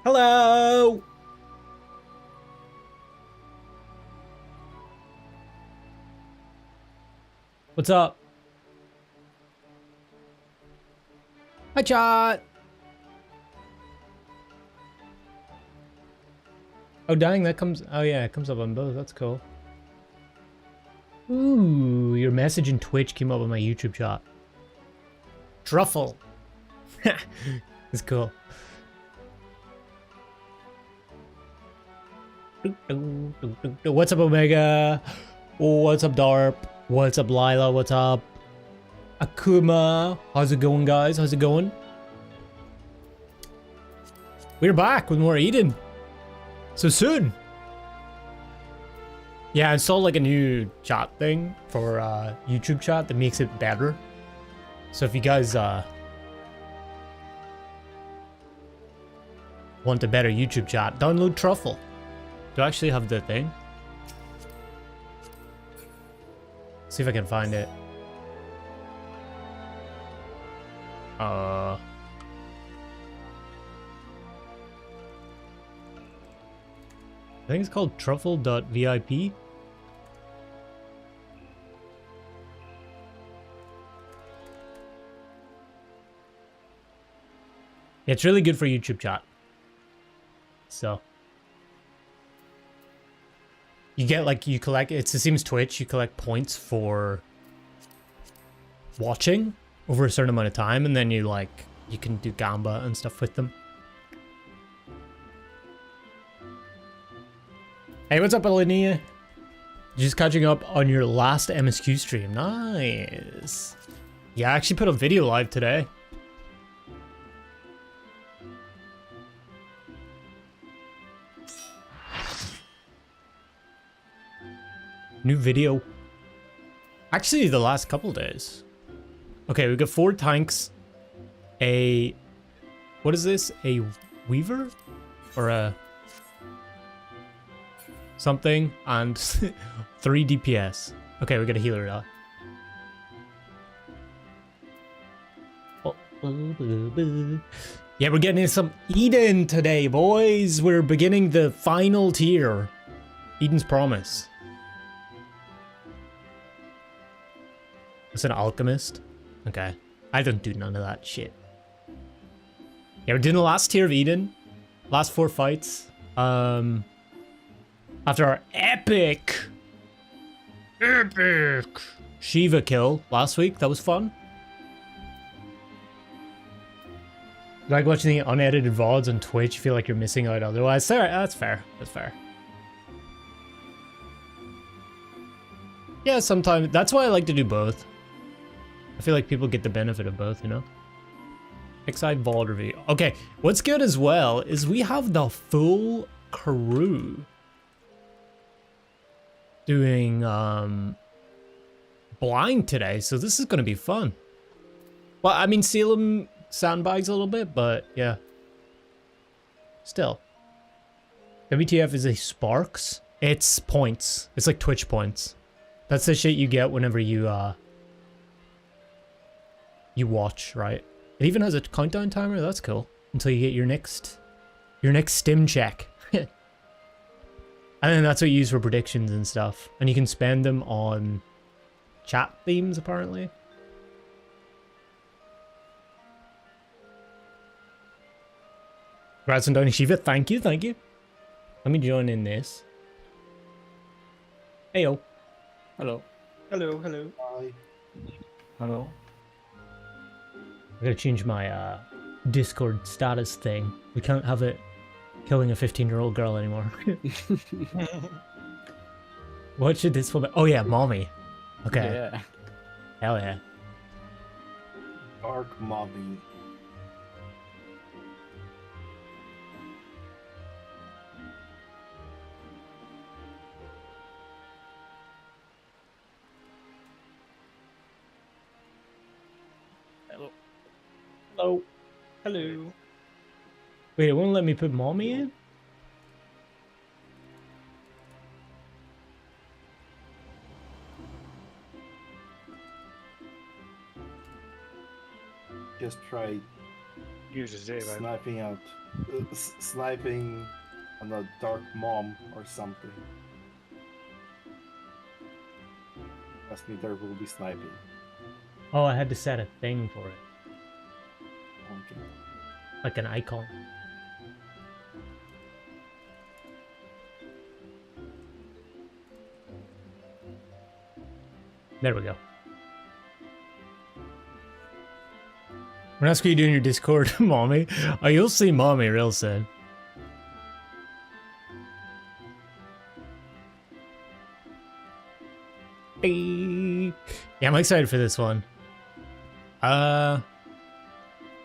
Hello! What's up? Hi, chat! Oh, dang, that comes... Oh, yeah, it comes up on both. That's cool. Ooh, your message in Twitch came up on my YouTube chat. Truffle! It's cool. What's up, Omega? What's up, Darp? What's up, Lila? What's up? Akuma? How's it going, guys? How's it going? We're back with more Eden. So soon. Yeah, I installed like a new chat thing for YouTube chat that makes it better. So if you guys want a better YouTube chat, download Truffle. Do I actually have the thing? See if I can find it. I think it's called truffle.vip. Yeah, it's really good for YouTube chat. So you get like, you collect, it's the same as Twitch, you collect points for watching over a certain amount of time, and then you like, you can do gamba and stuff with them. Hey, what's up, Alinea? Just catching up on your last MSQ stream. Nice. Yeah, I actually put a video live today. New video. Actually, the last couple days. Okay, we got 4 tanks. A... What is this? A weaver? Or a... something. And 3 DPS. Okay, we got a healer now. Yeah, we're getting into some Eden today, boys. We're beginning the final tier. Eden's Promise. It's an alchemist. Okay. I don't do none of that shit. Yeah, we're doing the last tier of Eden. Last 4 fights. After our epic Shiva kill last week. That was fun. Like watching the unedited VODs on Twitch, you feel like you're missing out otherwise. That's fair. That's fair. Yeah, sometimes. That's why I like to do both. I feel like people get the benefit of both, you know? ffxiv VOD review. Okay, what's good as well is we have the full crew doing blind today, so this is going to be fun. Well, I mean, Salem sandbags a little bit, but yeah. Still. WTF is a Sparks? It's points. It's like Twitch points. That's the shit you get whenever you watch, right? It even has a countdown timer. That's cool. Until you get your next stim check. And then that's what you use for predictions and stuff. And you can spend them on chat themes, apparently. Congrats on Downing Shiva. Thank you, thank you. Let me join in this. Heyo. Hello. Hello, hello. Hi. Hello. I gotta change my Discord status thing. We can't have it killing a 15-year-old girl anymore. What should this one be? Oh yeah, mommy. Okay. Yeah. Hell yeah. Dark mommy. Hello. Hello. Hello. Wait, it won't let me put mommy in? Just try Use a zero. sniping out, sniping on a dark mom or something. Trust me, there will be sniping. Oh, I had to set a thing for it. Okay. Like an icon. There we go. What else can you do in your Discord, mommy? Oh, you'll see mommy real soon. Beep. Yeah, I'm excited for this one.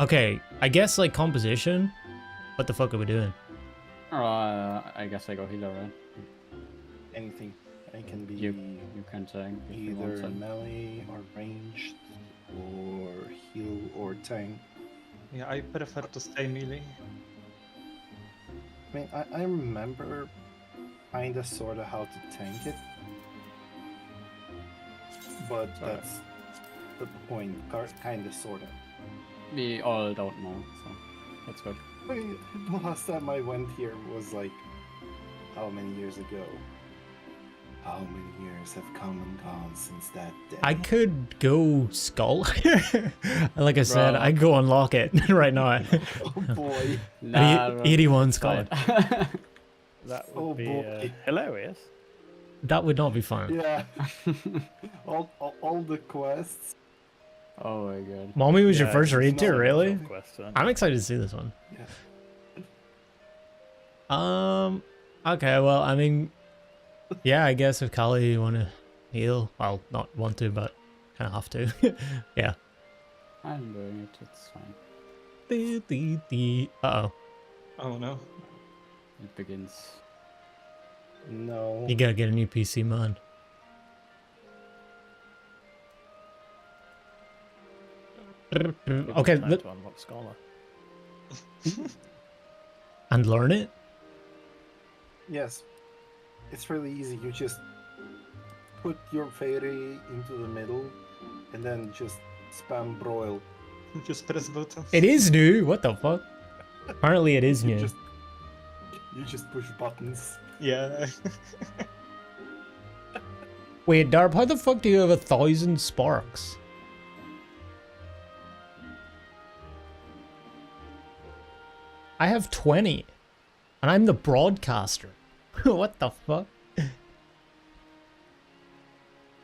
Okay, I guess like composition. What the fuck are we doing? I guess I go healer, right? Anything. It can be You can tank if you want either to. melee or ranged, or heal or tank. Yeah, I prefer to stay melee. I mean, I remember kinda sorta how to tank it. But Sorta. that's the point, kinda sorta. We all don't know, so that's good. I mean, the last time I went here was like, how many years ago? How many years have come and gone since that day? I could go skull. Like I said, Bro. I'd go unlock it right now. Oh boy. Nah, 81 it's skull. fine. That would Oh be boy. hilarious. That would not be fun. Yeah. all the quests. Oh my god. Mommy was your Yeah, first it's raid tier, not a really? Question. I'm excited to see this one. Yeah. Okay, well, I mean, yeah, I guess if Kali you want to heal, well, not want to, but kind of have to. Yeah. I'm doing it, it's fine. Uh-oh. Oh no. It begins. No. You gotta get a new PC, man. Okay, Time to unlock Scholar. and learn it? Yes. It's really easy. You just put your fairy into the middle and then just spam broil. Just press button. It is new. What the fuck? Apparently, it is You new. just push buttons. Yeah. Wait, Darb, how the fuck do you have 1,000 sparks? I have 20. And I'm the broadcaster. What the fuck?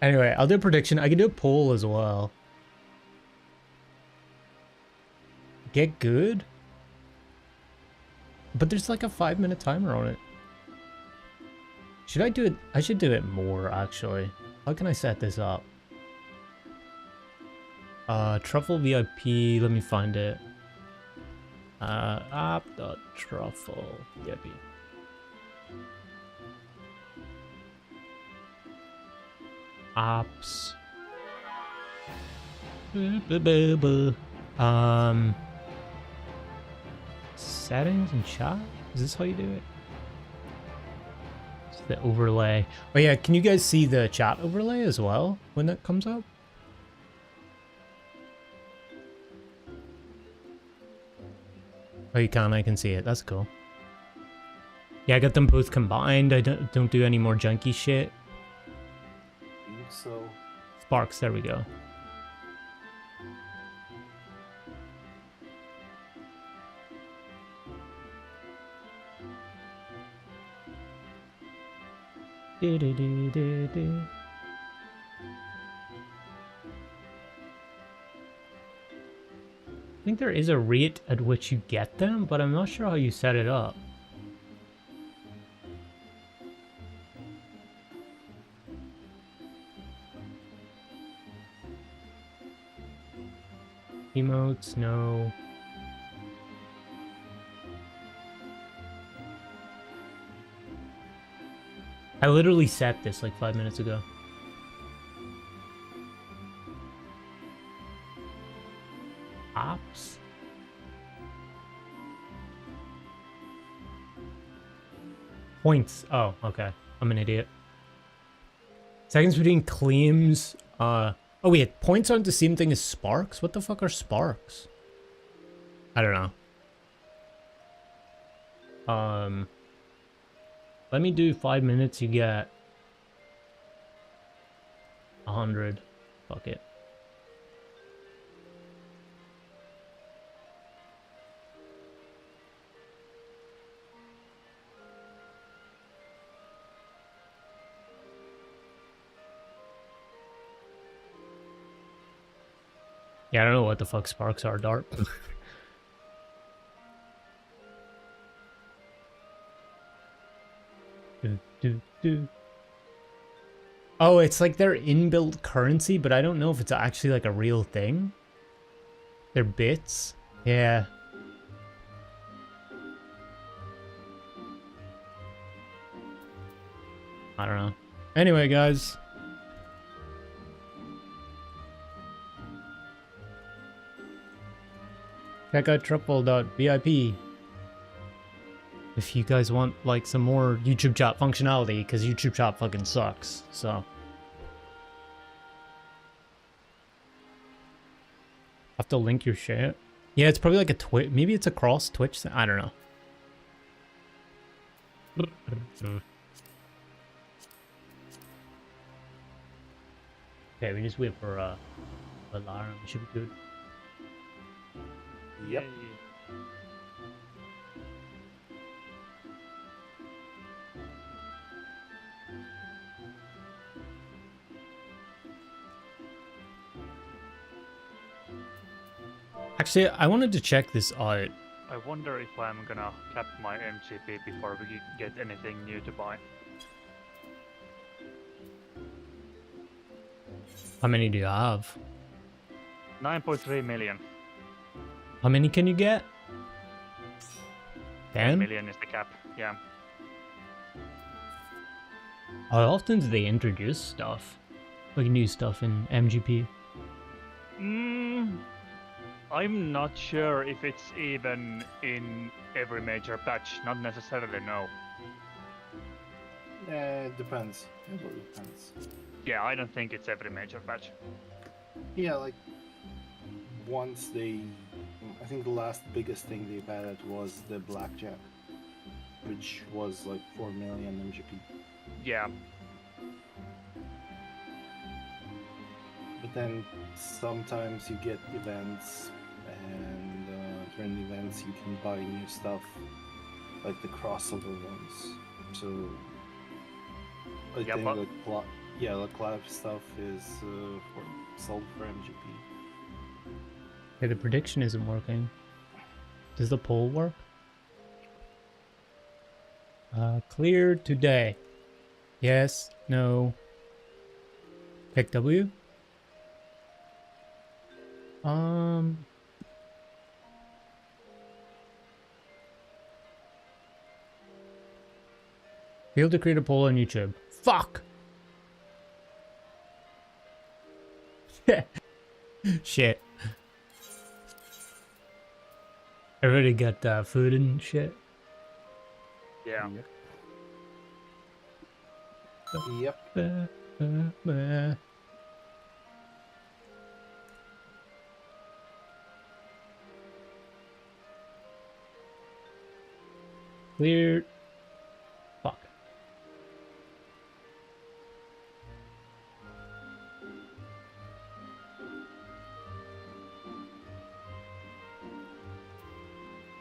Anyway, I'll do a prediction. I can do a poll as well. Get good? But there's like a 5-minute timer on it. Should I do it? I should do it more, actually. How can I set this up? Truffle VIP, let me find it. App.truffle VIP. Apps. Settings and chat? Is this how you do it? It's the overlay. Oh yeah, can you guys see the chat overlay as well when that comes up? Oh, you can. I can see it. That's cool. Yeah, I got them both combined. I don't do any more junky shit. So Sparks, there we go. Do-do-do-do-do. I think there is a rate at which you get them, but I'm not sure how you set it up. Emotes, no. I literally set this like 5 minutes ago. Apps? Points. Oh, okay. I'm an idiot. Seconds between claims. Oh wait, points aren't the same thing as sparks? What the fuck are sparks? I don't know. Let me do 5 minutes, you get 100. Fuck it. Yeah, I don't know what the fuck sparks are, Dart. do. Oh, it's like their inbuilt currency, but I don't know if it's actually like a real thing. They're bits. Yeah. I don't know. Anyway, guys. Check out truffle.vip if you guys want like some more YouTube chat functionality, because YouTube chat fucking sucks. So have to link your shit. Yeah, it's probably like a Twitch. Maybe it's a cross Twitch thing. I don't know. Okay, we just wait for alarm. We should be good. Yep. Actually, I wanted to check this out. I wonder if I'm gonna cap my MGP before we get anything new to buy. How many do you have? 9.3 million. How many can you get? 10? Million is the cap, yeah. How often do they introduce stuff? Like new stuff in MGP? I'm not sure if it's even in every major patch. Not necessarily, no. It depends. It really depends. Yeah, I don't think it's every major patch. Yeah, like once they, I think the last biggest thing they've added was the blackjack, which was like 4 million MGP. Yeah. But then sometimes you get events, and during the events you can buy new stuff, like the crossover ones. So I Yeah, think but- like like a lot of stuff is sold for MGP. Okay, the prediction isn't working. Does the poll work? Clear today. Yes, no. Pick W. Failed to create a poll on YouTube. Fuck! Shit. Everybody got food and shit. Yeah. Yep. Clear. Fuck.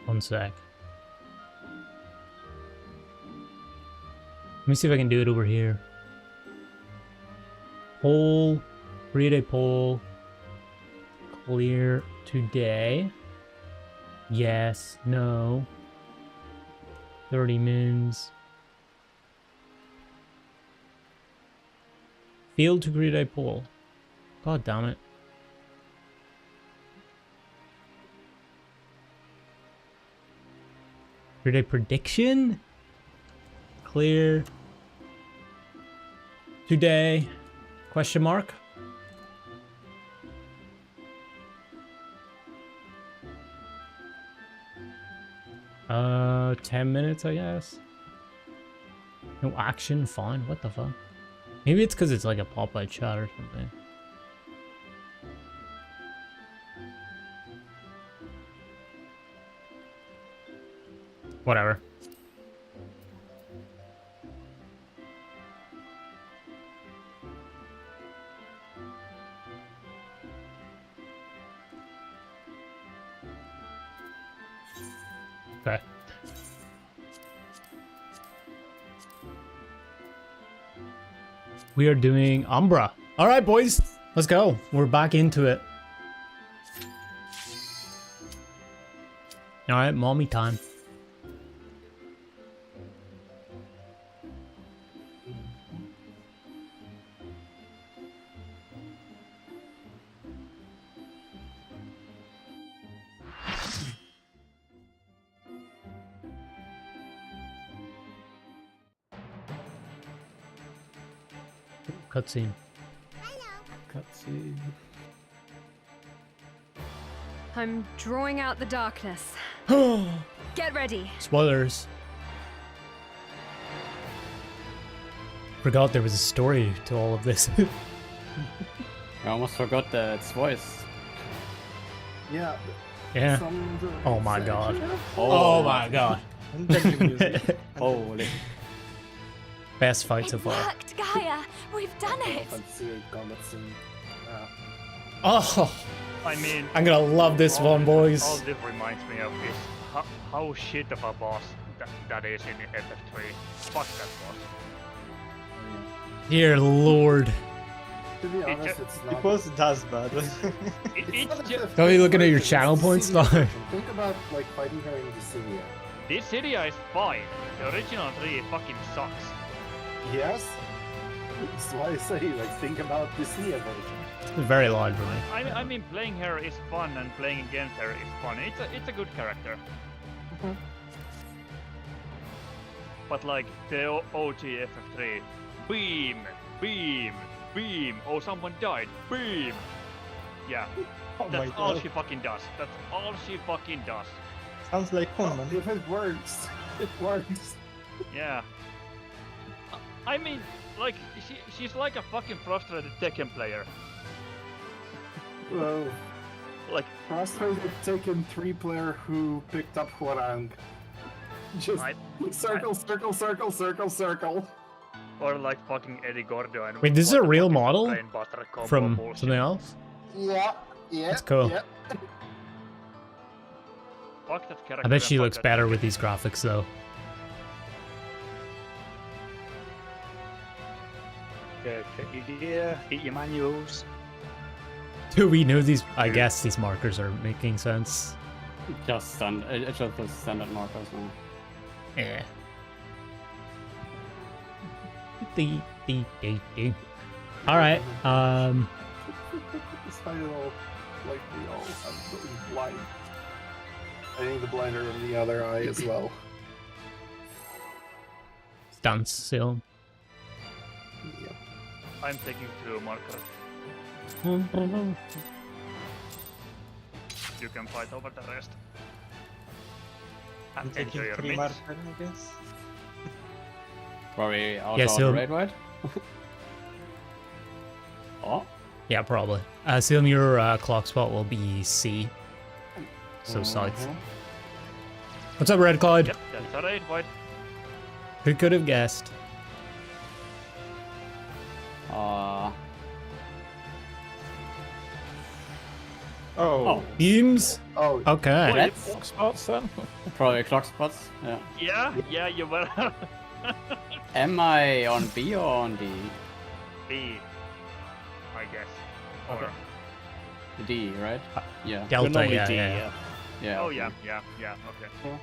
One sec. Let me see if I can do it over here. Poll. Create a poll. Clear today. Yes. No. 30 mins. Failed to create a poll. God damn it. Create a prediction? Clear. Today. Question mark? Uh, 10 minutes, I guess. No action, fine. What the fuck? Maybe it's because it's like a pop-up chat or something. Whatever. Okay. We are doing Umbra. All right, boys, let's go. We're back into it. All right, mommy time. Cutscene. Cutscene. I'm drawing out the darkness. Get ready. Spoilers. Forgot there was a story to all of this. I almost forgot its voice. Yeah. Yeah. Some Oh my god. Oh, my god. And then the music. Holy. Best fight so It far. worked, Gaia. We've done it. Fancy combat scene. Oh, I mean, I'm gonna love this one, all boys. this reminds me of is how shit of a boss that is in FF3. Fuck that boss. Dear lord. To be honest, it's not. It was does bad. It's just Don't be looking at your channel points now. Think about like fighting her in Dissidia. this Cydia is fine. The original 3 fucking sucks. Yes. That's why I say like think about Dissidia version. Very loud for me. I mean, playing her is fun and playing against her is fun. It's a good character. But like the OG FF3, beam, beam, beam. Oh, someone died. Beam. Yeah, Oh my that's all god. she fucking does. That's all she fucking does. Sounds like Honman. If it works, it works. Yeah. I mean, like she's like a fucking frustrated Tekken player. Well, Like frustrated Taken 3-player who picked up Hwarang. Just circle, circle, circle, circle, circle. or like fucking Eddie Gordo and Wait, this is a fucking real model brain butter combo from bullshit. something else? Yeah, yeah. That's cool. Yeah. Fuck that character. I bet and she fuck looks that better Tekken. with these graphics though. Check your gear, eat your manuals. Do we know these? I guess these markers are making sense. Just standard. It's just the standard markers now. Yeah. Dee, dee, dee, dee. All right. This title, like we all have going blind. I think the blinder in the other eye as well. Stance still. Yep. I'm taking 2 markers. You can fight over the rest. I'm And taking enjoy your 3 meats. marker, I guess. Were we out Yeah, of so- the raid wide? Oh. Yeah, probably. Assume your clock spot will be C. So south. What's up, Red Cloud? Yep, that's alright, White. Who could have guessed? Oh. Beams? Oh, Okay. That's Clock spots then? probably clock spots. Yeah. Yeah, you were. Am I on B or on D? B, I guess. Or, D, right? Yeah. Delta, Normally yeah, D, yeah. Yeah. oh okay. yeah, okay.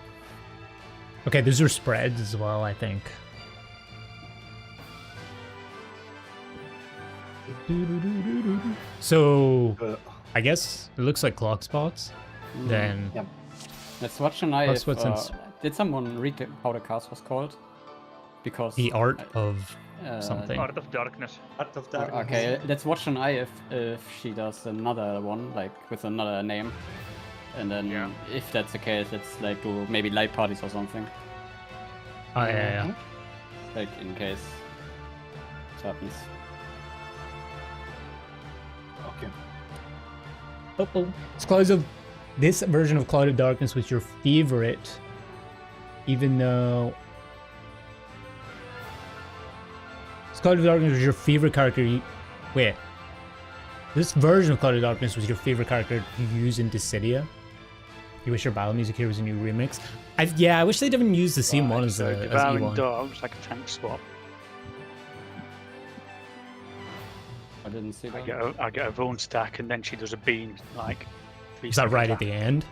Okay, those are spreads as well, I think. So, I guess it looks like clock spots. Then, Yep. Let's watch an eye. Clock If, spots and did someone read how the cast was called? Because the art of something. Art of Darkness. Art of Darkness. Okay, let's watch an eye if she does another one, like with another name. And then Yeah. if that's the case, let's like do maybe light parties or something. Oh, yeah, yeah. Like in case it happens. okay. Oh. It's Clouds of... This version of Cloud of Darkness was your favorite even though Cloud of Darkness was your favorite character. Wait, this version of Cloud of Darkness was your favorite character to use in Dissidia. You wish your battle music here was a new remix. I wish they didn't use the same one as So the Devouring E1. Dogs, like a tank swap. I didn't see that. I get a Vaughn stack, and then she does a beam, like... 3 Is that right at seconds the end?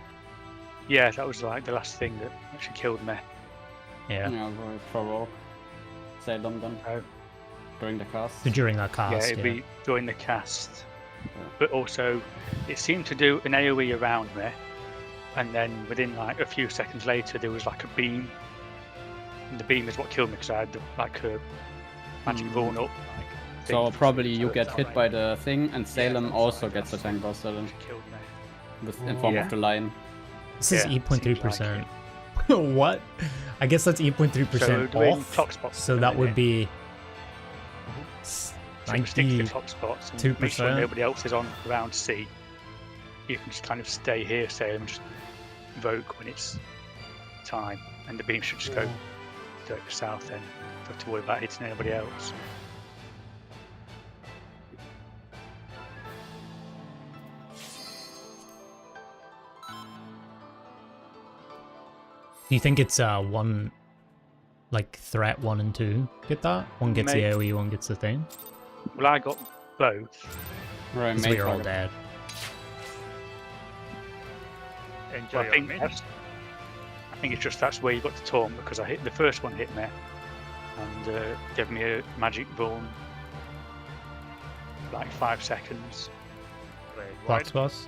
Yeah, that was like the last thing that actually killed me. Yeah. Yeah, very Prog. Salem then. Oh. During the cast. So during that Yeah, cast, it'd yeah. be during the cast. But also, it seemed to do an AoE around me, and then within like a few seconds later, there was like a beam. And the beam is what killed me because I had the, like a magic Vaughn up. Like, So thing. probably you So get it's hit not by like- the thing, and Salem Yeah, also that's gets a tank buster then, She killed me. in form Yeah. of the lion. This is Yeah, 8.3%. What? I guess that's 8.3% So doing off. top spots. So at the that would minute. be So stick to the 90. top spots and make sure 2%. nobody else is on around C. You can just kind of stay here, say, and just invoke when it's time, and the beam should just go to the south end. Don't have to worry about hitting anybody else. Do you think it's one, like threat 1 and 2? Get that? One gets Maybe. the AoE, one gets the thing. Well, I got both. Right, Because mate, we are all Prog. dead. Enjoy So I your think meal. I think it's just that's where you got to taunt because I hit the first one hit me and gave me a magic Vaughn like 5 seconds. Wait, Box why- boss?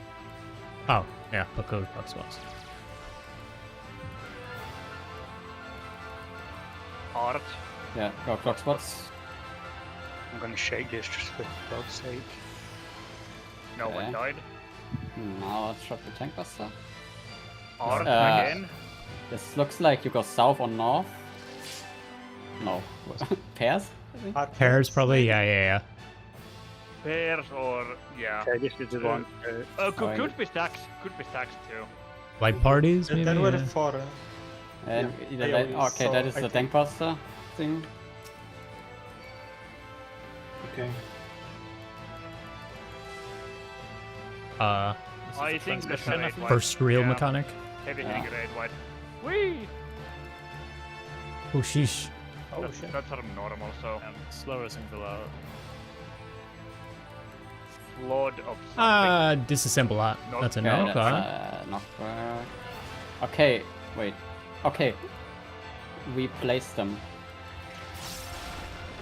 Oh, yeah, put code box boss. Art. Yeah, go clock spots. I'm going to shake this just for God's sake. No Okay. one died. Now let's drop the tank buster. Art again. This looks like you go south or north. No. Pairs? I think? Pairs probably? Yeah. Pairs or yeah. Okay, this is the one. Could be stacks. Could be stacks too. Light parties, maybe? There were Yeah. 4. And Yeah, either I that, always okay, saw- that is I the think- tank buster thing. Okay. I think the Senate First real Yeah. mechanic. Heavy Yeah. grade white. Whee! Oh, sheesh. Oh That's, shit. that's sort of normal, so. And slower single out. Flood of something. Disassemble that. Knock- That's a Okay, knock, that's knockback. Okay, wait. Okay. We place them.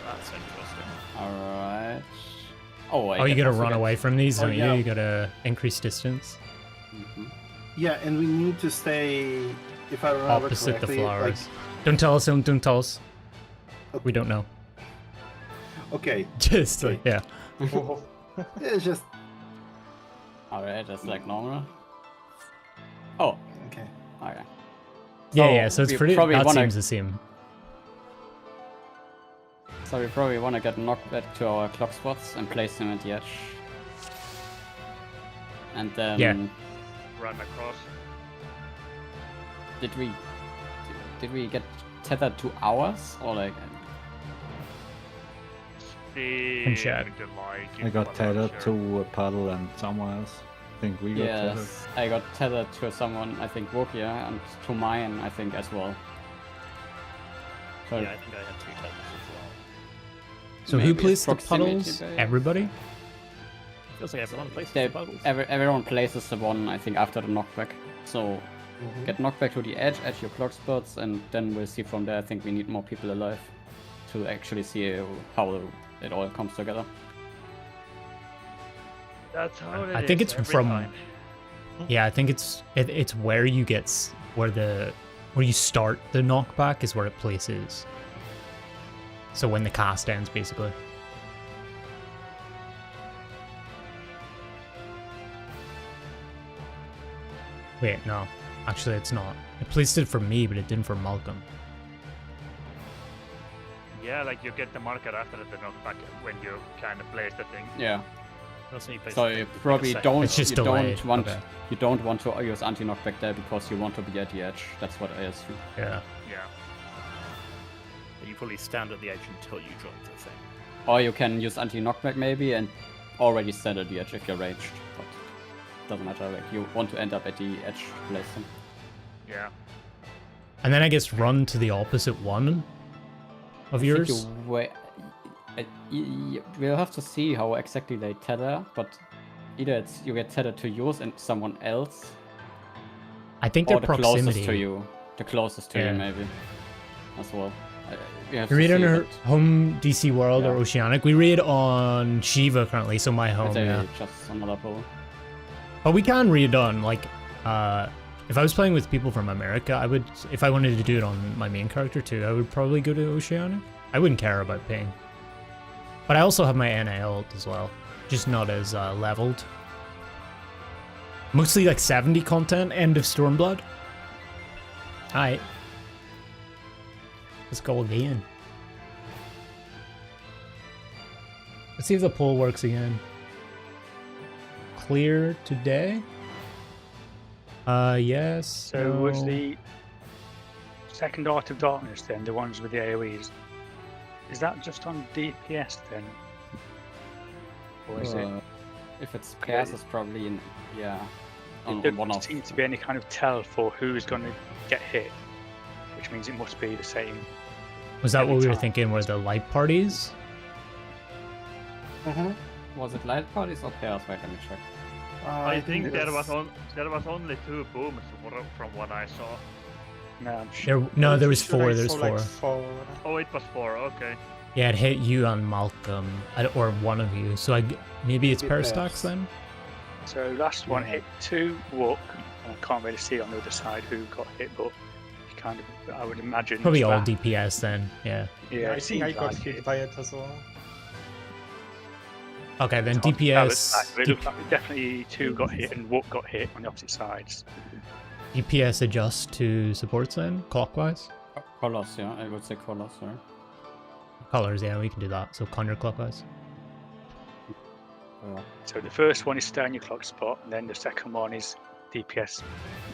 That's interesting. Alright. Oh, I Oh, you guess gotta I run forget. away from these, Oh, don't yeah. you? You gotta increase distance. Mhm. Yeah, and we need to stay, if I remember Opposite the correctly, flowers. Don't tell us, don't tell us. Like, We don't know. okay, Just, Okay. yeah. Oh. it's just Alright, that's like normal. Oh, okay. okay. Yeah, so it's we pretty, probably that wanna- seems the same. So we probably want to get knockback to our clock spots and place them at the edge. And then Yeah. Run across. did we get tethered to ours or like The check. like, I got I'm tethered not sure. to a paddle and someone else. I think we got tethered. yes, I got tethered to someone, I think Wokia, and to mine, I think as well. So Yeah, I think I had 2 tethers as well. So maybe who it's placed the proximity puddles? based. Everybody? Feels like everyone places They- the puddles. everyone places the one, I think, after the knockback. So Mhm. get knockback to the edge at your clock spots, and then we'll see from there. I think we need more people alive to actually see how it all comes together. That's how it I think is it's every from- time. Yeah, I think it's where you get where you start the knockback is where it places. So when the cast ends, basically. Wait, no. Actually, it's not. It placed it for me, but it didn't for Malcolm. Yeah, like you get the marker after the knockback when you kind of place the thing. Yeah. That's when you place So it you like a probably second. don't. It's just you delayed, don't want. okay. You don't want to use anti-knockback there because you want to be at the edge. That's what I assume. Yeah. Yeah. But you probably stand at the edge until you drop the thing. Or you can use anti-knockback maybe and already stand at the edge if you're ranged. But doesn't matter, like you want to end up at the edge to place them. Yeah. And then I guess run to the opposite one of yours. We'll have to see how exactly they tether, but either it's you get tethered to yours and someone else, I think or they're the closest proximity. to you. The closest to Yeah. you maybe, as well. We have We to read on see, our but home DC World or Yeah. Oceanic. We read on Shiva currently, so my home. maybe Yeah. just another pool. But we can read on like if I was playing with people from America, I would if I wanted to do it on my main character too, I would probably go to Oceanic. I wouldn't care about ping. But I also have my NA as well, just not as leveled. Mostly like 70 content, end of Stormblood. Alright. Let's go again. Let's see if the poll works again. Clear today? Yes. So was no. the second Art of Darkness then, the ones with the AoEs, is that just on DPS then? Or is it? If it's pairs, it's probably in on There one doesn't of. seem to be any kind of tell for who's going to get hit, which means it must be the same. Was that what we were time. thinking? Were the light parties? Was it light parties or pairs? Wait, let me check. I think there was that's- only 2 booms from what I saw. No, I'm sure. There was Sure, 4. I There's saw, 4. like, 4. Oh, it was 4. Okay. Yeah, it hit you and Malcolm, or one of you. So maybe it's Maybe Peristax pairs. then. So last one hit 2 Wook, and I can't really see on the other side who got hit, but you kind of, I would imagine. Probably it's all that. DPS then. Yeah. Yeah, I it think I seems got like hit it. by it as well. Okay, then On the other DPS. side, It looks like definitely 2 got hit and Wook got hit on the opposite sides. DPS adjust to supports then clockwise. Colors, yeah, I would say colors, sorry. Colors, yeah, we can do that. So counterclockwise. So the first one is stay on your clock spot, and then the second one is DPS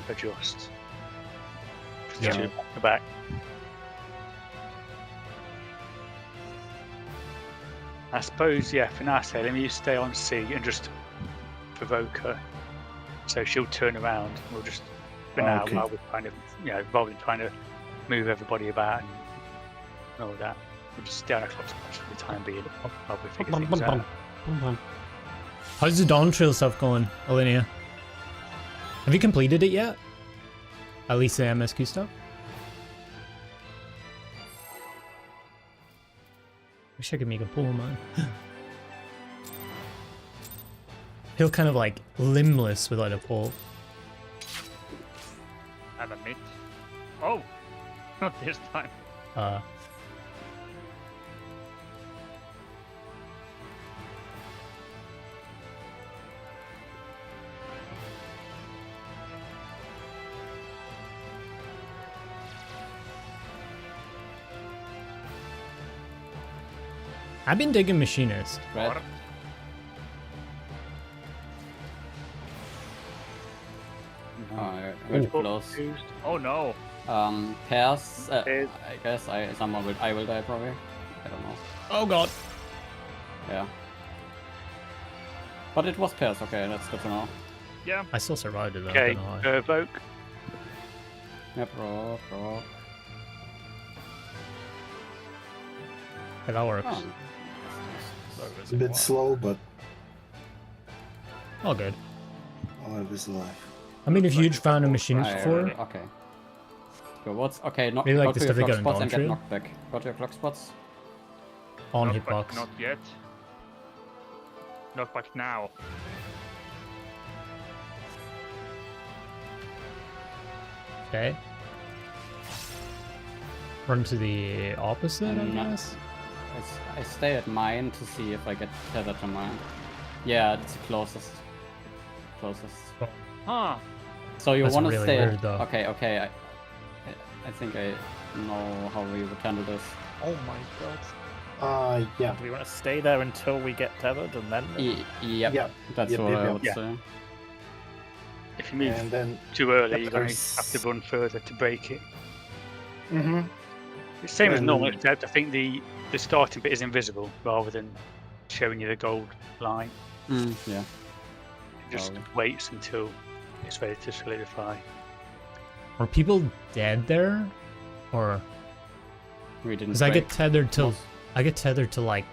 adjust. Yeah. To the back. I suppose, yeah, for now, say, let me stay on C and just provoke her. So she'll turn around. We'll just, for now, Okay. while we're kind of, rather than trying to move everybody about and all that, we'll just stay on our clock spot for the time being while we figure things out. How's the Dawn Trail stuff going, Alinea? Have you completed it yet? At least the MSQ stuff? Wish I could make a pull, man. Feel kind of like limbless without a pull. Have a mid. Oh! Not this time. I've been digging Machinist. Red. Very close. Oh no. Pairs. Pairs. I guess I will die probably. I don't know. Oh god. Yeah. But it was pairs. Okay, that's good to know. Yeah. I still survived it though. I Okay, don't know how. provoke. Yep, rock. Okay, that works. Oh. It's a bit slow, but All good. alive is alive. I mean, a huge fan of Machinist Right, before. Okay. So what's okay? Not Really like go the to your stuff they clock got in spots and get Dawn knocked back. Go to your clock spots. On Knockback, hitbox. Not yet. Knockback now. Okay. Run to the opposite, I No. guess. I stay at mine to see if I get tethered to mine. Yeah, it's the closest. Huh. So you That's want to really stay? weird, though. Okay. I think I know how we would handle this. Oh my god. Yeah. Do we want to stay there until we get tethered and then? Yep. Yep. That's Yep, what yep, I yep. would Yeah. say. If you move And then too early, you're going to there's- have to run further to break it. Mm-hmm. It's same as And- normal, except I think the starting bit is invisible rather than showing you the gold line. Yeah. It just Oh. waits until it's ready to solidify. Are people dead there? Or We didn't. because I get break tethered to most- like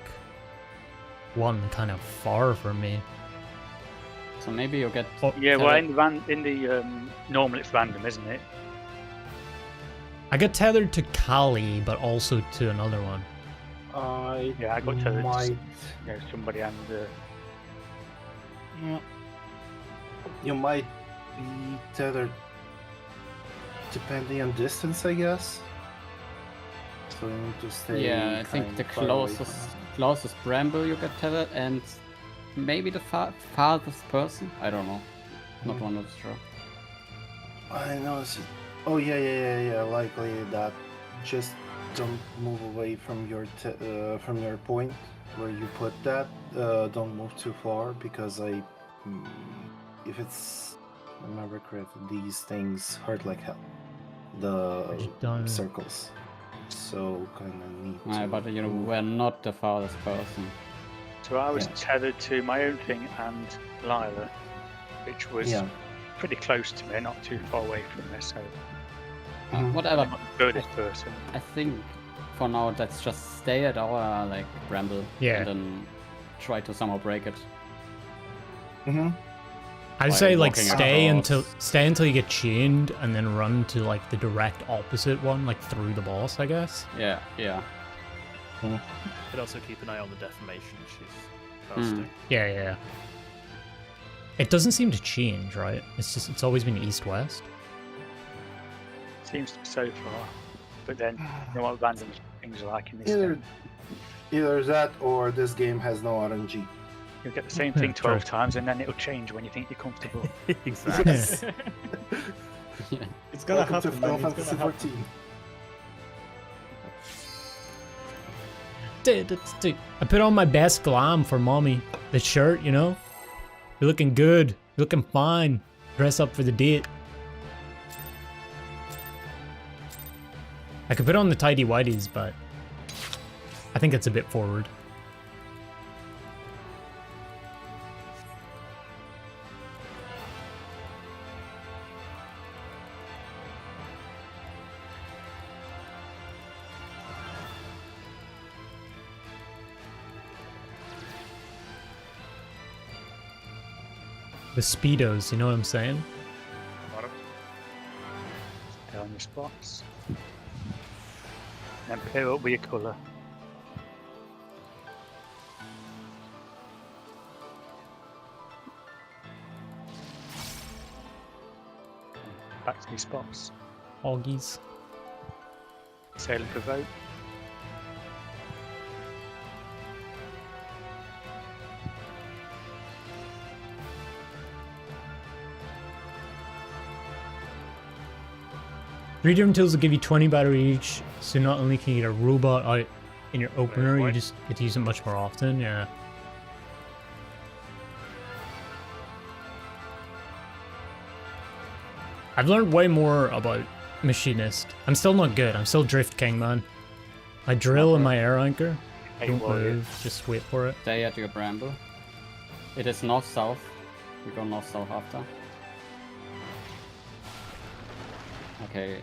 one kind of far from me. So maybe you get. Oh, Yeah, well, tethered- in the normal it's random, isn't it? I get tethered to Kali, but also to another one. Yeah, I got tethered to might. somebody and Yeah. You might be tethered depending on distance, I guess. So you need to stay. Yeah, I think kind the of far away from closest bramble you get tethered, and maybe the farthest person. I don't know. Not 100% sure. it. I know. Oh yeah. Likely that. Just don't move away from your point where you put that. Don't move too far because if it's I remember correctly, these things hurt like hell. The Done. circles. So kind of need Yeah, to but you know, move. we're not the farthest person. so I was Yeah. tethered to my own thing and Lila, which was Yeah. pretty close to me, not too far away from me. So Whatever. I'm not the furthest person. I think for now let's just stay at our like bramble. Yeah. And then try to somehow break it. Mm-hmm. I'd By say like walking stay until you get chained, and then run to like the direct opposite one, like through the boss, I guess. Yeah. Could also keep an eye on the deformation she's casting. Yeah. It doesn't seem to change, right? It's always been east-west. Seems to be so far, but then you know what random things are like in this game. Either that or this game has no RNG. You'll get the same Yeah, thing 12 true. times, and then it'll change when you think you're comfortable. Exactly. It's gonna Welcome to happen, Final man. It's Fantasy gonna happen. 14. I put on my best glam for mommy. The shirt, you know? You're looking good. You're looking fine. Dress up for the date. I could put on the tidy whities, but I think it's a bit forward. The speedos, you know what I'm saying? Stay on your spots. And pair up with your colour. Back to your spots. Hoggies. Sail and provoke. Three different tools will give you 20 battery each, so not only can you get a robot out in your opener, you what? just get to use it much more often, yeah. I've learned way more about Machinist. I'm still not good, I'm still Drift King, man. My drill and my air anchor. Hey, Don't warrior. move, just wait for it. Stay at your bramble. It is north-south. We go north-south after. Okay,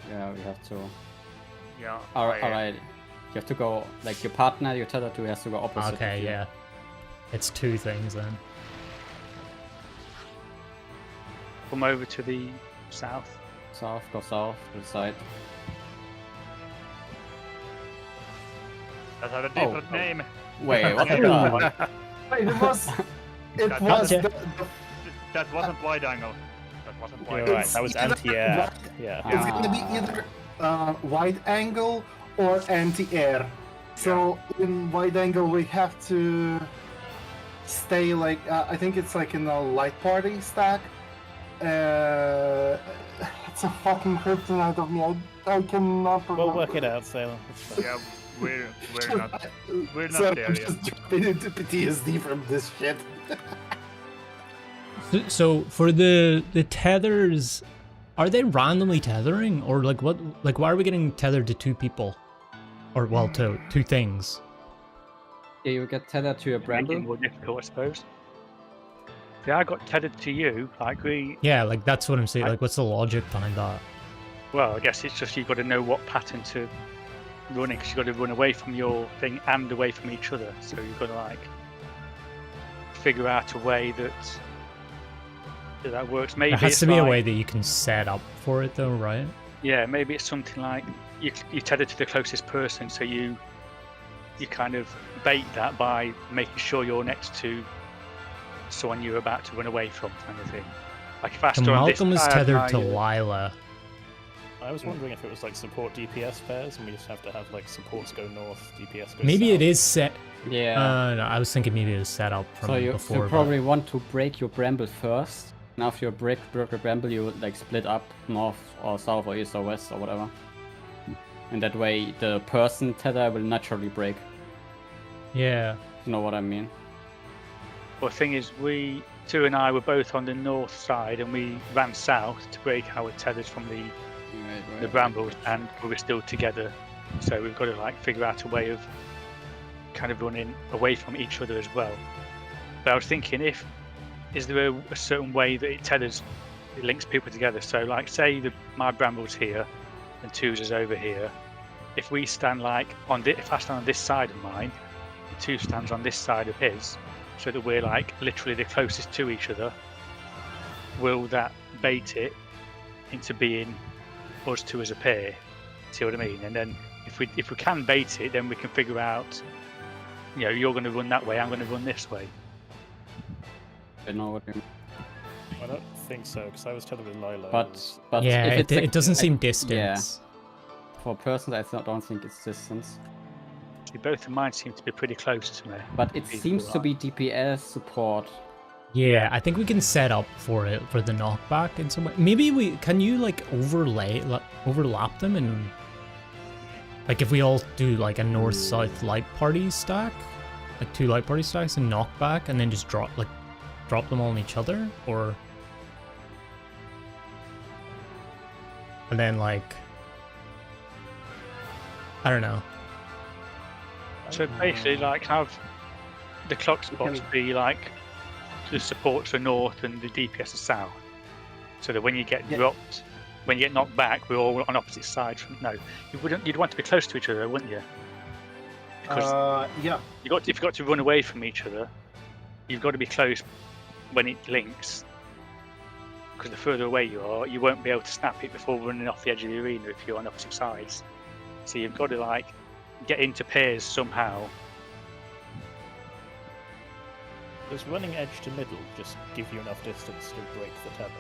yeah, we have to... Yeah. Alright, you have to go, like your partner you're tethered to has to go opposite. Okay, of you. yeah. It's two things then. Come over to the south. South, go south to the side. That had a different name. Wait, what the fuck? It was. It That- was. that- That wasn't wide angle. That wasn't You're wide right, angle. that was It's anti-air. either- Yeah. It's gonna be either wide angle or anti-air. So in wide angle we have to stay like I think it's like in a light party stack. It's a fucking kryptonite of me. I cannot remember. We'll work it out, Sailor. It's fine. Yeah, we're not. We're not Sorry, there I'm yet. just jumping into PTSD from this shit. So for the tethers, Are they randomly tethering, or like what? Like why are we getting tethered to 2 people, or well, to 2 things? Yeah, you get tethered to your Make it bramble. more difficult, I suppose. See, I got tethered to you, like we. Yeah, like that's what I'm saying. Like, what's the logic behind that? Well, I guess it's just you've got to know what pattern to run in, because you've got to run away from your thing and away from each other. So you've got to like figure out a way that works. Maybe There has it's to be a like- way that you can set up for it, though, right? Yeah, maybe it's something like you tether to the closest person, so you kind of bait that by making sure you're next to someone you're about to run away from, kind of thing. Like if I So stood on this Malcolm is side, tethered to I- Lila. I was wondering if it was like support DPS pairs, and we just have to have like supports go north, DPS go Maybe south. it is set. Yeah. No, I was thinking maybe it was set up from So you before. but- probably want to break your bramble first. And after you broke your bramble, you would like split up north or south or east or west or whatever. And that way the person tether will naturally break. Yeah. You know what I mean? Well, the thing is, two and I were both on the north side, and we ran south to break our tethers from the brambles, and we were still together. So we've got to like figure out a way of kind of running away from each other as well. But I was thinking, is there a certain way that it links people together? So like, say my bramble's here, and Two's is over here. If we stand like if I stand on this side of mine, and Two stands on this side of his, so that we're like literally the closest to each other, will that bait it into being us two as a pair? See what I mean? And then if we can bait it, then we can figure out, you're going to run that way, I'm going to run this way. I know what you mean. I don't think so, because I was tethered with Lila. But Yeah, if it's it doesn't seem distance. Yeah. For persons, I don't think it's distance. See, both of mine seem to be pretty close to me. But it People seems to are. be DPS support. Yeah, I think we can set up for it for the knockback in some way. Maybe can you like overlap them, and like if we all do like a north-south light party stack, like 2 light party stacks and knockback, and then just drop them all on each other, and then like I don't know. So basically, like, have the clock spots be like the supports are north and the DPS are south, so that when you get dropped, when you get knocked back, we're all on opposite sides. You'd want to be close to each other, wouldn't you? Because yeah. if you've got to run away from each other, you've got to be close when it links. Because the further away you are, you won't be able to snap it before running off the edge of the arena if you're on opposite sides. So you've got to like get into pairs somehow. Does running edge to middle just give you enough distance to break the tether?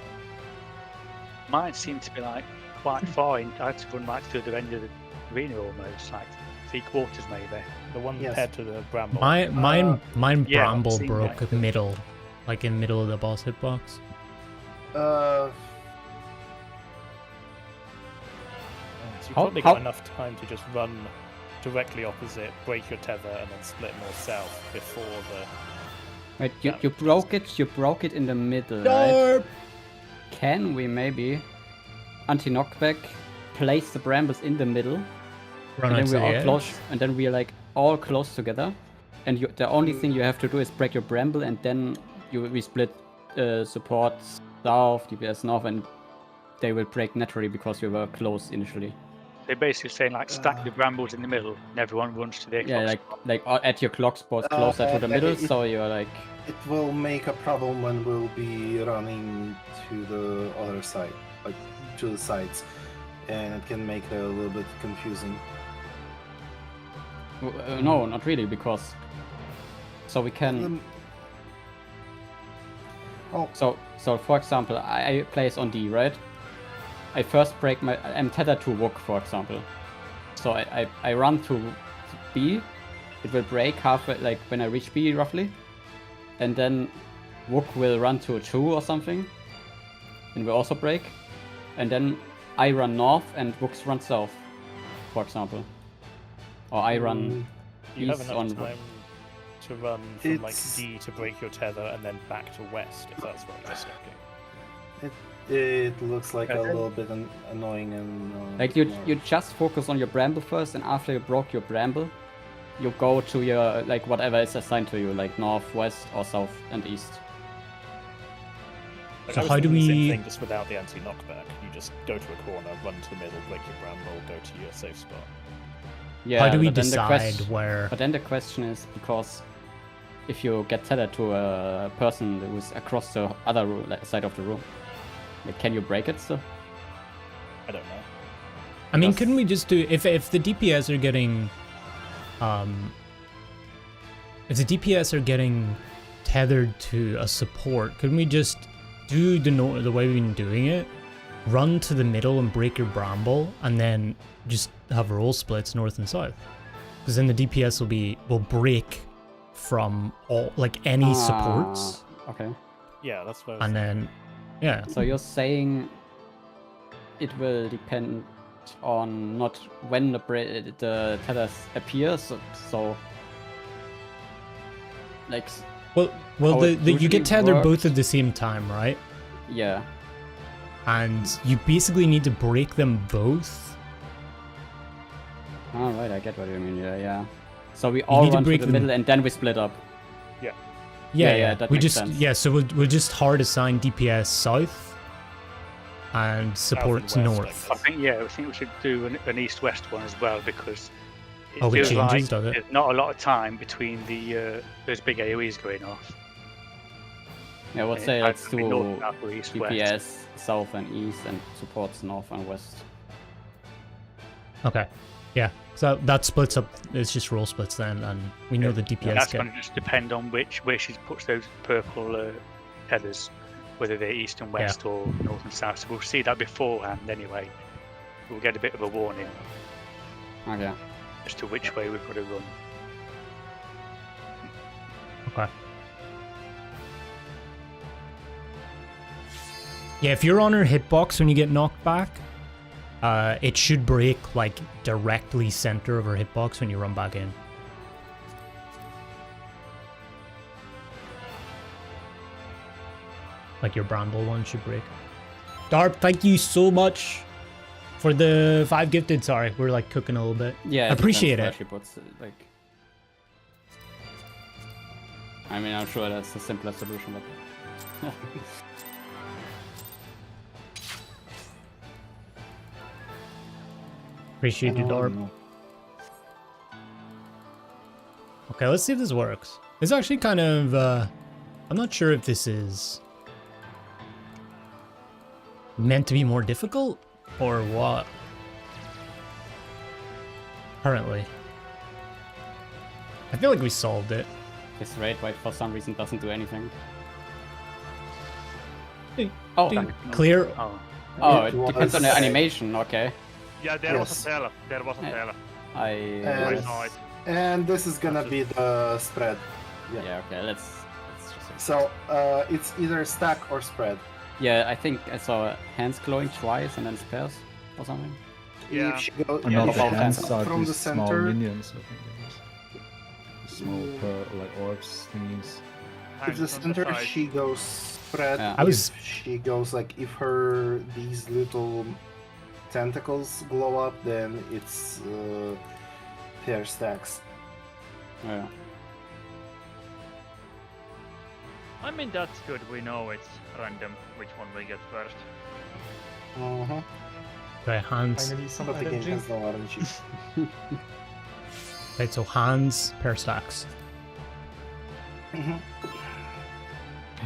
Mine seemed to be like quite far in. I had to run right to the end of the arena almost, like 3/4 maybe. The one Yes. paired to the bramble. Mine yeah, bramble I've seen broke that. middle, like in middle of the boss hitbox. Uh, So you've How- probably how- got enough time to just run directly opposite, break your tether, and then split north-south before the... Wait, you broke it in the middle, right? Can we maybe anti-knockback place the brambles in the middle, Run and out then to we're the all edge. close, and then we're like all close together, and the only thing you have to do is break your bramble, and then we split support south, DPS north, and they will break naturally because we were close initially. They're basically saying like stack the brambles in the middle, and everyone runs to their Yeah, clock like at your clock spots closer to the middle, it- so you're like. it will make a problem when we'll be running to the other side, like to the sides, and it can make it a little bit confusing. No, not really, because so we can. Oh, So for example, I place on D, right? I first break I'm tethered to Wook, for example. So I run to B, it will break halfway, like when I reach B roughly, and then Wook will run to 2 or something, and will also break, and then I run north and Wook run south, for example. Or I run You have east enough on. time to run from like It's- D to break your tether, and then back to west, if that's what you're stacking. It looks like a little bit annoying and Like you just focus on your bramble first, and after you broke your bramble, you go to your like whatever is assigned to you, like north, west, or south and east. Like, So I was how do thinking the same we- thing, just without the anti-knockback. You just go to a corner, run to the middle, break your bramble, go to your safe spot. Yeah. How do we but then the decide where? But then the question is, because if you get tethered to a person who's across the other side of the room, like, can you break it still? I don't know. I mean, Because- couldn't we just do if the DPS are getting, if the DPS are getting tethered to a support, couldn't we just do the way we've been doing it? Run to the middle and break your bramble, and then just have roll splits north and south. Because then the DPS will break from all any supports, Okay. Yeah, that's what I was and then yeah. So you're saying it will depend on not when the tethers appear, so like Well, how it you usually get tethered both works. at the same time, right? yeah. And you basically need to break them both. All right, I get what you mean. Yeah. So we all need to run to break the them- middle and then we split up. Yeah, that we makes just sense. so we'll just hard assign DPS south and supports west, I north. I think we should do an east-west one as well, because it Oh, it feels changes, like does it? there's not a lot of time between the those big AoEs going off. Yeah, I would It say either let's be do north, south, or east, west. DPS south and east and supports north and west. Okay, yeah. So that splits up. It's just roll splits then, and we know the And DPS that's get. going to just depend on where she puts those purple tethers, whether they're east and west or north and south. So we'll see that beforehand anyway. We'll get a bit of a warning Okay. as to which way we've got to run. Okay. Yeah, if you're on her hitbox when you get knocked back, it should break like directly center of her hitbox when you run back in. Like your bramble one should break. Darp, thank you so much for the 5 gifted. Sorry, we're like cooking a little bit. Yeah, I appreciate depends it. where she puts it, like. I mean, I'm sure that's the simplest solution, but. Appreciate you, Darp. Okay, let's see if this works. It's actually kind of, I'm not sure if this is meant to be more difficult or what. Currently. I feel like we solved it. This raid wipe for some reason doesn't do anything. Ding, Oh, ding. Clear. Oh, oh, It it depends on the was- animation. Okay. Yeah, there was Yes. a tell. There was a Yeah. tell. I. And- saw it. And this is gonna be the spread. Yeah. Okay. Let's just. So it's either stack or spread. Yeah, I think I saw hands glowing twice and then spares or something. Yeah. If she goes And Yeah, on the the both hand hands. side, from the these small center, minions, I think it is. Small like orbs thingies. if the Hands on the center side. she goes spread. Yeah. I was- If she goes like if her these little tentacles glow up, then it's pair stacks. Yeah. I mean, that's good. We know it's random which one we get first. Uh-huh. Okay, hands. Finally, some But the game energy. has no RNG. Right, so hands, pair stacks. Mhm.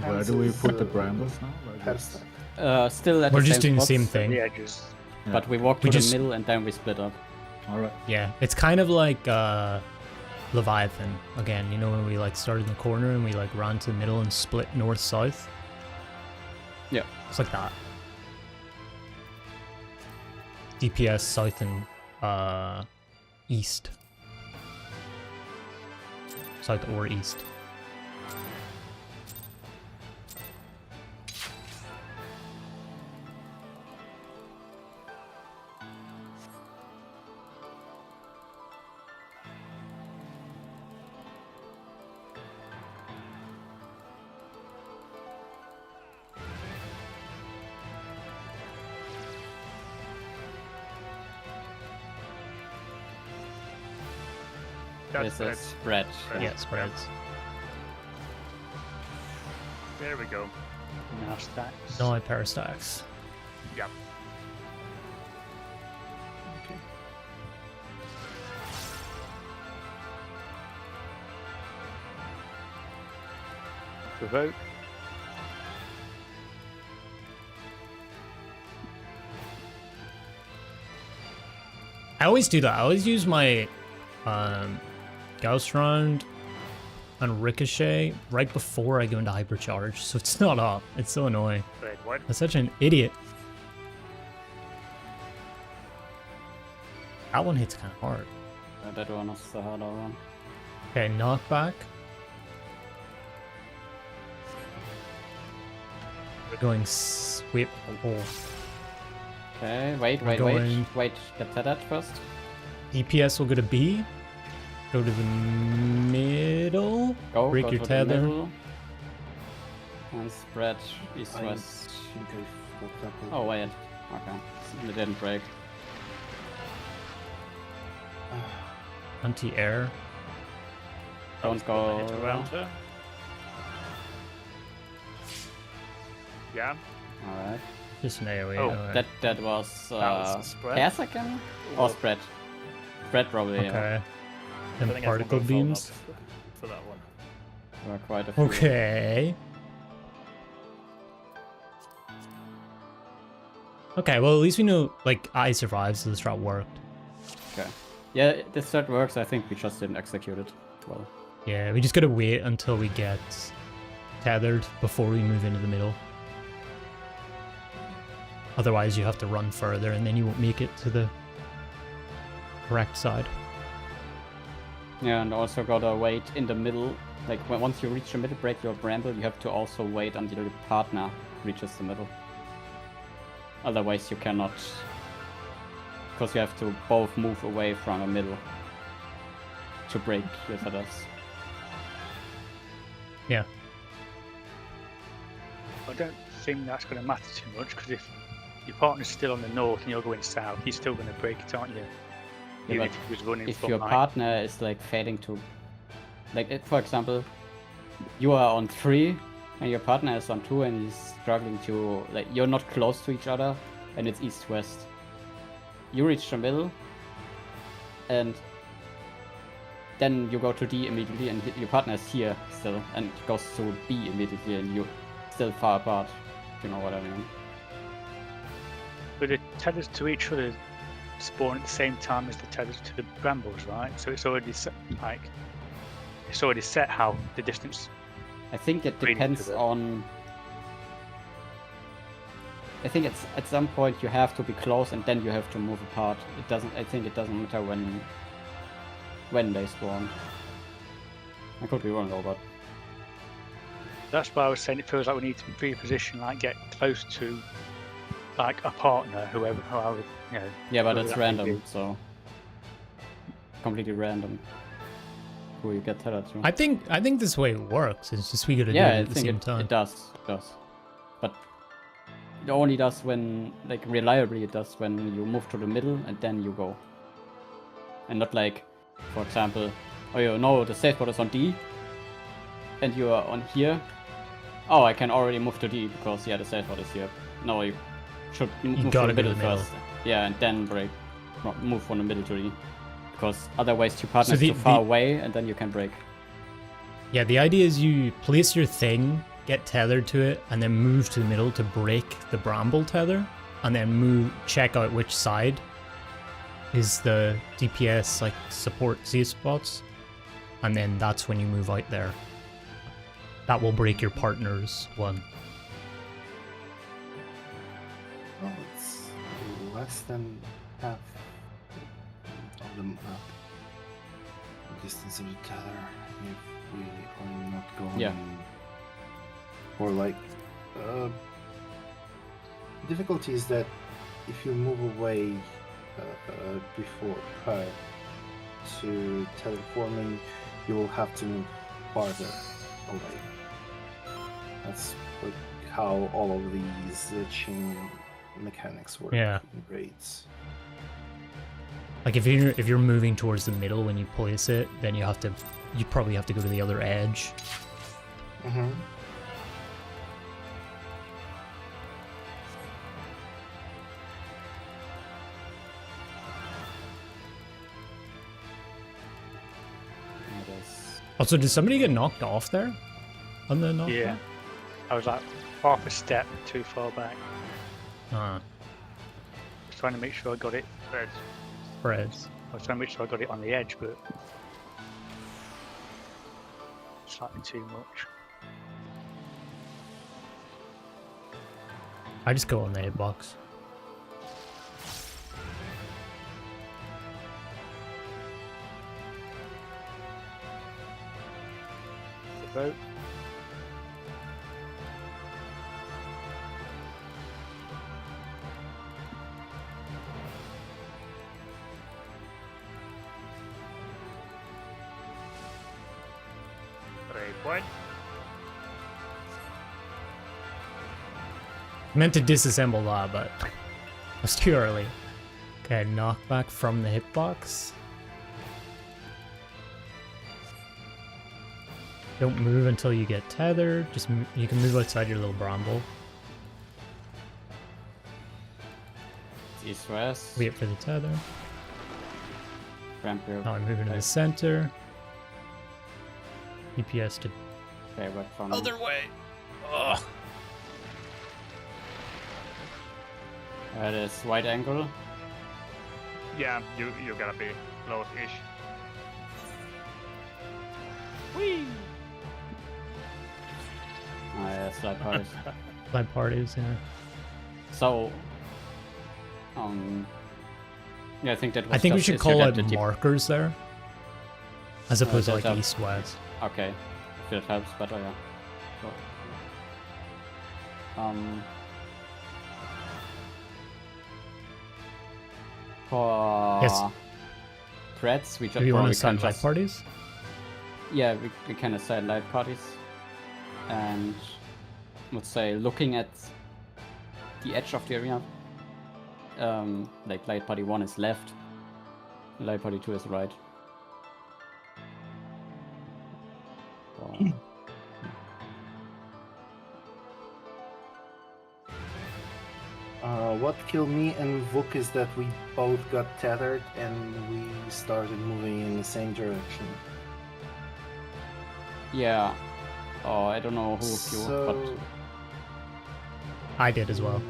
Where do we Hands put is, the brambles now? Like Pair this? stack. Still at We're the just same doing the same spots, thing. the edges. Yeah. But we walk We to just- the middle and then we split up. Alright. Yeah, it's kind of like Leviathan again. You know when we like started in the corner and we like ran to the middle and split north south. Yeah. It's like that. DPS south and east. South or east. That's This is spread. Yeah, spreads. There we go. Now stacks. No, I parastacks. Yep. Okay. Provoke. I always do that. I always use my Gauss round on Ricochet right before I go into hypercharge, so it's not up. It's so annoying. Wait, what? I'm such an idiot. That one hits kind of hard. That one is the harder one. Okay, knockback. We're going sweep. Oh. Okay, wait, We're going- wait. Get tethered first. DPS will go to B. Go to the middle. Go. Break go your to the tether. middle. And spread east I west. think I fucked up. Oh wait. Okay. It didn't break. Anti-air. Don't go. Hit around her. Yeah. Alright. Just an AoE. Oh, alright. That was was a spread? pass again? Or spread? Spread probably. Yeah. Okay. I And think particle everyone got beams. full up for that one. There were quite a few. Okay. Okay, well at least we know like I survived, so this route worked. Okay. Yeah, this strat works. I think we just didn't execute it well. Yeah, we just gotta wait until we get tethered before we move into the middle. Otherwise you have to run further and then you won't make it to the correct side. Yeah, and also gotta wait in the middle. Like once you reach the middle, break your bramble. You have to also wait until your partner reaches the middle. Otherwise, you cannot, because you have to both move away from the middle to break your tethers. Yeah. I don't think that's going to matter too much because if your partner's still on the north and you're going south, he's still going to break it, aren't you? Yeah, Even but if he was running if from your like, partner is like failing to, like for example, you are on 3 and your partner is on 2 and he's struggling to, like you're not close to each other and it's east-west. You reach the middle and then you go to D immediately and your partner is here still and goes to B immediately and you're still far apart, if you know what I mean. but the tethers to each other spawn at the same time as the tethers to the brambles, right? So it's already set, like it's already set how the distance. I think it Reading depends to the- on. I think it's at some point you have to be close and then you have to move apart. It doesn't. I think it doesn't matter when they spawn. I could be wrong though, but That's why I was saying it feels like we need to pre-position, like get close to like a partner, whoever, you know. yeah, but whoever it's that may random, be. so completely random who you get tethered to. I think this way works. It's just we gotta do Yeah, it I at the think same time. it does. It does. But it only does when, like, reliably it does when you move to the middle and then you go. And not like, for example, oh, you know, the safe spot is on D and you are on here. Oh, I can already move to D because, yeah, the safe spot is here. No, you should move to gotta the go to middle the middle. first. Yeah, and then break. Move from the middle to D. Because otherwise your partner is the- too far the- away and then you can break. Yeah, the idea is you place your thing, get tethered to it, and then move to the middle to break the bramble tether, and then check out which side is the DPS like support safe spots, and then that's when you move out there. That will break your partner's one. Well, it's less than half of the map. The distance of the tether. If we are not going Yeah. or like difficulty is that if you move away prior to tether forming, you will have to move farther away. That's like how all of these chain mechanics work Yeah. in raids. Like if you're moving towards the middle when you place it, then you probably have to go to the other edge. Mm-hmm. Also, did somebody get knocked off there? On the knockback? Yeah. I was like half a step too far back. Ah, Just trying to make sure I got it. Prez. I was trying to make sure I got it on the edge, but slightly too much. I just go on the hitbox. Vote. Point. Meant to disassemble that, but it was too early. Okay, knockback from the hitbox. Don't move until you get tethered. Just you can move outside your little bramble. E12S. Wait for the tether. Ramp here. Now I'm moving to the center. EPS to Favorite from other way. Ugh. That is wide angle. Yeah, you gotta be close-ish. Oh yeah, slide parties. Live parties, yeah. So, yeah, I think that was I think we just should easier call than out the deep- markers there, as opposed to that like helps. east-west. Okay, if it helps better, yeah. For Yes. threads, we just Do you want probably to start can live just parties? yeah, we can assign live parties, and let's say looking at the edge of the area. Like light party 1 is left, light party 2 is right. So, What killed me and Vuk is that we both got tethered and we started moving in the same direction. yeah. Oh, I don't know who of you, So, I did as well.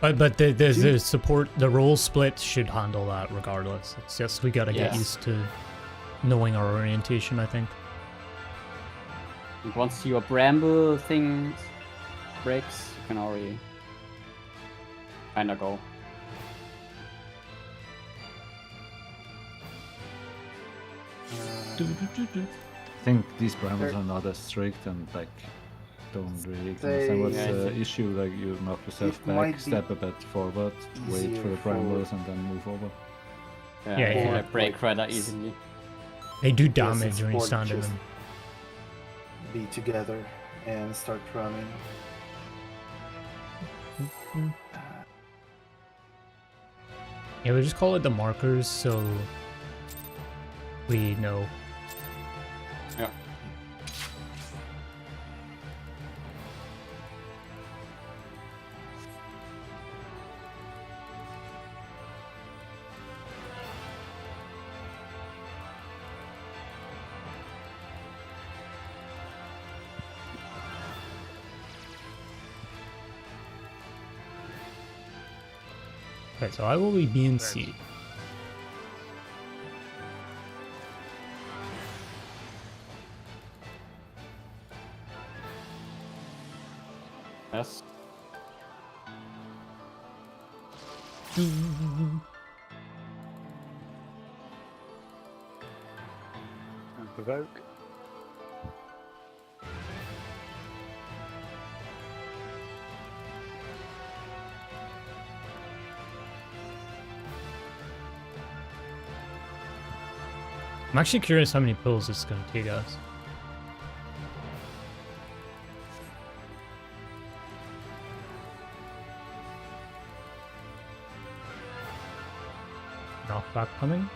mm, But the support, the role split should handle that regardless. It's just we gotta get Yes. used to knowing our orientation, I think. and once your bramble thing breaks, you can already kinda go. I think these brambles are not as strict and like don't really understand what's Yeah, the it- issue. Like you knock yourself it might back, be step a bit forward, wait easier for the for- brambles, and then move over. Yeah, Yeah, you yeah. can break Like- rather easily. They do Yes, damage it's when you more stand in just- them. be together and start running. Yeah, we just call it the markers so we know. Yeah. Okay, so I will be B and C. Yes. And provoke. I'm actually curious how many pulls this is going to take us. Knockback coming.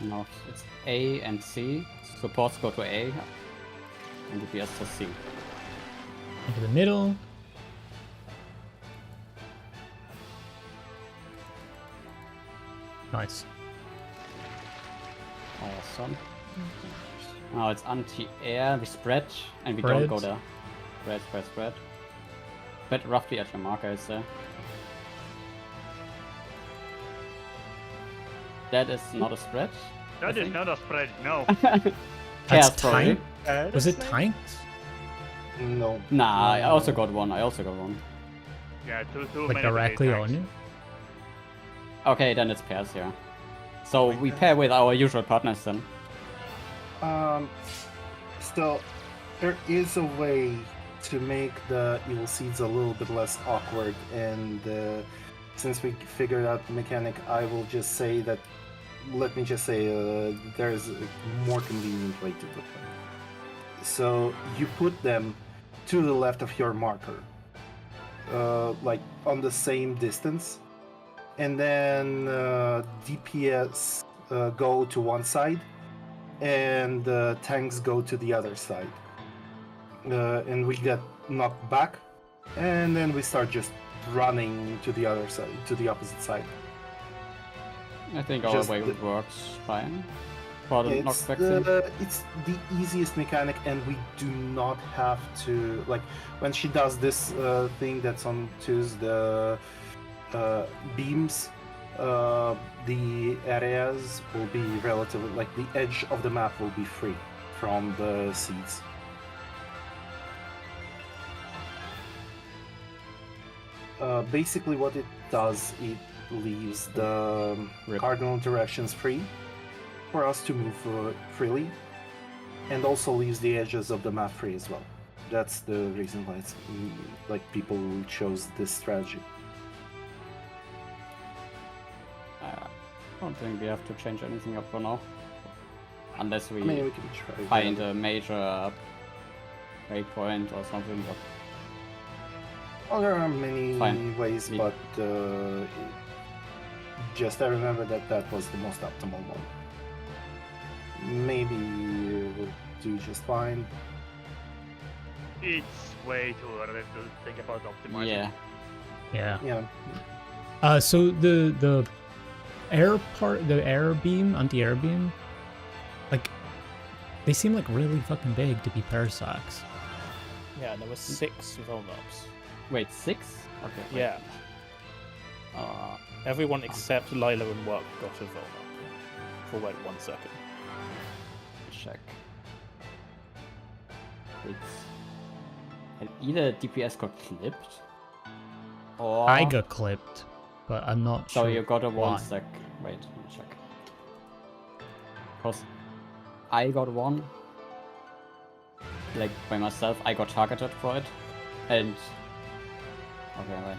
No, it's A and C. Supports go to A, and DPS to C. Into the middle. Nice. Awesome. Now it's anti-air. We spread, and we don't go there. Spread. But roughly at your marker is there. That is not a spread. That is not a spread, no. That's probably. tank? Was it tanks? No. Nah, I No. also got one. Yeah, too Like many directly tanks. on you? Okay, then it's pairs, yeah. So we pair with our usual partners then. Still, there is a way to make the evil seeds a little bit less awkward, and since we figured out the mechanic, I will just say that. Let me just say, there's a more convenient way to put them. So you put them to the left of your marker, like on the same distance, and then DPS go to one side, and tanks go to the other side, and we get knocked back, and then we start just running to the other side, to the opposite side. I think our Just way the- works fine. For the It's knockback thing. it's the easiest mechanic, and we do not have to, like, when she does this thing that's on the beams, the areas will be relatively, like, the edge of the map will be free from the seeds. Basically what it does, it leaves the Rip. cardinal directions free for us to move freely, and also leaves the edges of the map free as well. That's the reason why it's like people chose this strategy. I don't think we have to change anything up for now. Unless we I mean, we can try. find a major breakpoint or something, but Well, there are many Fine. ways, Me- but just I remember that that was the most optimal one. Maybe we'll do just fine. It's way too early to think about optimizing. yeah. Yeah. Yeah. So the air part, the air beam, anti-air beam, like, they seem like really fucking big to be parasacks. Yeah, and there were 6 Volnops. Wait, 6? Okay. wait. Yeah, Uh, everyone except Lila and Work got a Volnop. For wait 1 second. check. It's and either DPS got clipped, or I got clipped, but I'm not so sure. you got a one why. sec. Wait, let me check. Cause I got one. Like by myself, I got targeted for it, and okay, wait.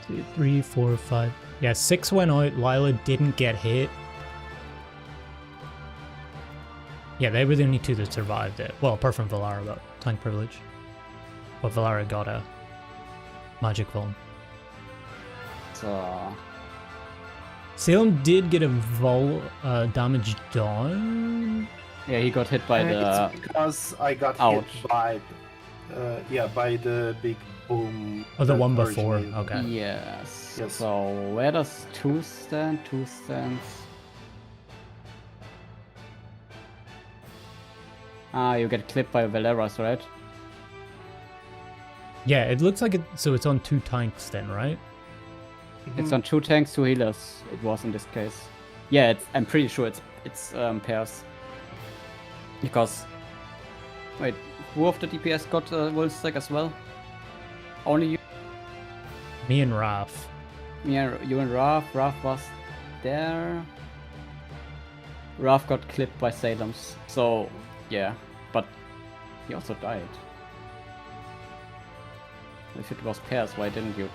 2, 3, 4, 5. Yeah, 6 went out. Lila didn't get hit. Yeah, they were the only 2 that survived it. Well, apart from Valara, but tank privilege. But Valara got a magic vuln. So Salem did get a damage done. yeah, he got hit by the. It's because I got Ouch. hit by, by the big boom. Oh, the that one before. originated. Okay. Yes. Yes. So where does 2 stand? 2 stands. Ah, you get clipped by Valeras, right? Yeah, it looks like it. So it's on 2 tanks then, right? It's on 2 tanks, 2 healers. It was in this case. Yeah, I'm pretty sure it's pairs. Because wait, who of the DPS got Wolfstack as well? Only you, Me and Raph. you and Raph. Raph was there. Raph got clipped by Salem's. So yeah, but he also died. If it was pairs, why didn't you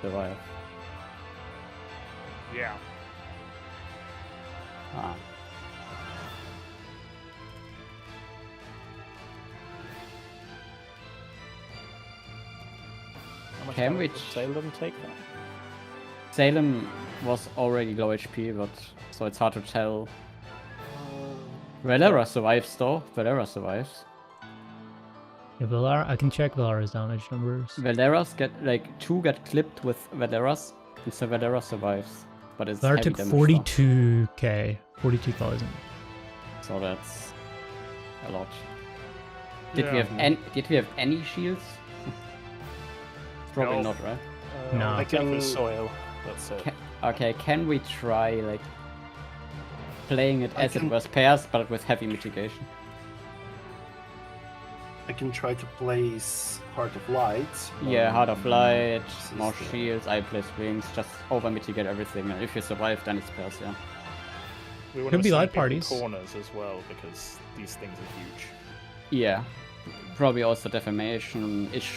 survive? Yeah. Ah. Can we? Did Salem take that? Salem was already low HP, but so it's hard to tell. Valera survives though. Valera survives. Yeah, Valara, I can check Valara's damage numbers. Valera's get like 2 get clipped with Valera's, and so Valera survives. But it's Valara heavy took damage, 42k, 42,000. so that's a lot. Did we have any shields? Probably No. not, right? No. I can- for soil. That's it. Okay, can we try like playing it I as can- it was pairs, but with heavy mitigation? I can try to place Heart of Light. Yeah, Heart of Light, this is more the- shields, I place wings, just over mitigate everything. And if you survive, then it's pairs, yeah. We want Could to be assign light people parties. corners as well because these things are huge. Yeah, probably also defamation-ish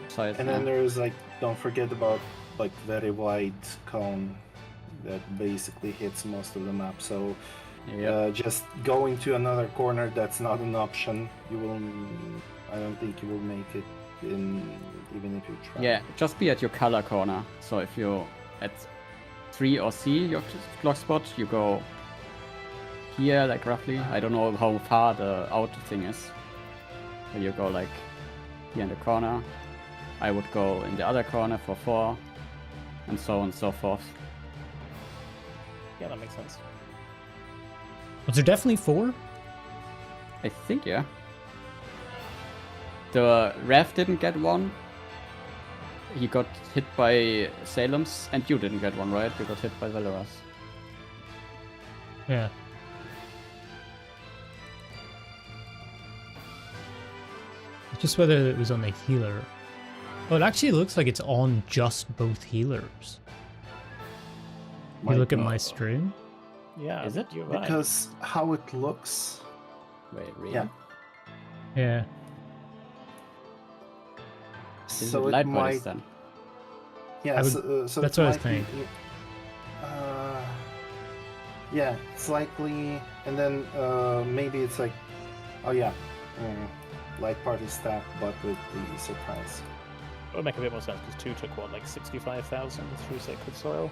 size. And yeah. then there's like, don't forget about like very wide cone that basically hits most of the map. So Yeah. just going to another corner, that's not an option. You will, I don't think you will make it in, even if you try. Yeah, just be at your color corner. So if you're at 3 or C, your clock spot, you go here, like roughly. I don't know how far the out thing is. But you go like here in the corner. I would go in the other corner for 4, and so on and so forth. Yeah, that makes sense. Was there definitely 4? I think, yeah. The Rev didn't get one. He got hit by Salem's, and you didn't get one, right? You got hit by Valera's. Yeah. It's just whether it was on the healer. Oh, it actually looks like it's on just both healers. You Might look at not, my stream. Yeah, Is it? You're right. because how it looks. Wait, really? Yeah. Yeah. Is So it it light might. bodies then? Yeah, I would- so that's it what I was might be- thinking. Yeah, it's likely, and then maybe it's like, oh yeah, light party stack, but with the surprise. It would make a bit more sense because 2 took what, like 65,000 through Sacred Soil?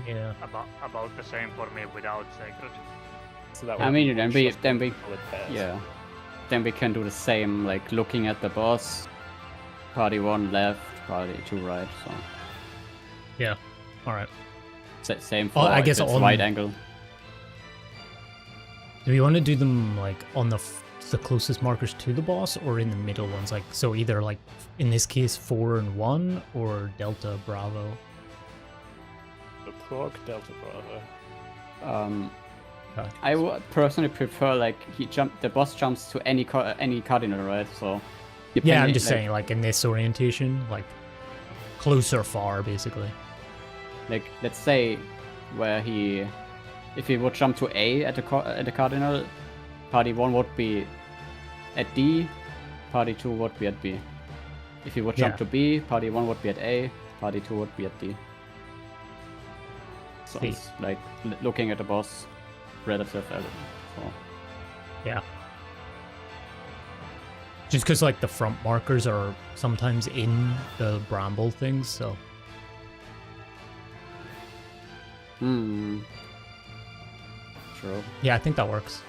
Yeah. About the same for me without Sacred. So that I would mean, then we, just then we, solid pairs. yeah. Then we can do the same, like looking at the boss. Party 1 left, party 2 right, so. Yeah. Alright. Same Oh, for I if guess it's on- wide angle. Do we want to do them like on the closest markers to the boss or in the middle ones? Like, so either like, in this case, 4 and 1 or Delta Bravo. The Prog, Delta Bravo. Okay. I would personally prefer like the boss jumps to any cardinal, right? So. Yeah, I'm depending, just like, saying, like in this orientation, like close or far, basically. Like, let's say where if he would jump to A at the cardinal, party 1 would be at D, party 2 would be at B. If he would jump Yeah. to B, party 1 would be at A, party 2 would be at D. So See. it's like looking at the boss relative. So. Yeah. Just because like the front markers are sometimes in the bramble things, so True. yeah, I think that works.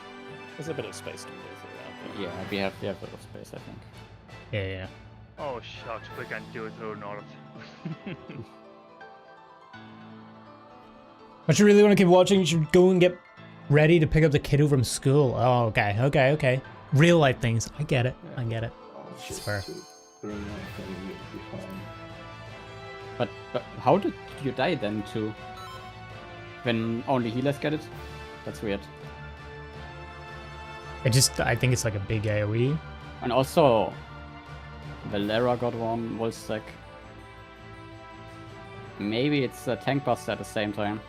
There's a bit of space to move around. But Yeah, we have a bit of space, I think. Yeah, yeah. Oh shucks, we can do it through north. But you really want to keep watching? You should go and get ready to pick up the kiddo from school. Oh, okay. Real life things. I get it. I get it. Just fair. to bring my thing, you'll be fine. But how did you die then too? When only healers get it? That's weird. I think it's like a big AoE. And also, Valera got one, Wolfstack. Maybe it's a tank bust at the same time.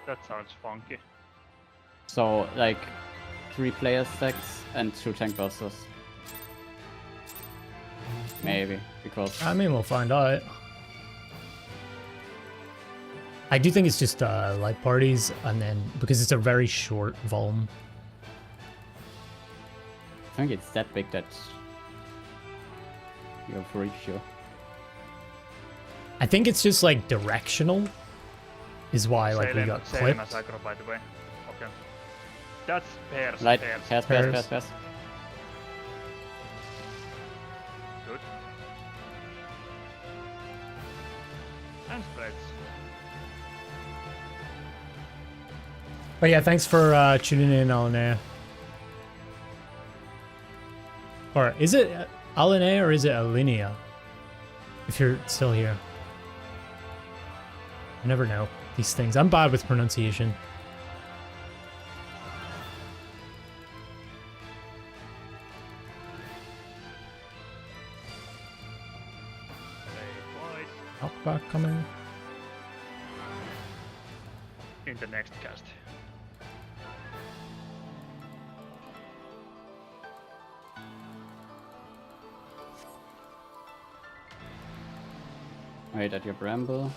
That sounds funky. So, like, 3 player stacks and 2 tank busters. Maybe, because... I mean, we'll find out. I do think it's just light parties, and then because it's a very short vuln. think it's that big that you have reached you. I think it's just like directional, is why like we Same- got same clipped. as aggro, by the way. Okay. That's pairs. Light, Pairs. pass. Good. And spreads. But yeah, thanks for tuning in, Alinea. Or is it Alinea or is it Alinea? If you're still here. I never know these things. I'm bad with pronunciation. Knockback coming. In the next cast. Wait at your bramble.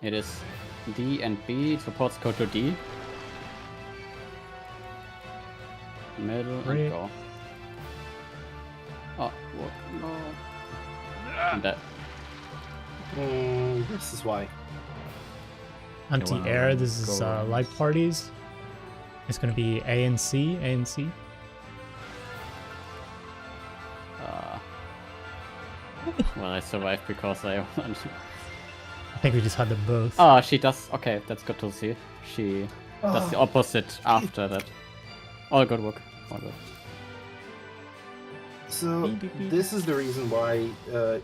It is D and B. Supports go to D. Middle Right. and go. Oh, what? No. And that. This is why. Anti-air, this is go light parties. It's gonna be A and C, A and C. Well, I survived because I. I think we just had them both. Oh, she does. Okay, that's good to see. She does the opposite after that. All good work. All good. So this is the reason why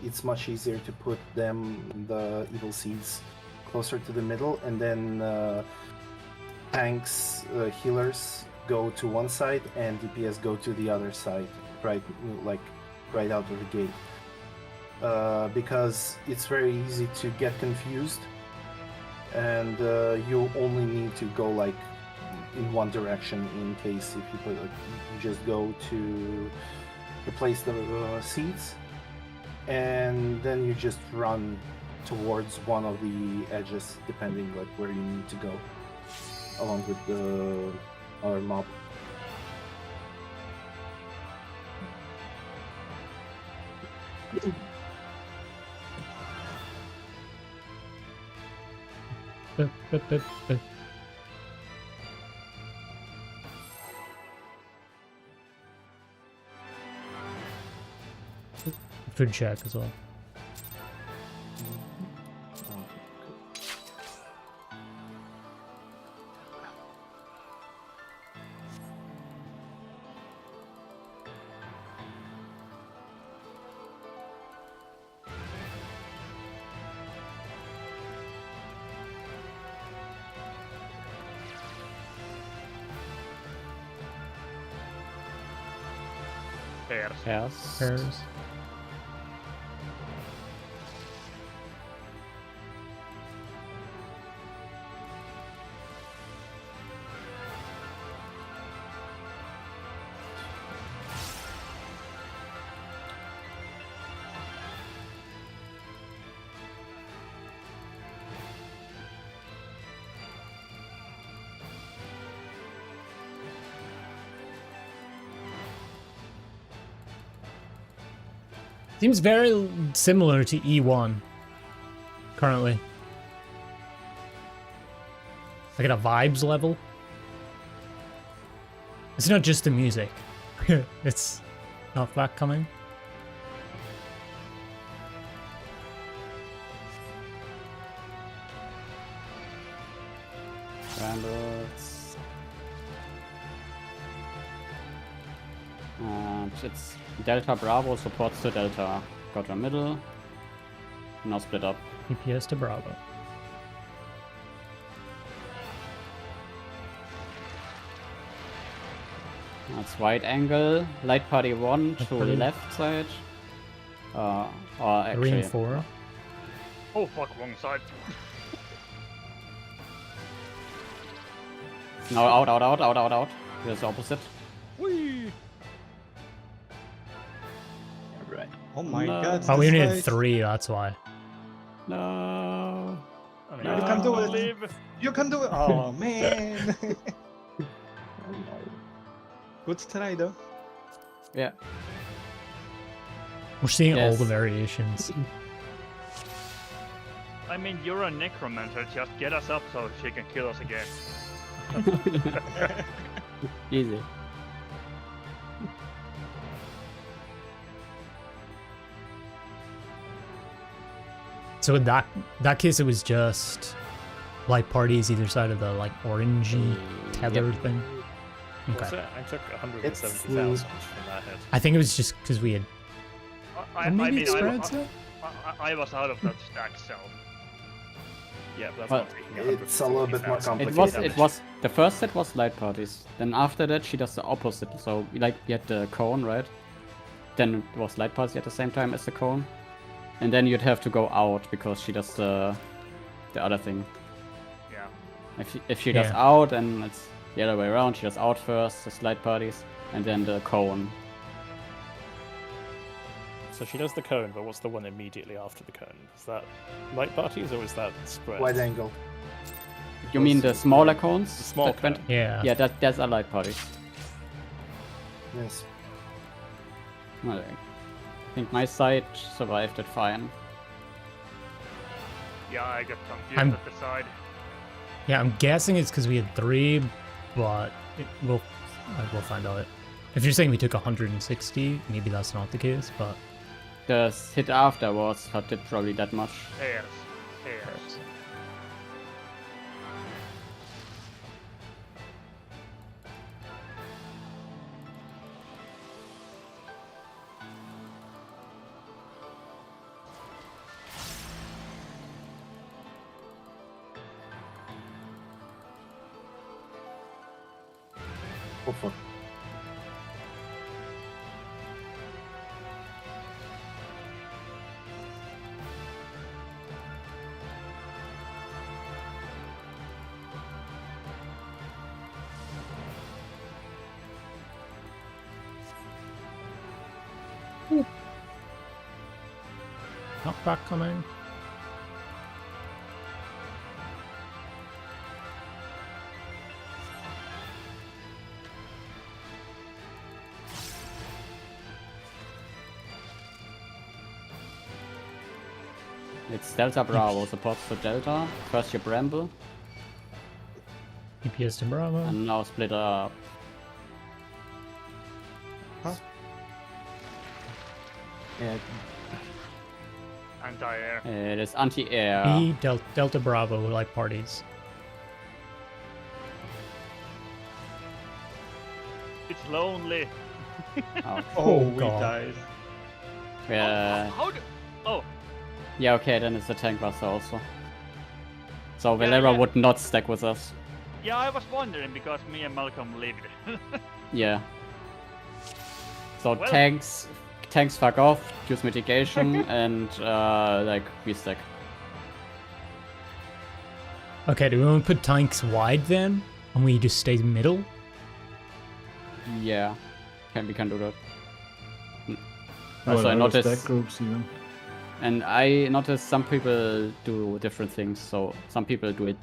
it's much easier to put the evil seeds closer to the middle, and then tanks, healers go to one side, and DPS go to the other side, right out of the gate. Because it's very easy to get confused, and you only need to go like in one direction in case if you just go to replace the seats, and then you just run towards one of the edges depending like where you need to go along with the other mob. Food check as well. Pairs. Yes. Pairs. Seems very similar to E1 currently. Like at a vibes level. It's not just the music. It's not back coming. Brambles. It's Delta Bravo supports the Delta. Got your middle. Now split up. DPS to Bravo. That's wide angle. Light party 1 to party. left side. Or 3 actually. and 4. Oh fuck, wrong side. No, out. Here's the opposite. Whee! Right. Oh my No. god. Oh, we this needed fight. 3, that's why. No. I mean, No. You can do it. live. You can do it. Oh man. Oh no. Good try though. Yeah. We're seeing all the Yes. variations. I mean, you're a necromancer. Just get us up so she can kill us again. Easy. So in that case, it was just light parties either side of the like orangey tether thing. Okay. What's that? I took 170,000 from that hit. I think it was just because we had. I Maybe mean, it spreads it? I was out of that stack, so Yeah, but that's But not taking it's a little bit more 140,000. It was the first set was light parties. Then after that she does the opposite. So like we had the cone, right? Then it was light parties at the same time as the cone. And then you'd have to go out because she does the other thing. yeah. If she does Yeah. out, and it's the other way around. She does out first, the light parties, and then the cone. So she does the cone, but what's the one immediately after the cone? Is that light parties or is that spread? Wide angle. You mean the smaller cones? The small That went- cone. Yeah. Yeah, that's a light party. Yes. I think my side survived it fine. Yeah, I got confused I'm- at the side. Yeah, I'm guessing it's because we had 3, but we'll find out. If you're saying we took 160, maybe that's not the case, but The hit after was not did probably that much. Hairs. Hairs. Go for it. knockback coming. It's Delta Bravo, supports for Delta. First your Bramble, EPS to Bravo. and now split up. Yeah. Anti-air. It is anti-air. B Delta Bravo like parties. It's lonely. Oh. Oh, we God. died. Yeah. How do... Oh, Yeah, okay, then it's a tank buster also. So Yeah, Valera yeah. would not stack with us. yeah, I was wondering because me and Malcolm lived. Yeah. So Well- tanks fuck off, use mitigation, and like we stack. Okay, do we want to put tanks wide then? And we just stay middle? Yeah, we can do that. Well, Also, I other noticed, stack groups even. and I noticed some people do different things. So some people do it.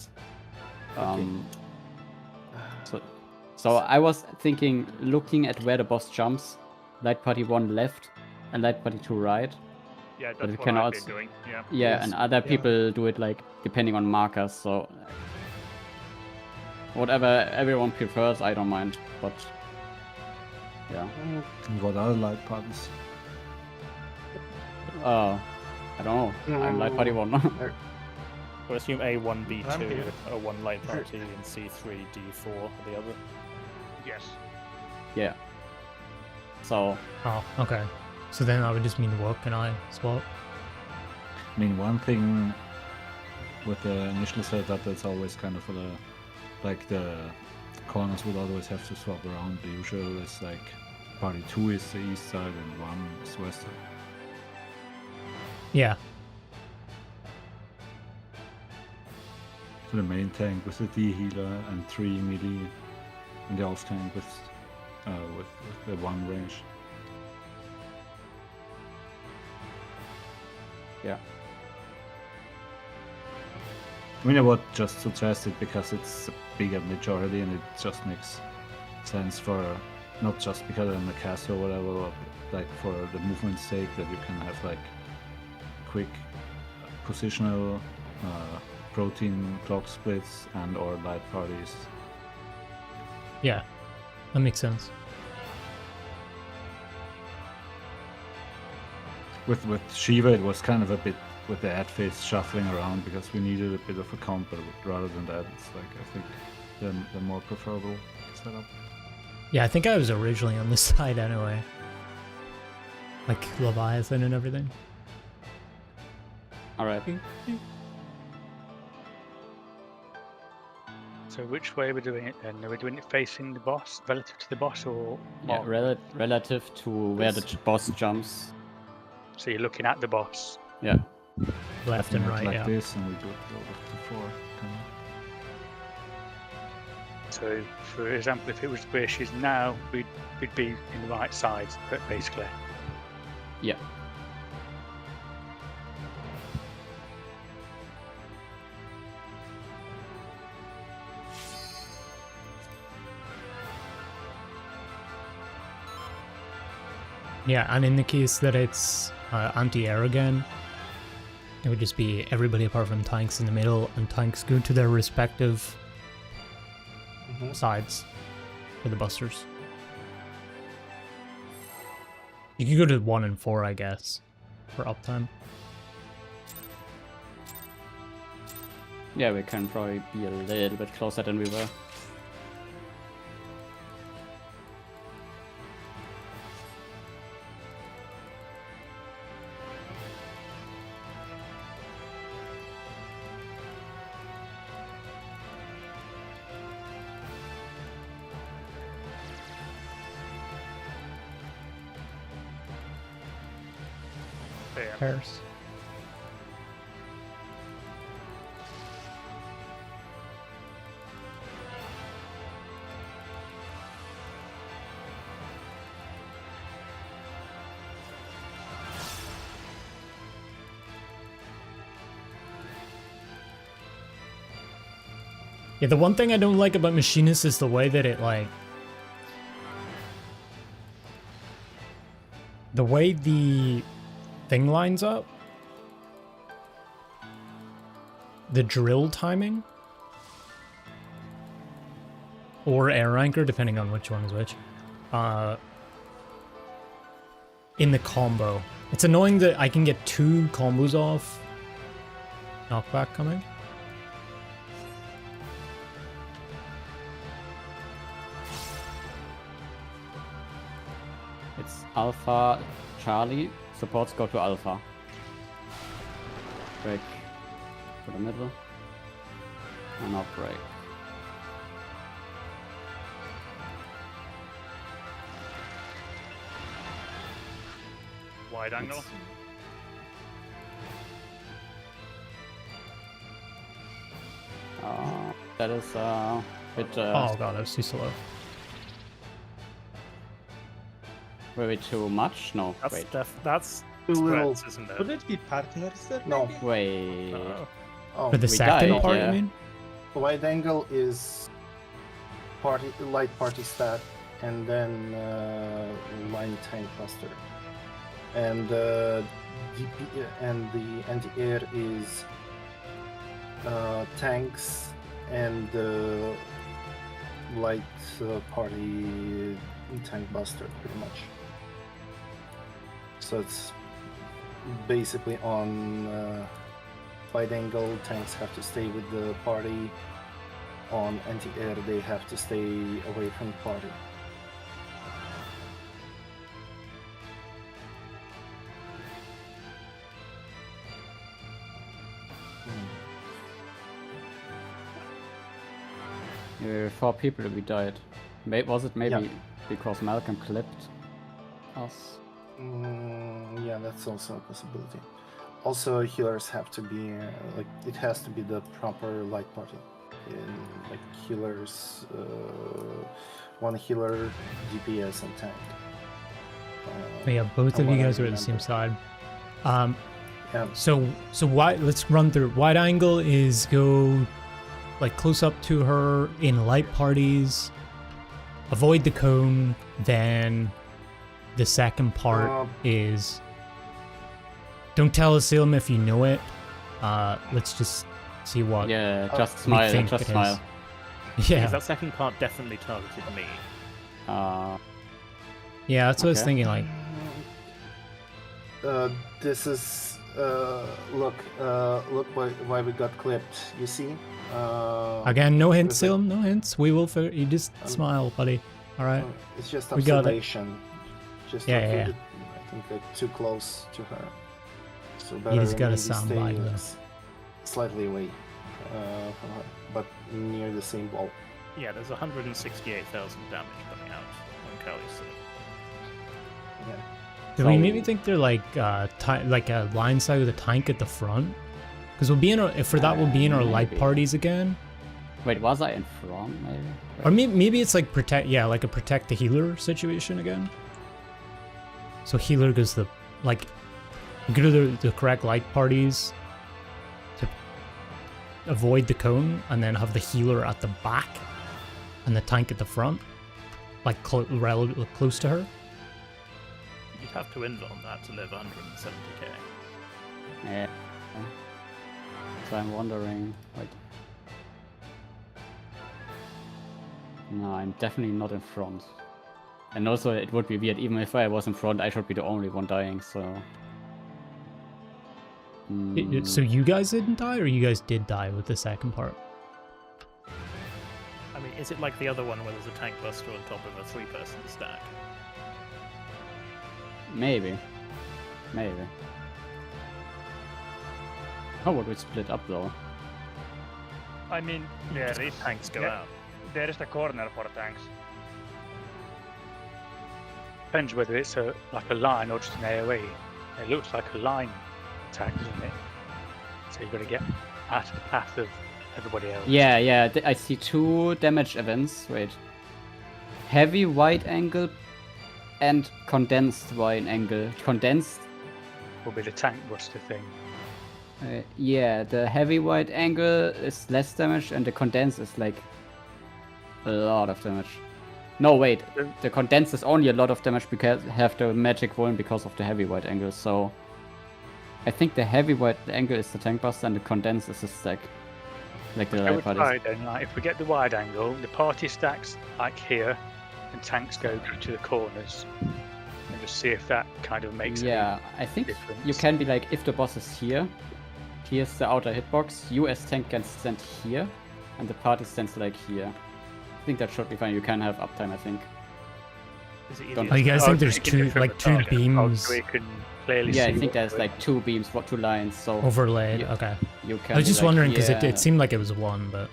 So I was thinking, looking at where the boss jumps, light party 1 left and light party 2 right. Yeah, But that's it what can I've also- been doing. Yeah. Yeah, Yes, and other yeah. people do it like depending on markers. So whatever everyone prefers, I don't mind. But yeah, And what other light parties? I don't know. I'm light party 1. We'll assume A1, I'm B2 here. are one light party, and C3, D4 are the other. Yes. Yeah. So Oh, okay. So then that would just mean Wook and I swap. I mean, one thing with the initial setup that's always kind of like the corners would always have to swap around. The usual is like party 2 is the east side and 1 is west side. Yeah. So the main tank with the D healer and 3 melee, and the off tank with the 1 range. yeah. I mean, I would just suggest it because it's a bigger majority and it just makes sense for not just because in the castle or whatever, but like for the movement's sake, that you can have like quick positional protein clock splits and or light parties. Yeah, that makes sense. With Shiva, it was kind of a bit with the ad phase shuffling around because we needed a bit of a comp, but rather than that, it's like I think the more preferable setup. Yeah, I think I was originally on this side anyway. Like Leviathan and everything. Alright. So which way are we doing it then? Are we doing it facing the boss, relative to the boss, or Yeah, relative to where the boss jumps. so you're looking at the boss? Yeah. Left and right, like yeah. this, and we do it over to 4. So, for example, if it was where she's now, we'd be in the right side, basically. Yeah. Yeah, and in the case that it's anti-air again, it would just be everybody apart from tanks in the middle, and tanks go to their respective sides for the busters. You could go to 1 and 4, I guess, for uptime. Yeah, we can probably be a little bit closer than we were. Pairs. Yeah, the one thing I don't like about Machinist is the way that it, like... The way the thing lines up. The drill timing. Or air anchor, depending on which one is which. In the combo. It's annoying that I can get 2 combos off knockback coming. It's Alpha Charlie. Supports go to Alpha. Break to the middle. And now break. Wide angle. That is a bit Oh god, that was too slow. very too much. No, That's wait. that's Too little. threats, isn't it? Could it be partners there? No. maybe? Wait. Oh, For the we second died, part, yeah. you mean? wide angle is light party stat, and then line tank buster, and DP and the anti-air is tanks and light party tank buster, pretty much. So it's basically on wide angle, tanks have to stay with the party. On anti-air, they have to stay away from the party. There were 4 people we died. Was it maybe Yeah. because Malcolm clipped us? Yeah, that's also a possibility. Also, healers have to be like it has to be the proper light party. In like healers, one healer, DPS, and tank. But yeah, both from of you what I guys are at the same remember. side. Yeah. So wide, let's run through. Wide angle is go like close up to her in light parties. avoid the cone, then the second part is... Don't tell Asylum if you know it. Let's just see what Yeah, just we smile. think Just it smile. is. Because Yeah, that second part definitely targeted me. yeah, that's what I was Okay. thinking, like... This is look why we got clipped. You see? Again, no hints, is it- Asylum, no hints. We will figure... You just smile, buddy. Alright. It's just We got it. observation. Just Yeah, I yeah, think I think they're too close to her. So You better just gotta maybe sound stay, bite, though. slightly away from her, but near the same wall. Yeah, there's 168,000 damage coming out on Kali's. Yeah. Do we So- maybe think they're like like a line side with a tank at the front? Because we'll be in our, if for that we'll be in our light Maybe. parties again. Wait, was I in front, maybe? Or maybe it's like like a protect the healer situation again. So healer goes the like go to the correct light parties to avoid the cone, and then have the healer at the back and the tank at the front, like close to her. You'd have to invuln that to live 170k. Yeah. So I'm wondering, like... No, I'm definitely not in front. And also, it would be weird, even if I was in front, I should be the only one dying, so... So you guys didn't die, or you guys did die with the second part? I mean, is it like the other one where there's a tank buster on top of a 3-person stack? Maybe. Maybe. How would we split up, though? I mean, there is Tanks go there- out. There is the corner for tanks. Depends whether it's like a line or just an AoE. It looks like a line attack, doesn't it? So you've got to get out of the path of everybody else. Yeah, yeah, I see 2 damage events. Wait. Heavy wide angle and condensed wide angle. Condensed? Will be the tank buster thing. Yeah, the heavy wide angle is less damage and the condensed is like a lot of damage. No, wait, the condensed is only a lot of damage because I have the magic one because of the heavy wide angle, so I think the heavy wide angle is the tank buster and the condensed is the stack. Like the I light would parties. try then, like if we get the wide angle, the party stacks like here, and tanks go to the corners, and just see if that kind of makes Yeah, I think difference. you can be like, if the boss is here, here's the outer hitbox, you as tank can stand here, and the party stands like here. I think that should be fine, you can have uptime, I think. Is it Don't- Oh, you easier guys to think there's Make it different two with target, beams so we can clearly Yeah, see I think what there's we're like 2 beams, 2 lines, so overlaid? Yeah. Okay. you can I was be just like, wondering because yeah. it seemed like it was one, but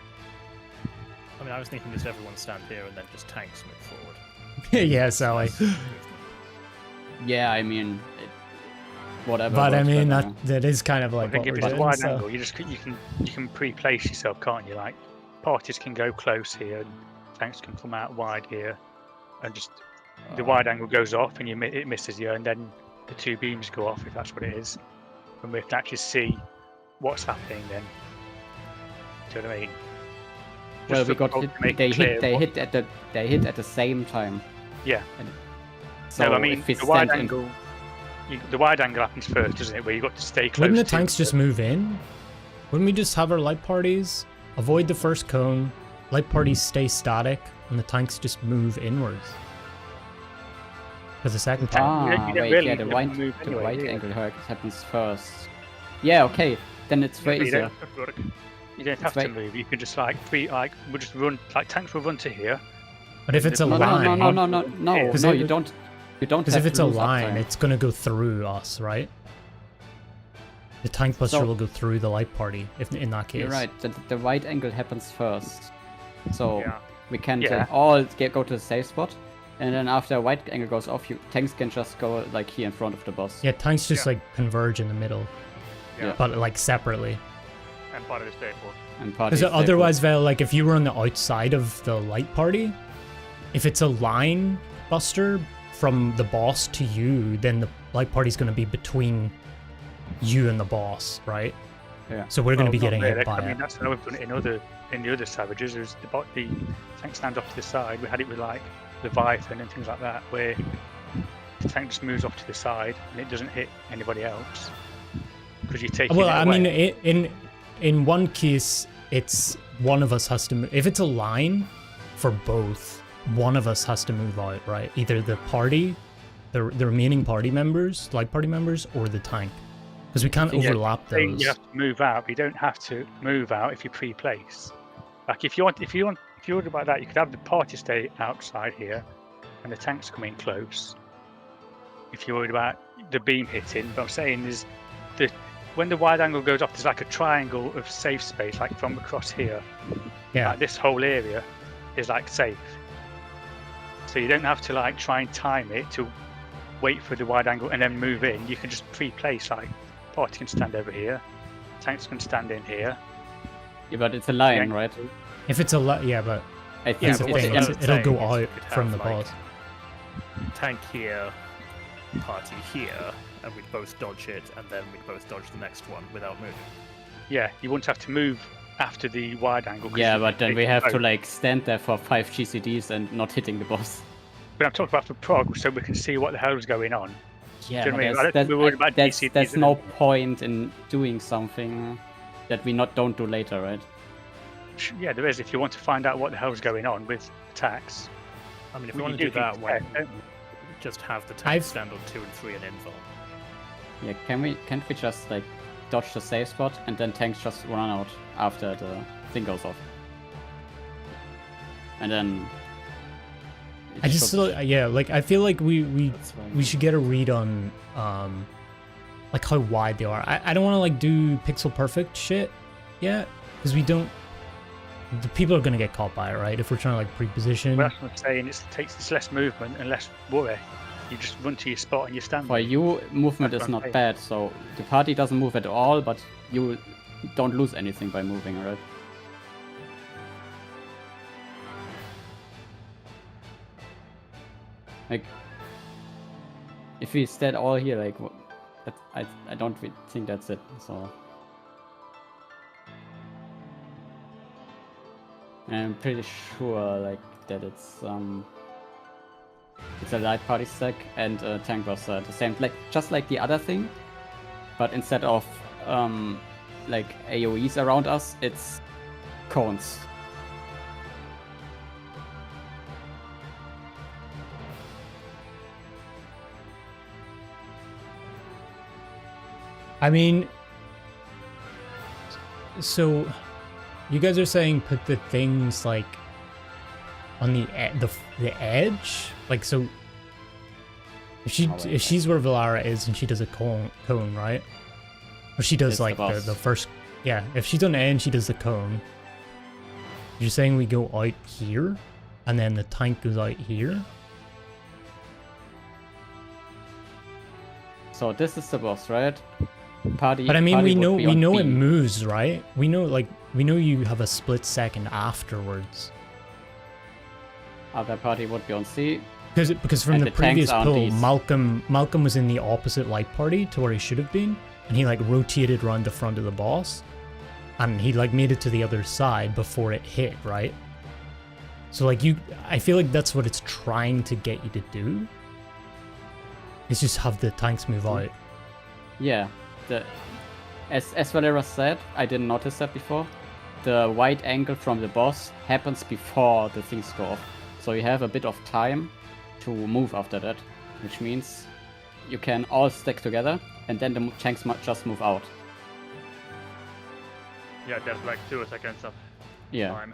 I mean, I was thinking just everyone stand here and then just tanks move forward. yeah, Sally. Yeah, I mean, whatever. But I works mean, better. that is kind of I like think what if we're it's doing. wide So. angle, you can pre-place yourself, can't you? Like parties can go close here, and tanks can come out wide here, and just the wide angle goes off, and it misses you, and then the 2 beams go off if that's what it is, and we can actually see what's happening. Then, do you know what I mean? Well, Just we for got Prog hit, to make they it clear hit what- they hit at the same time. Yeah. So No, I mean if we the wide stand in- angle. The wide angle happens first, doesn't it? Where you got to stay close. Wouldn't the to tanks just move in? Wouldn't we just have our light parties, avoid the first cone, light parties stay static, and the tanks just move inwards? Because the second tank. Ah, Ah, you don't wait, really yeah, the never right, move the anyway, right do you? angle happens first. Yeah, okay, then it's way You easier. don't have to work. You don't have It's to move. You can just like we'll just run. Like tanks will run to here. But if it's a No, line, no, Because no, it- you don't. You don't because have if it's to a lose line, uptime. it's gonna go through us, right? The tank buster So- will go through the light party if in that case. You're right. The right angle happens first, so Yeah. we can Yeah. then all go to the safe spot, and then after right angle goes off, tanks can just go like here in front of the boss. Yeah, tanks just Yeah. like converge in the middle, Yeah. but like separately. And part of the staples. And parties Because stay put. otherwise, Vel, like if you were on the outside of the light party, if it's a line buster from the boss to you, then the light party's going to be between you and the boss, right? Yeah. So we're going to be Well, getting not hit really. by I mean, it. that's how we've done it in other in the other Savages, is the tank stand off to the side. We had it with like Leviathan and things like that, where the tank just moves off to the side and it doesn't hit anybody else because you're taking Well, it I away. mean, in one case, it's one of us has to move. If it's a line for both, one of us has to move out, right? Either the party, the remaining party members, like party members, or the tank, because we can't overlap those. You have to move out, but you don't have to move out if you pre-place. Like if you're worried about that, you could have the party stay outside here, and the tanks come in close. If you're worried about the beam hitting, but I'm saying is when the wide angle goes off, there's like a triangle of safe space, like from across here. Yeah. Like this whole area is like safe, so you don't have to like try and time it to wait for the wide angle and then move in. You can just pre-place, like party can stand over here, tanks can stand in here. Yeah, but it's a line, right? If it's yeah, but I think that's the thing. It'll go out from the boss. Tank here, party here, and we'd both dodge it, and then we'd both dodge the next one without moving. Yeah, you wouldn't have to move after the wide angle. Yeah, but then we have to like stand there for 5 GCDs and not hitting the boss. But I'm talking about for Prog, so we can see what the hell's going on. Yeah, Do you know what I mean? I don't but think we're worried about there's DCDs, no is it? point in doing something that we don't do later, right? Yeah, there is. If you want to find out what the hell's going on with attacks. I mean, if Well, we you want to do do that, things why test, don't you? just have the tank I've- stand on 2 and 3 and invul? Yeah, can't we just like dodge the safe spot and then tanks just run out after the thing goes off? And then I just yeah, like I feel like we should get a read on like how wide they are. I don't want to like do pixel perfect shit yet, because we don't. The people are gonna get caught by it, right? If we're trying to like pre-position. Well, that's what I'm saying. It's less movement and less worry. You just run to your spot and you stand For there. you, movement That's is what I'm not saying. bad, so the party doesn't move at all, but you don't lose anything by moving, right? Like, if we stand all here, like, I don't think that's it, so... I'm pretty sure, like, that it's a light party stack and a tank was the same, like just like the other thing, but instead of like AoEs around us, it's cones. I mean, so you guys are saying put the things like on the edge, like so. If she's where Valara is and she does a cone, right? Or she does It's like the boss. the first, yeah. If she's on the end, she does the cone. You're saying we go out here, and then the tank goes out here. So this is the boss, right? Party. But I mean, party we would be on know it B. moves, right? We know you have a split second afterwards. Other party would be on C. Because from And the the tanks previous are on pull, these. Malcolm was in the opposite light party to where he should have been, and he like rotated around the front of the boss, and he like made it to the other side before it hit, right? So like I feel like that's what it's trying to get you to do. Is just have the tanks move out. Yeah, as Valera said, I didn't notice that before. The wide angle from the boss happens before the things go off, so you have a bit of time to move after that, which means you can all stack together, and then the tanks might just move out. Yeah, there's like 2 seconds of Yeah. time.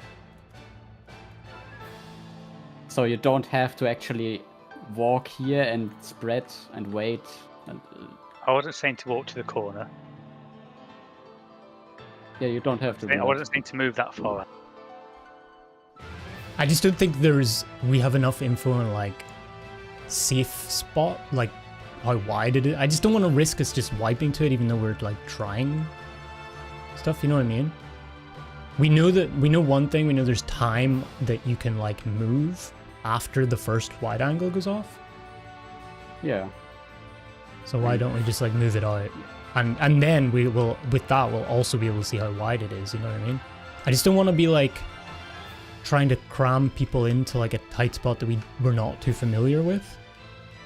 So you don't have to actually walk here and spread and wait. And, I wasn't saying to walk to the corner. yeah, you don't have to. do I that. wasn't saying to move that far. I just don't think we have enough info on like safe spot, like how wide it is. I just don't want to risk us just wiping to it, even though we're like trying stuff. You know what I mean? We know one thing. We know there's time that you can like move after the first wide angle goes off. Yeah. So why don't we just like move it out, and then we'll also be able to see how wide it is. You know what I mean? I just don't want to be like trying to cram people into like a tight spot that we're not too familiar with,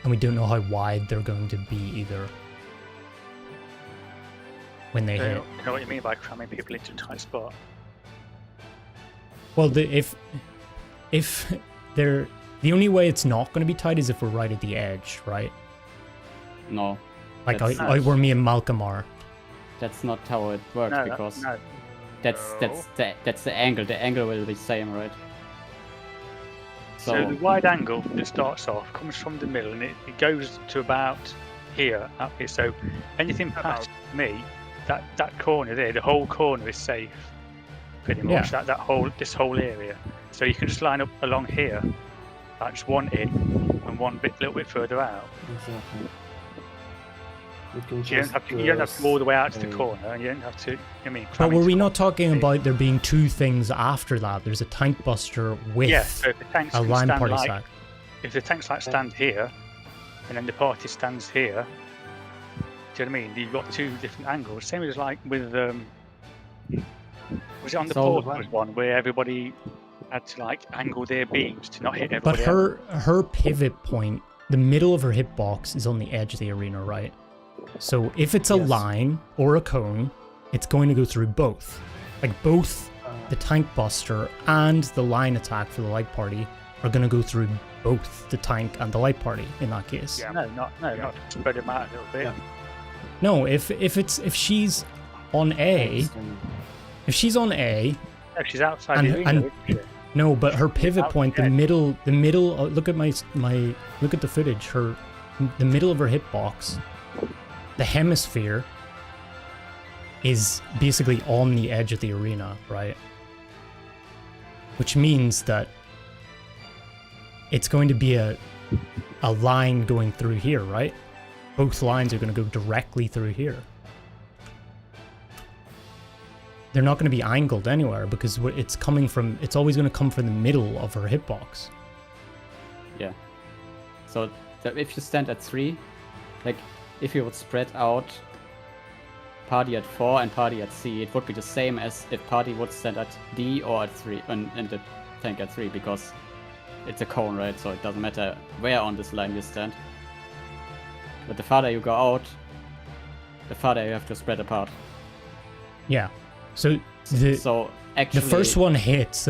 and we don't know how wide they're going to be either when they hit. You know what you mean by cramming people into a tight spot? Well, if they're the only way it's not going to be tight is if we're right at the edge, right? No. Like That's- out where me and Malcolm are. That's not how it works No, because no. that's the angle. The angle will be same, right? So the wide angle that starts off comes from the middle and it goes to about here. Okay, so anything past me, that corner there, the whole corner is safe. Pretty much this whole area. So you can just line up along here, like just one in and one little bit further out. Exactly. You can You don't have to, you don't have to go all the way out to the corner, and you don't have to. I mean, But cramming were we to- not talking about there being two things after that? There's a tank buster with Yeah, so if the tanks a can line stand party like, stack. if the tanks like stand here, and then the party stands here, do you know what I mean? You've got two different angles. Same as like with was it on the So- portal one where everybody had to like angle their beams to not hit But everybody else? her pivot point, the middle of her hitbox is on the edge of the arena, right? So if it's a line or a cone, it's going to go through both. Like both the tank buster and the line attack for the light party are going to go through both the tank and the light party in that case. Yeah, not spread them out a little bit. Yeah. No, if she's on A, if she's on A, No, she's outside And- the arena. and- isn't she? no, but her pivot Out point, the the edge. middle. Look at look at the footage. The middle of her hitbox, the hemisphere is basically on the edge of the arena, right? Which means that it's going to be a line going through here, right? Both lines are going to go directly through here. They're not going to be angled anywhere because it's always going to come from the middle of her hitbox. Yeah. So if you stand at 3, like if you would spread out party at 4 and party at C, it would be the same as if party would stand at D or at 3 and the tank at 3 because it's a cone, right? So it doesn't matter where on this line you stand. But the farther you go out, the farther you have to spread apart. Yeah. So the actually first one hits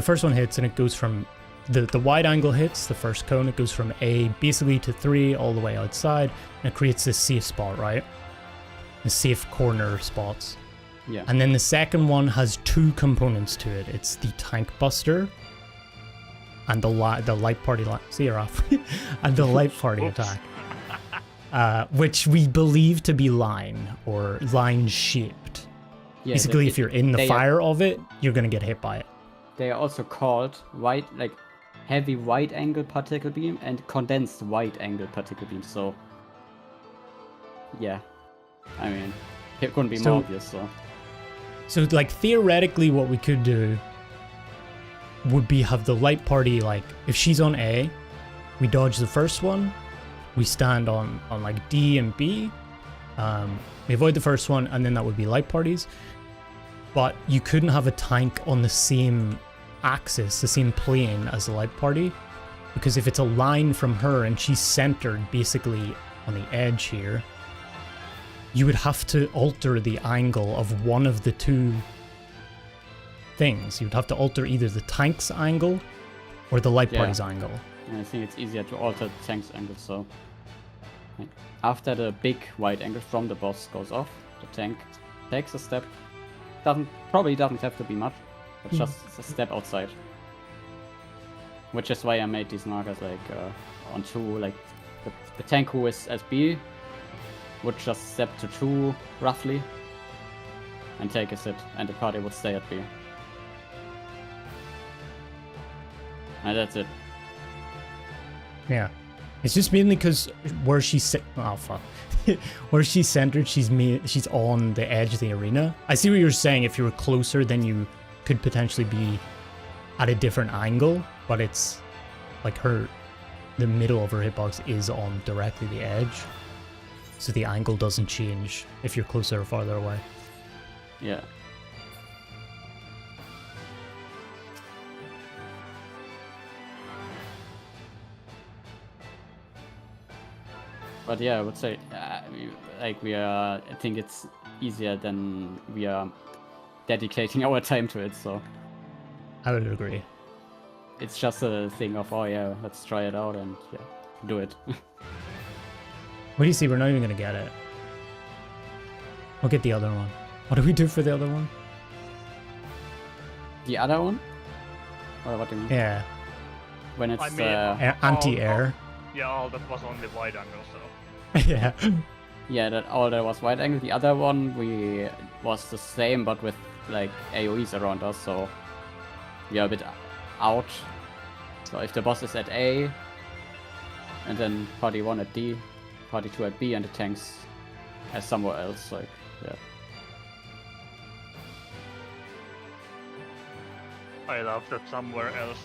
and it goes from the wide angle hits the first cone, it goes from A basically to 3 all the way outside, and it creates this safe spot, right? The safe corner spots. Yeah. And then the second one has 2 components to it. It's the tank buster and the light party see you're off and the light party attack. Which we believe to be line or line shaped. Yeah, Basically, if you're in the they fire of it, you're gonna get hit by it. They are also called heavy wide angle particle beam and condensed wide angle particle beam. So yeah, I mean it couldn't be more obvious. So like theoretically, what we could do would be have the light party, like if she's on A, we dodge the first one, we stand on like D and B, we avoid the first one, and then that would be light parties. But you couldn't have a tank on the same axis, the same plane as the light party, because if it's a line from her and she's centered basically on the edge here, you would have to alter the angle of one of the two things. You'd have to alter either the tank's angle or the light party's angle. And I think it's easier to alter the tank's angle. So after the big wide angle from the boss goes off, the tank takes a step. Probably doesn't have to be much, but just a step outside. Which is why I made these markers on 2, like the tank who is at B would just step to 2 roughly and take a sit, and the party would stay at B. And that's it. Yeah. It's just mainly because where she's where she's centered, she's on the edge of the arena. I see what you're saying. If you were closer, then you could potentially be at a different angle, but it's like the middle of her hitbox is on directly the edge, so the angle doesn't change if you're closer or farther away. Yeah. But yeah, I would say I think it's easier than we are dedicating our time to it. So I would agree. it's just a thing of, oh yeah, let's try it out and yeah, do it. What do you see? We're not even gonna get it. We'll get the other one. What do we do for the other one? The other one? Or what do you mean? Yeah, When it's I mean, anti-air. Yeah, all that was on the wide angle, so. Yeah. yeah, that all that was wide angle. The other one was the same, but with like AoEs around us, so we are a bit out. So if the boss is at A, and then party 1 at D, party 2 at B, and the tanks as somewhere else, like yeah. I love that somewhere else.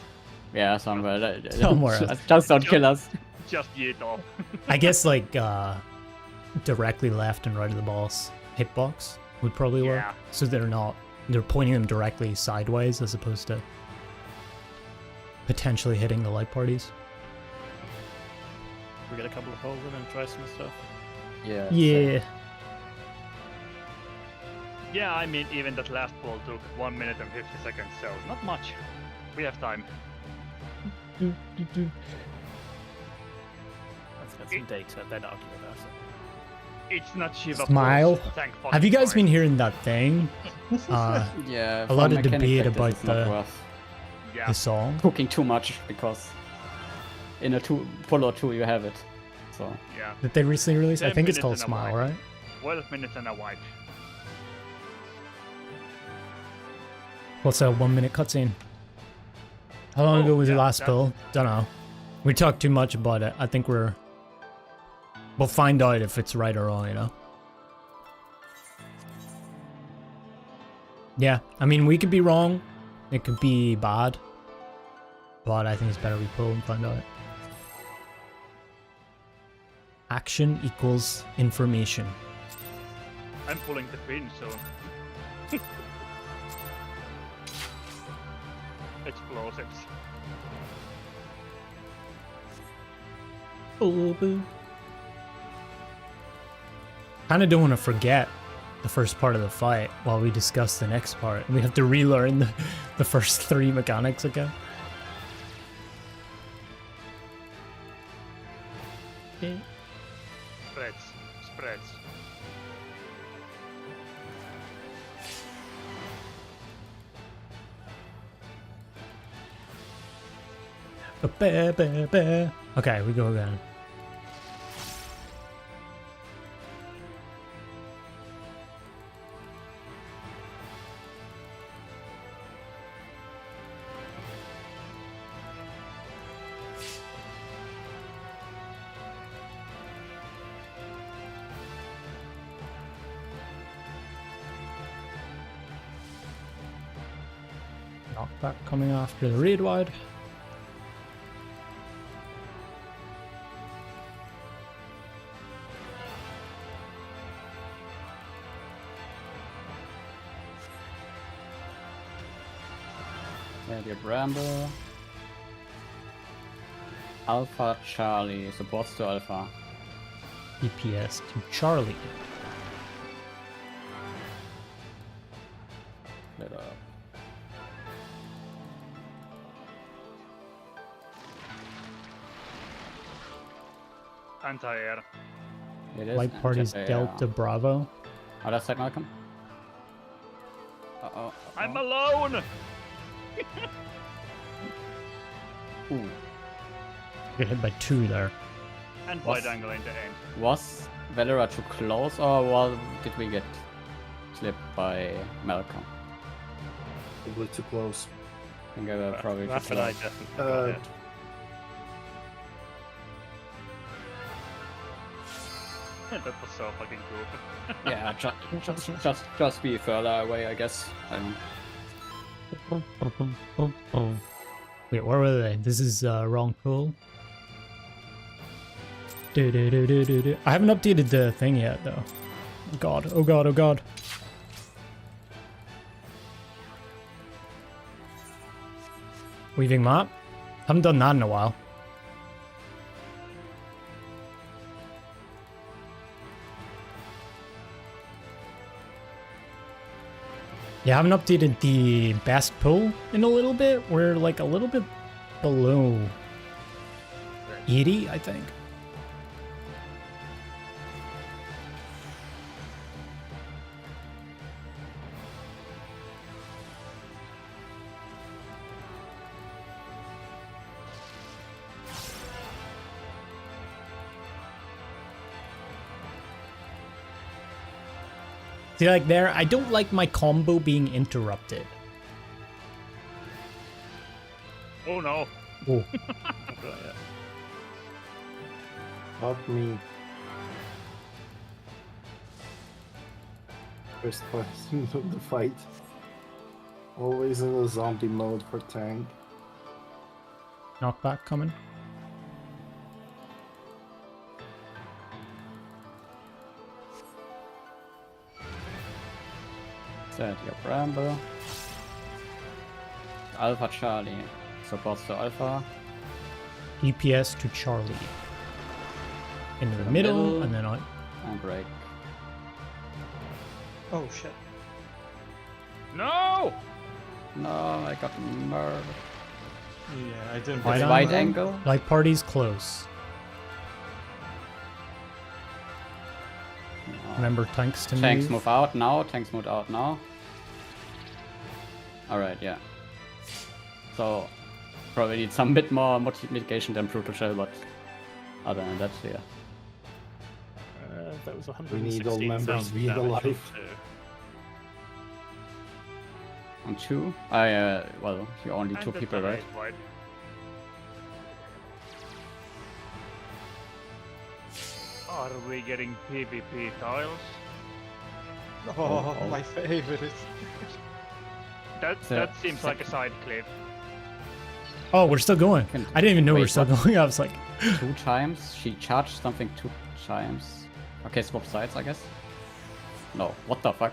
Yeah, somewhere. Somewhere else. Just don't kill us. Just yeet off. I guess like directly left and right of the boss hitbox would probably work. Yeah. So they're pointing them directly sideways as opposed to potentially hitting the light parties. We get a couple of holes in and try some stuff. Yeah. Yeah. Yeah, I mean, even that last ball took 1 minute and 50 seconds, so not much. We have time. Let's get some data, then argue about it. It's not Shiva. Smile. Pulse, thank fucking Have you guys Christ. been hearing that thing? Yeah. A lot for of mechanic debate practice, about it's not the- worth Yeah. The song. cooking too much because in a pull or two you have it. So Yeah. That they recently released? I 10 think it's minutes called and a Smile, wipe. right? 12 minutes and a wipe. What's a 1 minute cutscene? How long ago was your yeah, last spill? Don't know. We talked too much about it. I think we'll find out if it's right or wrong, you know? Yeah, I mean, we could be wrong. It could be bad. But I think it's better we pull and find out. Action equals information. I'm pulling the pin, so. Explosives. Kinda don't want to forget the first part of the fight while we discuss the next part. We have to relearn the first 3 mechanics again. Spreads. Okay, we go again. Knockback coming after the raid wide. yeah, the Bramble. Alpha Charlie supports to Alpha. DPS to Charlie. Split up. Anti-air. It is Light parties anti-air. Delta Bravo. Oh, that's like Malcolm. Uh-oh. I'm alone! Ooh. Get hit by 2 there. And Was- wide angle in the aim. Was Valera too close, or did we get clipped by Malcolm? Probably too close. I think I were probably too Raph and I close. definitely got Uh, hit. That was so fucking cool. Yeah, just be further away, I guess. Wait, where were they? This is wrong pool. I haven't updated the thing yet, though. Oh god, oh god, oh god. Weaving map? Haven't done that in a while. Yeah, I haven't updated the best pull in a little bit. We're like a little bit below 80, I think. See, like there, I don't like my combo being interrupted. Oh no. Oh. Not me. First person of the fight. Always in a zombie mode for tank. Knockback coming. Set your Bramble. Alpha Charlie. Supports to Alpha. DPS to Charlie. In the middle, and then on. And break. Oh shit. No! No, I got murdered. Yeah, I didn't. Wide get Wide it. angle. Light party's close. No. Remember tanks to Tanks move. move out now. Tanks move out now. Alright, yeah. So, probably need some bit more mitigation than Brutal Shell, but other than that, yeah. That was We need all 116 members being damage on alive. two. On 2? Well, you're only And 2 the people, right? tornado wide. Are we getting PvP tiles? Oh, Oh. my favorite. That So- that seems like a side clip. Oh, we're still going. I didn't even know we Wait, were still what? going. I was like, 2 times? She charged something 2 times. Okay, swap sides, I guess. No, what the fuck?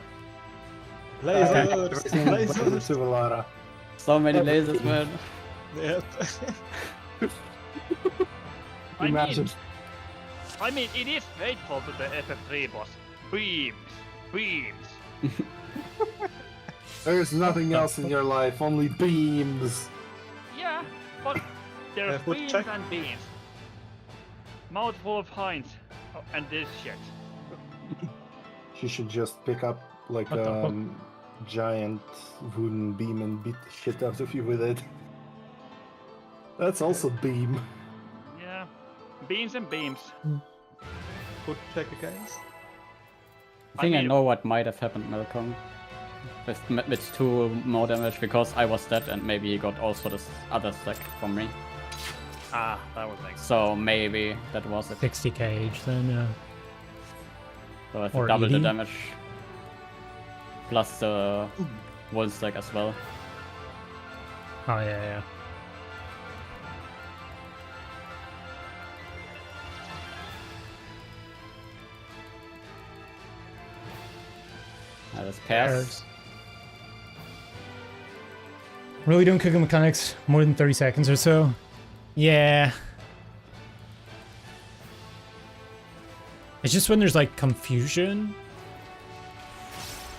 Lasers! Everything but the Lasers! Civilara. So many Everything. lasers, man. Yep. Imagine. I mean, it is faithful to the FF3 boss. Beams, beams. There's nothing else in your life, only beams. Yeah, but there's foot beams check. and beams. Mouthful of hinds and this shit. She should just pick up like What the a fuck? giant wooden beam and beat the shit out of you with it. That's also beam. Yeah, beams and beams. Foot check against. I think I mean- know what might have happened, Malcolm. With 2 more damage, because I was dead and maybe he got also this other stack from me. Ah, that would make sense. So maybe that was it. 60k each then, So I or think double the 80. damage. Plus the wall stack as well. Oh, yeah, yeah. This pairs. Really doing cooking mechanics more than 30 seconds or so? Yeah. It's just when there's like confusion.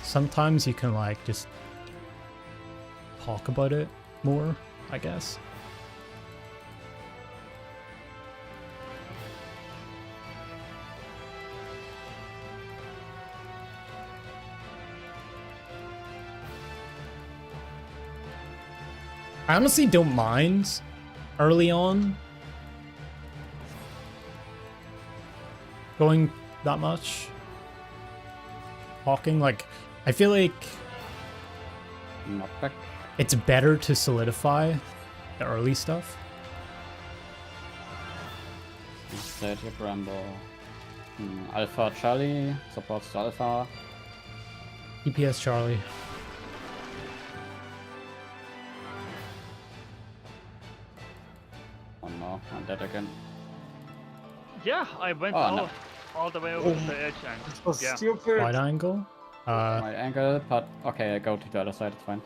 Sometimes you can like just talk about it more, I guess. I honestly don't mind early on going that much. Talking, like, I feel like Knockback. it's better to solidify the early stuff. Set your Bramble. Alpha Charlie. Supports to Alpha. DPS Charlie. Oh no, I'm dead again. Yeah, I went Oh, no. all the way over to the edge and This was yeah. stupid. Wide angle. My angle, but okay, I go to the other side, it's fine.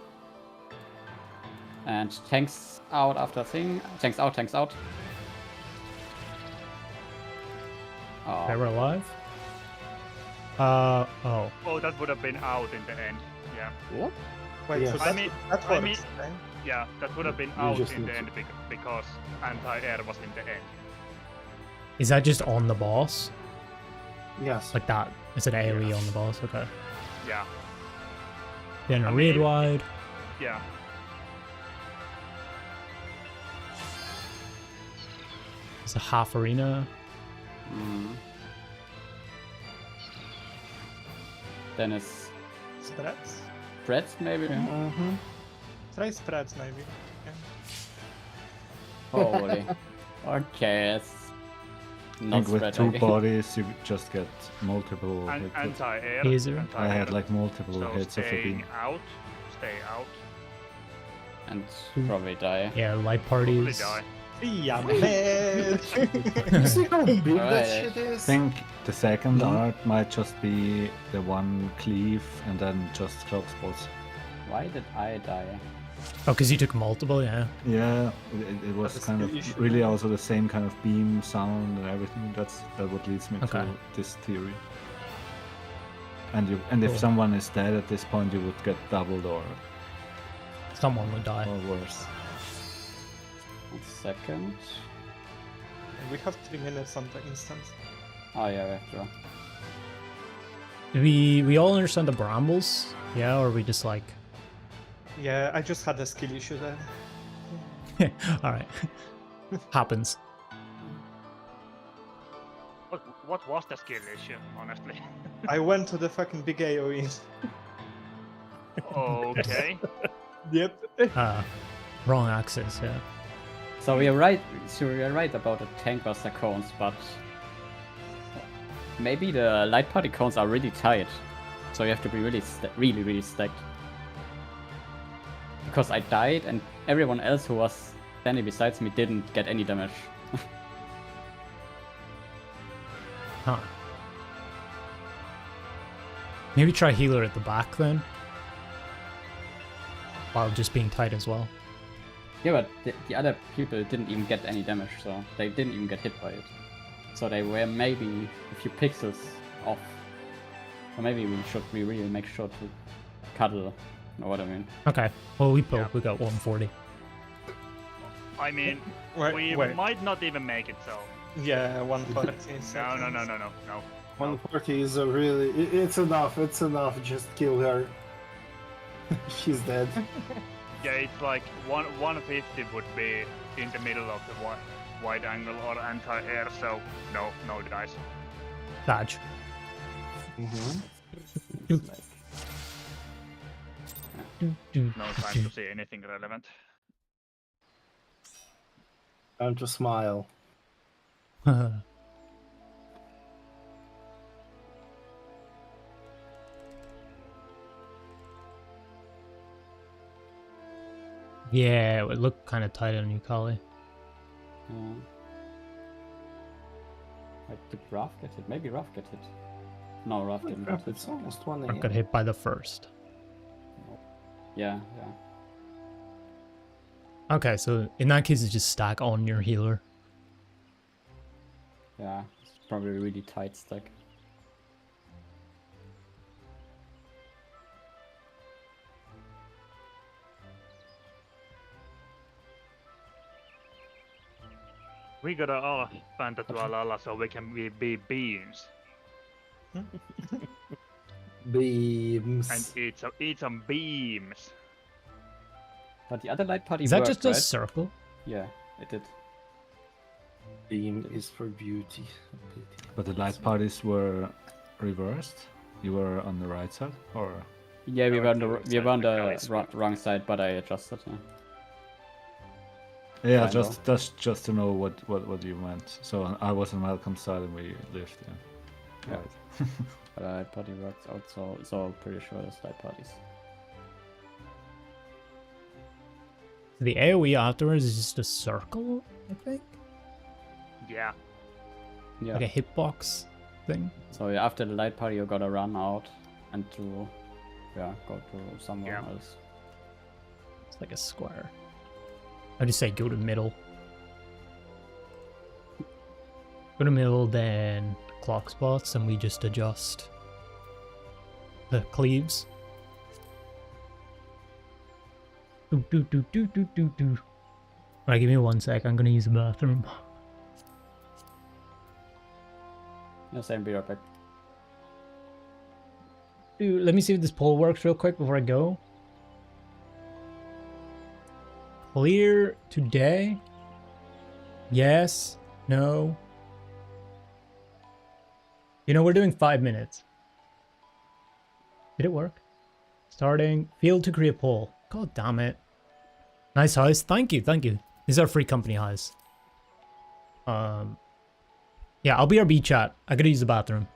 And tanks out after thing. Tanks out, tanks out. They Oh, were alive. Oh. Oh, that would have been out in the end. Yeah. What? Wait, Yes. so I mean- that I works, mean- right? Yeah, that would have been You out just in need the to- end because anti-air was in the end. Is that just on the boss? Yes. Like that? It's an AoE on the boss, okay. Yeah, Then a I raid mean- wide. yeah. It's a half arena. Mm. Then it's Spreads? spreads maybe. Mm-hmm. Try spreads maybe. Holy. Okay, it's I not think with spread. two I guess. bodies, you just get multiple And hits. anti-air. Taser. I anti-air. had like multiple So hits of the staying beam. out, stay out, And probably die. Yeah, light probably parties. die. Yeah, man! You see how big that Alright. shit I is? think the second Mhm. art might just be the one cleave and then just clock spots. Why did I die? Oh, because you took multiple, yeah. Yeah, it was That's kind the of issue. really also the same kind of beam sound and everything. That what leads me Okay. to this theory. And if Cool. someone is dead at this point, you would get doubled or Someone would die. worse. 1 second. We have 3 minutes on the instant. Oh yeah, we have to. Do we all understand the brambles? Yeah, or we just like... Yeah, I just had a skill issue there. Alright. Happens. What was the skill issue, honestly? I went to the fucking big AoE. Okay. Yep. Wrong axis, yeah. So we are right. So we are right about the tank buster cones, but maybe the light party cones are really tight. So you have to be really, really stacked. Because I died, and everyone else who was standing besides me didn't get any damage. Huh. Maybe try healer at the back then. While just being tight as well. Yeah, but the other people didn't even get any damage, so they didn't even get hit by it. So they were maybe a few pixels off. So maybe we should really make sure to cuddle. Know what I mean? Okay. Well, we Yeah. we got 140. I mean, Wait, we wait. might not even make it, so... Yeah, 140. No. 140 is a really... It's enough, it's enough. Just kill her. She's dead. Yeah, it's like 150 would be in the middle of the wide angle or anti-air, so no dice. Dodge. Mm-hmm. No time to see anything relevant. Time to smile. Yeah, it would look kind of tight on you, Kali. Yeah. Like, did Raph get hit? Maybe Raph get hit. No, Raph didn't get hit. It's almost 1 Or a.m. got hit by the first. Yeah. Okay, so in that case, it's just stack on your healer. Yeah, it's probably a really tight stack. We gotta all panta to Alala so we can be beams Beams. and eat some beams. But the other light party Is that worked, just a right? circle? Yeah, it did. Beam is for beauty. But the light parties were reversed. You were on the right side, or Yeah, we No, were on it's the the we were on right the side. wrong side, but I adjusted. yeah, Kind just to know what you meant. So I was on Malcolm's side and we lived. Yeah. Yeah. Right. But light party worked out, so pretty sure there's light parties. The AoE afterwards is just a circle, I think? Yeah. Yeah. Like a hitbox thing? So yeah, after the light party, you gotta run out and to go to somewhere Yeah. else. It's like a square. I just say go to middle. Go to middle, then clock spots, and we just adjust the cleaves. Do, do, do, do, do, do, do. Alright, give me 1 sec. I'm gonna use the bathroom. Yeah, same, be right back. Dude, let me see if this poll works real quick before I go. Clear today? Yes? No? You know, we're doing 5 minutes. Did it work? Starting. Field to create poll. God damn it. Nice house. Thank you, thank you. These are free company house. Yeah, I'll be RB chat. I gotta use the bathroom.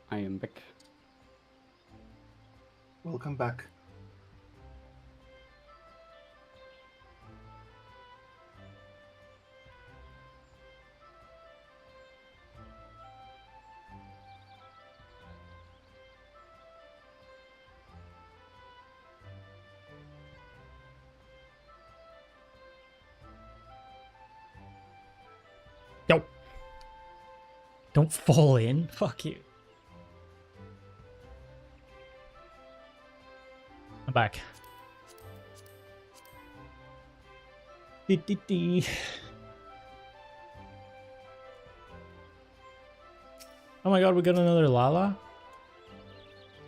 I am back. Welcome back. Yo. Don't fall in. Fuck you. I'm back. Dee. Oh my god, we got another Lala?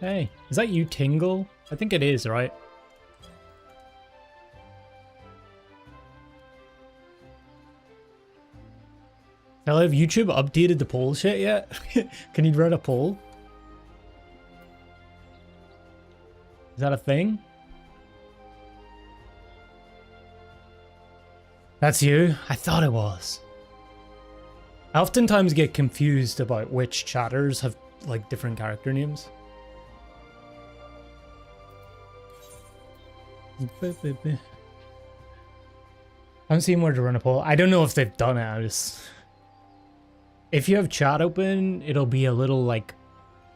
Hey, is that you, Tingle? I think it is, right? Hell, have YouTube updated the poll shit yet? Can you run a poll? Is that a thing? That's you? I thought it was. I oftentimes get confused about which chatters have like different character names. I'm seeing where to run a poll. I don't know if they've done it. I just... If you have chat open, it'll be a little like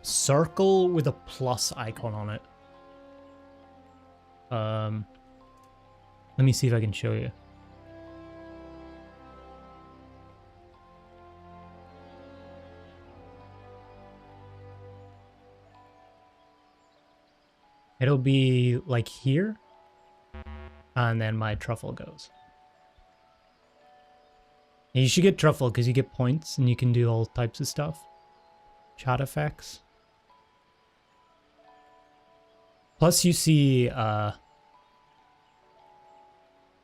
circle with a plus icon on it. Let me see if I can show you. It'll be like here. And then my truffle goes. And you should get truffle because you get points and you can do all types of stuff. Chat effects. Plus you see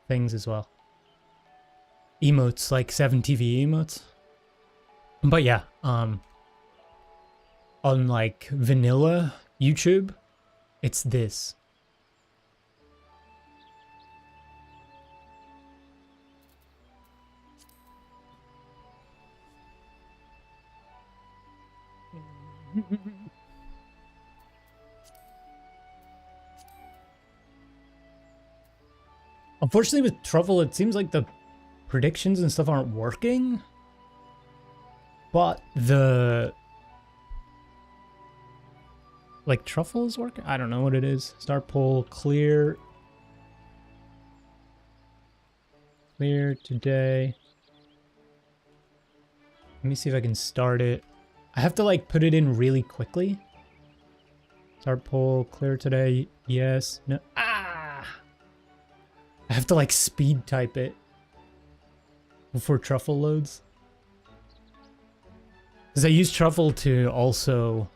things as well. Emotes, like 7TV emotes. But yeah, on like vanilla YouTube, it's this. Unfortunately with Truffle, it seems like the predictions and stuff aren't working. But the... like Truffle is working? I don't know what it is. Start poll, clear. Clear today. Let me see if I can start it. I have to like put it in really quickly. Start poll, clear today. Yes, no. Ah! I have to like speed type it before Truffle loads. Because I use Truffle to also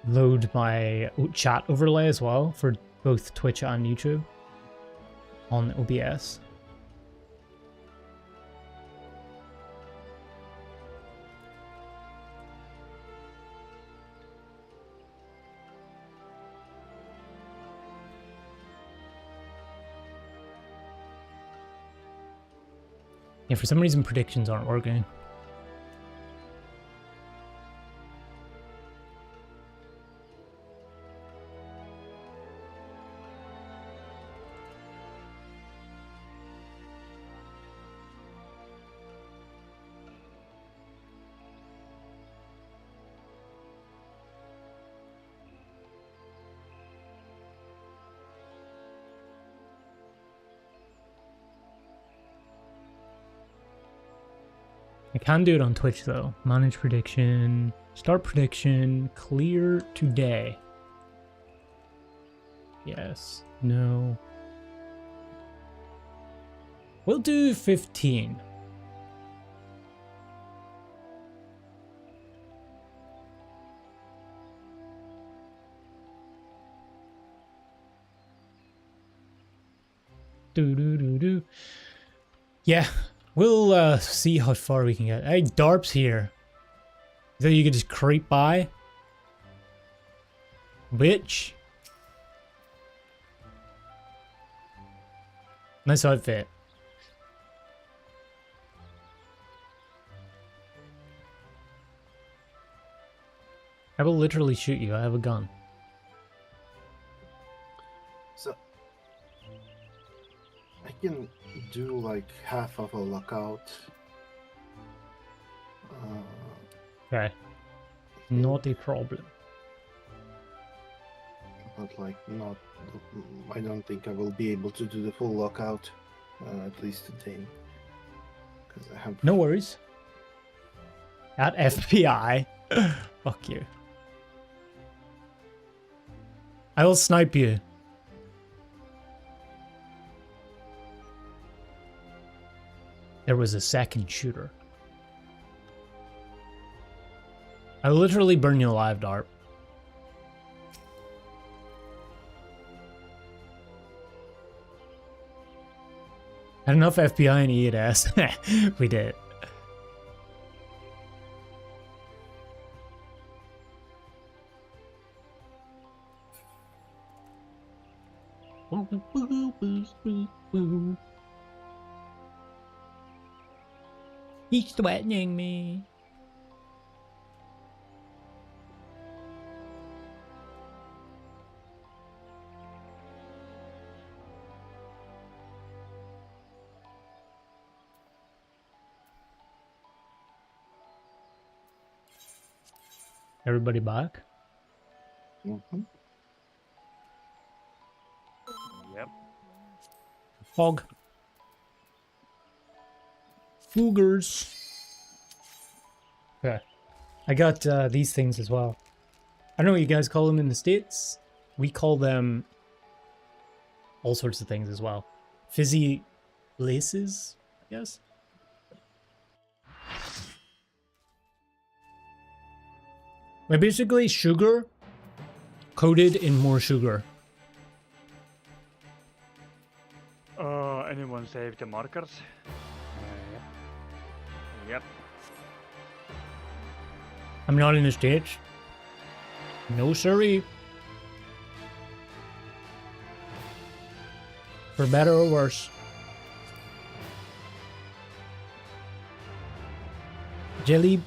load my chat overlay as well for both Twitch and YouTube on OBS. Yeah, for some reason predictions aren't working. I can do it on Twitch though. Manage prediction, start prediction, clear today. Yes, no. We'll do 15. Do. Yeah. We'll see how far we can get. Hey, Darp's here. You thought you could just creep by? Bitch. Nice outfit. I will literally shoot you. I have a gun. So I can do like half of a lockout. Okay. Not a problem. But like not, I don't think I will be able to do the full lockout, at least today. Because I have... No worries. At FBI. Fuck you. I will snipe you. There was a second shooter. I will literally burn you alive, Darp. Had enough FBI and E9S. We did. He's threatening me. Everybody back? Mm-hmm. Yep. Fog. Foogers. Okay. I got these things as well. I don't know what you guys call them in the States. We call them all sorts of things as well. Fizzy laces, I guess. They're basically sugar coated in more sugar. Anyone save the markers? Yep. I'm not in the States. No siree. For better or worse. Jilly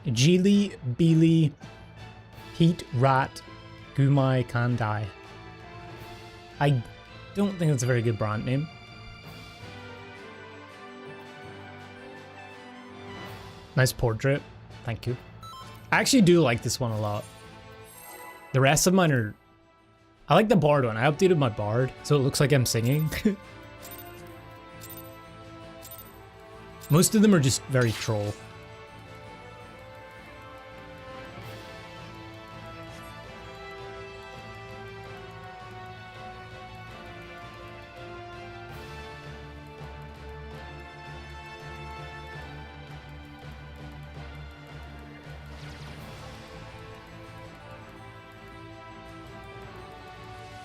Beely Pete Rat Gumai Kandai. I don't think that's a very good brand name. Nice portrait. Thank you. I actually do like this one a lot. The rest of mine are... I like the bard one. I updated my bard, so it looks like I'm singing. Most of them are just very troll.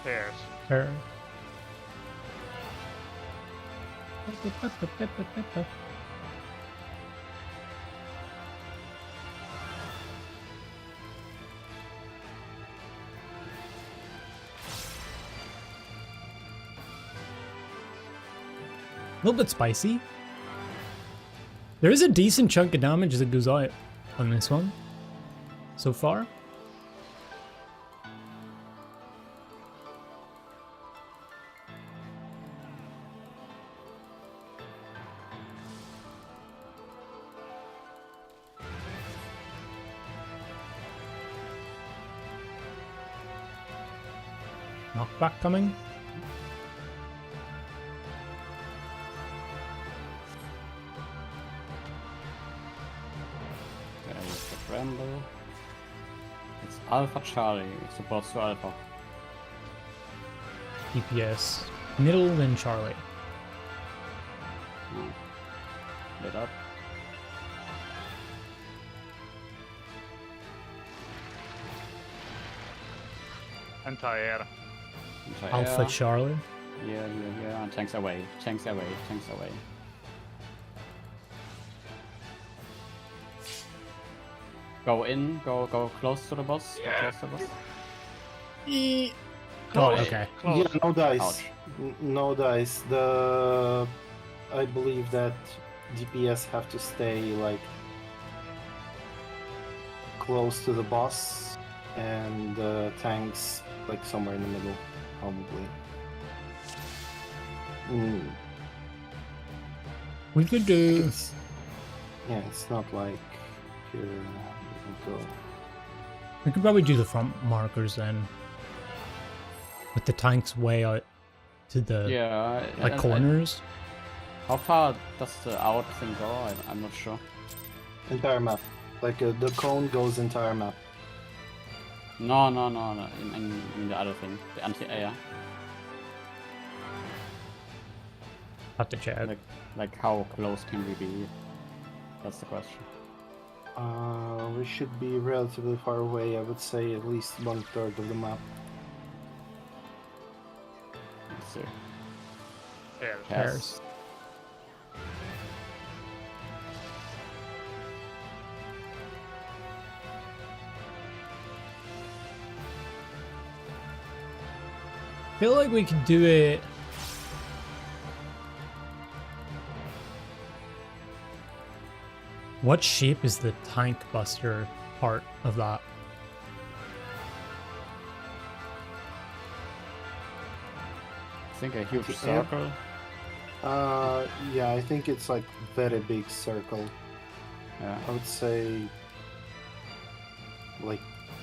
Pairs. Fair. A little bit spicy. There is a decent chunk of damage that goes out on this one so far. Knockback coming. There is the Ramble. It's Alpha Charlie, supports to Alpha. DPS. Middle then Charlie. Lit up. Anti-air. Alpha Charlie. Yeah, and tanks away, tanks away, tanks away. Go in, go close to the boss, go close to the boss. Oh, okay. Yeah, no dice. Ouch. No dice. I believe that DPS have to stay like close to the boss, and tanks like somewhere in the middle, probably. We could do... Yeah, it's not like here we go. We could probably do the front markers then. With the tanks way out to the Yeah, corners. how far does the out thing go? I'm not sure. Entire map. Like the cone goes entire map. No. I mean the other thing, the anti-air. Have to check. Like how close can we be? That's the question. We should be relatively far away. I would say at least 1/3 of the map. Let's see. Pairs. Pairs. Feel like we could do it. What shape is the tank buster part of that? I think a huge circle. Yeah, I think it's like very big circle. Yeah. I would say like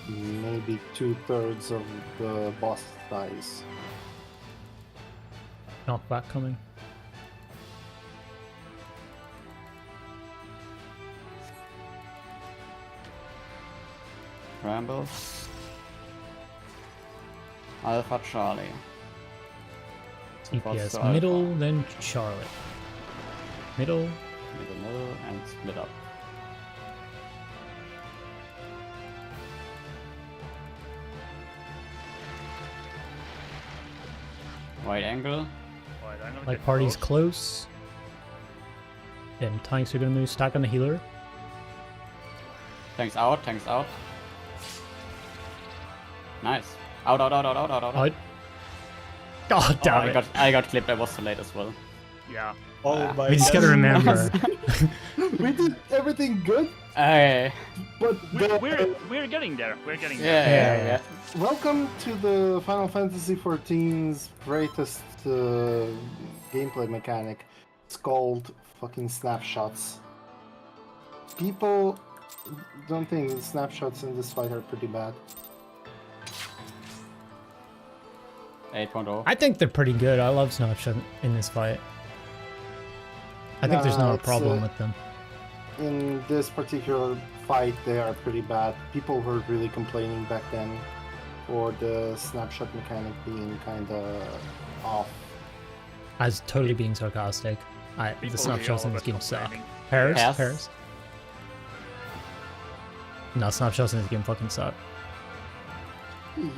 maybe 2/3 of the boss size. Knockback coming. Rambles. Alpha Charlie. Supports DPS to Alpha. middle, then Charlotte. Middle. Middle, and split up. Wide angle. Wide angle, Like get party's close. Then tanks are gonna move stack on the healer. Tanks out, tanks out. Nice. Out. Out. God damn it. I got clipped, I was too late as well. Yeah. Oh my We just gotta God. remember. We did everything good, Okay. but We're getting there. We're getting Yeah, there. yeah. welcome to the Final Fantasy XIV's greatest gameplay mechanic. It's called fucking snapshots. People don't think snapshots in this fight are pretty bad. 8.0. I think they're pretty good. I love snapshot in this fight. I think there's Nah, not a it's, problem with them. In this particular fight, they are pretty bad. People were really complaining back then for the snapshot mechanic being kind of off. I was totally being sarcastic. The People snapshots in really this game always suck. complaining. Pairs? Yes. Pairs? No, snapshots in this game fucking suck.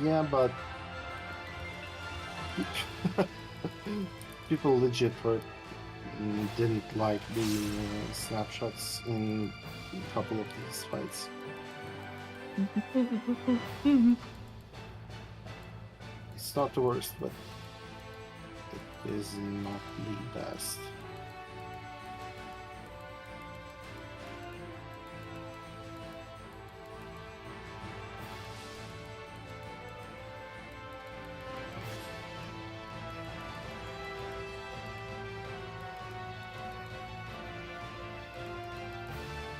Yeah, but people legit didn't like the snapshots in a couple of these fights. It's not the worst, but it is not the best.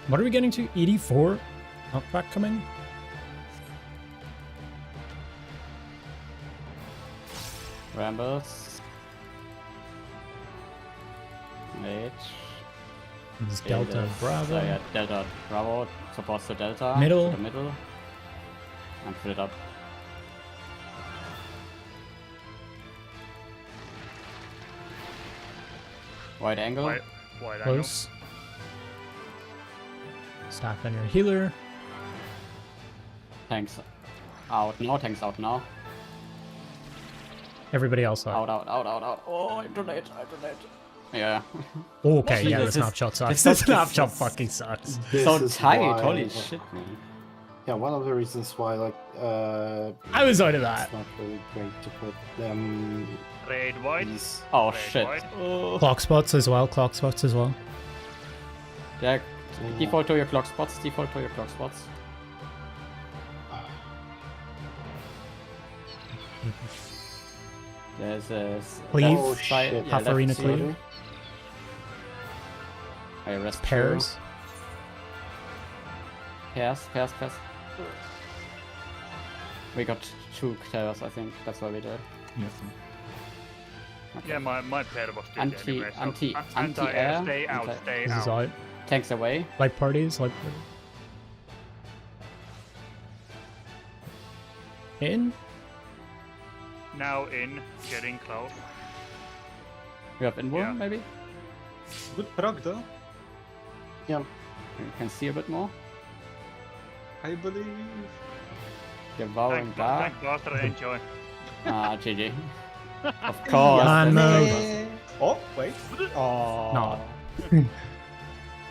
What are we getting to? 84? Knockback coming? Rambles. Wait. This is Delta Bravo. Yeah, Delta Bravo supports the Delta. Middle. To the middle. And fill it up. Wide angle. Wide angle. Close. Stack on your healer. Tanks out now. Tanks out now. Everybody else out. Out. Oh, I'm too late. Yeah. Okay, yeah, the This is- snapshot sucks. this The is- snapshot fucking sucks. This So is tight. why- Holy shit, man. Yeah, one of the reasons why, like, I was out of that. it's not really great to put them Raid wide. these. Oh Raid shit. wide. Oh. Clock spots as well. Clock spots as well. Yeah. Default to your clock spots. Default to your clock spots. There's a Cleave. Oh side- shit. yeah, Half left arena side. cleave. I rest Pairs. Pairs. We got 2 pairs, I think. That's what we did. Yes. Yeah, my pair was dead Anti- anyway. So anti- anti-air. anti-air. Stay out. Anti- Stay This is out. out. Tanks away. Light parties. Light parties. In. Now in. Getting close. We have inward, Yeah. maybe? Good prog though, You can see a bit more. I believe. Devouring dark. Thank Buster, enjoy. Ah, GG. Of course. Man, that's- Oh, wait. Oh. No.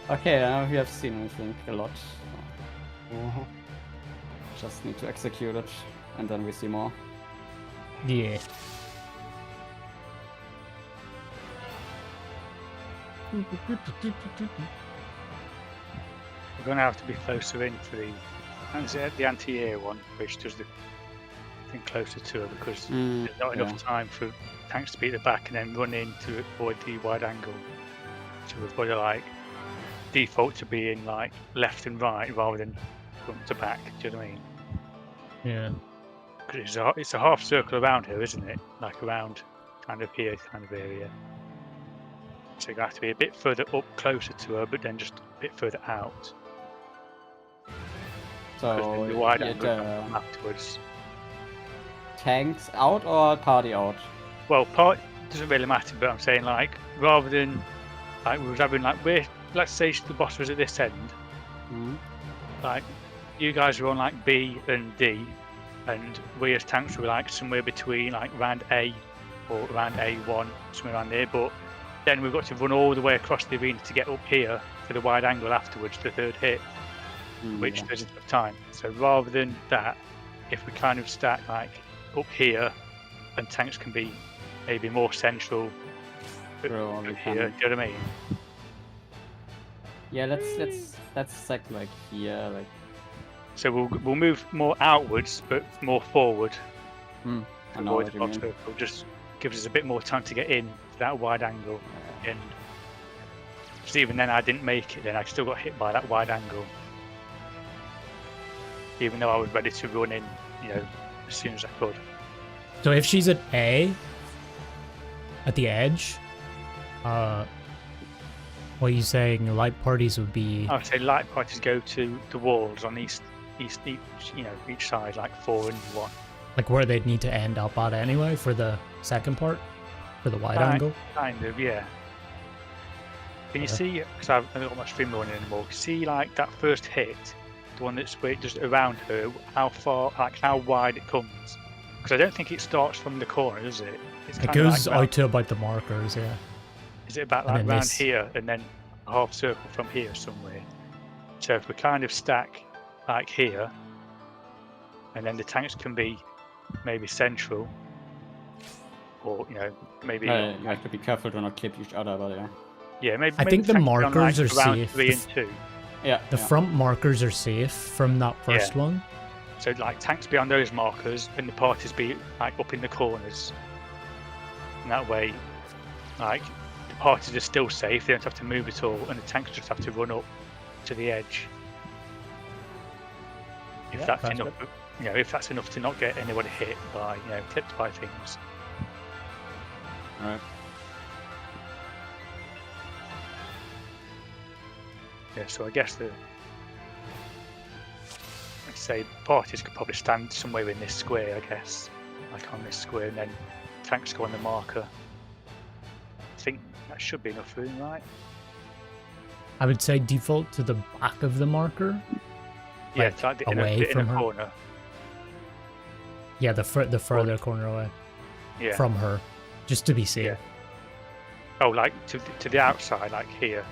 Okay, now we have seen, I think, a lot. Mhm. Just need to execute it, and then we see more. Yeah. We're going to have to be closer in for the anti-air one, which does the thing closer to her because Mm, there's not enough time for tanks to beat the back and then run in to avoid the wide angle. So we've got to like default to be in like left and right rather than front to back. Do you know what I mean? Yeah. Because it's a half circle around her, isn't it? Like around kind of here, kind of area. So you have to be a bit further up, closer to her, but then just a bit further out. Because So then the wide yeah, angle the afterwards. tanks out or party out? Well, part doesn't really matter, but I'm saying like rather than like we was having like let's say the boss was at this end, Mhm. like you guys were on like B and D, and we as tanks were like somewhere between like round A or around A1, somewhere around there. But then we've got to run all the way across the arena to get up here for the wide angle afterwards, the third hit, which Yeah. there's enough time. So rather than that, if we kind of stack like up here, and tanks can be maybe more central True, we here. can- Do you know what I mean? Yeah, let's stack like here, like. So we'll move more outwards, but more forward. I To know avoid what the you box mean. circle. Just gives us a bit more time to get in for that wide angle. And because even then I didn't make it. Then I still got hit by that wide angle, even though I was ready to run in, as soon as I could. So if she's at A, at the edge, what are you saying? Light parties would be... I would say light parties go to the walls on each side, like 4 and 1. Like where they'd need to end up at anyway for the second part? For the wide angle? Kind of, yeah. Can you Yeah. see, because I haven't got my stream running anymore, can you see like that first hit, the one that's just around her, how far, like how wide it comes? Because I don't think it starts from the corner, does it? It's It kinda goes like out round, to about the markers, yeah. is it about and like then round this. here and then a half circle from here somewhere? So if we kind of stack like here, and then the tanks can be maybe central, or maybe You have to be careful to not clip each other, but yeah. yeah, maybe. I maybe think the tanks be on, markers like, are around safe. 3 The and 2. Yeah. The front markers are safe from that first Yeah. one. So like tanks be on those markers and the parties be like up in the corners. And that way, like the parties are still safe, they don't have to move at all, and the tanks just have to run up to the edge. If Yeah, that's sounds enough, if that's enough to not get anybody hit by, clipped by things. Alright. Yeah, so I guess let's say parties could probably stand somewhere in this square, I guess, like on this square, and then tanks go on the marker. I think that should be enough room, right? I would say default to the back of the marker. Yeah, Like, it's like the away inner from her? corner. Yeah, the further corner away Yeah. from her, just to be safe. Yeah. Oh, like to the outside, like here.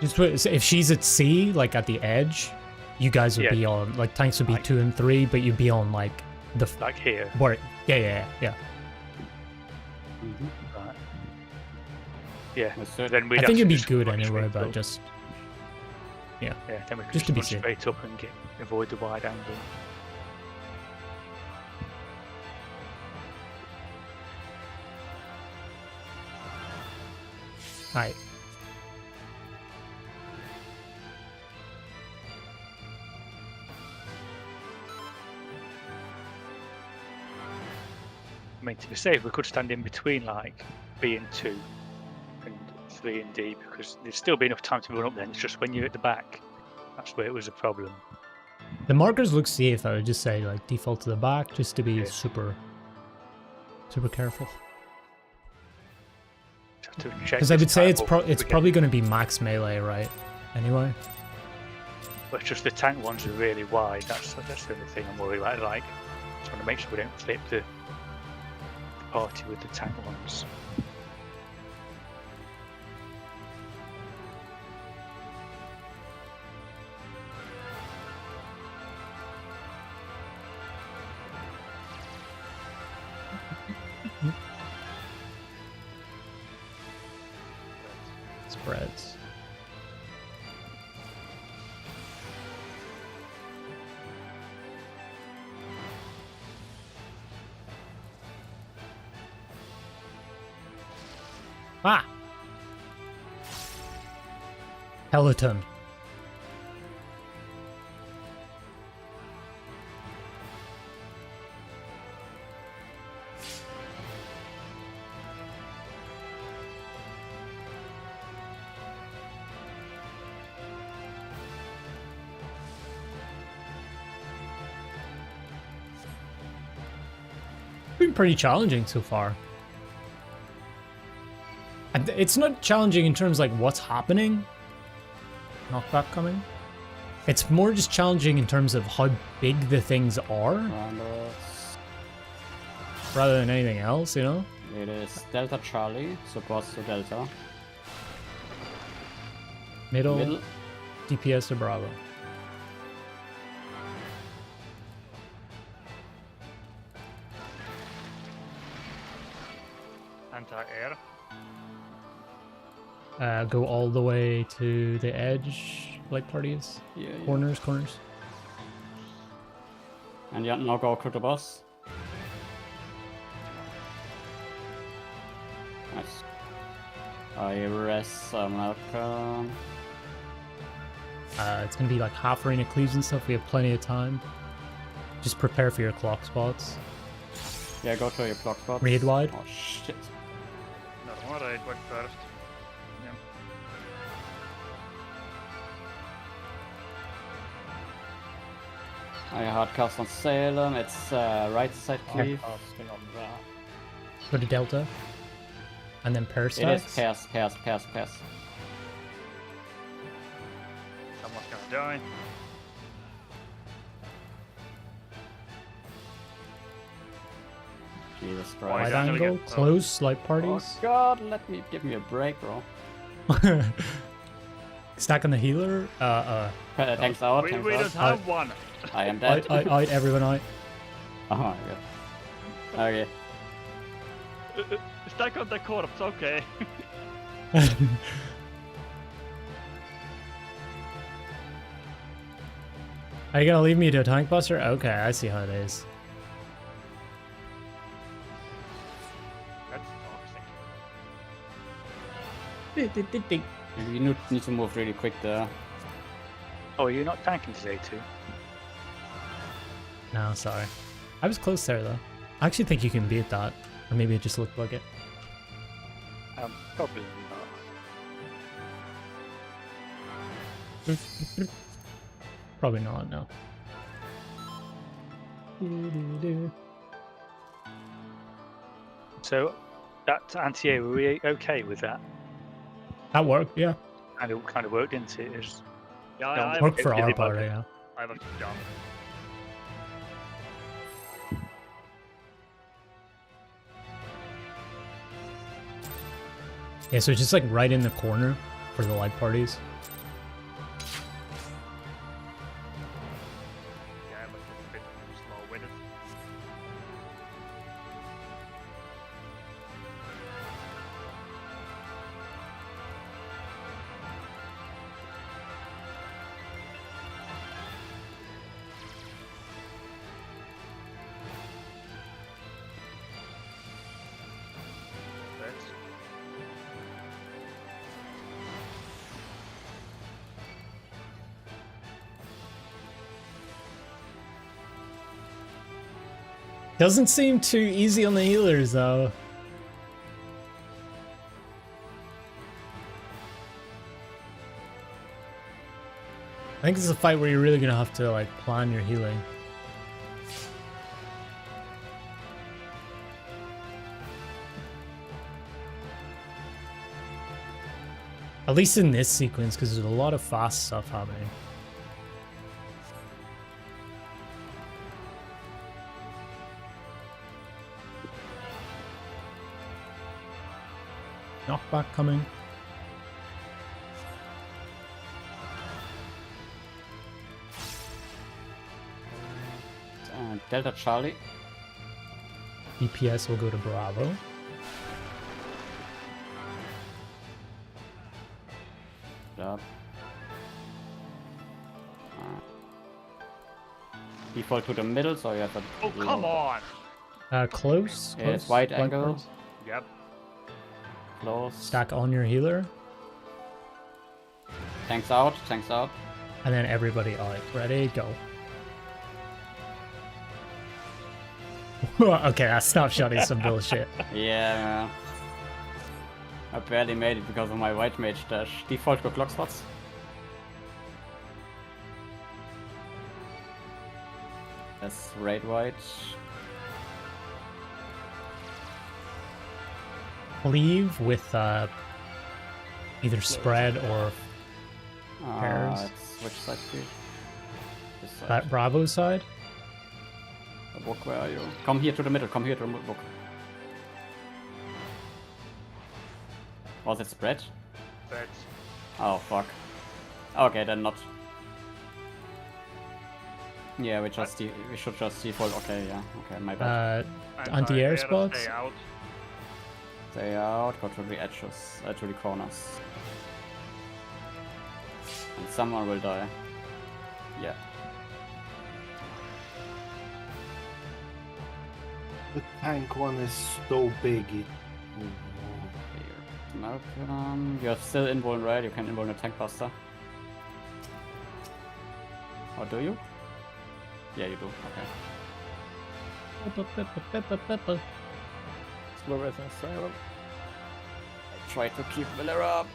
Just if she's at C, like at the edge, you guys would Yeah. be on, like tanks would be Like- 2 and 3, but you'd be on like the Like here. where, yeah. Right. Yeah. That's it. Then we'd I have think to it'd be just good run anyway, straight but up. just Yeah, then we could just just to be run safe. straight up and avoid the wide angle. Alright. I mean, to be safe, we could stand in between like B and 2 and 3 and D, because there'd still be enough time to run up then. It's just when you're at the back, that's where it was a problem. The markers look safe. I would just say like default to the back, just to be Yeah. super careful. Just have to check Because I this would say time, but it's we get- probably going to be max melee, right? Anyway. But it's just the tank ones are really wide. That's the only thing I'm worried about. Like, trying to make sure we don't flip the party with the tank ones. Spreads. Ah! Peloton. been pretty challenging so far. And it's not challenging in terms like what's happening. Knockback coming. It's more just challenging in terms of how big the things are, rather than anything else, you know? It is Delta Charlie, supports to Delta. Middle. DPS to Bravo. Anti-air. Go all the way to the edge, light parties. Yeah, yeah. Corners. And yeah, now go to the boss. Nice. Iris, Malcolm. It's gonna be like half arena cleaves and stuff. We have plenty of time. Just prepare for your clock spots. Yeah, go to your clock spot. Raid wide. Oh shit. Normal raid wide first. Yeah. I hard cast on Salem. It's right side cleave. Go to Delta. And then It is Parasites. pass. Someone's gonna die. Jesus Wide Wide Christ. angle angle, again. Oh. close, light Oh parties. god, give me a break, bro. Stack on the healer. Thanks out, We thanks don't out. have one. I am dead. Out, everyone out. Oh my god. Okay. Stack on the corpse, okay. Are you gonna leave me to a tank buster? Okay, I see how it is. That's toxic. We need to move really quick there. Oh, you're not tanking today too? No, sorry. I was close there though. I actually think you can beat that. Or maybe it just looked like it. Probably not. Probably not, no. So, that anti-air, were we okay with that? That worked, yeah. And it kind of worked, didn't it? Yeah, Yeah, I Worked for our Really party, bugged it. yeah. I was dumb. Yeah, so it's just like right in the corner for the light parties. Yeah, I was just a bit slow with it. That's Doesn't seem too easy on the healers though. I think this is a fight where you're really gonna have to like plan your healing. At least in this sequence, because there's a lot of fast stuff happening. Knockback coming. Delta Charlie. DPS will go to Bravo. Job. Default to the middle, so you have a. oh, come on! Close. Yes, close, wide light angle. parties. Yep. Close. Stack on your healer, Tanks out, tanks out. and then everybody out. Ready, go. Okay, that snapshot is some bullshit. Yeah, man. I barely made it because of my white mage dash. Default go clock spots. That's raid white. cleave with either spread or pairs. It's which side, please? This side. That Bravo side. Book, where are you? Come here to the middle. Come here to the book. Was it spread? That's Oh fuck. Okay, then not. Yeah, we should just default. Okay, yeah. Okay, my bad. Anti-air spots. Stay out. Stay out. Go to the edges. To the corners. And someone will die. Yeah. The tank one is so big. Malcolm, you're still invuln, right? You can invuln a tank buster. Or do you? Yeah, you do. Okay. Slow everything silent. Try to keep Miller up.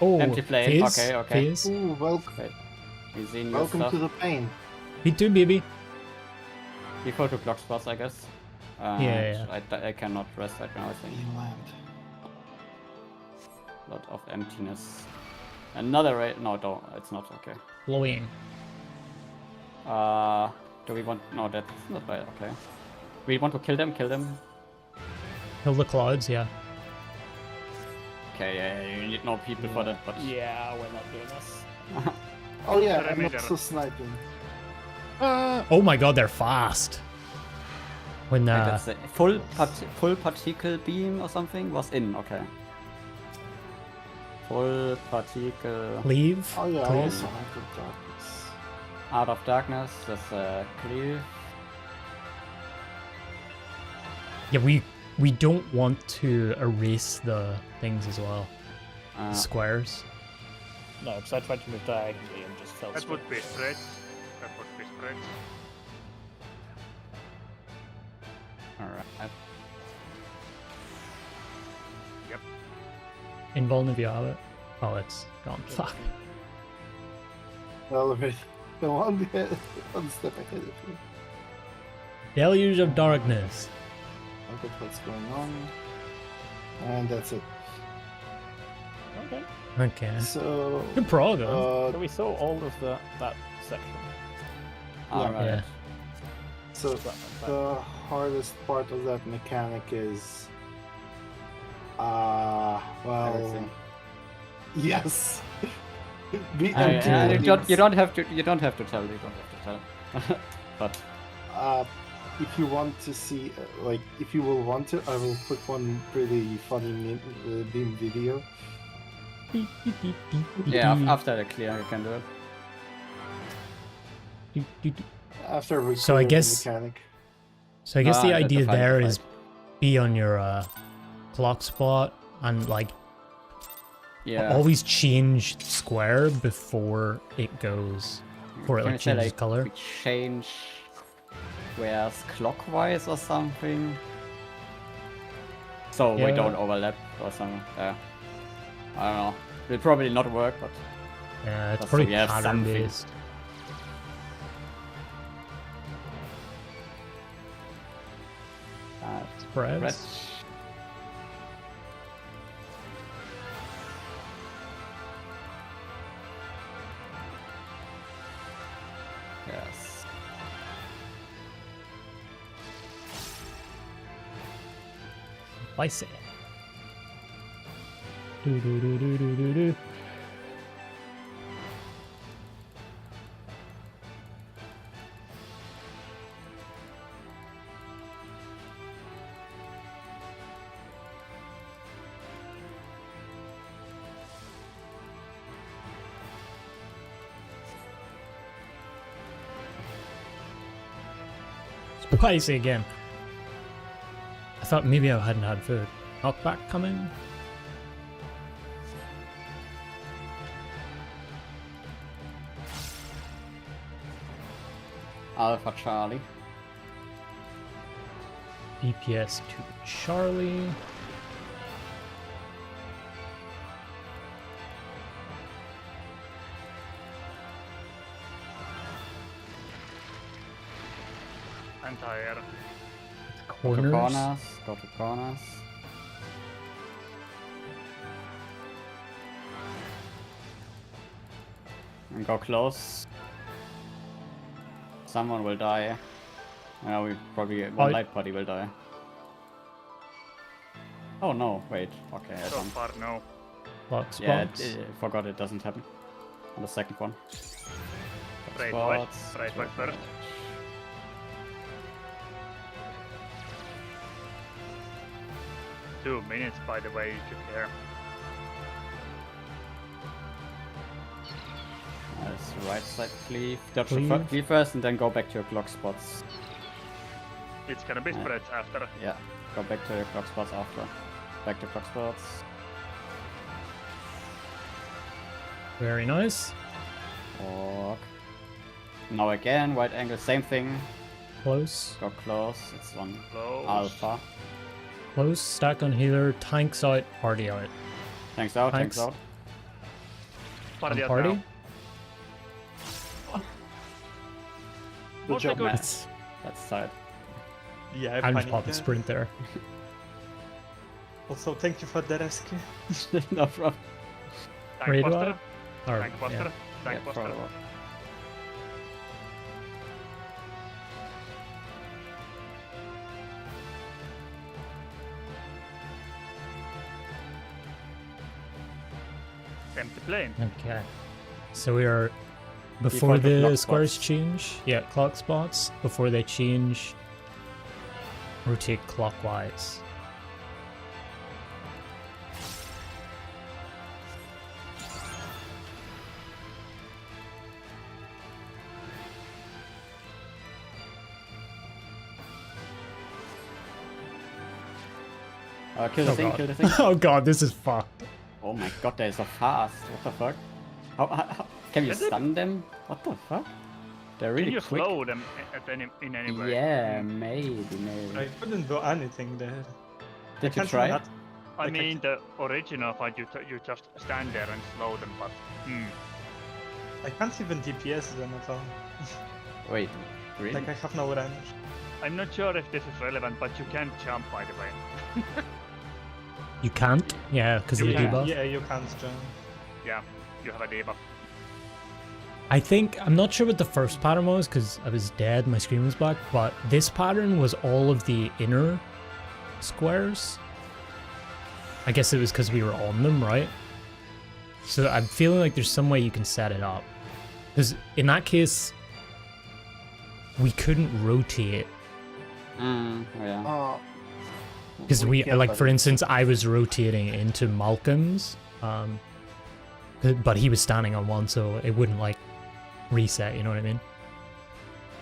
Oh, Empty plane. Fizz, Okay. Fizz. Ooh, welcome, We've seen your welcome stuff. to the pain. Me too, baby. Default to clock spots, I guess. Yeah. I cannot rest right now, I think. Inland. Lot of emptiness. Another raid. No, don't. It's not okay. Blowing. Do we want? No, that's not bad. Okay. We want to kill them. Kill them. Kill the clouds, yeah. Okay. Yeah. You need more people for that, but Yeah, we're not doing this. Oh yeah, I'm Perimeter. also sniping. Oh my god, they're fast. When that's a full particle beam or something was in. Okay. Full particle leave. Oh yeah, cleave. also Out of Darkness. out of darkness. That's a cleave. Yeah, we don't want to erase the things as well. Uh, Squares. No, because I tried to move diagonally and just fell That straight. would be stretch. That would be stretch. Alright. Invuln if you have it. Oh, it's gone. Fuck. Alright, the one step ahead of you. Deluge of Darkness. Look at what's going on. And that's it. Okay. Okay. So, Good Prog, huh? So we saw all of that section. Alright. Yeah. so the hardest part of that mechanic is, well, Everything. yes. Be You don't have to. You don't have to tell. You don't have to tell. But if you want to see, like, if you will want to, I will put one pretty funny beam video. yeah, after the clear, you can do it. After we So I clear the guess- mechanic. So I guess the the idea fight, there the is fight. be on your clock spot and like Yeah. always change square before it goes, before it Can like we say, changes color. We change squares clockwise or something, so we Yeah. don't overlap or something. Yeah. I don't know. Will probably not work, but Yeah, it's Just so pretty we have pattern something. based. Spreads. red. Yes. Spicy. Do do do do do do do. Spicy again. I thought maybe I hadn't had food. Knockback coming. Alpha Charlie. DPS to Charlie. Anti-air. Go to Corners. corners. Go to corners. And go close. Someone will die. Yeah, we probably one light party will die. Oh no! Wait. Okay, I So don't. far, no. Clock Yeah, spots. forgot it doesn't happen. On the second one. Right, Spots, right first. 2 minutes, by the way, to clear. Nice, right side cleave. Dodge Cleave. the cleave first and then go back to your clock spots. It's gonna be spreads after. Yeah, go back to your clock spots after. Back to clock spots. Very nice. Walk. Now again, wide angle, same thing. Close. Go close, it's on Close. alpha. Close. Stack on healer. Tanks out. Party out. Tanks out, Tanks. tanks out. Party On out party. now. Good job, good. Matt. That's tight. Yeah, I'm just panicked popping there. sprint there. Also, thank you for the rescue. No problem. Tank Ready to buster. Or, Tank buster. yeah. Tank Yeah, buster. follow. Empty plane. Okay. So we are before Default to the clock squares spots. change. Yeah, clock spots. Before they change, rotate clockwise. Kill the Oh thing, god. kill the thing. Oh god, this is fucked. Oh my god, they're so fast. What the fuck? How can you Is it? stun them? What the fuck? They're Can really you quick. slow them in any way? Yeah, Mm. maybe. I couldn't do anything there. Did you Can't try? not- I Like, mean, the original fight, you just stand there and slow them, but I can't even DPS them at all. Wait, really? Like I have no range. I'm not sure if this is relevant, but you can jump, by the way. You can't? Yeah, because of the You can, debuff. Yeah, you can't jump. Yeah, you have a debuff. I think, I'm not sure what the first pattern was because I was dead, my screen was black, but this pattern was all of the inner squares. I guess it was because we were on them, right? So I'm feeling like there's some way you can set it up. Because in that case, we couldn't rotate. Yeah. Because we, can, like, but for it's- instance, I was rotating into Malcolm's, but he was standing on one, so it wouldn't, like, reset, you know what I mean?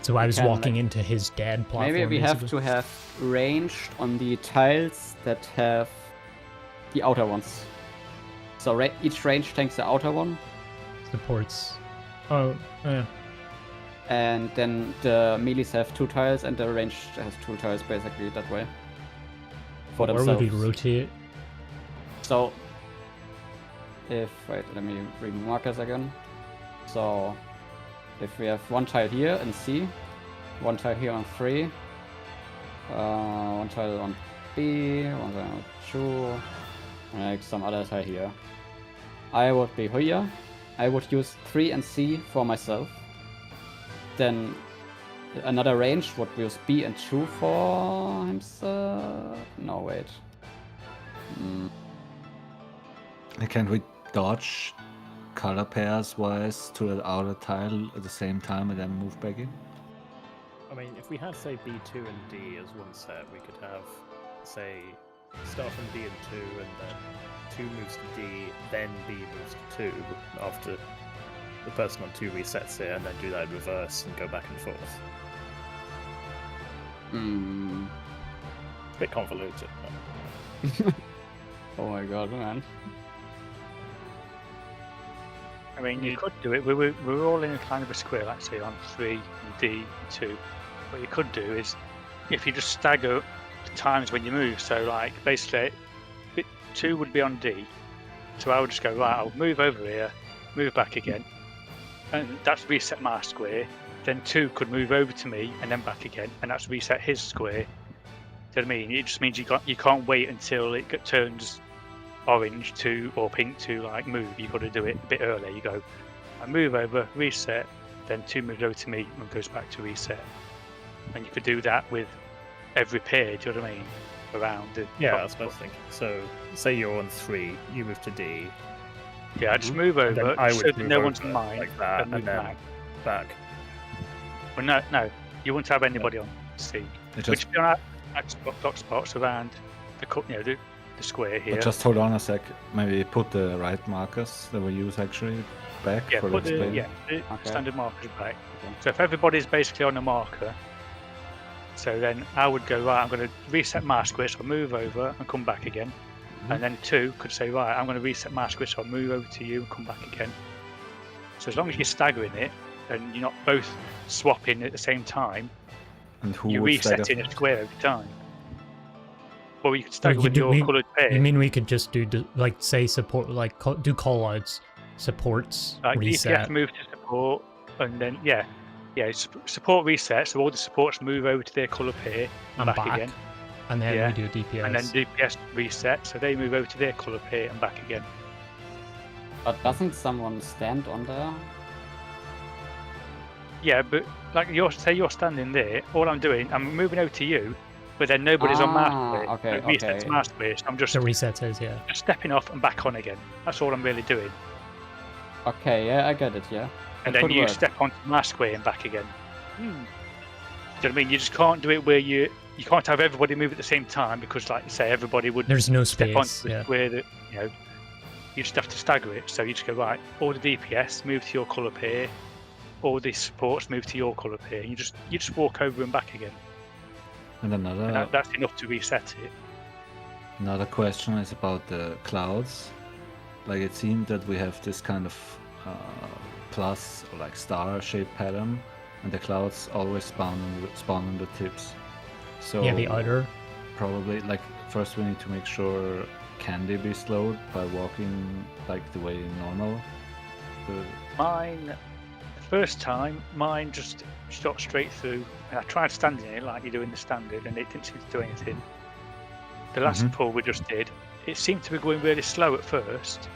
So I was can, walking like- into his dead platform. Maybe we have basically. to have ranged on the tiles that have the outer ones. So each range tanks the outer one, Supports. Oh, yeah. and then the melees have 2 tiles, and the range has 2 tiles basically that way. For Or would themselves. we rotate? So, wait, let me read markers again. So, if we have 1 tile here in C, 1 tile here on 3, 1 tile on B, 1 tile on 2, and like some other tile here. I would be here. I would use 3 and C for myself. Then another range would use B and 2 for himself. No, wait. Can't we dodge color pairs wise to the outer tile at the same time and then move back in? I mean, if we had, say, B2 and D as one set, we could have, say, start from D and 2, and then 2 moves to D, then B moves to 2, after the person on 2 resets it, and then do that in reverse and go back and forth. Bit convoluted, but... Oh my god, man. I mean, you could do it. We were all in a kind of a square, like say on 3 and D 2. What you could do is, if you just stagger the times when you move, so like basically, 2 would be on D, so I would just go right. I'll move over here, move back again, and that's reset my square. Then 2 could move over to me and then back again, and that's reset his square. Do you know what I mean? It just means you can't wait until it turns orange to or pink to like move. You've got to do it a bit earlier. You go, I move over, reset, then 2 moves over to me and goes back to reset. And you could do that with every pair. Do you know what I mean? Around the Yeah, that's what I was thinking. So, say you're on 3, you move to D. Yeah, I just move And then over I so would that move no one's over mine like that, and move and then back. back. Well, no, you wouldn't have anybody on C. It Which just, would be on our spots around the square here. but just hold on a sec. Maybe put the right markers that we use actually back Yeah, for put the, explaining. yeah, the Okay. standard markers back. So if everybody's basically on a marker, so then I would go, right, I'm going to reset my square, so I'll move over and come back again. And then 2 could say, right, I'm going to reset my square, so I'll move over to you and come back again. So as long as you're staggering it, and you're not both swapping at the same time, And who you're would stagger resetting a first? square every time. Well, you could So stagger you with do- your we- coloured pair. You mean we could just do like say support like do call outs, supports, Like if you have reset. to move to support, and then support reset, so all the supports move over to their colour pair and And back, back. again, And then Yeah. we do DPS. and then DPS reset, so they move over to their colour pair and back again. But doesn't someone stand on there? Yeah, but like you're standing there, all I'm doing, I'm moving over to you, but then nobody's on my square. Okay, It resets okay. my square, so I'm just the reset says, yeah. stepping off and back on again. That's all I'm really doing. Okay, yeah, I get it, yeah. And That then could you work. step onto my square and back again. Do you know what I mean? You just can't do it where you can't have everybody move at the same time because, like you say, everybody would There's no step onto space. the Yeah. square that you just have to stagger it. So you just go right. All the DPS move to your colour pair. All the supports move to your colour pair. You just walk over and back again. And And another that's enough to reset it. another question is about the clouds. Like it seemed that we have this kind of plus or like star shaped pattern, and the clouds always spawn on the tips. So Yeah, the outer. probably like first we need to make sure can they be slowed by walking like the way normal. Mine, the first time, mine just shot straight through, and I tried standing in it like you do in the standard, and it didn't seem to do anything. The last Mhm. pull we just did, it seemed to be going really slow at first,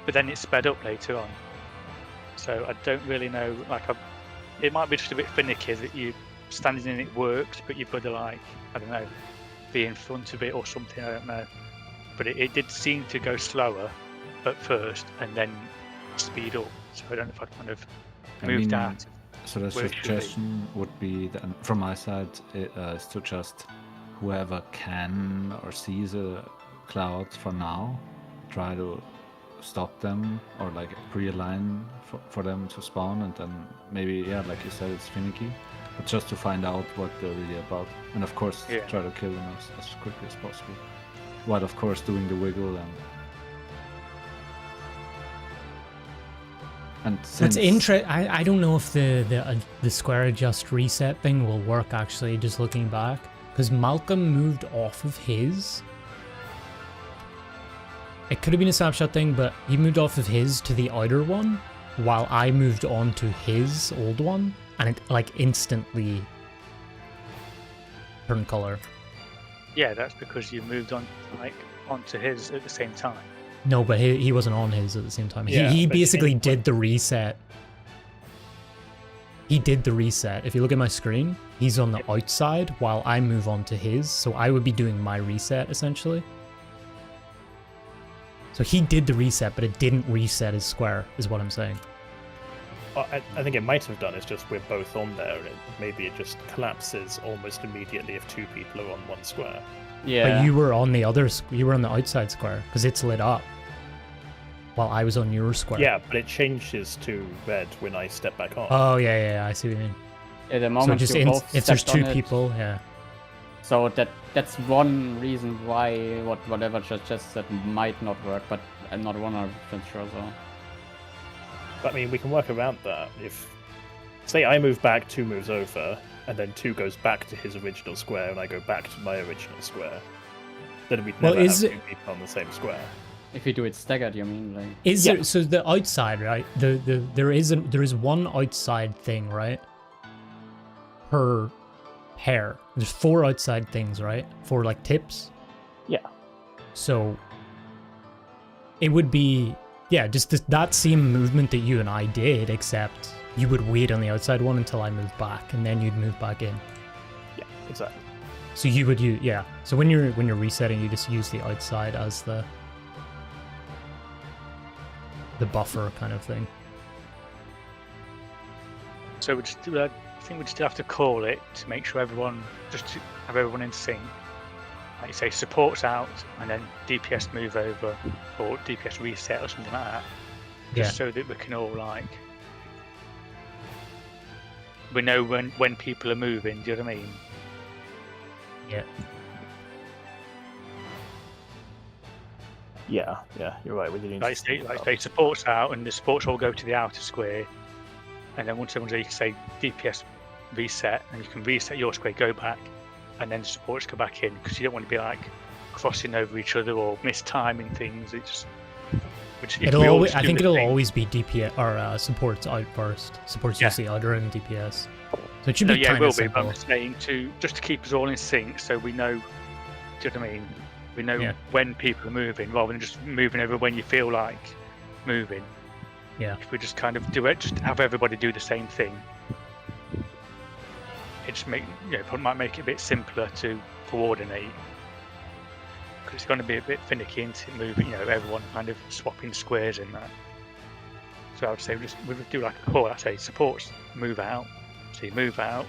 but then it sped up later on. So I don't really know, it might be just a bit finicky that you standing in it works, but you've got to I don't know, be in front of it or something, I don't know. But it did seem to go slower at first and then speed up. So I don't know if I kind of I moved mean, out. So the where it should be. suggestion would be that from my side is to just whoever can or sees a cloud for now, try to stop them or like pre-align for them to spawn, and then maybe like you said, it's finicky, but just to find out what they're really about, and of course Yeah. try to kill them as quickly as possible, while of course doing the wiggle and since It's interesting. I don't know if the square adjust reset thing will work actually. Just looking back, because Malcolm moved off of his. It could have been a snapshot thing, but he moved off of his to the outer one, while I moved on to his old one, and it like instantly turned color. Yeah, that's because you moved on onto his at the same time. No, but he wasn't on his at the same time. Yeah, he but basically anyway. did the reset. He did the reset. If you look at my screen, he's on the outside while I move on to his. So I would be doing my reset essentially. So he did the reset, but it didn't reset his square, is what I'm saying. I think it might have done. It's just we're both on there, and maybe it just collapses almost immediately if 2 people are on one square. Yeah. But you were on the you were on the outside square because it's lit up, while I was on your square. Yeah, but it changes to red when I step back on. Oh yeah, I see what you mean. At the So moment just you both if there's stepped 2 on it, people, yeah. So that's one reason why whatever just that might not work, but I'm not 100% sure. So But I mean, we can work around that. If, say, I move back 2 moves over, and then 2 goes back to his original square, and I go back to my original square, then we'd Well, never is have it- 2 people on the same square. if you do it staggered, you mean like? Is Yeah. there, so the outside, right? There is one outside thing, right? Per hair. There's 4 outside things, right? 4 like tips. Yeah. So it would be, yeah, just that same movement that you and I did, except you would wait on the outside one until I moved back, and then you'd move back in. Yeah, exactly. So you would use, yeah. So when you're resetting, you just use the outside as the buffer kind of thing. So we just do that. I think we just have to call it to make sure everyone, just to have everyone in sync. Like you say, supports out, and then DPS move over, or DPS reset or something like that. Just so that we can all we know when people are moving. Do you know what I mean? Yeah. Yeah, you're right. We do need Like say, supports out, and the supports all go to the outer square, and then once everyone's there, you can say DPS reset, and you can reset your square, go back, and then supports go back in, because you don't want to be like crossing over each other or mistiming things. It's I think it'll always be DPS or supports out first. Supports use the outer and DPS. So it should be yeah, it kind will of be. simple. But I'm saying just to keep us all in sync, so we know. Do you know what I mean? We know when people are moving, rather than just moving over when you feel like moving. Yeah. If we just kind of do it, just have everybody do the same thing. It just might make it a bit simpler to coordinate. Because it's going to be a bit finicky into moving, everyone kind of swapping squares in that. So I would say we would do like a call. I say supports move out, so you move out,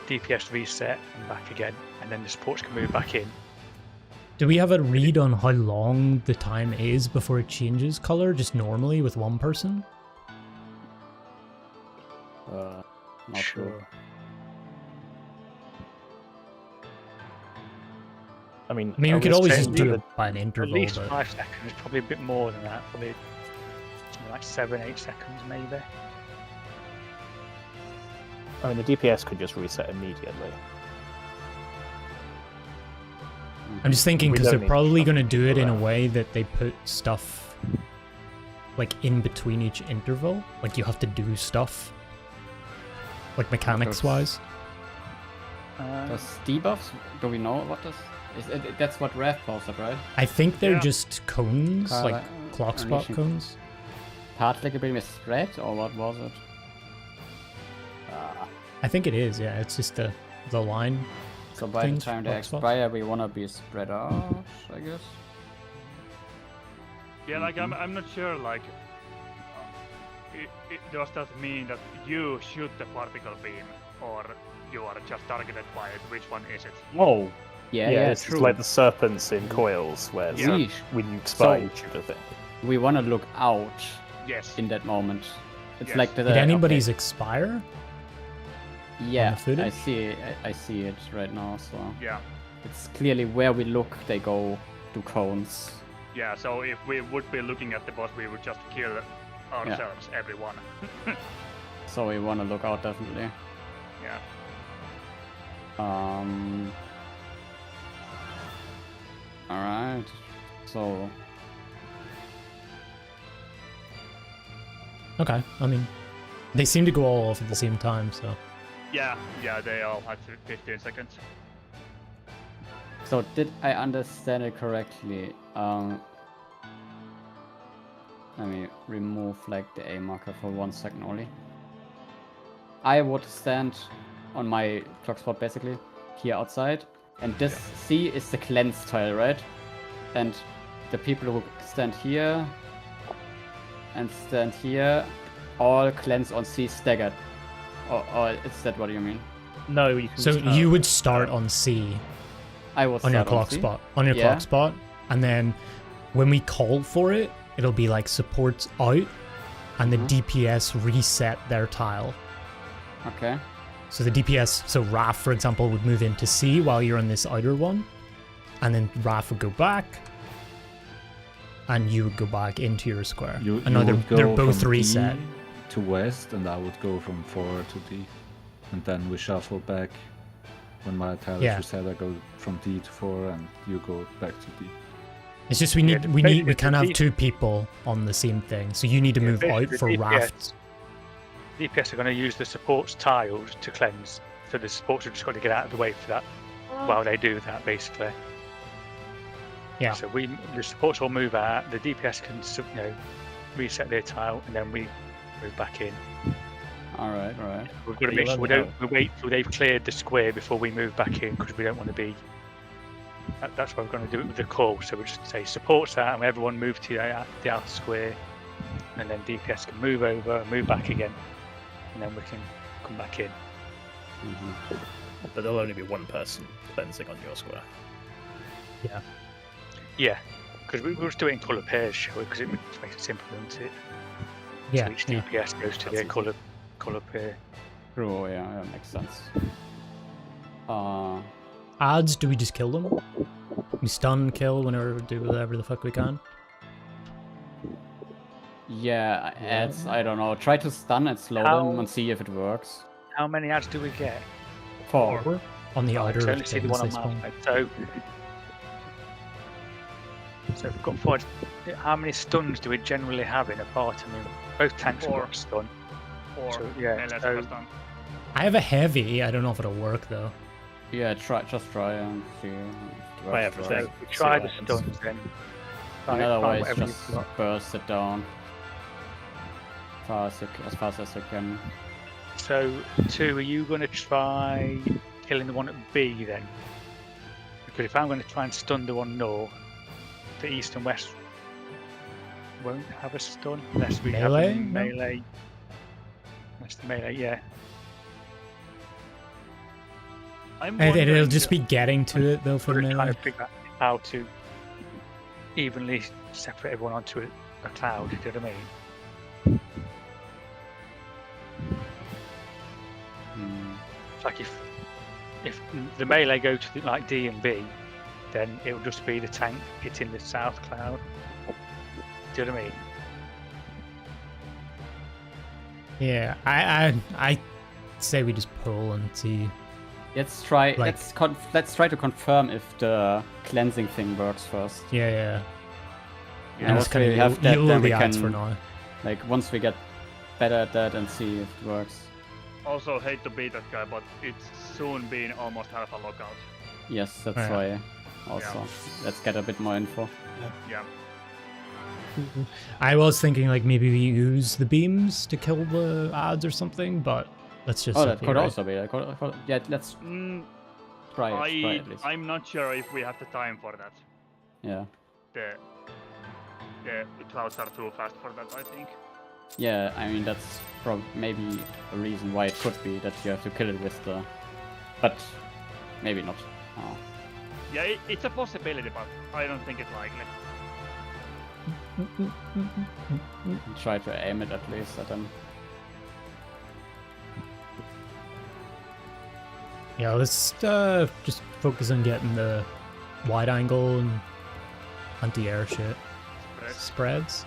DPS reset and back again, and then the supports can move back in. Do we have a read on how long the time is before it changes color, just normally with one person? Not sure. I mean, we could always just do that it by an interval. At least but 5 seconds, probably a bit more than that. Probably like 7-8 seconds, maybe. I mean, the DPS could just reset immediately. I'm just thinking We because don't they're need probably stuff going to do it in a around. way that they put stuff like in between each interval. Like you have to do stuff, like mechanics wise. Does debuffs? Do we know what this is? That's what Rev posted, right? I think they're just cones, like Color- clock spot animation. cones. Part like a bit of spread, or what was it? I think it is. Yeah, it's just the line. So by the things, time they clock spots. expire, we wanna be spread out, I guess. Yeah, like I'm not sure. Like, does that mean that you shoot the particle beam, or you are just targeted by it? Which one is it? Whoa. Yeah, it's true. like the serpents in coils, where Yeesh. when you expire, So- you shoot a thing. We wanna look out Yes. in that moment. It's Yes. like the. Did anybody's okay. expire? Yeah, the footage? I see. I see it right now. So Yeah. it's clearly where we look, they go to cones. Yeah. So if we would be looking at the boss, we would just kill ourselves, everyone. So we wanna look out definitely. Yeah. Alright. So Okay, I mean, they seem to go all off at the same time, so. Yeah. Yeah. They all had 15 seconds. So did I understand it correctly? Let me remove like the A marker for 1 second only. I would stand on my clock spot basically here outside, and this C is the cleanse tile, right? And the people who stand here and stand here all cleanse on C staggered. Or is that what you mean? No, you can. So start. you would start on C I would on your start clock C. spot, clock spot, and then when we call for it, it'll be like supports out, and the DPS reset their tile. Okay. So the DPS, so Raph, for example, would move into C while you're on this outer one, and then Raph would go back, and you would go back into your square. You and now would go they're both from reset. D to west, and I would go from 4 to D, and then we shuffle back. When my tile is Yeah. reset, I go from D to 4, and you go back to D. It's just we can't have two people on the same thing. So you need to move out for Raph. DPS are going to use the supports tiles to cleanse So the supports have just got to get out of the way for that while they do that, basically. Yeah. So the supports will move out, the DPS can reset their tile, and then we move back in. Alright. We've got to make sure we wait till they've cleared the square before we move back in, because we don't want to be. That's why we're going to do it with the call. So we just say supports out, and everyone move to the outer square, and then DPS can move over, move back again, and then we can come back in. But there'll only be one person cleansing on your square. Yeah, because we'll just do it in colour pairs, shall we? Because it makes it simpler, doesn't it? Yeah. So each DPS goes to their colour pair. True, yeah, that makes sense. Ads, do we just kill them? We stun, kill, whenever, do whatever the fuck we can. Yeah, ads, I don't know. Try to stun and slow them and see if it works. How many ads do we get? 4. On the outer I only see the things one they on spawn. map. So we've got 4. How many stuns do we generally have in a party? I mean, both tanks have got a stun. 4. So, yeah, Melee so- stun. I have a heavy, I don't know if it'll work though. Yeah, just try and see. if it Try works. everything. So we try the See what stuns then. Otherwise, whatever just you've got. burst it down as fast as you can. So, 2, are you going to try killing the one at B then? Because if I'm going to try and stun the one north, the east and west won't have a stun unless we have Melee? a No? melee. That's the melee, yeah. I'm It'll wondering- just be getting to it though for We're melee. trying to figure out how to evenly separate everyone onto a cloud. Do you know what I mean? It's like if the melee go to like D and B, then it will just be the tank hitting the south cloud. Do you know what I mean? Yeah, I say we just pull and see. Let's try. Like- Let's try to confirm if the cleansing thing works first. Yeah. And And once just kind we of have that, yule then we the ads can for now. like once we get better at that and see if it works. Also, hate to be that guy, but it's soon been almost half a lockout. Yes, that's Yeah. why. Also, let's get a bit more info. Yeah. I was thinking like maybe we use the beams to kill the ads or something, but let's just. Oh, that see, could right? also be. Yeah, let's try it at least. I'm not sure if we have the time for that. Yeah. The clouds are too fast for that, I think. Yeah, I mean that's maybe a reason why it could be that you have to kill it with the, but maybe not. Oh. Yeah, it's a possibility, but I don't think it's likely. Try to aim it at least at them. Yeah, let's just focus on getting the wide angle and anti-air shit. Spreads.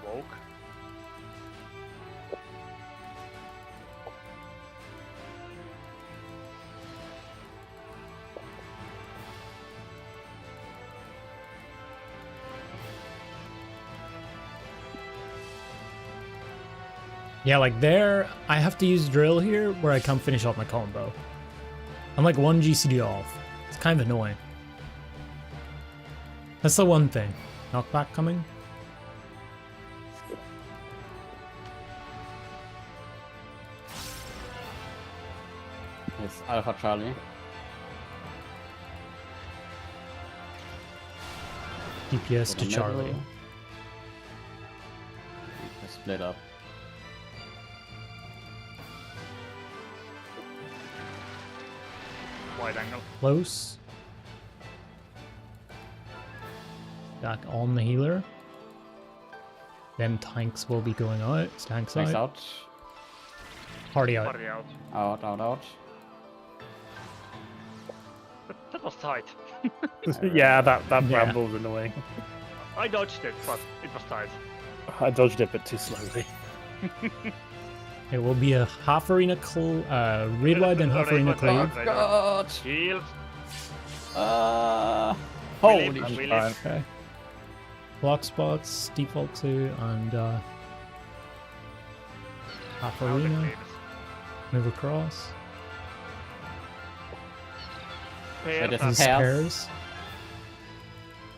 Woke. Yeah, like there, I have to use drill here where I can't finish off my combo. I'm like 1 GCD off. It's kind of annoying. That's the one thing. Knockback coming. It's Alpha Charlie. DPS to the Charlie. middle. We split up. Wide angle. Close. Back on the healer. Then tanks will be going out. Tanks Thanks out. out. Party out. Party out. Out. That was tight. Yeah, that Yeah. bramble was annoying. I dodged it, but it was tight. I dodged it, but too slowly. It will be a half arena raid wide and half arena cleave. Right, God. Shield. Holy Will shit. it? Okay. Block spots, default to, and half Now the arena. cleaves. Move across. Pair just up. These Pairs. pairs.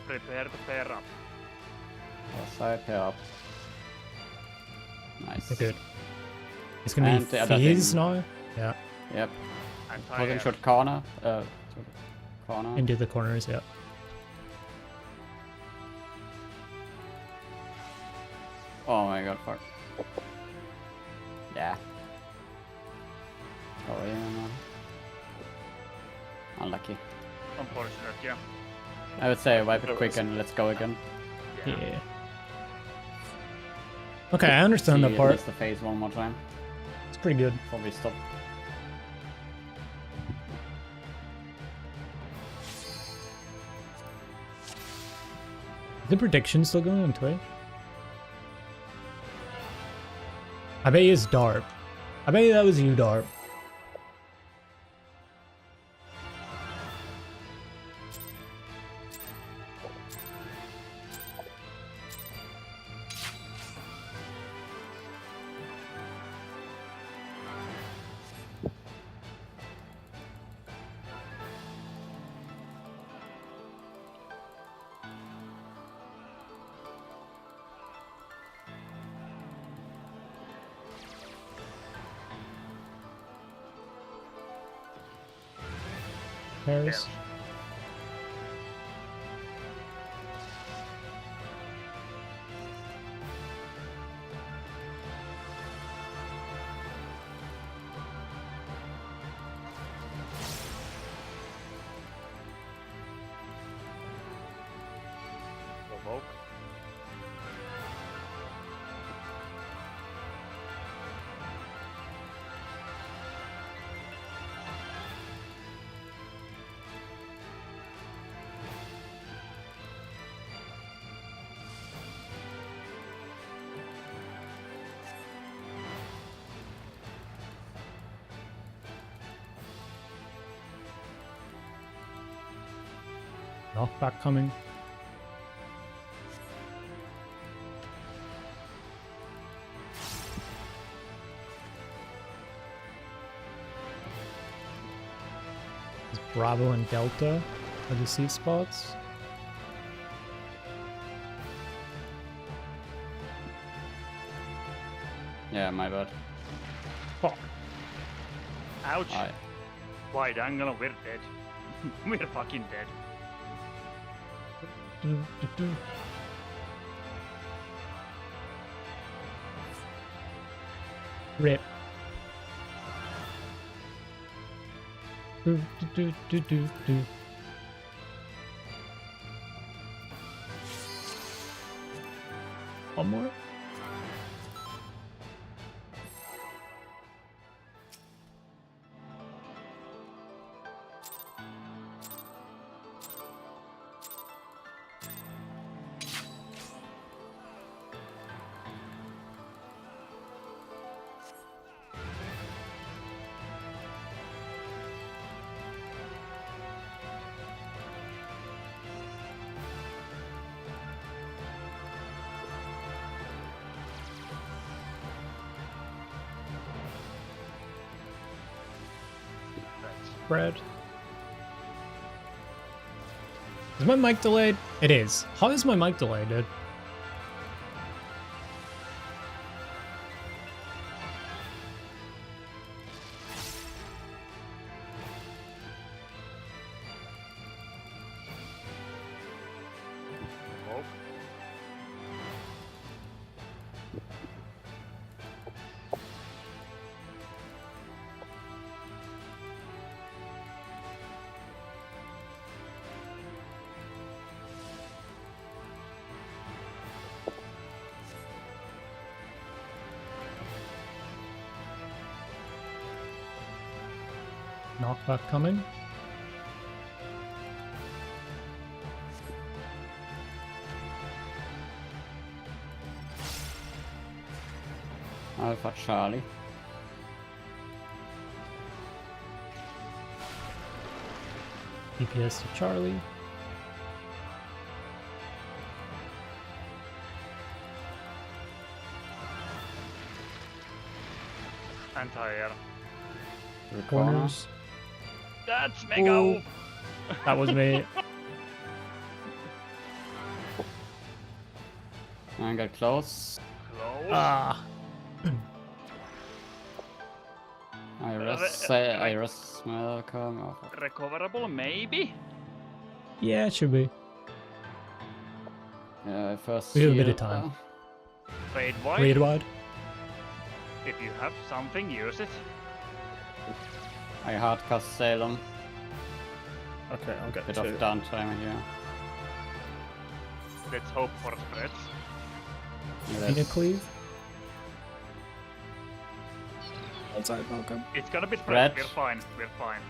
Prepare to pair up. Side pair up. Nice. Okay, good. It's gonna And be the other phase thing. now. Yeah, Yep. Anti Holding air. short corner. Corner. into the corners. Yeah. Oh my god, fuck. Yeah. Oh yeah. Unlucky. Unfortunate, yeah. I would say wipe it quick and let's go again. Yeah. Okay, I understand See that at part. least the phase one more time It's pretty good. before we stop. Is the prediction still going on Twitch? I bet you it's Darp. I bet you that was you, Darp. Pairs. Provoke. Knockback coming. Is Bravo and Delta are the seed spots. Yeah, my bad. Fuck. Ouch. Alright. Wide angle and we're dead. We're fucking dead. Rip. One more. Spread. Is my mic delayed? It is. How is my mic delayed, dude? Provoke. Knockback coming. Alpha Charlie. DPS to Charlie. Anti-air. To the corner. Corners. That's mega. That was me. I got close. Close. Ah. Iris welcome. Oh, fuck. Recoverable, maybe? Yeah, it should be. Yeah, first. We have a bit of shield, time. Raid wide. Raid wide. If you have something, use it. I hard cast Salem. Okay, I'll get Bit 2. of downtime here. Let's hope for spreads. Yeah, Need a that's- cleave. Outside, welcome. It's gonna be spread. Red. We're fine. We're fine.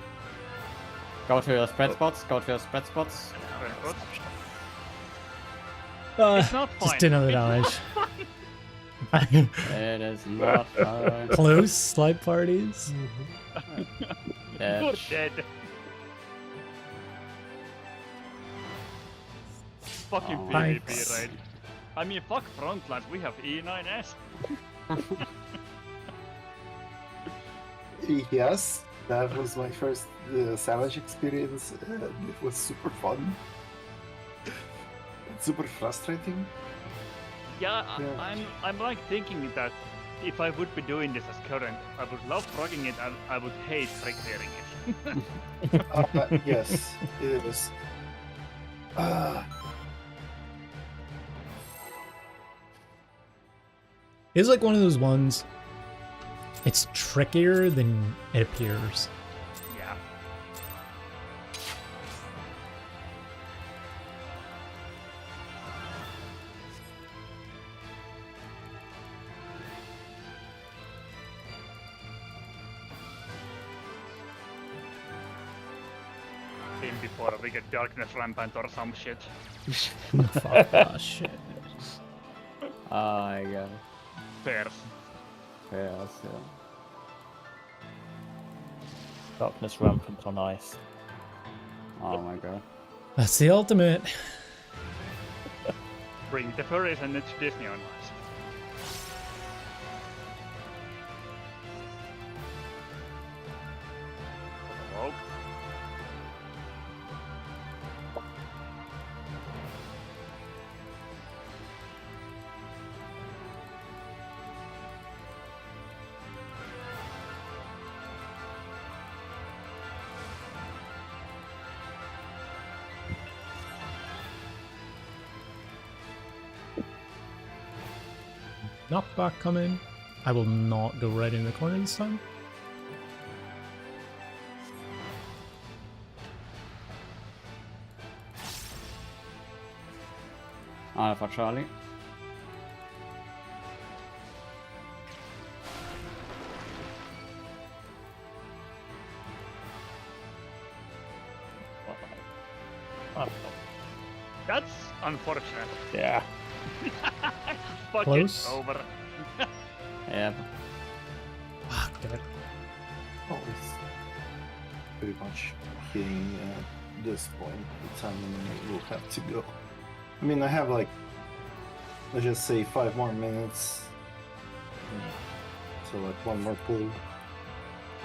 Go to your spread spots. Go to your spread spots. Very good. It's not fine. Just did another damage. It is not fine. Close slide parties. Dead. Good dead. Fucking Oh, PvP thanks. raid. I mean, fuck Frontlines. We have E9S. Yes, that was my first Savage experience. And it was super fun. It's super frustrating. Yeah, Yeah. I'm like thinking that if I would be doing this as current, I would love progging it and I would hate free clearing it. Yes, it was. It's like one of those ones. It's trickier than it appears. Yeah. Been before we get darkness rampant or some shit. Fuck, oh, shit. Oh my god. Fairs. Yes, yeah. Darkness rampant on ice. Oh my god. That's the ultimate. Bring the furries and it's Disney on us. Rogue. Knockback coming. I will not go right in the corner this time. Alpha Charlie. That's unfortunate. Yeah. Fuck Close. it, over. Yep. Fuck, damn it. Oh, it's pretty much hitting this point. The time when will have to go. I mean, I have like, let's just say 5 more minutes. So like one more pull.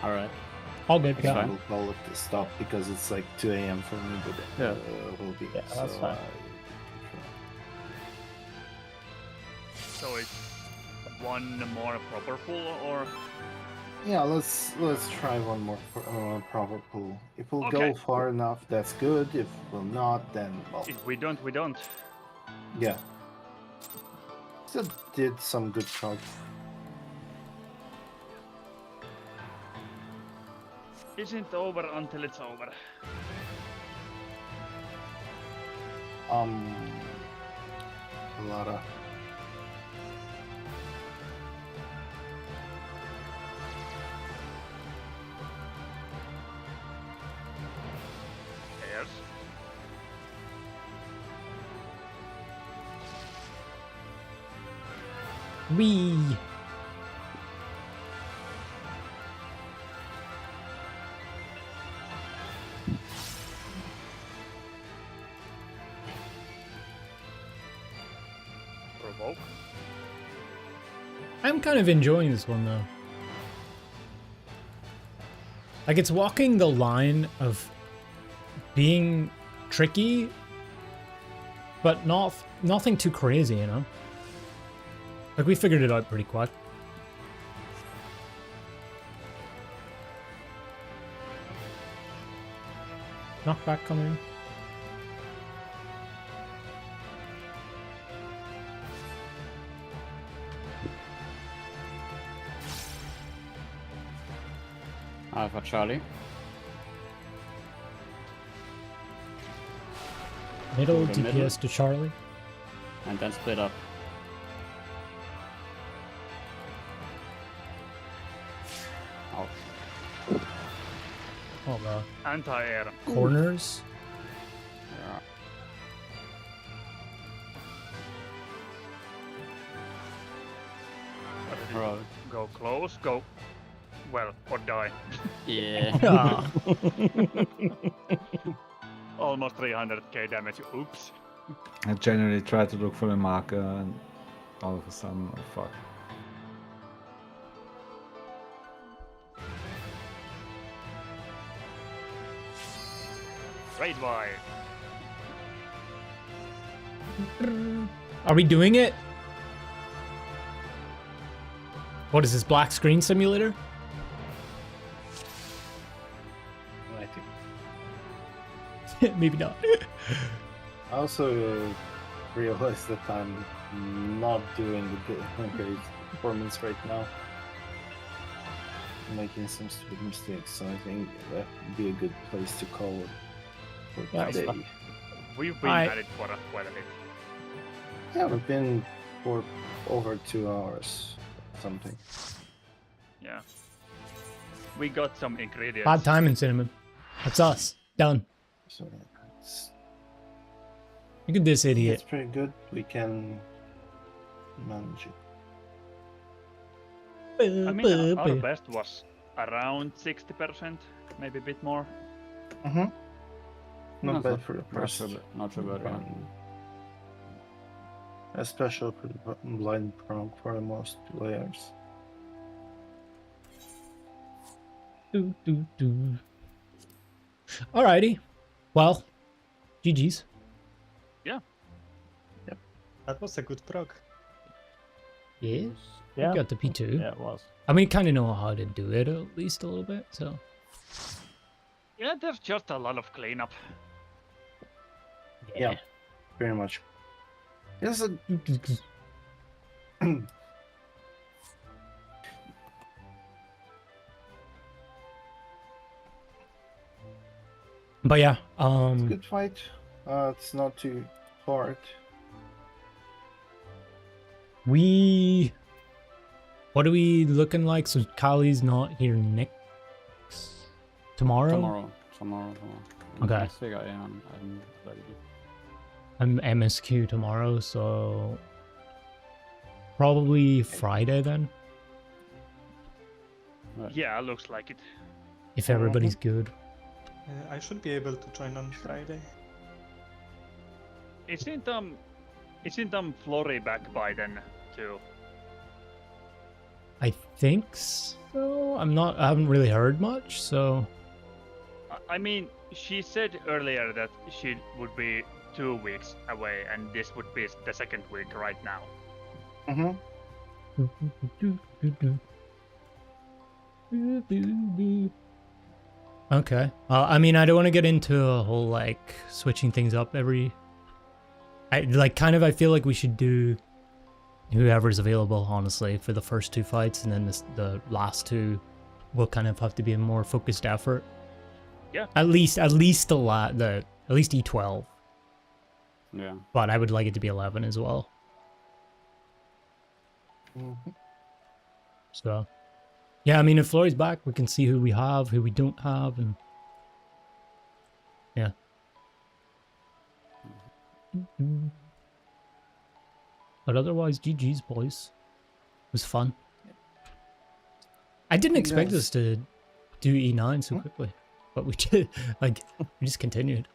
Alright. All good, That's yeah. fine. We'll call it the stop because it's like 2 a.m. for me, but Yeah. will be. Yeah, that's so, fine. So it's one more proper pull or Yeah, let's try one more proper pull. If we'll Okay. go far enough, that's good. If we'll not, then well, if we don't, we don't. yeah. Still did some good prog. Isn't over until it's over. Lara. Yes. Wee. I'm kind of enjoying this one though. Like it's walking the line of being tricky, but nothing too crazy, you know? Like we figured it out pretty quick. Knockback coming. Alpha Charlie. Middle Go to DPS middle. to Charlie. And then split up. Ouch. Oh god. Anti-air. Corners. Yeah. Bro. Go close, go well, or die. Yeah. Ah. Almost 300k damage. Oops. I generally try to look for a marker, and all of a sudden, oh fuck. Straight wide. Are we doing it? What is this, black screen simulator? I think. Maybe not. I also realized that I'm not doing a great performance right now. I'm making some stupid mistakes, so I think that would be a good place to call it for Yeah, today. We've been at it for quite a bit. Yeah, we've been for over 2 hours, something. Yeah. We got some ingredients. Bad timing, Cinnamon. That's us. Done. So it's, Look at this idiot. it's pretty good. We can manage it. I mean, our best was around 60%, maybe a bit more. Mm-hmm. Not No, bad for the Not first so, not so bad, yeah. run. Especially for the blind prong for the most players. Do, do, do. Alrighty. Well, GG's. That was a good prog. Yeah. Yeah. Got the P2. Yeah, it was. I mean, kind of know how to do it at least a little bit, so. Yeah, there's just a lot of cleanup. Yeah, pretty much. It's a But yeah, good fight. It's not too hard. what are we looking like? So Kali's not here next tomorrow. Tomorrow. Okay. Next week, I'm ready. I'm MSQ tomorrow, so probably Friday then, Right. Yeah, looks like it. if everybody's good. I should be able to join on Friday. Isn't Flory back by then too? I think so. I haven't really heard much, so I mean, she said earlier that she would be 2 weeks away, and this would be the second week right now. Mm-hmm. Okay. I mean, I don't want to get into a whole like switching things up I feel like we should do whoever's available, honestly, for the first 2 fights, and then the last 2 will kind of have to be a more focused effort. Yeah. At least at least E12. Yeah. But I would like it to be 11 as well. Mm-hmm. So, yeah, I mean, if Flory's back, we can see who we have, who we don't have, and yeah. But otherwise, GG's, boys. It was fun. I didn't expect us to do E9 so quickly, but we did. Like, we just continued.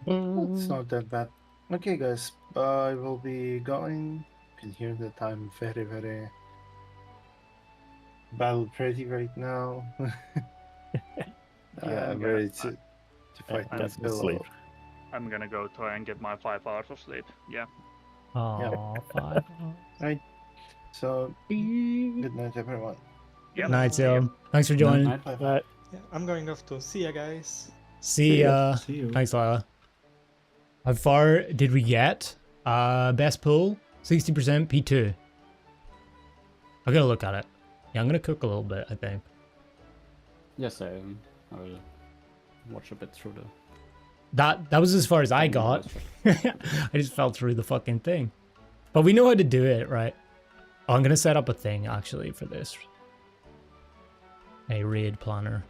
Well, it's not that bad. Okay, guys, I will be going. You can hear that I'm very, very battle ready right now. Yeah, I'm yeah. ready to fight my get some pillow. sleep. I'm gonna go try and get my 5 hours of sleep. Yeah. Oh, 5. Right. So, good night, everyone. Yep. Night, See ya. Sil. Thanks for joining. Night. Bye. Right. Yeah, I'm going off to see ya, guys. See ya. See you. Thanks, Lila. How far did we get? Best pull, 60% P2. I gotta look at it. Yeah, I'm gonna cook a little bit, I think. Yes, I will watch a bit through the. That was as far as I got. I just fell through the fucking thing. But we know how to do it, right? Oh, I'm gonna set up a thing actually for this. A raid planner.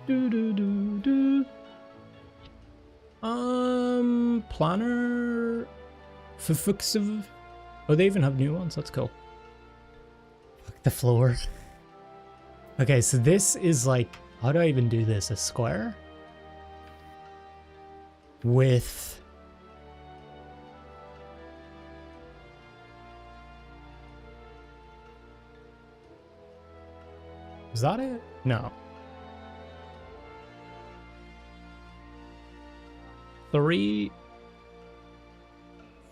Do do do do. Planner. ffxiv. Oh, they even have new ones. That's cool. Fuck the floor. Okay, so this is like, how do I even do this? A square with is that it? No. 3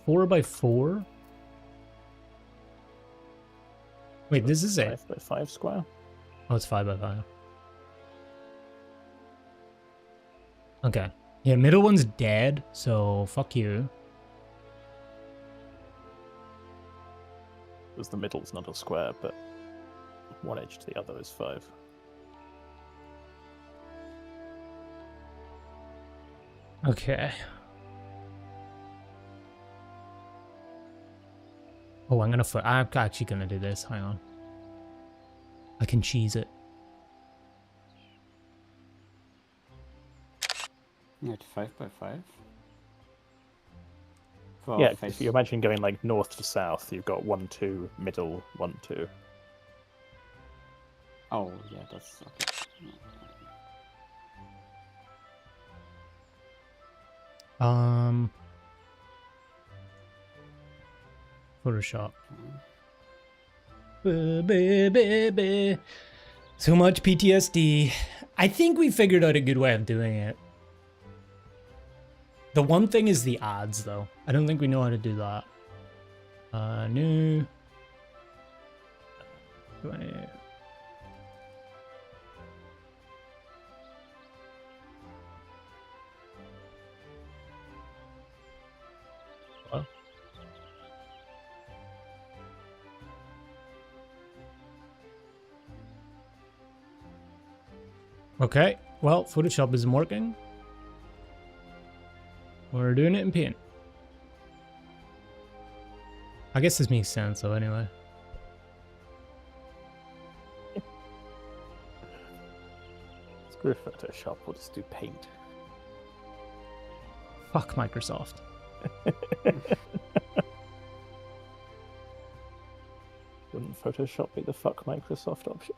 4x4. Wait, this is it. 5x5 square. Oh, it's 5x5. Okay. Yeah, middle one's dead, so fuck you. Because the middle's not a square, but one edge to the other is 5. Okay. Oh, I'm actually gonna do this. Hang on. I can cheese it. Yeah, 5x5. Yeah, if you imagine going like north to south, you've got 1, 2, middle, 1, 2. Oh, yeah, that's okay. Photoshop. So much PTSD. I think we figured out a good way of doing it. The one thing is the ads, though. I don't think we know how to do that. New. 20. Hello? Okay, well, Photoshop isn't working. We're doing it in Paint. I guess this makes sense, though, anyway. Screw Photoshop, we'll just do Paint. Fuck Microsoft. Wouldn't Photoshop be the fuck Microsoft option?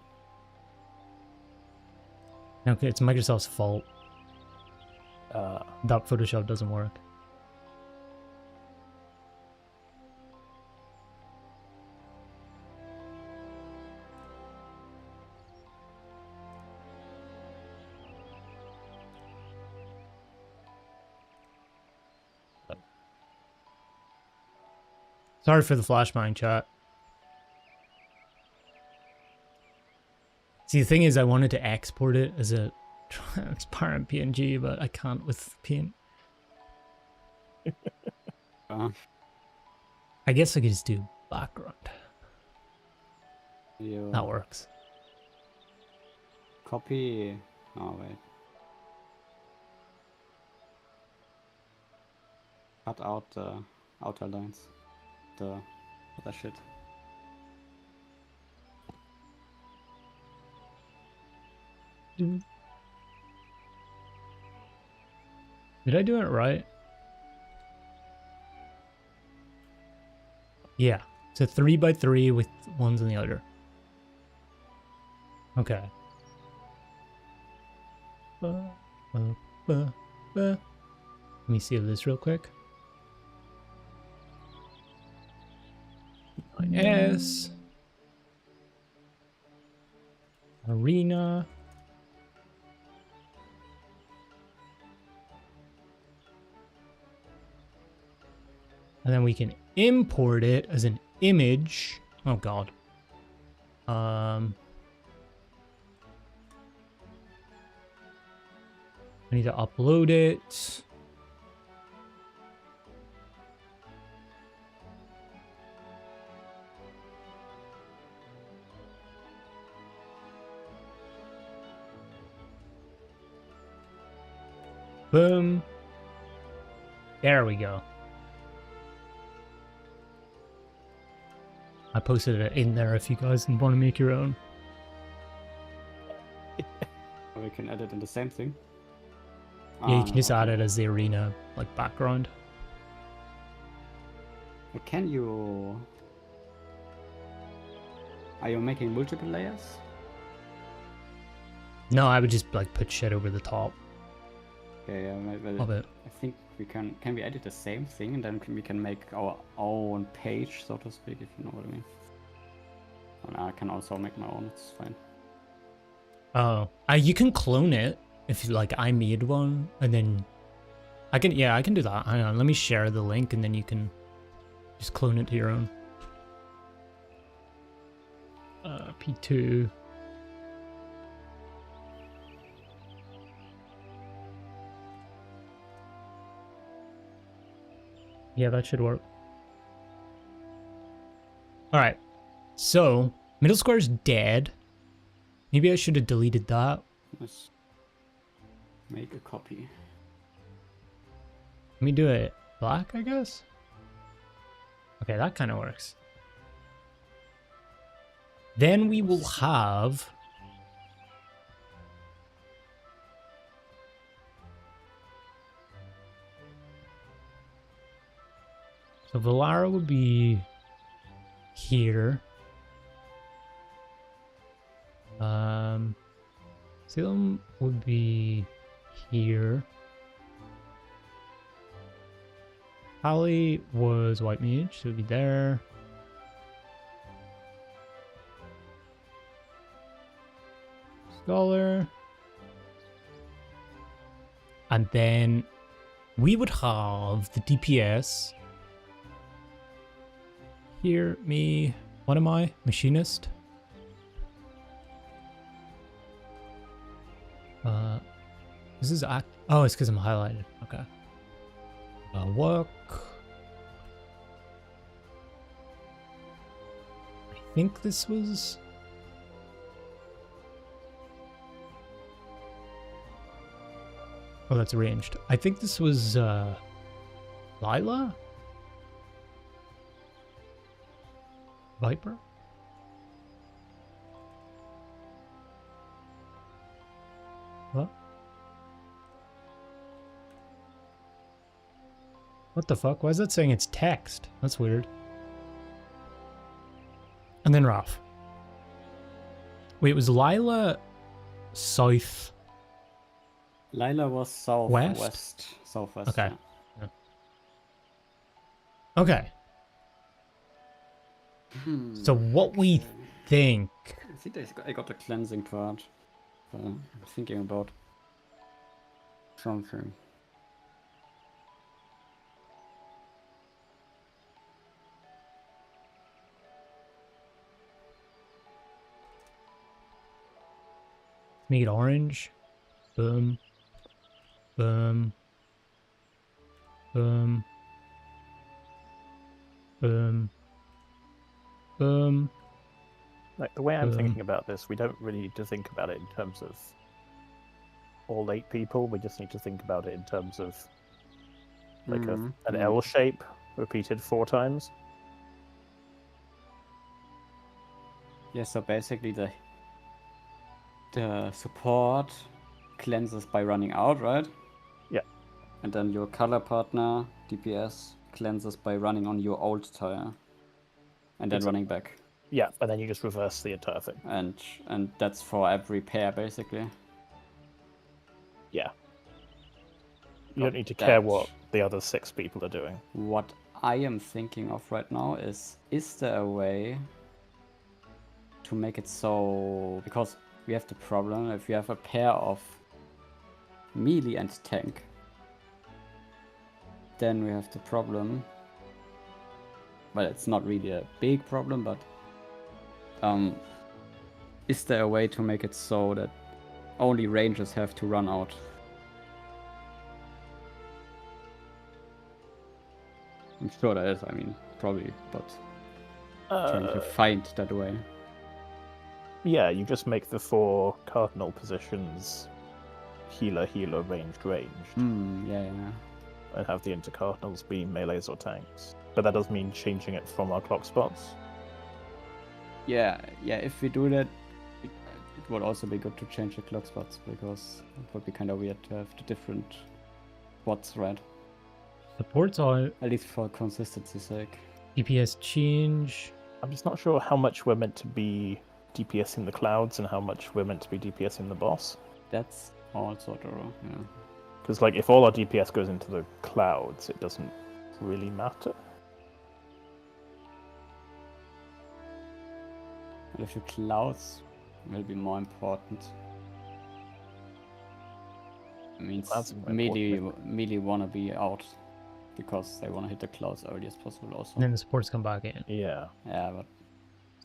Okay, it's Microsoft's fault that Photoshop doesn't work. Sorry for the flashbang, chat. See, the thing is, I wanted to export it as a transparent PNG, but I can't with Paint. I guess I could just do background. You That works. copy. Oh wait. Cut out the outer lines. The other shit. Did I do it right? Yeah, it's a 3x3 with ones on the other. Okay. Let me see this real quick. E9S. Arena. And then we can import it as an image. Oh god. I need to upload it. Boom. There we go. I posted it in there if you guys want to make your own. Or we can edit in the same thing. Yeah, you can just add it as the arena, like, background. But can you... Are you making multiple layers? No, I would just, like, put shit over the top Okay, yeah, of it. I think we can we edit the same thing and then we can make our own page, so to speak, if you know what I mean. And I can also make my own, it's fine. Oh, you can clone it if, like, I made one, and then I can do that. Hang on, let me share the link, and then you can just clone it to your own. P2. Yeah, that should work. Alright. So, middle square's dead. Maybe I should have deleted that. Let's make a copy. Let me do it black, I guess? Okay, that kind of works. Then we will have... So Valara would be here. Salem would be here. Holly was white mage, so it would be there. Scholar. And then we would have the DPS. Here, me. What am I? Machinist? This is act. Oh, it's because I'm highlighted. Okay. Work. I think this was. Oh, that's arranged. I think this was Lila? Viper? What? What the fuck? Why is that saying it's text? That's weird. And then Ralph. Wait, was Lila south? Lila was southwest. Southwest. Okay. Yeah. Okay. So what we think... I think I got a cleansing card. I'm thinking about something. Make it orange. Boom. Boom. Boom. Boom. Boom. Like, the way I'm thinking about this, we don't really need to think about it in terms of all 8 people. We just need to think about it in terms of like an L shape repeated 4 times. Yeah, so basically the support cleanses by running out, right? Yeah. And then your color partner, DPS, cleanses by running on your old tire. And then running back. Yeah, and then you just reverse the entire thing. And that's for every pair basically. Yeah. You don't need to Got care that. what the other 6 people are doing. What I am thinking of right now is there a way to make it so, because we have the problem if you have a pair of melee and tank, then we have the problem, well, it's not really a big problem, but is there a way to make it so that only rangers have to run out? I'm sure there is, I mean, probably, but trying to find that way. Yeah, you just make the 4 cardinal positions healer, ranged. Yeah. And have the intercardinals be melees or tanks. But that does mean changing it from our clock spots. Yeah, if we do that, it would also be good to change the clock spots, because it would be kind of weird to have the different spots, right? Support's out. At least for consistency's sake. DPS change. I'm just not sure how much we're meant to be DPS in the clouds and how much we're meant to be DPS in the boss. That's also true, yeah. Because, like, if all our DPS goes into the clouds, it doesn't really matter. If the clouds will be more important. I mean, Clouds are more melee wanna be out because they wanna hit the clouds early as possible also. And then the supports come back in. Yeah. Yeah, but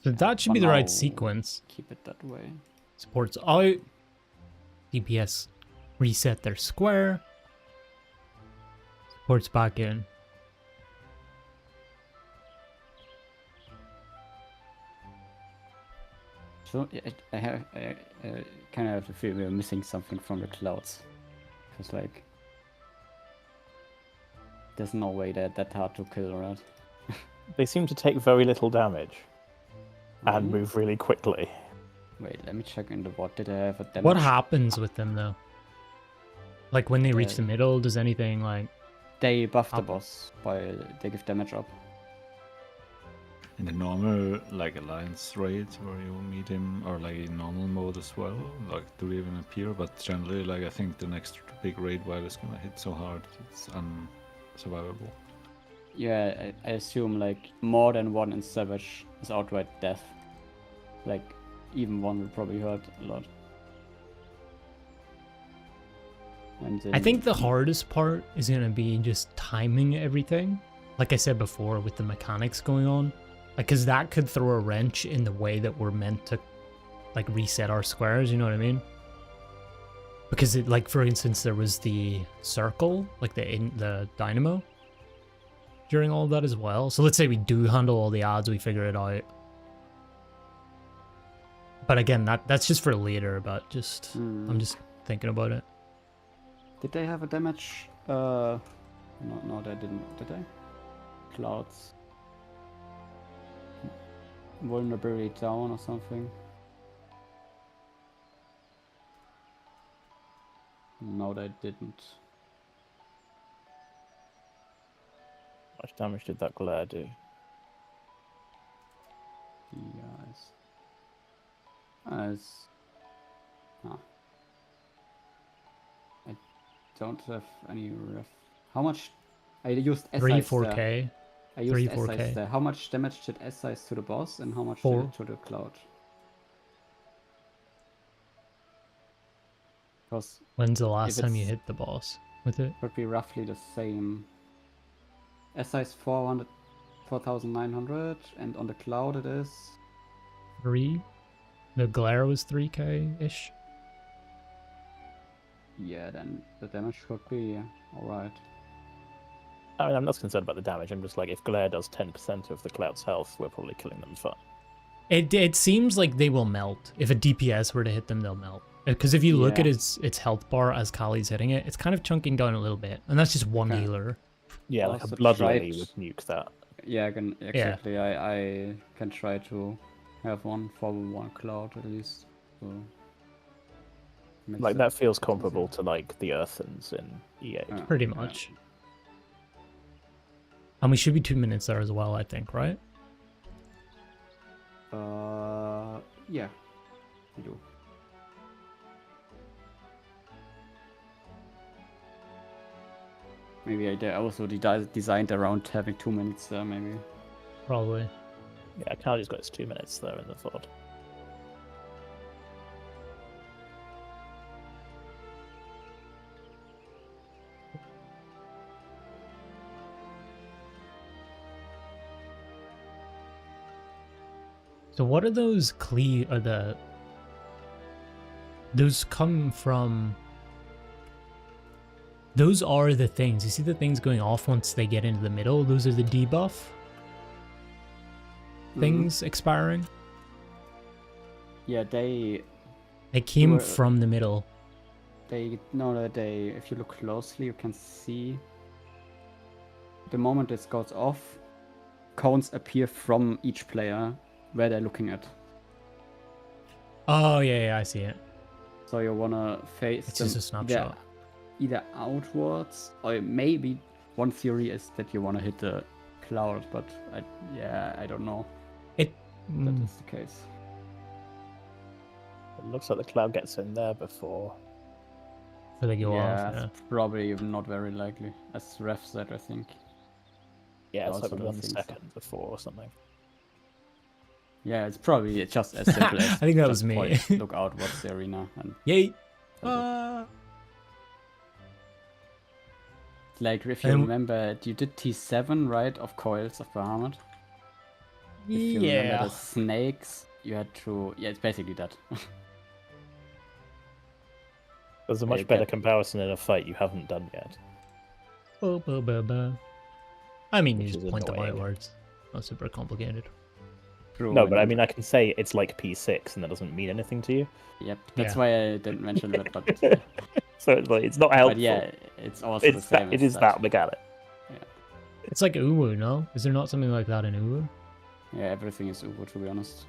So that should for be the now, right sequence. Keep it that way. Supports out. DPS reset their square. Supports back in. So I kind of have the feel we're missing something from the clouds. Because like, there's no way they're that hard to kill, right? They seem to take very little damage and Really? move really quickly. Wait, let me check in the what. Did I have a damage? What happens with them though? Like when they reach Yeah. the middle, does anything like... They buff the Up. boss by they give damage up. In the normal, like, alliance raid where you meet him, or like in normal mode as well, like, do they even appear? But generally, like, I think the next big raid while is gonna hit so hard, it's unsurvivable. Yeah, I assume like more than one in Savage is outright death. Like even one will probably hurt a lot. And I think the hardest part is going to be just timing everything. Like I said before, with the mechanics going on. Like, because that could throw a wrench in the way that we're meant to, like, reset our squares, you know what I mean? Because, it, like, for instance, there was the circle, like the dynamo, during all of that as well. So let's say we do handle all the odds, we figure it out. But again, that's just for later, but just, I'm just thinking about it. Did they have a damage? No, they didn't. Did they? Clouds. Vulnerability down or something. No, they didn't. How much damage did that glare do? Yes. As. Huh. I don't have any ref. How much? I used S 3 size 4K. there. I used 3 S size 4K. there. How much damage did S size to the boss and how much 4. did it to the cloud? Because When's the last If time you it's- hit the boss with it? it would be roughly the same. S size 4,900 and on the cloud it is 3? The glare was 3K-ish? yeah, then the damage should be alright. I mean, I'm not concerned about the damage. I'm just like, if glare does 10% of the cloud's health, we're probably killing them fine. It seems like they will melt. If a DPS were to hit them, they'll melt. Because if you look Yeah. at its health bar as Kali's hitting it, it's kind of chunking down a little bit. And that's just one Okay. healer. Yeah, I like a also blood tried- lily would nuke that. Yeah, exactly. I can try to have one for one cloud at least. So makes Like, it that feels easier. comparable to, like, the Earthens in E8. Yeah, Pretty yeah. much. And we should be 2 minutes there as well, I think, right? Yeah, we do. Maybe I also designed around having 2 minutes there, maybe. Probably. Yeah, Carly's got his 2 minutes there in the thought. So what are those those come from... Those are the things. You see the things going off once they get into the middle? Those are the debuff things expiring. Yeah, they came were- from the middle. if you look closely, you can see the moment it goes off, cones appear from each player where they're looking at. Oh, yeah, I see it. So you wanna face It's them just a snapshot. either outwards, or maybe one theory is that you wanna hit the cloud, but I don't know that is the case. It looks like the cloud gets in there before. Before they go Yeah, off, yeah. it's probably not very likely, as Ref said, I think. Yeah, it's Also like don't 1 think so. second before or something. Yeah, it's probably just as simple as I think that was just me. point, look outwards the arena and Yay! like if you remember, you did T7, right, of Coils of Bahamut? If you remember Yeah. the snakes, you had to... Yeah, it's basically that. There's a much You better get- comparison in a fight you haven't done yet. I mean, you Which just is point them annoying. outwards. Not super complicated. True, No, but I and- mean, I can say it's like P6 and that doesn't mean anything to you. Yep, that's Yeah. why I didn't mention that, but... So it's like, it's not helpful. But yeah, it's also the it's same that, it as is that mechanic. It's like Uwu, no? Is there not something like that in Uwu? Yeah, everything is Ubu, to be honest.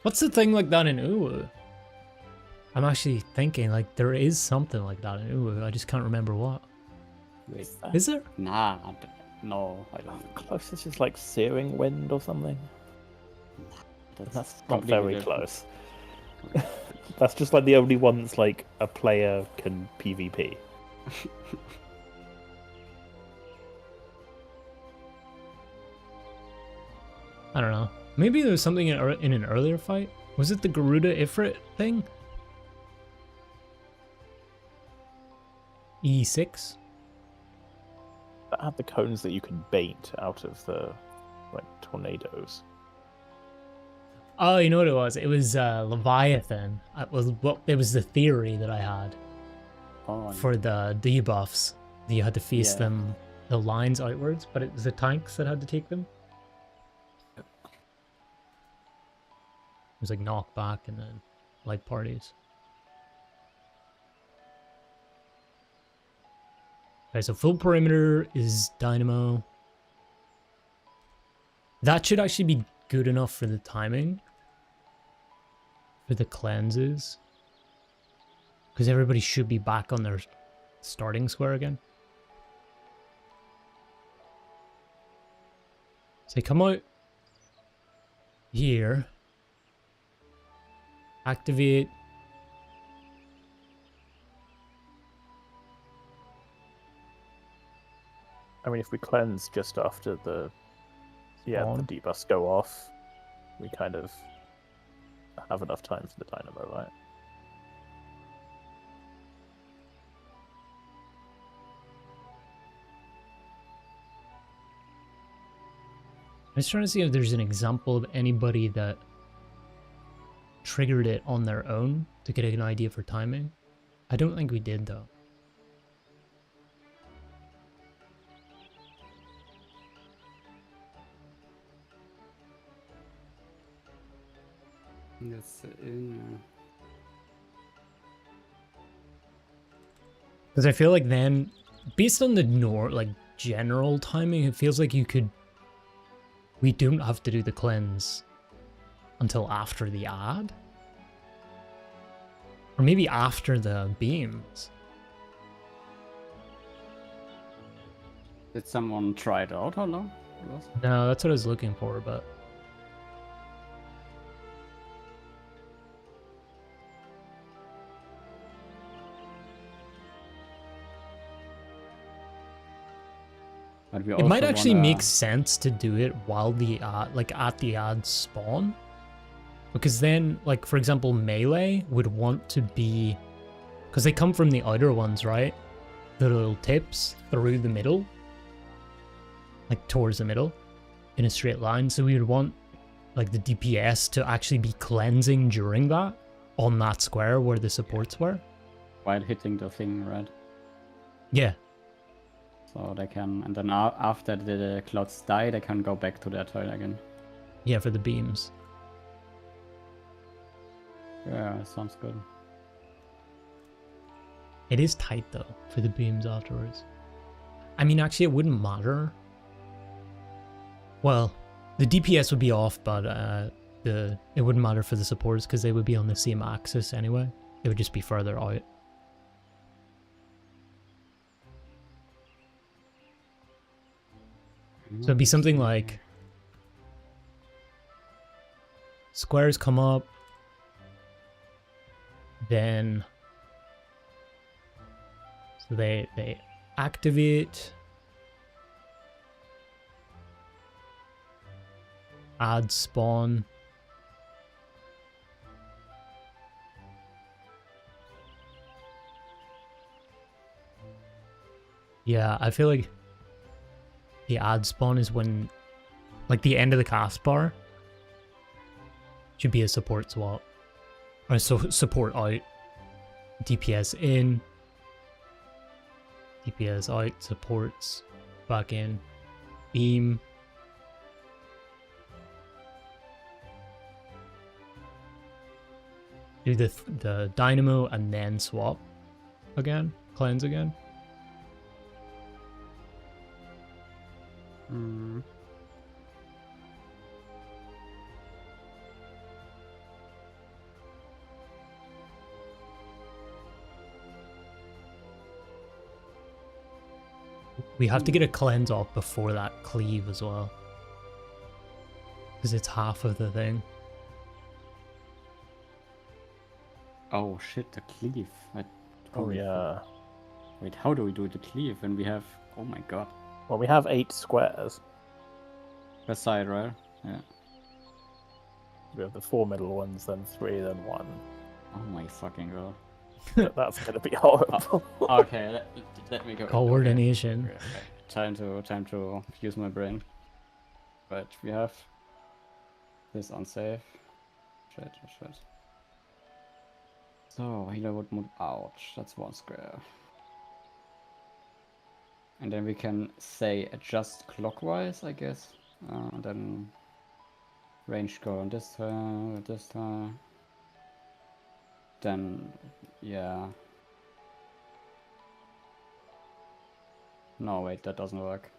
What's the thing like that in Uwu? I'm actually thinking, like, there is something like that in Uwu. I just can't remember what. Wait, Is there? nah, no, I don't. Closest is like Searing Wind or something. That's not completely very different. close. That's just like the only one that's like a player can PvP. I don't know. Maybe there was something in an earlier fight? Was it the Garuda Ifrit thing? E6? That had the cones that you could bait out of the like tornadoes. Oh, you know what it was? It was Leviathan. It was the theory that I had Oh, for the debuffs. You had to face Yeah. them, the lines outwards, but it was the tanks that had to take them. It was like knockback and then light parties. Okay, so full perimeter is Dynamo. That should actually be good enough for the timing. For the cleanses. Because everybody should be back on their starting square again. So they come out here. Activate. I mean, if we cleanse just after the the Spawn. debuffs go off, we kind of have enough time for the dynamo, right? I'm just trying to see if there's an example of anybody that triggered it on their own to get an idea for timing. I don't think we did though. That's Because I feel like then, based on the general timing, it feels like we don't have to do the cleanse until after the ad. Or maybe after the beams. Did someone try it out? How long it was? No, that's what I was looking for, but But we It might also actually wanna- make sense to do it while the like at the ads spawn, because then, like for example, melee would want to be, because they come from the outer ones, right? The little tips through the middle, like towards the middle, in a straight line. So we would want like the DPS to actually be cleansing during that on that square where the supports were. while hitting the thing, right? Yeah. So they can, and then after the clouds die, they can go back to their toil again. Yeah, for the beams. Yeah, sounds good. It is tight though for the beams afterwards. I mean, actually, it wouldn't matter. Well, the DPS would be off, but it wouldn't matter for the supports because they would be on the same axis anyway. It would just be further out. So it'd be something like squares come up, then so they activate, add spawn, yeah, I feel like the add spawn is when, like, the end of the cast bar should be a support swap. Or support out, DPS in, DPS out, supports back in, beam. Do the dynamo and then swap again, cleanse again. We have to get a cleanse off before that cleave as well, because it's half of the thing. Oh shit, the cleave. Oh yeah. Wait, how do we do the cleave when we have... Oh my god. Well, we have 8 squares. Per side, right? Yeah. We have the 4 middle ones, then 3, then 1. Oh my fucking god. That's gonna be horrible. Okay, let me go. Coordination. Okay. Time to use my brain. Right, we have this unsafe. Shit. So healer would move out. That's 1 square. And then we can say adjust clockwise, I guess. Then range go on this turn. Then, yeah. No, wait, that doesn't work.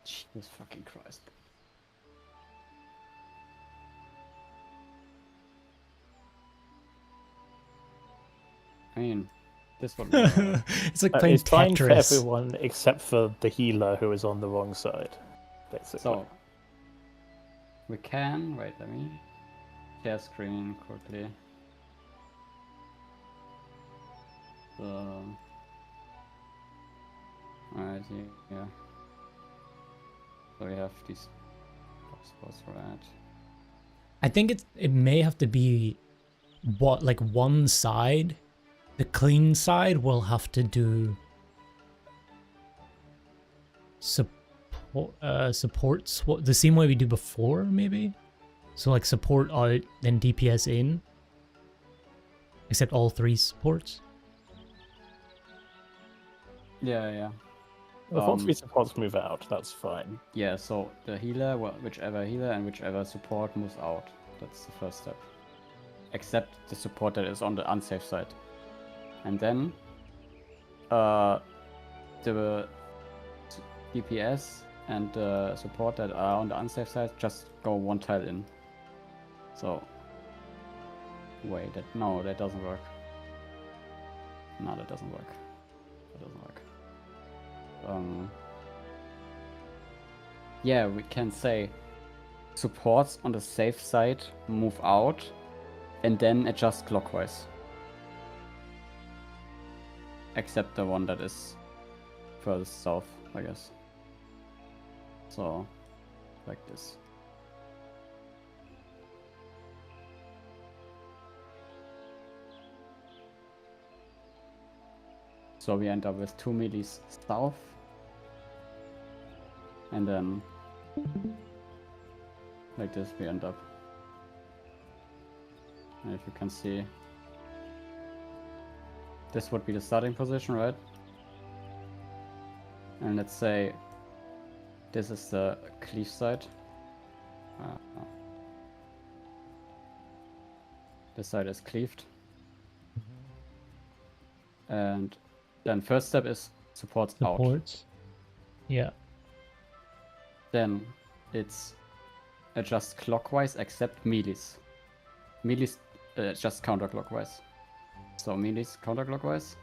Jesus fucking Christ. I mean, this one. It's like playing It's fine for Tetris. everyone except for the healer who is on the wrong side, basically. So, we can. Wait, let me share screen quickly. Alright, yeah. So we have these spots for that. I think it may have to be like one side. The clean side will have to do supports the same way we do before, maybe. So like support out, then DPS in. Except all 3 supports. Yeah. Well, once we supports move out, that's fine. Yeah, so the healer, whichever healer and whichever support moves out. That's the first step. Except the support that is on the unsafe side. And then the DPS and the support that are on the unsafe side just go 1 tile in. So wait, that doesn't work. No, that doesn't work. Yeah, we can say supports on the safe side move out and then adjust clockwise. Except the one that is furthest south, I guess. So, like this. So we end up with 2 millis south. And then, like this, we end up. And if you can see, this would be the starting position, right? And let's say this is the cleave side. This side is cleaved. And then first step is supports out. Supports. Yeah. Then it's adjust clockwise except melees. Melees just counterclockwise. So melees counterclockwise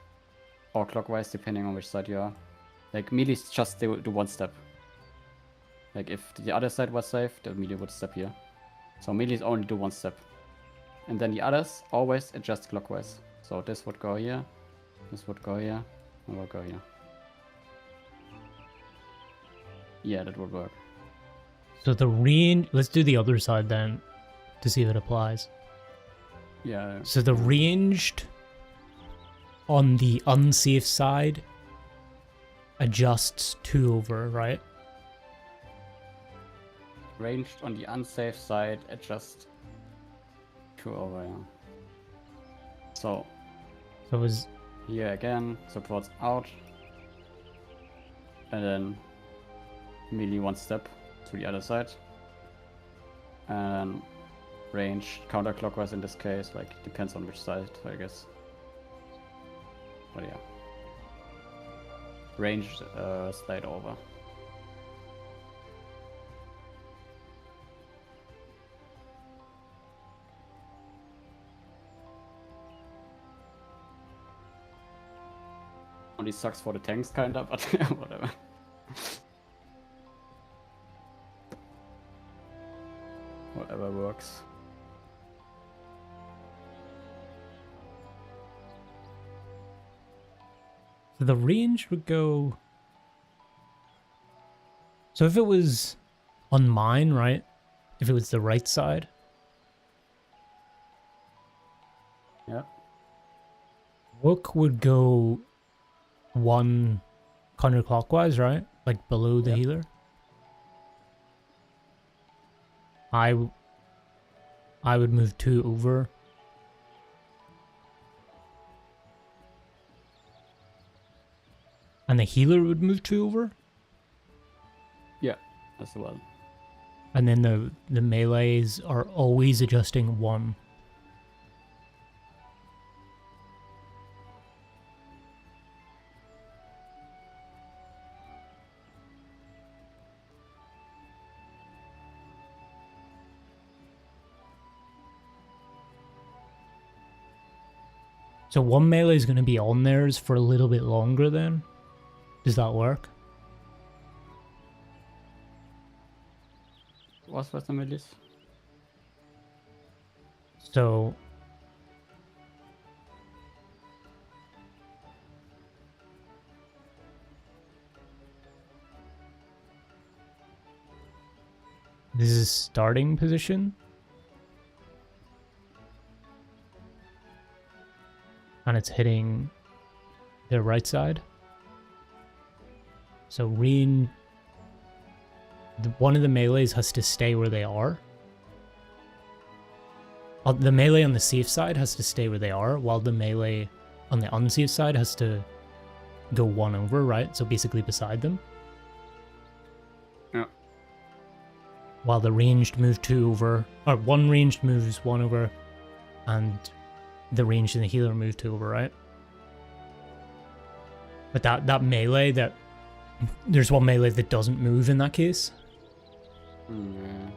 or clockwise depending on which side you are. Like melees just do one step. Like if the other side was safe, the melee would step here. So melees only do one step. And then the others always adjust clockwise. So this would go here, this would go here, and will go here. Yeah, that would work. So the range, let's do the other side then to see if it applies. Yeah. So the ranged on the unsafe side adjusts 2 over, right? Ranged on the unsafe side, adjust 2 over, yeah. So So it was here again, supports out. And then melee one step to the other side. And range counterclockwise in this case, like depends on which side, I guess. But yeah. Range slide over. Only sucks for the tanks kinda, but whatever. Whatever works. So the range would go. So if it was on mine, right? If it was the right side. Yeah. Rook would go 1 counterclockwise, right? Like below the healer. I would move 2 over. And the healer would move 2 over. Yeah, as well. And then the melees are always adjusting 1. So 1 melee is going to be on theirs for a little bit longer then? Does that work? What's the melees? So this is starting position. And it's hitting the right side. So one of the melees has to stay where they are. The melee on the safe side has to stay where they are, while the melee on the unsafe side has to go 1 over, right? So basically beside them. Yeah. While the ranged move 2 over, or 1 ranged moves 1 over, and the ranged and the healer move 2 over, right? But that melee, there's 1 melee that doesn't move in that case. Yeah.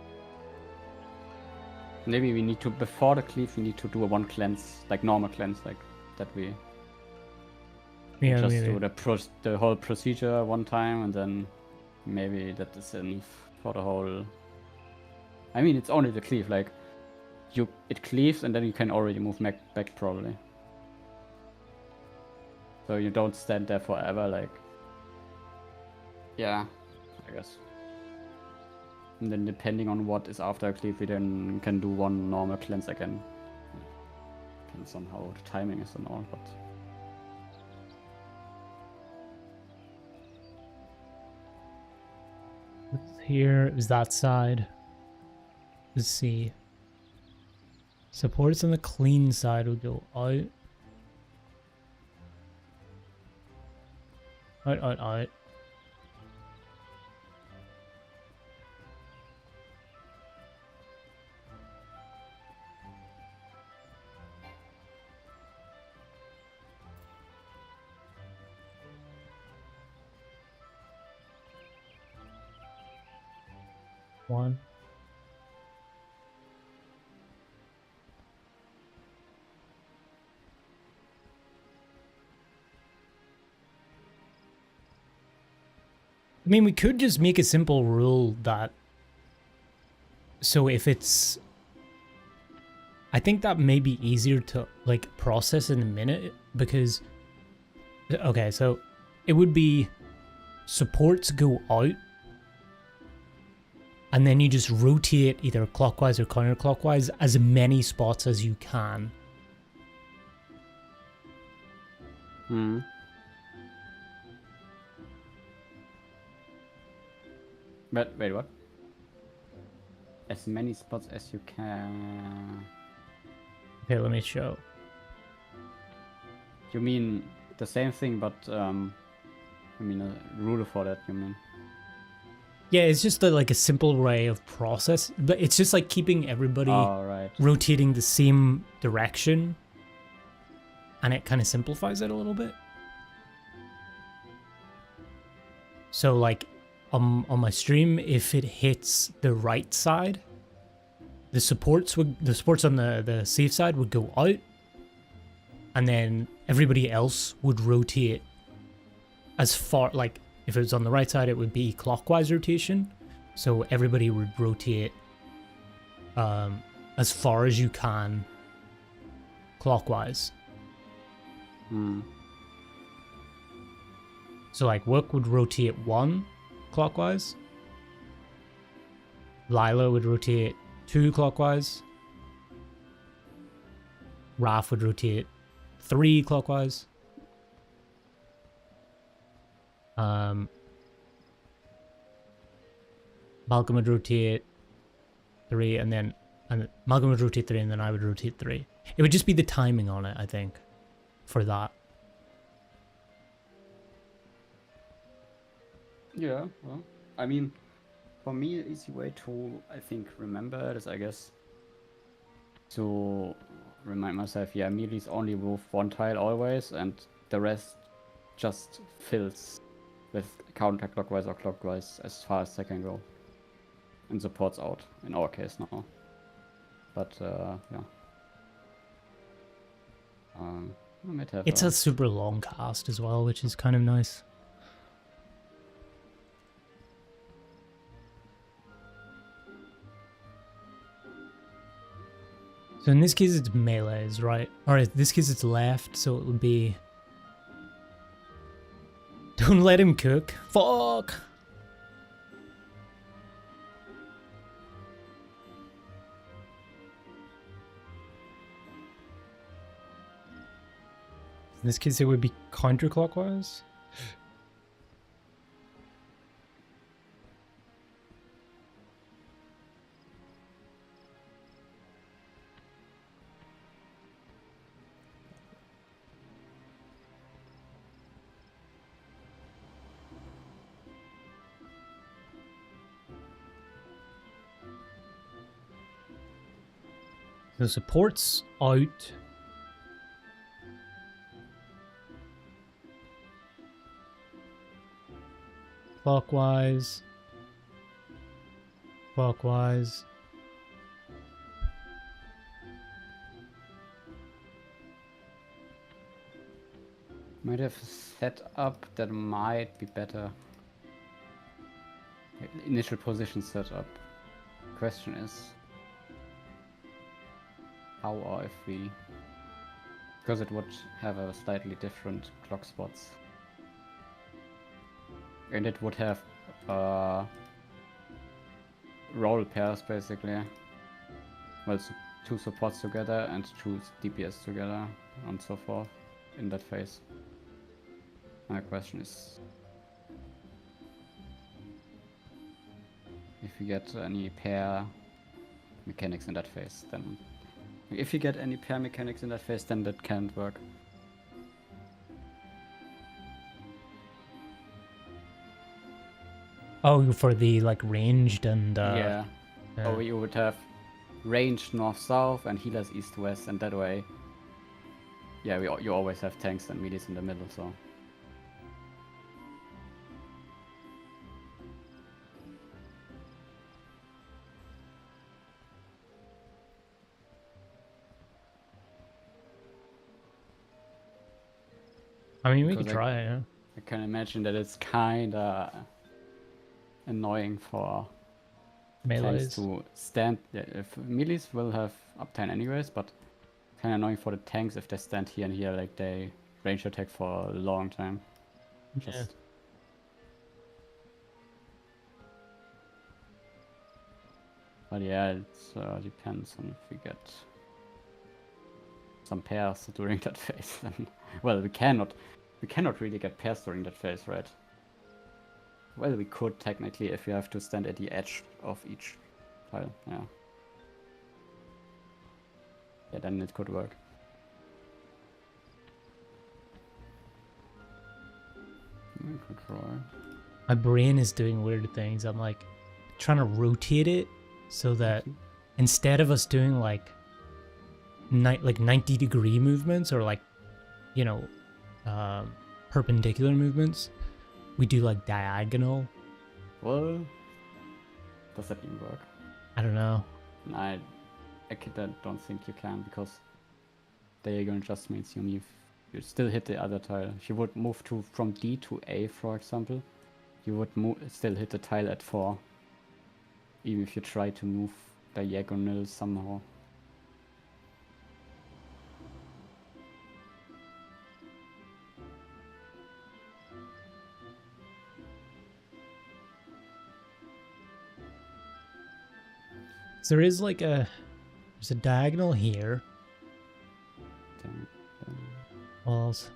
Maybe we need to, before the cleave, we need to do a 1 cleanse, like normal cleanse, like that we just do the whole procedure 1 time, and then maybe that is enough for the whole. I mean, it's only the cleave, like it cleaves, and then you can already move back probably. So you don't stand there forever, like Yeah, I guess. And then depending on what is after a cleave, we then can do one normal cleanse again. Depends on how the timing is and all, but... Here is that side. Let's see. Supports on the clean side will go out. Out. One. I mean, we could just make a simple rule that... So if it's... I think that may be easier to, like, process in a minute, because... Okay, so it would be... Supports go out, and then you just rotate either clockwise or counterclockwise as many spots as you can. Hmm. But wait, what? As many spots as you can. Okay, let me show. You mean the same thing, but I mean a rule for that. You mean? Yeah, it's just like a simple way of process, but it's just like keeping everybody Right. rotating the same direction, and it kind of simplifies it a little bit. So like on my stream, if it hits the right side, the supports on the safe side would go out, and then everybody else would rotate as far, like if it was on the right side, it would be clockwise rotation. So everybody would rotate as far as you can clockwise. Hmm. So like Wook would rotate 1 clockwise. Lila would rotate 2 clockwise. Raph would rotate 3 clockwise. Malcolm would rotate 3, and Malcolm would rotate 3, and then I would rotate 3. It would just be the timing on it, I think, for that. Yeah, well, I mean, for me, an easy way to, I think, remember it is, I guess, to remind myself, yeah, melee's only move 1 tile always, and the rest just fills with counterclockwise or clockwise as far as they can go. And supports out, in our case now. But, yeah. I might have It's a super long cast as well, which is kind of nice. So in this case it's melees, right? Or in this case it's left, so it would be... Don't let him cook. Fuck! In this case it would be counterclockwise. The support's out. Clockwise. Clockwise. Might have a setup that might be better. Initial position setup. Question is, how or if we... Because it would have a slightly different clock spots. And it would have roll pairs basically. Well, two supports together and two DPS together and so forth in that phase. My question is if you get any pair mechanics in that phase, then if you get any pair mechanics in that phase, then that can't work. Oh, for the like ranged and Yeah. yeah. Or you would have ranged north-south and healers east-west, and that way, yeah, you always have tanks and melees in the middle, so. I mean, we Because could try it, yeah. I can imagine that it's kinda annoying for tanks Melees. to stand. Yeah, if melees will have uptime anyways, but kinda annoying for the tanks if they stand here and here, like they range attack for a long time. Just But yeah, it depends on if we get some pairs during that phase. Then, well, we cannot really get pairs during that phase, right? Well, we could technically if you have to stand at the edge of each tile. Yeah. Yeah, then it could work. We could try. My brain is doing weird things. I'm like trying to rotate it so that instead of us doing like 90-degree movements or like, you know, perpendicular movements, we do like diagonal. Well, does that even work? I don't know. I don't think you can, because diagonal just means you still hit the other tile. If you would move from D to A, for example, you would still hit the tile at 4, even if you try to move diagonal somehow. So there is like there's a diagonal here. Walls.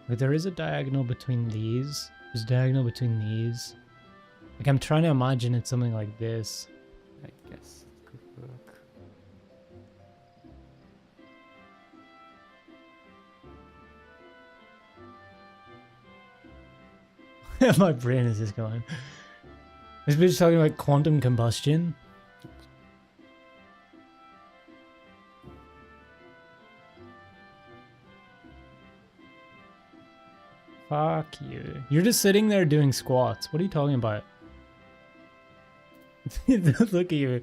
Like there is a diagonal between these. There's a diagonal between these. Like I'm trying to imagine it something like this. I guess it could work. My brain is just going. This bitch talking about quantum combustion. Fuck you. You're just sitting there doing squats. What are you talking about? Look at you.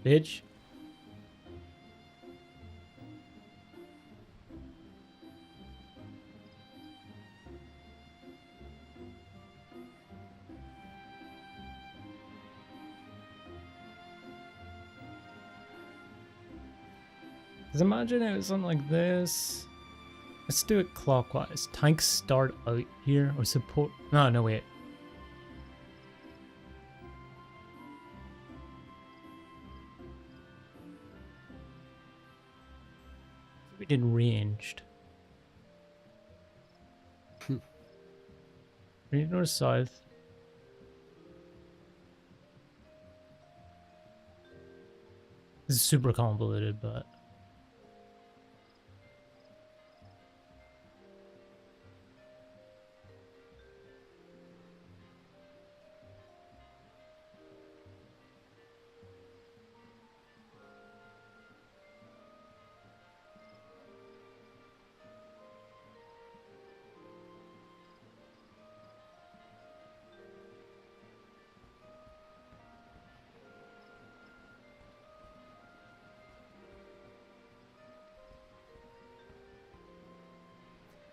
Bitch. Just imagine it was something like this. Let's do it clockwise. Tanks start out here or support. No, wait. We did ranged. Range north south. This is super convoluted, but.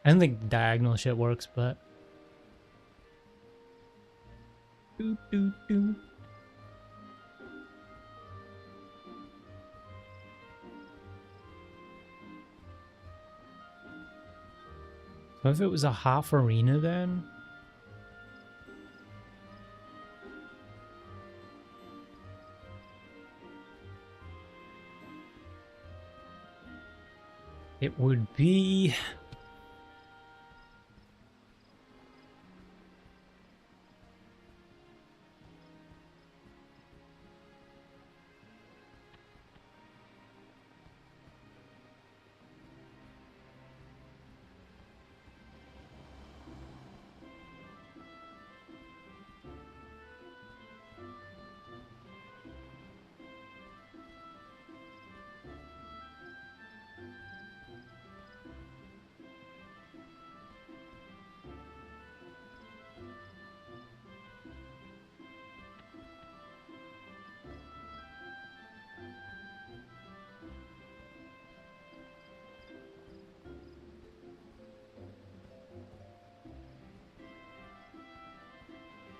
I don't think diagonal shit works, but. Doo, doo, doo. What if it was a half arena then? It would be...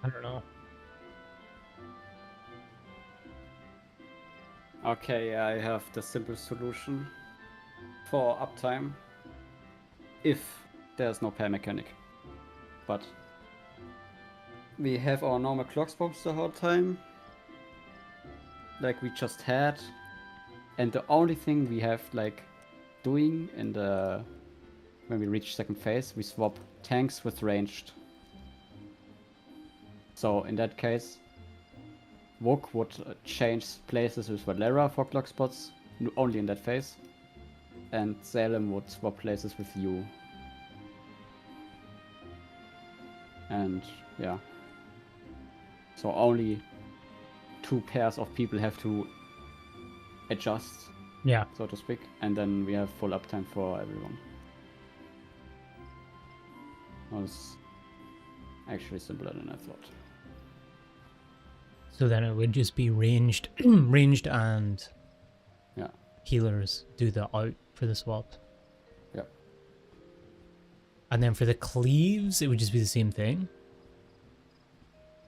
I don't know. Okay, I have the simple solution for uptime if there's no pair mechanic. But we have our normal clock spokes the whole time, like we just had, and the only thing we have like doing in the when we reach second phase, we swap tanks with ranged. So in that case, Wok would change places with Valera for clock spots, only in that phase. And Salem would swap places with you. And yeah. So only 2 pairs of people have to adjust, Yeah. so to speak. And then we have full uptime for everyone. That was actually simpler than I thought. So then it would just be ranged, ranged and Yeah. healers do the out for the swap. Yeah. And then for the cleaves, it would just be the same thing.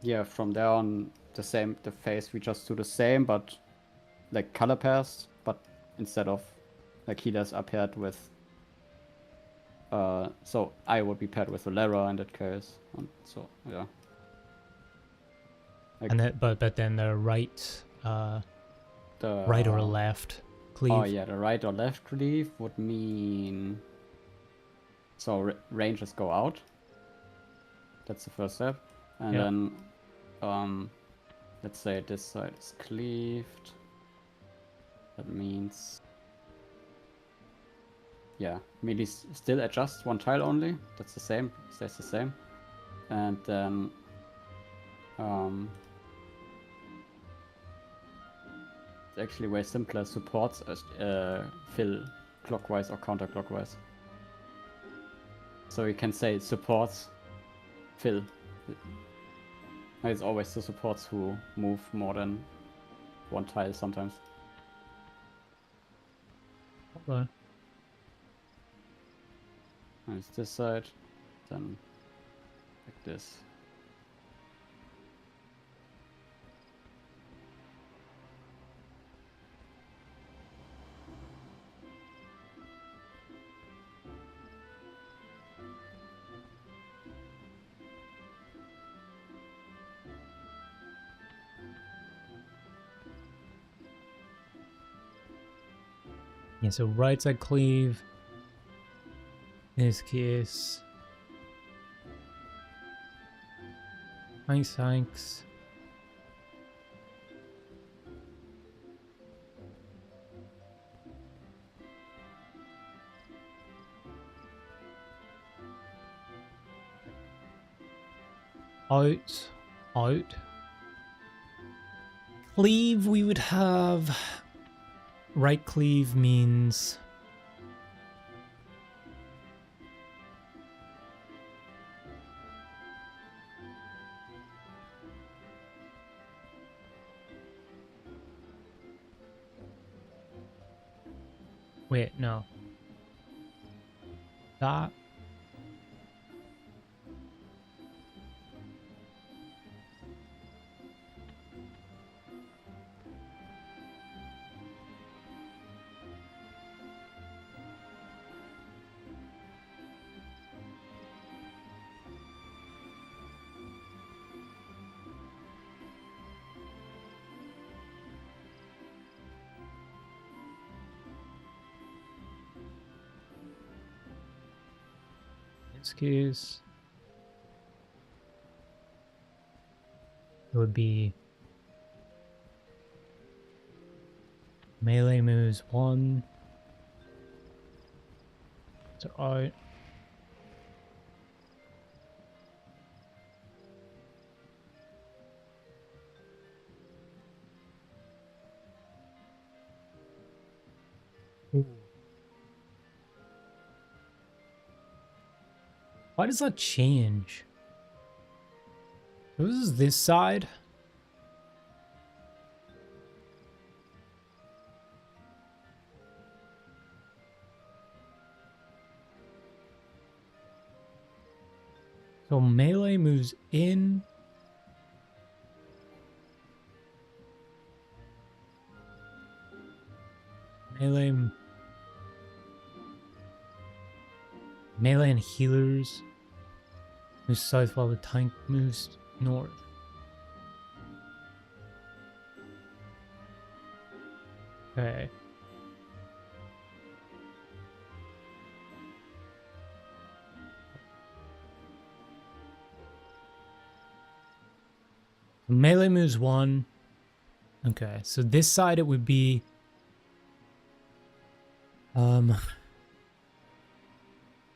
Yeah, from there on, the phase we just do the same, but like color pairs, but instead of like healers are paired with so I would be paired with Valera in that case. And so yeah. Like, And that, but then the right, the right or left cleave. Oh yeah, the right or left cleave would mean so rangers go out. That's the first step, and Yeah. then let's say this side is cleaved. That means yeah, melee still adjusts 1 tile only. That's the same, stays the same, and then it's actually way simpler. Supports fill clockwise or counterclockwise. So you can say supports fill. It's always the supports who move more than 1 tile sometimes. Okay. And it's this side, then like this. Yeah, so right side cleave. In this case. Thanks. Out. Cleave, we would have... Right cleave means... Wait, no. That... this case, it would be melee moves 1. So out. Why does that change? This is this side. So melee moves in. Melee and healers move south while the tank moves north. Okay. Melee moves 1. Okay, so this side it would be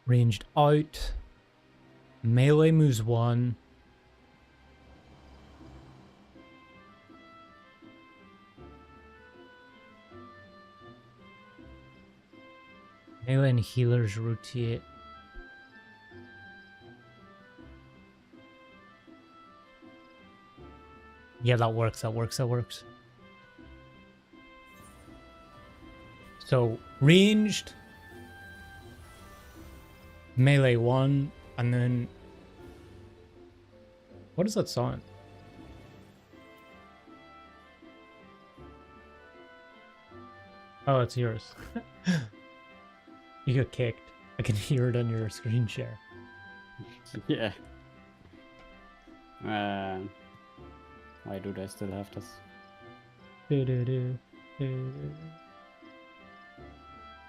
ranged out. Melee moves 1. Melee and healers rotate. Yeah, that works. So ranged, melee 1, and then what is that sign? Oh, it's yours. You got kicked. I can hear it on your screen share. Yeah. Why do they still have this?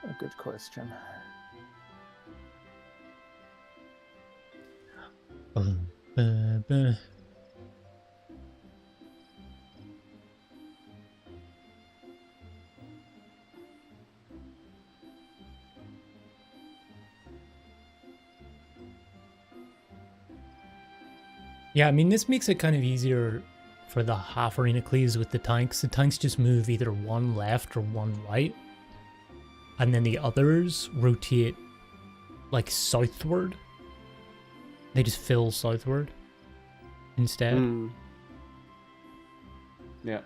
A good question. Yeah, I mean, this makes it kind of easier for the half arena cleaves with the tanks. The tanks just move either one left or one right, and then the others rotate like southward. They just fill southward instead. Yeah.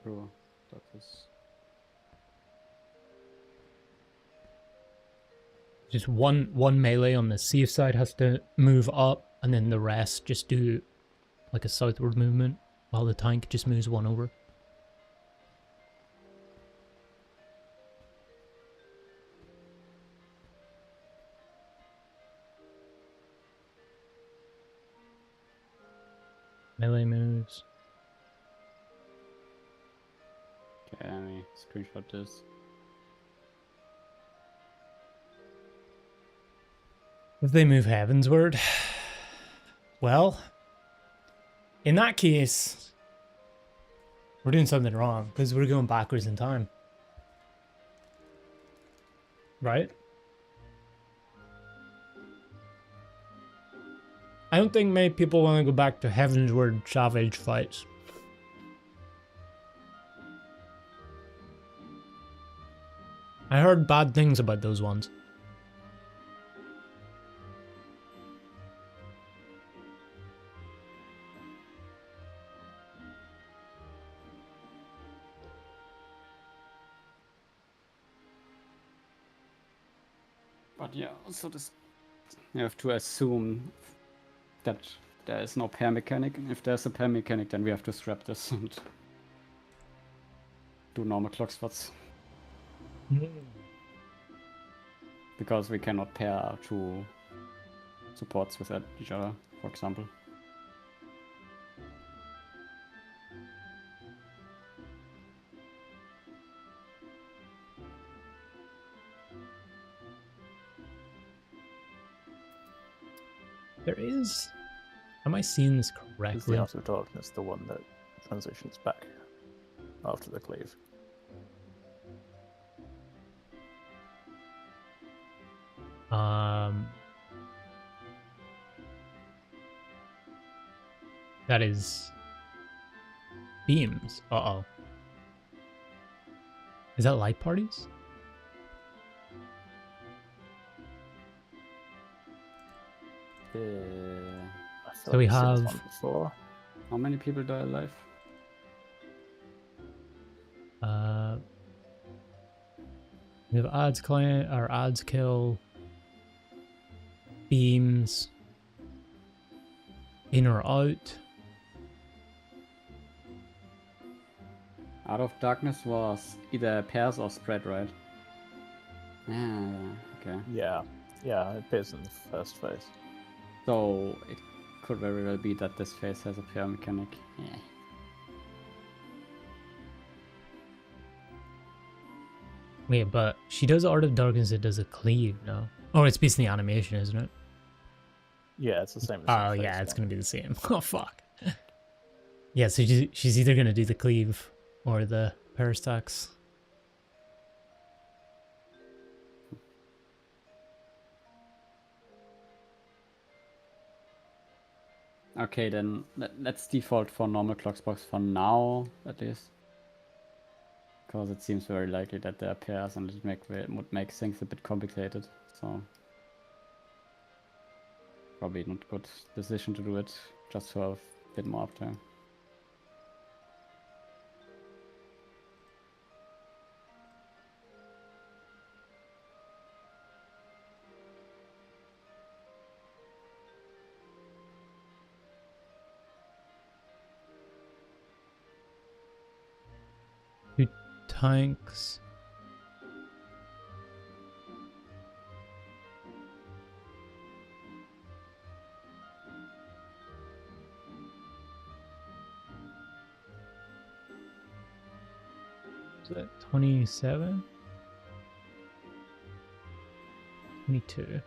True. That is. Just one melee on the safe side has to move up, and then the rest just do like a southward movement, while the tank just moves one over. Melee moves. Okay, let me screenshot this. If they move heavensward, well, in that case, we're doing something wrong because we're going backwards in time. Right? I don't think many people want to go back to heavensward savage fights. I heard bad things about those ones. But yeah, also this, you have to assume that there is no pair mechanic. If there's a pair mechanic, then we have to scrap this and do normal clock spots. Because we cannot pair two supports with each other, for example. There is. Am I seeing this Is correctly? the Art of Darkness the one that transitions back after the cleave? That is beams. Uh-oh. Is that light parties? I feel So we I've seen this have- one before. How many people die alive? We have odds client or odds kill, beams, in or out. Out of Darkness was either pairs or spread, right? Yeah, okay. Yeah, it appears in the first phase. So it could very well be that this phase has a pair mechanic. Yeah. Wait, but she does Art of Darkness, it does a cleave, no? Oh, it's based on the animation, isn't it? Yeah, it's the same. As Oh, the yeah, phase it's one. gonna be the same. Oh, fuck. Yeah, so she's either gonna do the cleave or the peristax. Okay, then let's default for normal clocksbox for now, at least. Because it seems very likely that there are pairs and it would make things a bit complicated. So probably not good decision to do it just for a bit more uptime. Two tanks. Is that 27? 22.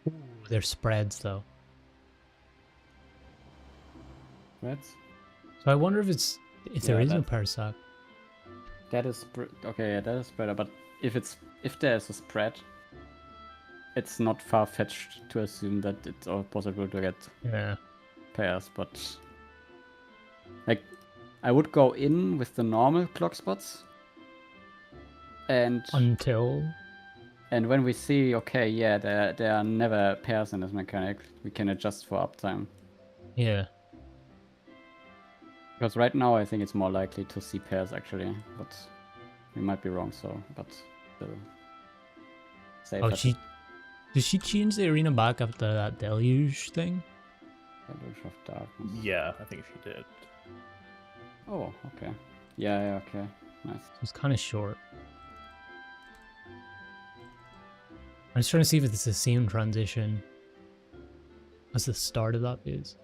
Ooh, they're spreads though. Reds? So I wonder if there Yeah, is no that- peristax. That is okay. Yeah, that is spreader. But if there is a spread, it's not far fetched to assume that it's all possible to get Yeah. pairs. But like, I would go in with the normal clock spots, and Until when we see okay, yeah, there are never pairs in this mechanic, we can adjust for uptime. yeah. Because right now I think it's more likely to see pairs actually, but we might be wrong. So, but still, safe. Oh, at did she change the arena back after that deluge thing? the Deluge of Darkness. Yeah, I think she did. Oh, okay. Yeah, okay. Nice. So it's kind of short. I'm just trying to see if it's the same transition as the start of that phase.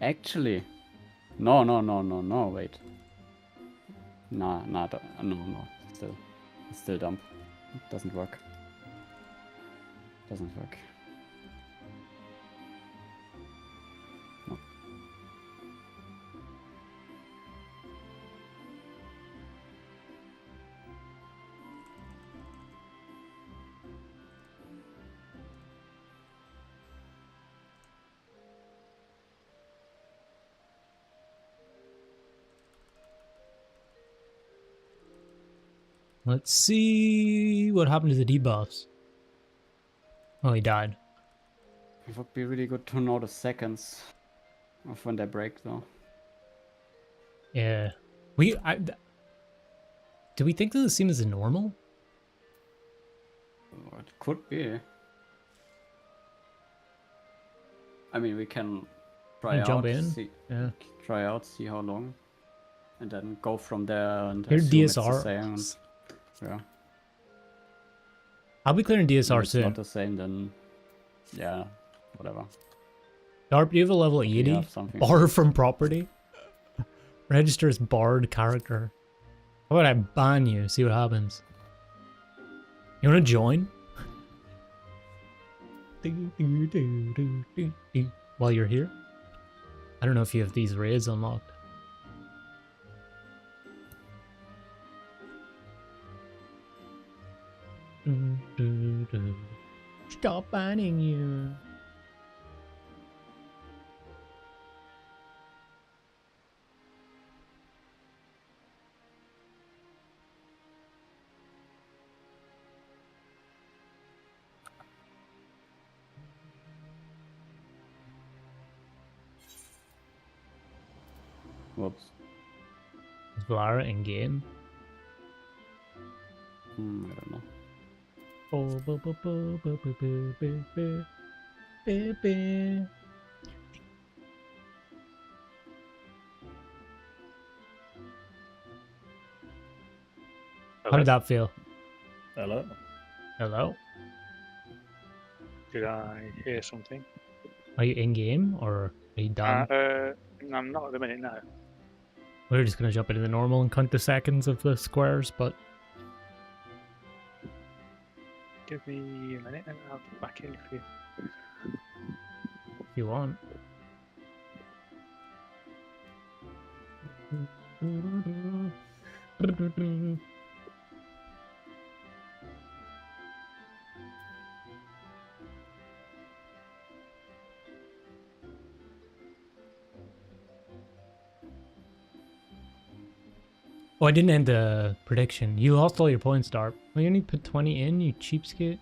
Actually, no, wait. No, still dump. It doesn't work. Doesn't work. No. Let's see what happened to the debuffs. Oh, he died. It would be really good to know the seconds of when they break, though. Yeah. Do we think that the same as the normal? Oh, it could be. I mean, we can try Can out. jump in? See, Yeah. try out. See how long. and then go from there and Clear assume it's the DSR. same. And, yeah. I'll be clearing If DSR it's soon. not the same, then yeah, whatever. Darp, do you have a level You 80? have something. Bar from property? Register as barred character. How about I ban you? See what happens. You wanna join? While you're here? I don't know if you have these raids unlocked. Stop banning you. Whoops. Is Vlara in game? I don't know. How did that feel? Hello. Hello? Did I hear something? Are you in game or are you done? I'm not at the minute, no. We're just gonna jump into the normal and count the seconds of the squares, but Give me a minute and I'll be back in if you... if you want. Oh, I didn't end the prediction. You lost all your points, Darp. Well, you only put 20 in, you cheapskate.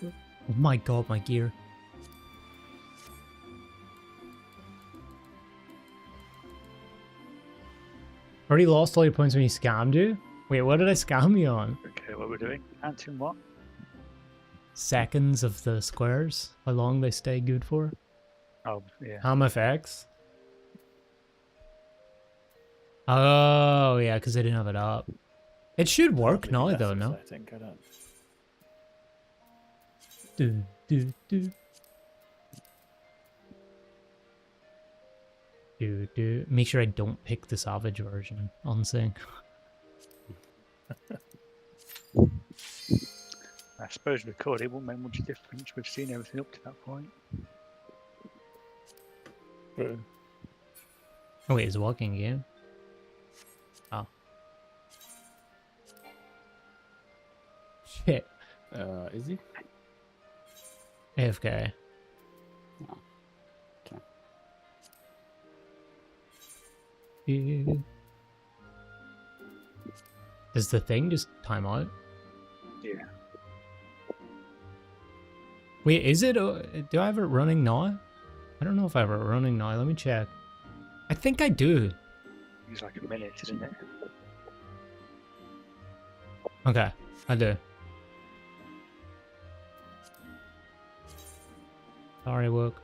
Oh my god, my gear. Already lost all your points when you scammed you? Wait, what did I scam you on? Okay, what we're doing? Answering what? Seconds of the squares? How long they stay good for? Oh, yeah. FX? Oh, yeah, because I didn't have it up. It should work now, though, no? I think I don't. Make sure I don't pick the Savage version on sync. I suppose we could. It wouldn't make much difference. We've seen everything up to that point. True. Oh, wait, it's a walking game? Oh. Shit. Is he? AFK. Oh. Okay. Does the thing just time out? Yeah. Wait, is it? Do I have it running now? I don't know if I have it running now. Let me check. I think I do. It's like a minute, isn't it? Okay, I do. Sorry, work.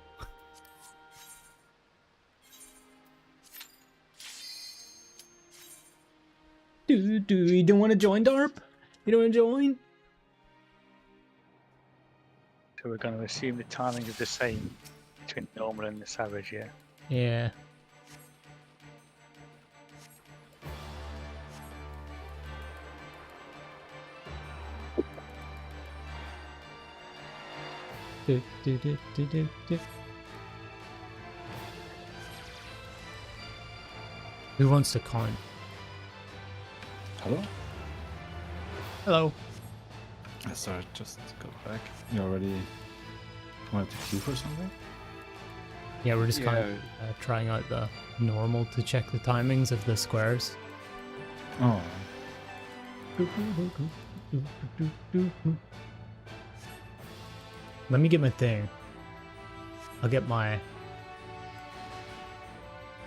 You don't want to join, Darp? You don't want to join? So we're going to assume the timing is the same between normal and the savage, yeah? Yeah. Who wants to count? Hello? Hello. Sorry, just go back. You already wanted to queue for something? Yeah, we're just kind of trying out the normal to check the timings of the squares. Oh. Let me get my thing. I'll get my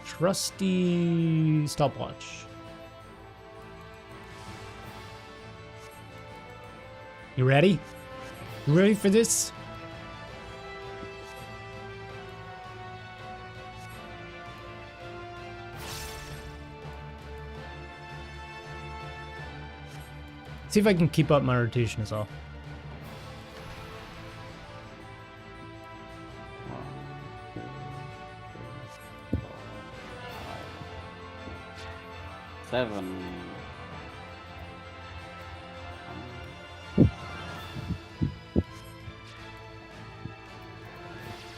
trusty stopwatch. You ready? You ready for this? See if I can keep up my rotation as well. Seven.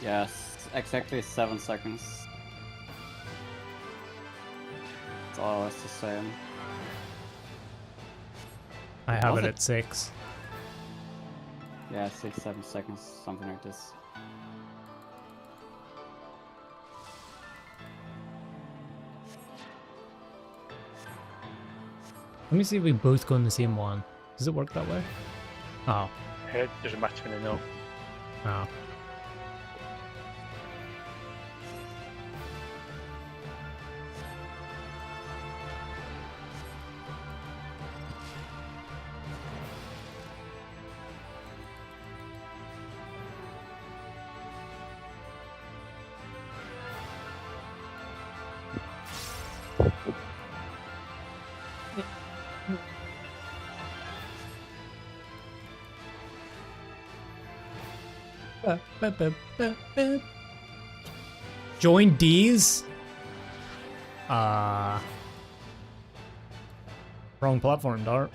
Yes, exactly 7 seconds. It's always the same. I have Was it it? at 6. Yeah, 6-7 seconds, something like this. Let me see if we both go in the same one. Does it work that way? Oh. It doesn't matter when I know. Oh. Join D's? Wrong platform, Dart.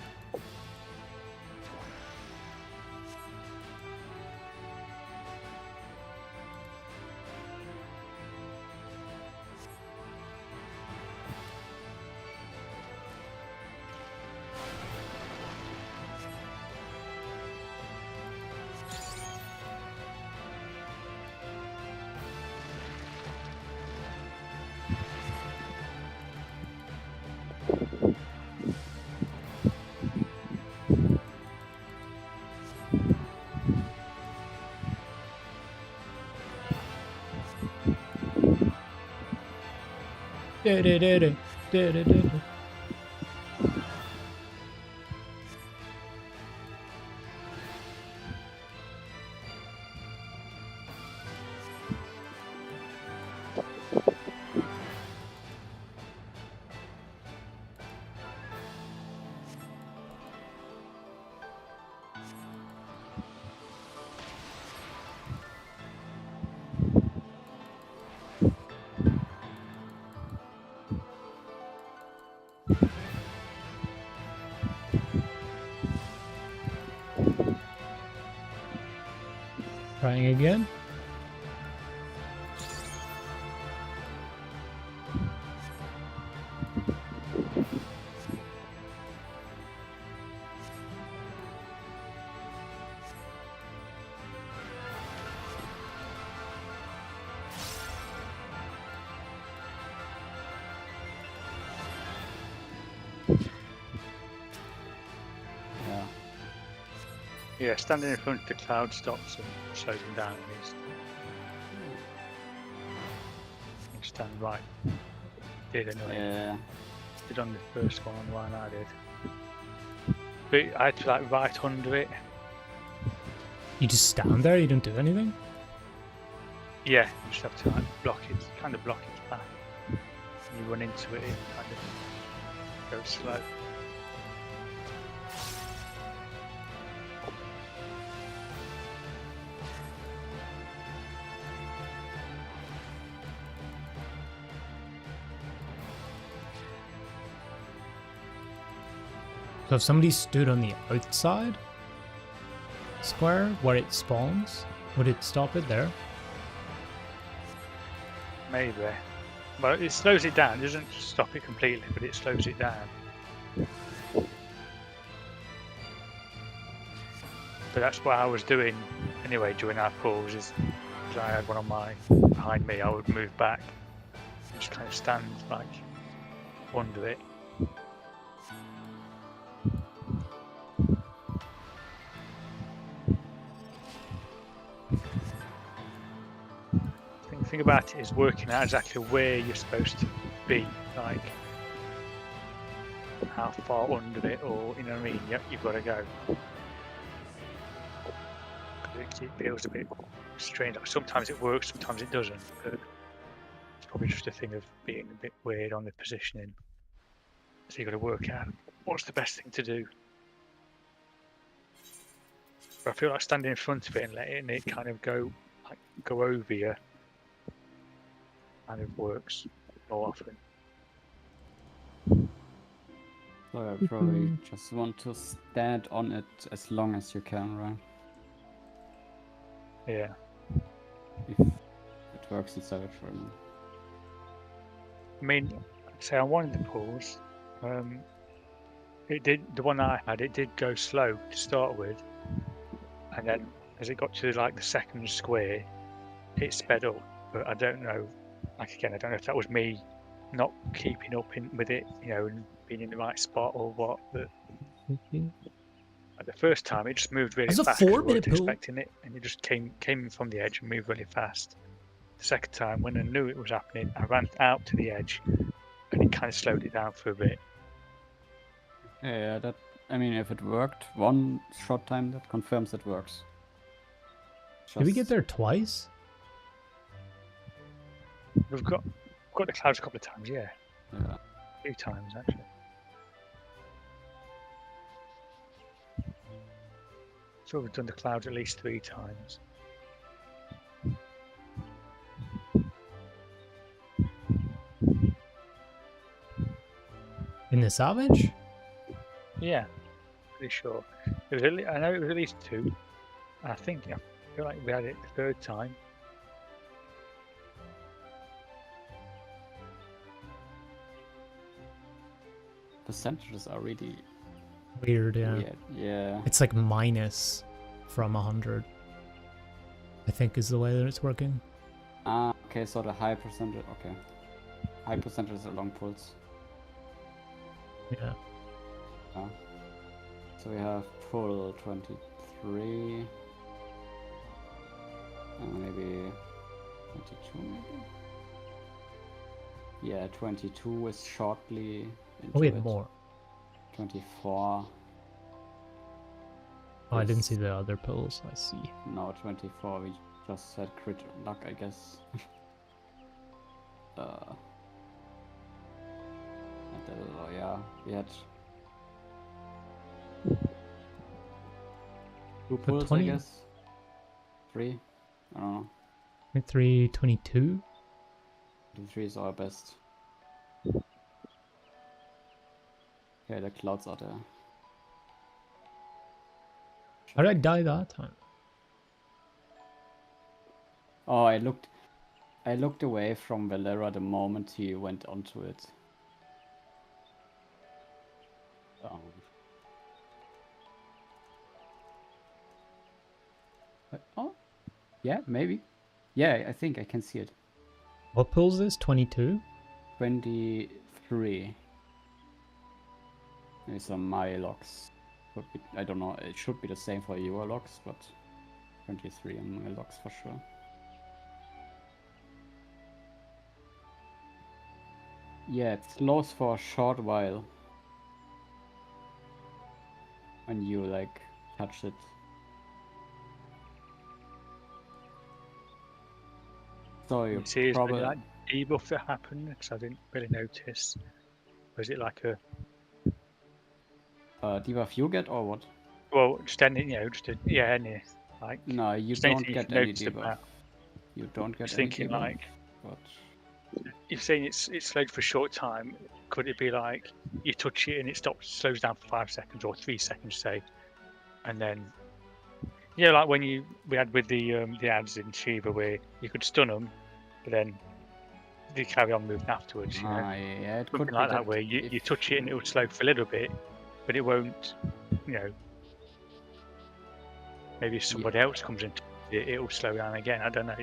Trying again. Yeah. Yeah, standing in front of the cloud stops and slows him down. You stand right. Did anyway. Yeah. Did on the first one on the line I did. But I had to like right under it. You just stand there, you don't do anything? Yeah, you just have to like block it, kind of block its path. And you run into it, it kind of goes slow. So if somebody stood on the outside square where it spawns, would it stop it there? Maybe. Well, it slows it down. It doesn't stop it completely, but it slows it down. But that's what I was doing anyway during our pause. Is because I had one on my behind me, I would move back, and just kind of stand like under it. The thing about it is working out exactly where you're supposed to be, like how far under it, or you know what I mean. Yep, you've got to go. it feels a bit strange. Like sometimes it works, sometimes it doesn't. But it's probably just a thing of being a bit weird on the positioning. So you got to work out what's the best thing to do. But I feel like standing in front of it and letting it kind of go over you kind of works more often. So I probably just want to stand on it as long as you can, right? Yeah. If it works in Savage for me. I mean, say on one of the pulls, it did, the one that I had, it did go slow to start with, and then as it got to like the second square, it sped up. But I don't know, like again, I don't know if that was me not keeping up with it, and being in the right spot or what. But like the first time, it just moved really That's a fast 'cause I 4-minute wasn't pull. expecting it, and it just came in from the edge and moved really fast. The second time, when I knew it was happening, I ran out to the edge, and it kind of slowed it down for a bit. Yeah, that. I mean, if it worked one short time, that confirms it works. Did we get Just- there twice? We've got the clouds a couple of times, yeah, Yeah. 3 times actually. So we've done the clouds at least 3 times. In the Savage? Yeah, pretty sure. It was I know it was at least 2. I think I feel like we had it the 3rd time. Percentages are really Weird, yeah. weird. Yeah. It's like minus from 100. I think is the way that it's working. Ah, okay, so the high percentage. Okay. High percentage is a long pulse. Yeah. Yeah. So we have pull 23. Maybe 22, maybe? Yeah, 22 is shortly into Oh, we had it. more. 24. Oh, I didn't is- see the other pulls. I see. No, 24. We just said crit luck, I guess. And yeah, we had 2 pulls, 20 I guess. 3. I don't know. 23, 22. 3 is our best. Okay, the clouds are there. How did I die that time? Oh, I looked away from Valera the moment he went onto it. Oh, yeah, maybe. Yeah, I think I can see it. What pulls this? 22? 23. Maybe some my locks. I don't know. It should be the same for your locks, but 23 on my locks for sure. Yeah, it slows for a short while when you like touch it. So you See, is probably there that debuff that happened? Because I didn't really notice. Was it like a debuff you get or what? well, just any, any like? No, you just don't anything get you've any noticed debuff. about? You don't get Just any thinking debuff. like, But you're saying it's slowed for a short time. Could it be like you touch it and it slows down for 5 seconds or 3 seconds, say, and then like when we had with the ads in Shiva where you could stun them, but then they carry on moving afterwards. yeah, it could Something be like that where you if- touch it and it will slow for a little bit, but it won't. Maybe if somebody else comes into it, it will slow down again. I don't know.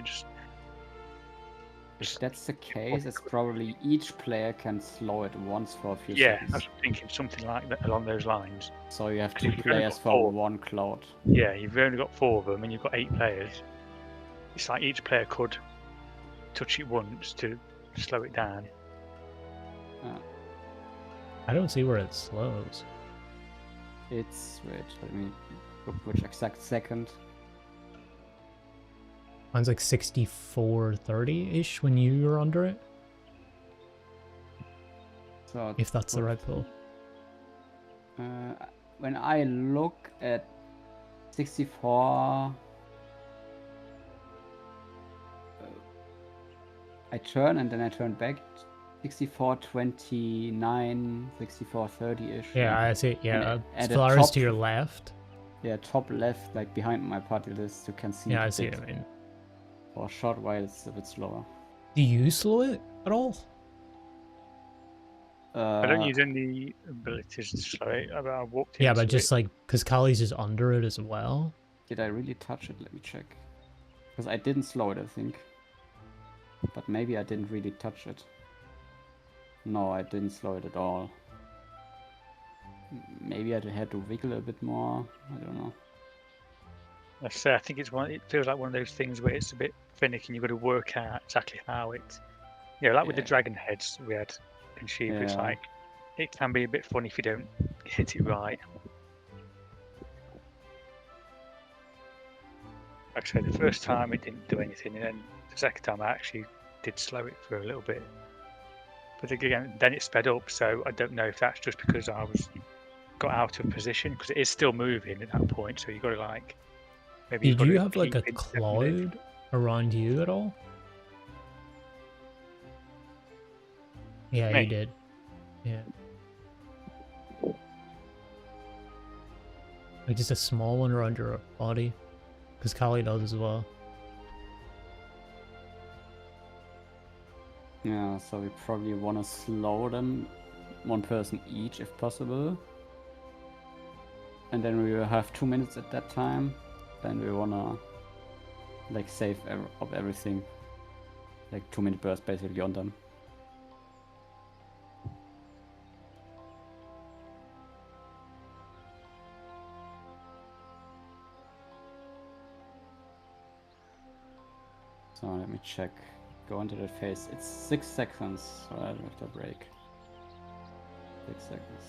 If that's the case, it's probably each player can slow it once for a few Yeah, I seconds. was thinking something like that along those lines. So you have 'Cause 2 if you've only players got for 4. 1 cloud. Yeah, you've only got 4 of them, and you've got 8 players. It's like each player could touch it once to slow it down. I don't see where it slows. It's wait, let me look which exact second. Mine's like 64-30-ish when you were under it. So If that's the right pull. when I look at 64, I turn and then I turn back. 64-29, 64-30-ish. Yeah, I see. Yeah, at the flowers top- to your left. Yeah, top left, like behind my party list, you can see Yeah, the I see bit what I mean. for a short while it's a bit slower. Do you slow it at all? I don't use any abilities to slow it. I walked Yeah, into but just it. like, because Kali's is under it as well. Did I really touch it? Let me check. Because I didn't slow it, I think. But maybe I didn't really touch it. No, I didn't slow it at all. Maybe I had to wiggle a bit more. I don't know. I say I think it's one. It feels like one of those things where it's a bit finicky, and you've got to work out exactly how it. Yeah, like with the Yeah. dragon heads we had in Sheep, it's Yeah. like it can be a bit funny if you don't hit it right. Like I said, the first time it didn't do anything, and then the second time I actually did slow it for a little bit. But again, then it sped up, so I don't know if that's just because I got out of position, because it is still moving at that point. So you've got to like maybe. you've Did got you to have like a keep it cloud around you at all? Yeah, Me? you did. Yeah. Like just a small one around your body. Because Kali does as well. Yeah, so we probably want to slow them, one person each if possible. And then we will have 2 minutes at that time. Then we want to like save up everything. Like 2-minute burst basically on them. So let me check. Go into that phase. It's 6 seconds, so I don't have to break. 6 seconds.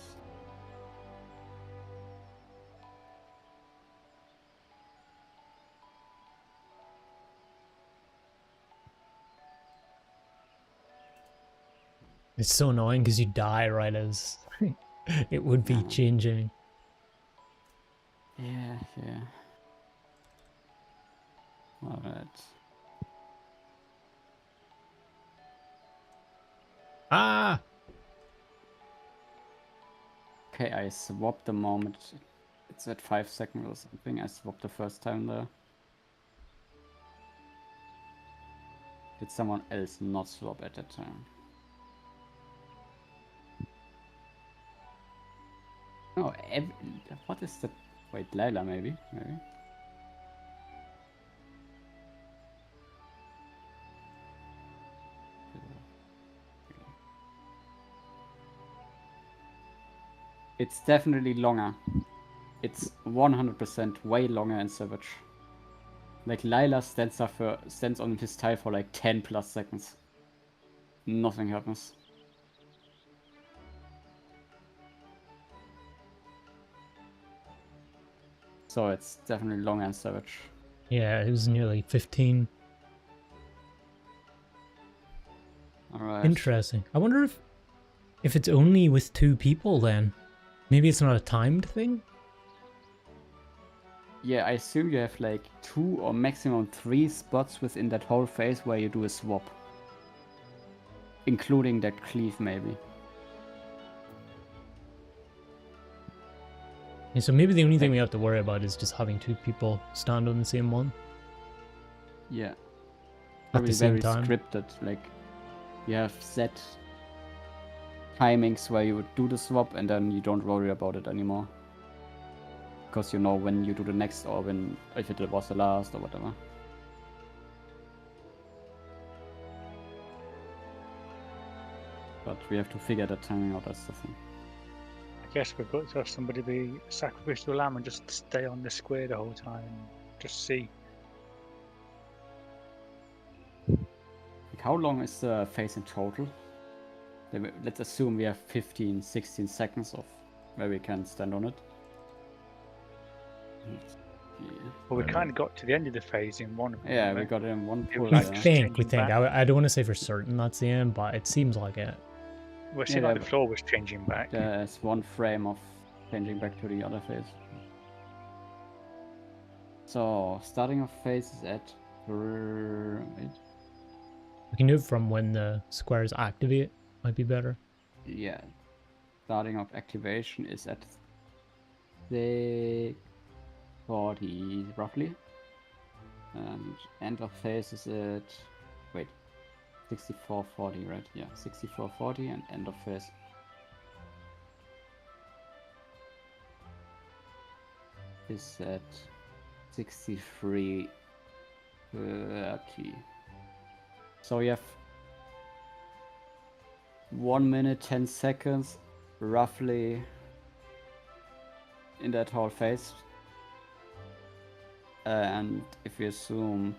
It's so annoying because you die right as it would be changing. Yeah. Alright. Ah! Okay, I swapped the moment. It's at 5 seconds or something. I swapped the first time there. Did someone else not swap at that time? Oh, what is that? Wait, Layla maybe? It's definitely longer. It's 100% way longer in Savage. Like Lila stands on his tile for like 10 plus seconds. Nothing happens. So it's definitely longer in Savage. Yeah, it was nearly 15. Alright. Interesting. I wonder if it's only with 2 people then. Maybe it's not a timed thing? Yeah, I assume you have like 2 or maximum 3 spots within that whole phase where you do a swap. Including that cleave maybe. Yeah, so maybe the only thing we have to worry about is just having 2 people stand on the same one. Yeah. At the same very time. scripted, like you have set timings where you would do the swap and then you don't worry about it anymore. Because you know when you do the next or if it was the last or whatever. But we have to figure that timing out, that's the thing. I guess we've got to have somebody be sacrificial lamb and just stay on the square the whole time and just see. Like how long is the phase in total? Let's assume we have 15-16 seconds of where we can stand on it. Well, we kind of got to the end of the phase in one. of them, Yeah, we right? got it in one It pull. was We like Yeah. just think. changing back. I don't want to say for certain that's the end, but it seems like it. Well, it seemed Yeah, like the but- floor was changing back. There's one frame of changing back to the other phase. So, starting of phase is at... Wait. We can do it from when the squares activate. Might be better. Yeah. Starting of activation is at... say... 40, roughly. And end of phase is at... Wait. 64:40, right? Yeah, 64:40 and end of phase. Is at 63:30. So we have 1 minute 10 seconds roughly in that whole phase. And if we assume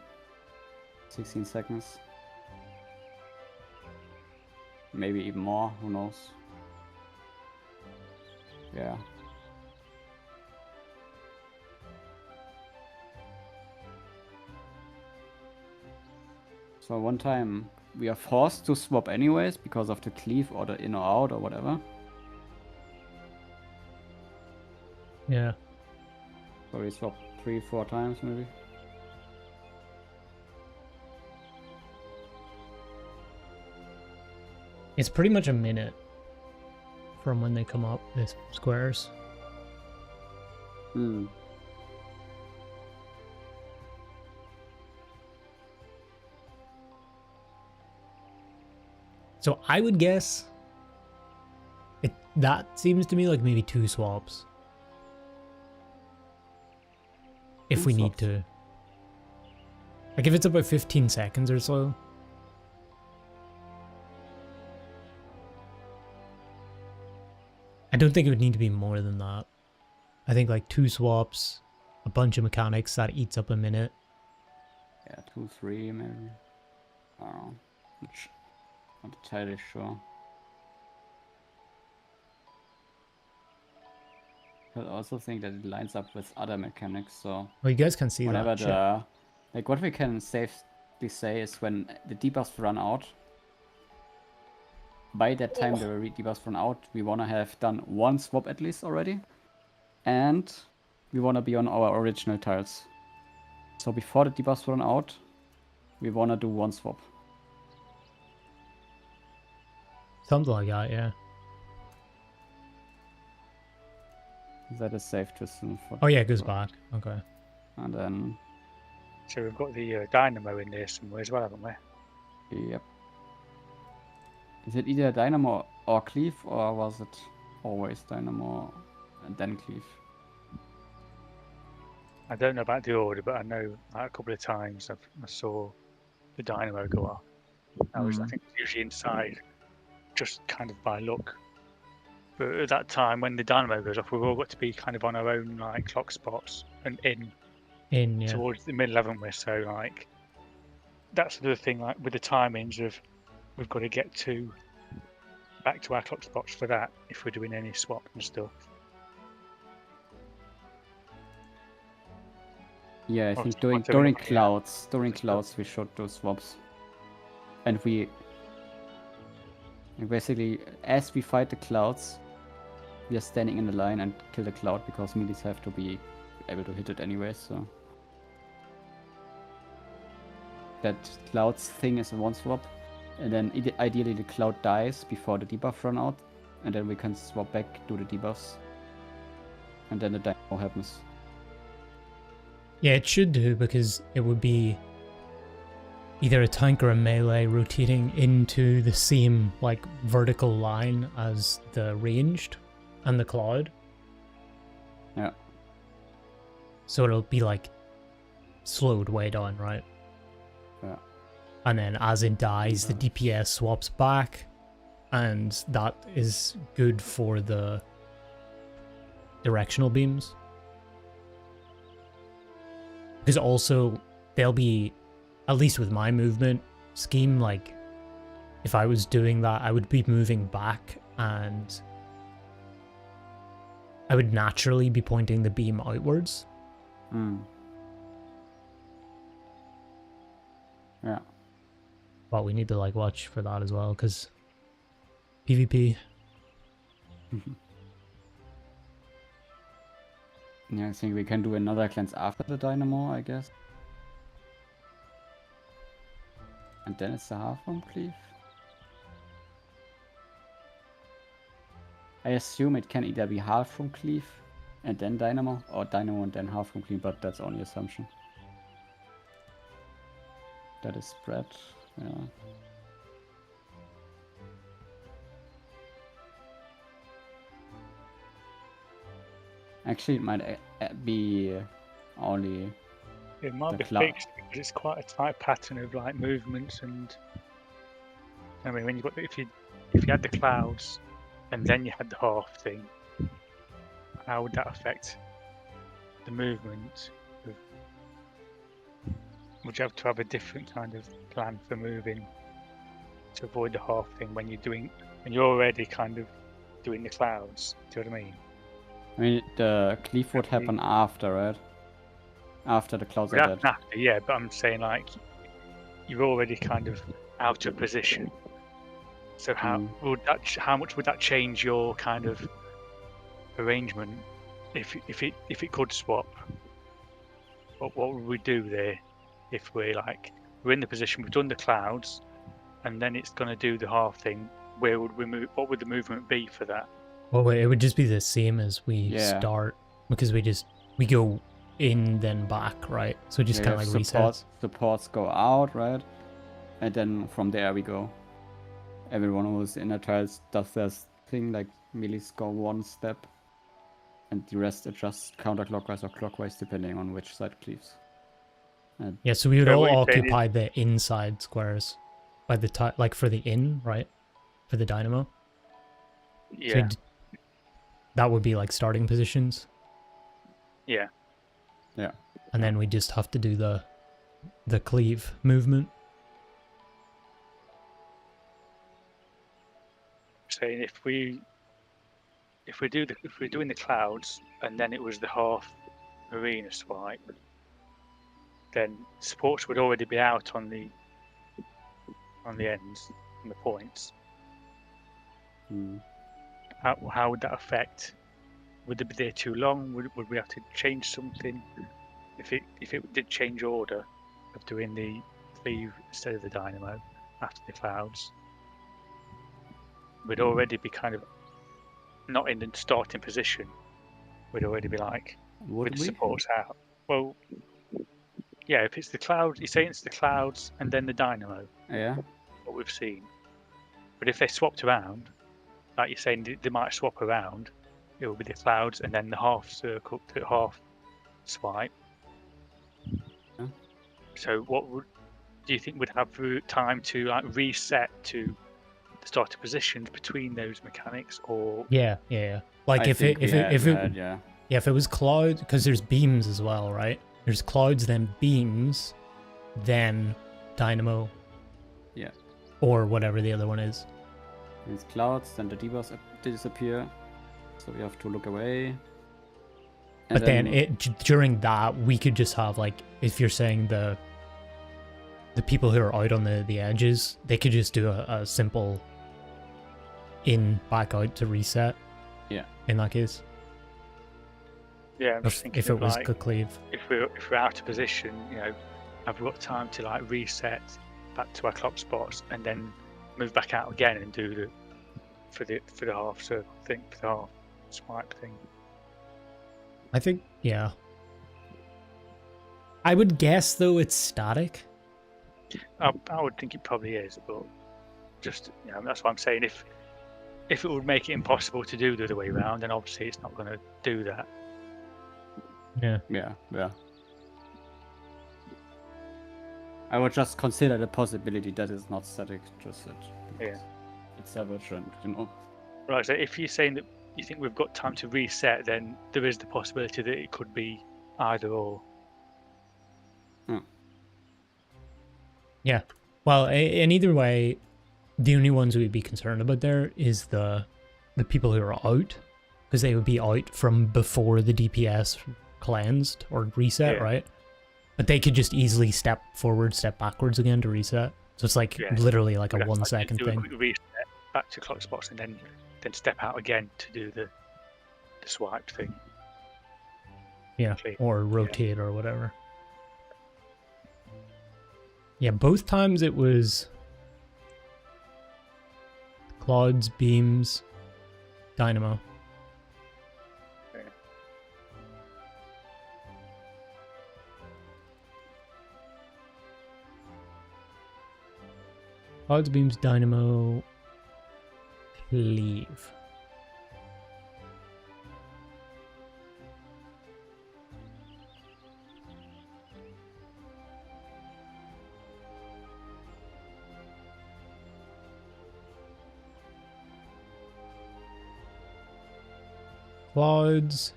16 seconds, maybe even more, who knows? Yeah. So one time we are forced to swap anyways because of the cleave or the in or out or whatever. Yeah. So we swap 3-4 times maybe. It's pretty much a minute from when they come up, the squares. Hmm. So I would guess that seems to me like maybe 2 swaps. If Two we need swaps. to. Like if it's about 15 seconds or so. I don't think it would need to be more than that. I think like 2 swaps, a bunch of mechanics, that eats up a minute. Yeah, 2-3 maybe. I don't know. Not entirely sure. I also think that it lines up with other mechanics, so Well, you guys can see whenever that. shit. the... Like what we can safely say is when the debuffs run out, by that time the debuffs run out, we want to have done 1 swap at least already. And we want to be on our original tiles. So before the debuffs run out, we want to do 1 swap. Something like that, yeah. That is safe to assume for... Oh yeah, it goes back. Okay. And then... So we've got the dynamo in there somewhere as well, haven't we? Yep. Is it either dynamo or cleave, or was it always dynamo and then cleave? I don't know about the order, but I know like, a couple of times I saw the dynamo go off. I think it's usually inside, just kind of by luck. But at that time, when the dynamo goes off, we've all got to be kind of on our own like clock spots and in Yeah. towards the middle, haven't we? So like that's another thing. Like with the timings of, we've got to get back to our clock spots for that if we're doing any swap and stuff. Yeah, I Oh, think it's during 171, yeah. clouds we should do swaps. And basically, as we fight the clouds, we are standing in the line and kill the cloud because melees have to be able to hit it anyway, so... That clouds thing is a 1 swap, and then ideally the cloud dies before the debuff run out, and then we can swap back, do the debuffs, and then the dynamo happens. Yeah, it should do, because it would be either a tank or a melee rotating into the same like vertical line as the ranged and the cloud. Yeah. So it'll be like slowed way down, right? Yeah. And then as it dies, the DPS swaps back, and that is good for the directional beams. Because also, they'll be, at least with my movement scheme, like, if I was doing that, I would be moving back, and I would naturally be pointing the beam outwards. Yeah. But we need to like watch for that as well, because PvP. Yeah, I think we can do another cleanse after the Dynamo, I guess. And then it's the half-room cleave. I assume it can either be half-room cleave and then Dynamo, or Dynamo and then half-room cleave, but that's only assumption. That is spread, yeah. Actually, it might be only It might the be cloud. fixed because it's quite a tight pattern of like movements, and I mean when you got if you had the clouds and then you had the half thing, how would that affect the movement? Would you have to have a different kind of plan for moving to avoid the half thing when you're already kind of doing the clouds? Do you know what I mean? I mean, the cleave would happen after, right? After the clouds are dead. After, yeah, but I'm saying like you're already kind of out of position. So how much would that change your kind of arrangement if it could swap? What would we do there if we're in the position, we've done the clouds, and then it's going to do the half thing? Where would we move? What would the movement be for that? Well, wait, it would just be the same as we start, because we go in then back, right? So it just kind of like resets. Supports go out, right? And then from there we go. Everyone who's in a tiles does their thing, like melees go one step, and the rest adjust counterclockwise or clockwise depending on which side cleaves. Yeah, so we would all occupy the inside squares by the like for the in, right? For the Dynamo. Yeah. So that would be like starting positions. Yeah. Yeah. And then we just have to do the cleave movement. Saying if we're doing the clouds and then it was the half arena swipe, then supports would already be out on the ends and the points. How would that affect? Would they be there too long? Would we have to change something? If it did change order of doing the cleave instead of the Dynamo after the clouds, we'd already be kind of not in the starting position. We'd already be like with the supports out. Well, yeah, if it's the clouds, you're saying it's the clouds and then the Dynamo. Yeah. What we've seen. But if they swapped around, like you're saying, they might swap around. It will be the clouds and then the half circle, the half swipe. Yeah. So, do you think we'd have time to like reset to the starting positions between those mechanics, or? Yeah. Like if it was cloud, because there's beams as well, right? There's clouds, then beams, then Dynamo. Yeah. Or whatever the other one is. It's clouds, then the debuffs disappear, so we have to look away. And but then during that, we could just have like, if you're saying the people who are out on the edges, they could just do a simple in back out to reset. Yeah. In that case. Yeah, I'm just thinking if it was like, good cleave. If we're out of position, have we got time to like reset back to our clock spots and then move back out again and do for the half circle thing, for the half swipe thing? I think, yeah. I would guess though it's static. I would think it probably is, but just that's what I'm saying. If it would make it impossible to do the other way around, then obviously it's not going to do that. Yeah. I would just consider the possibility that it's not static, just that it's average, and Right. So if you're saying that you think we've got time to reset, then there is the possibility that it could be either or. Yeah. Well, and either way, the only ones we'd be concerned about there is the people who are out, because they would be out from before the DPS cleansed or reset, right? But they could just easily step forward, step backwards again to reset. So it's like Yeah. literally like a We'd have to, 1 second do thing. a quick reset back to clock spots and then step out again to do the swipe thing. Yeah, Clear. or rotate or whatever. Yeah, both times it was clouds, beams, dynamo. Okay. Clouds, beams, dynamo, cleave. Clouds.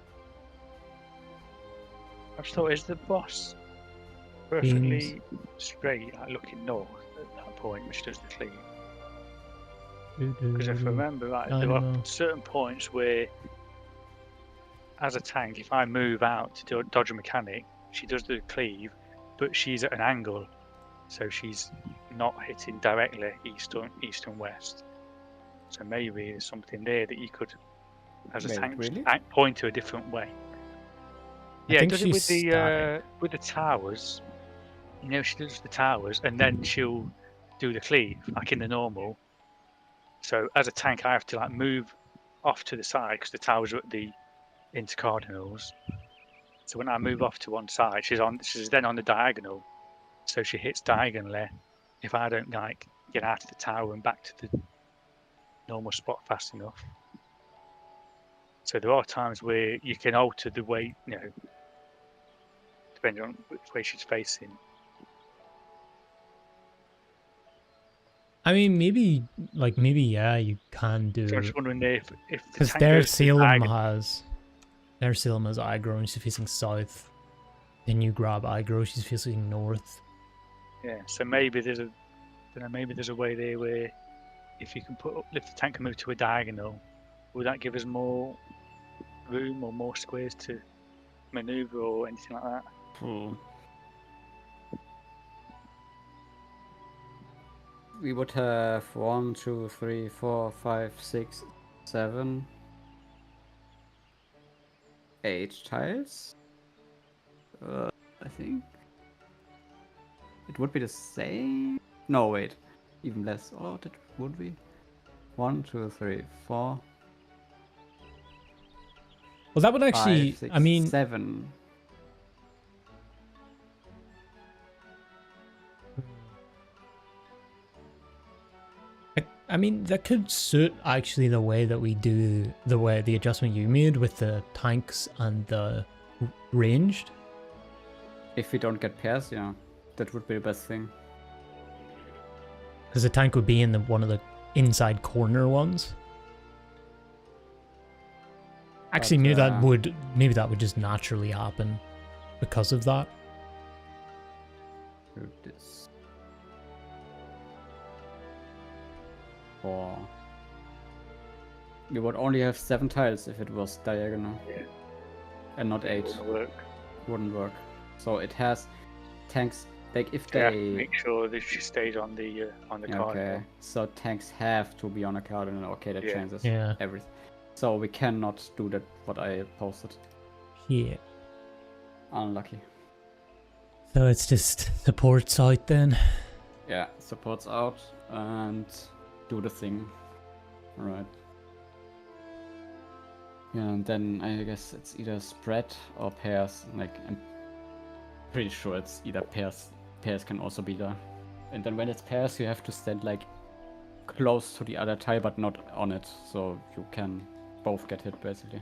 I just thought, is the boss perfectly straight, like looking north at that point, which does the cleave? Because if I remember right, there Dynamo. are certain points where, as a tank, if I move out to dodge a mechanic, she does the cleave, but she's at an angle, so she's not hitting directly east and west. So maybe there's something there that you could, as a Wait, tank, really? point to a different way. I Yeah, think does it she's with the static. with the towers? You know, she does the towers, and then she'll do the cleave, like in the normal. So as a tank, I have to like move off to the side because the towers are at the intercardinals. So when I move off to one side, she's then on the diagonal. So she hits diagonally. If I don't like get out of the tower and back to the normal spot fast enough. So there are times where you can alter the way, you know, depending on which way she's facing. I mean, maybe yeah, you can do. So I'm just wondering if the Because tank their goes to Salem diagonal- has aggro and she's facing south. Then you grab aggro, she's facing north. Yeah, so maybe there's a way there where if you can if the tank can move to a diagonal, would that give us more room or more squares to maneuver or anything like that? We would have 1, 2, 3, 4, 5, 6, 7, 8 tiles. I think it would be the same. No, wait, even less. Oh, that would be 1, 2, 3, 4. Well, that would actually. 5, 6, I mean, 7. I mean, that could suit actually the way that we do the adjustment you made with the tanks and the ranged. If we don't get pairs, yeah, that would be the best thing. Because the tank would be in one of the inside corner ones. Actually, But, maybe that would just naturally happen because of that. Do this. 4. We would only have 7 tiles if it was diagonal. Yeah. And not 8. Wouldn't work. Wouldn't work. So it has tanks. Like if They have they. to make sure that she stays on the cardinal. Okay. So tanks have to be on a cardinal. Okay, that Yeah. changes Yeah. everything. So we cannot do that. What I posted. Yeah. Unlucky. So it's just supports out then. Yeah, supports out and do the thing. Right. Yeah, and then I guess it's either spread or pairs. Like, I'm pretty sure it's either pairs. Pairs can also be there. And then when it's pairs, you have to stand like close to the other tile, but not on it. So you can both get hit basically.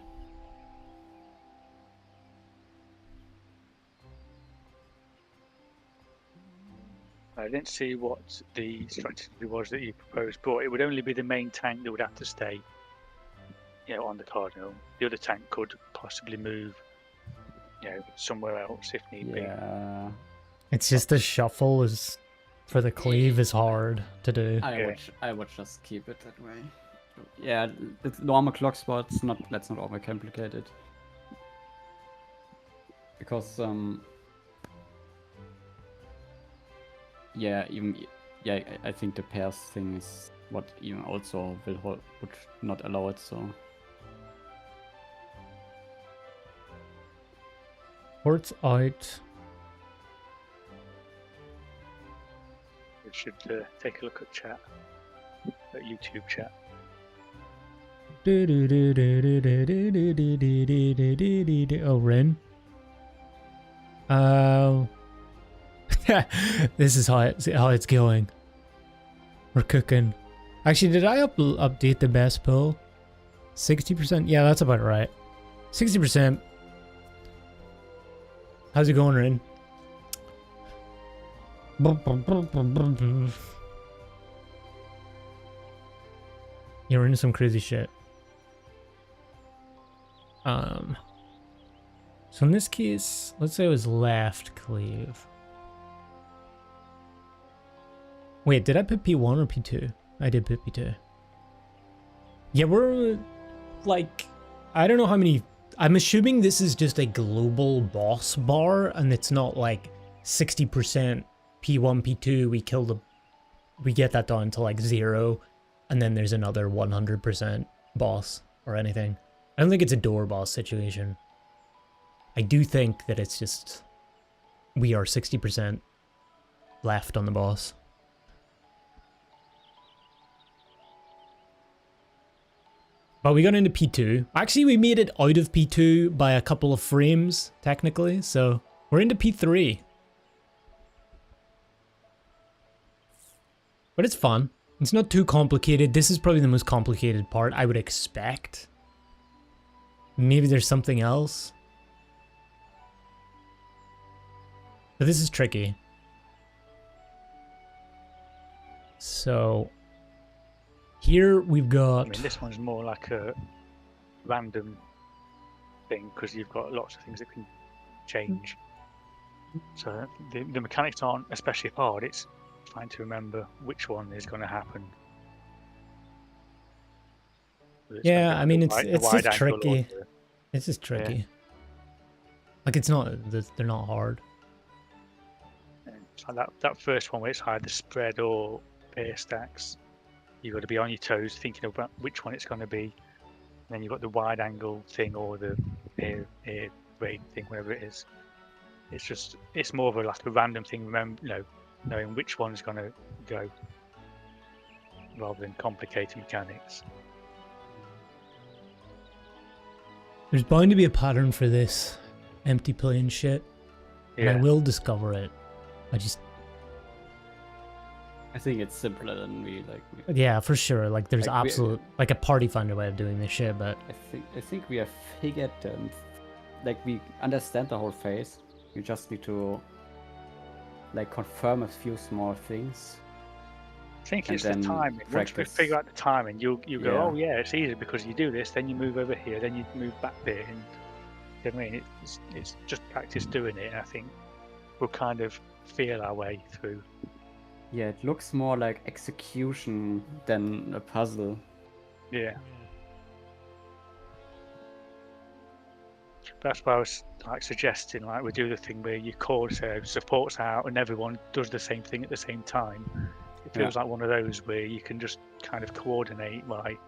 I didn't see what the strategy was that you proposed, but it would only be the main tank that would have to stay, you know, on the cardinal. The other tank could possibly move, you know, somewhere else if need be. Yeah. It's just the shuffle is for the cleave is hard to do. I would just keep it that way. Yeah, it's normal clock spots. Let's not overcomplicate it. Because Yeah, I think the pairs thing is what even also would not allow it. So Ports out. We should take a look at chat, at YouTube chat. Oh, Ren. This is how it's going. We're cooking. Actually, did I update the best pull? 60%? Yeah, that's about right. 60%. How's it going, Ren? You're into some crazy shit. So in this case, let's say it was left cleave. Wait, did I put P1 or P2? I did put P2. Yeah, we're like, I don't know how many. I'm assuming this is just a global boss bar and it's not like 60% P1, P2, we get that down to like 0 and then there's another 100% boss or anything. I don't think it's a door boss situation. I do think that it's just we are 60% left on the boss. But we got into P2. Actually, we made it out of P2 by a couple of frames, technically, so we're into P3. But it's fun. It's not too complicated. This is probably the most complicated part, I would expect. Maybe there's something else. But this is tricky. So here we've got... I mean, this one's more like a random thing because you've got lots of things that can change. So the mechanics aren't especially hard. It's trying to remember which one is going to happen. Yeah, I mean, it's just tricky. It's just tricky. Yeah. Like, it's not, they're not hard. So that first one where it's either spread or pair stacks, you've got to be on your toes thinking about which one it's going to be. And then you've got the wide angle thing or the air raid thing, whatever it is. It's more of like a random thing. Remember, knowing which one's going to go, rather than complicated mechanics. There's bound to be a pattern for this empty plane shit, and I will discover it. I think it's simpler than we like. Yeah, for sure. Like, there's absolute like a party finder way of doing this shit, but I think we have figured like we understand the whole phase. You just need to like confirm a few small things. I think it's the timing. Once we figure out the timing, you go, oh yeah, it's easy because you do this, then you move over here, then you move back there, and you know what I mean, it's just practice doing it. And I think we'll kind of feel our way through. Yeah, it looks more like execution than a puzzle. Yeah. That's why I was like suggesting, like we do the thing where you call supports out and everyone does the same thing at the same time. It feels like one of those where you can just kind of coordinate, like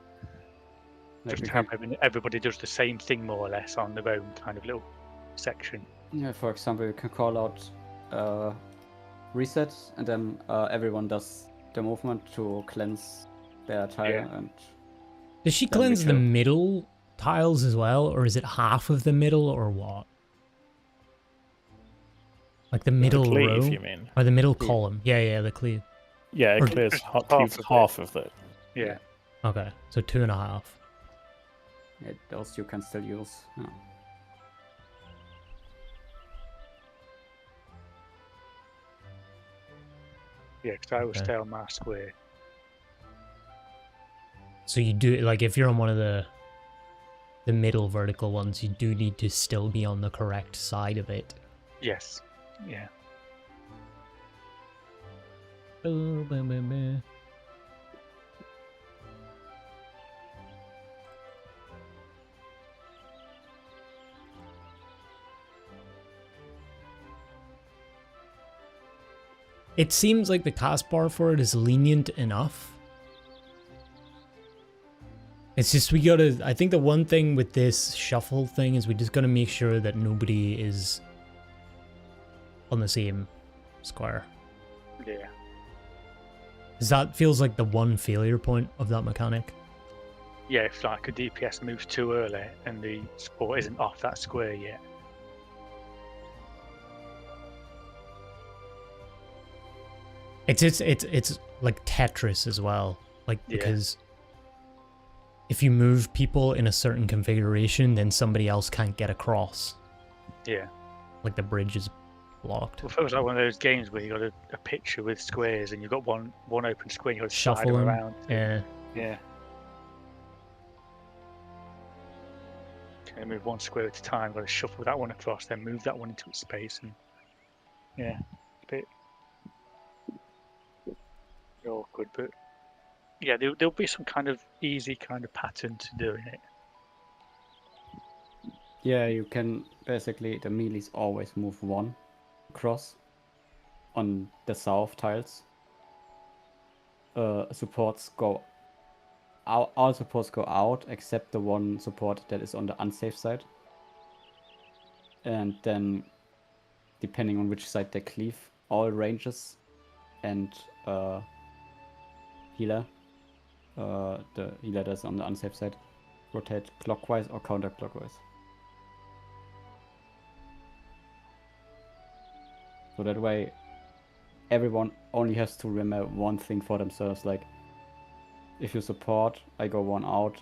just have everybody does the same thing more or less on their own kind of little section. Yeah, for example, you can call out reset, and then everyone does the movement to cleanse their tile. Yeah. And does she cleanse the middle tiles as well, or is it half of the middle, or what? Like the middle the cleave, row, you mean? Or the middle column? Yeah, the cleave. Yeah, it clears half of it. Yeah. Okay, so 2.5. Yeah, those you can still use. Yeah. Yeah, because I always stay on my square. So you do, like, if you're on one of the middle vertical ones, you do need to still be on the correct side of it. Yes. Yeah. It seems like the taskbar for it is lenient enough. It's just we gotta... I think the one thing with this shuffle thing is we just gotta make sure that nobody is on the same square. Yeah. 'Cause that feels like the one failure point of that mechanic. Yeah, if like a DPS moves too early and the support isn't off that square yet. It's like Tetris as well. Like, Yeah. because if you move people in a certain configuration, then somebody else can't get across. Yeah. Like the bridge is blocked. Well, if it was like one of those games where you got a picture with squares and you've got one open square and you got to slide Shuffle them them. around. Yeah. Yeah. Can you move one square at a time? Got to shuffle that one across, then move that one into its space, and yeah, a bit awkward. But yeah, there'll be some kind of easy kind of pattern to doing it. Yeah, you can basically, the melees always move one across on the south tiles. Supports go out, all supports go out except the one support that is on the unsafe side. And then, depending on which side they cleave, all ranges and healer, the healer that's on the unsafe side, rotate clockwise or counterclockwise. So that way, everyone only has to remember one thing for themselves, like, if you support, I go one out,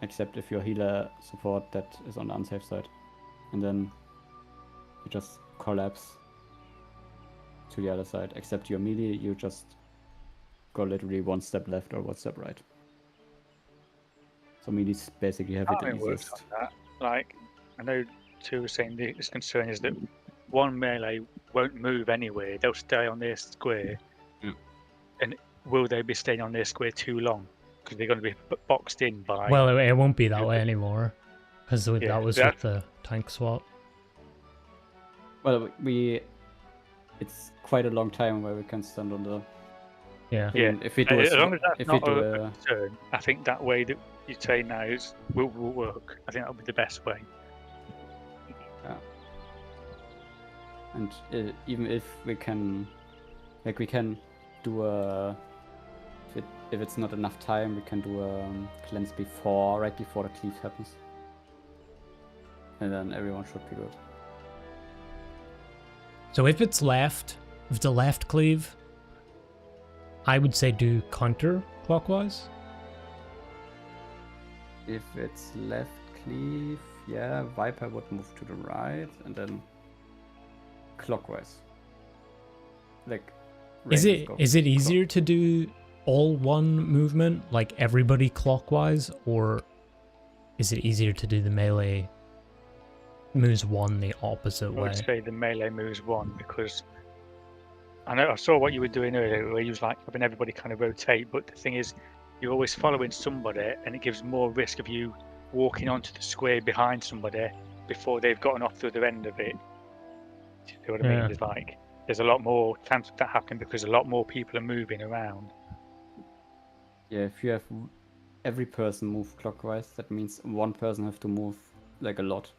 except if your healer support that is on the unsafe side. And then you just collapse to the other side, except your melee, you just go literally one step left or one step right. So melees basically have it the Timing works easiest. like that. Like, I know two was saying this concern is that one melee won't move anywhere, they'll stay on their square. Yeah. And will they be staying on their square too long? Because they're going to be boxed in by... Well, it won't be that way anymore. Because Yeah, that was with the tank swap. Well, it's quite a long time where we can stand on the... Yeah. Yeah, If we do as long as that's if we not do a concern, I think that way that you say now will work. I think that'll be the best way. And even if we can, like, we can do a, if it's not enough time, we can do a cleanse right before the cleave happens. And then everyone should be good. So if it's a left cleave, I would say do counter clockwise. If it's left cleave, yeah, Viper would move to the right and then clockwise. Like, Is ranges it go easier to do all one movement, like everybody clockwise, or is it easier to do the melee moves one the opposite I way? would say the melee moves one, because I saw what you were doing earlier, where you was like having everybody kind of rotate, but the thing is, you're always following somebody, and it gives more risk of you walking onto the square behind somebody before they've gotten off the other end of it. Do you know what I Yeah. mean? It's like there's a lot more chance of that happening because a lot more people are moving around. Yeah, if you have every person move clockwise, that means one person have to move like a lot.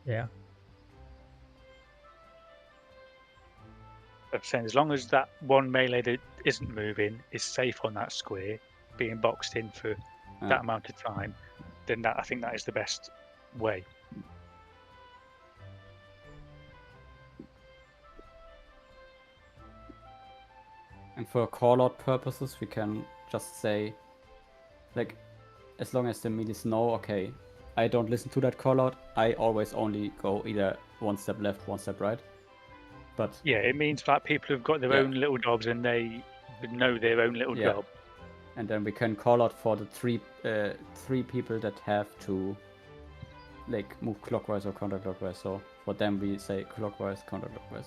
Yeah. I'm saying as long as that one melee that isn't moving is safe on that square, being boxed in for that amount of time, then I think that is the best way. And for call-out purposes, we can just say, like, as long as the melees know, okay, I don't listen to that call-out, I always only go either one step left, one step right. But yeah, it means like people who've got their own little jobs and they know their own little job. And then we can call out for the three people that have to, like, move clockwise or counterclockwise. So for them we say clockwise, counterclockwise.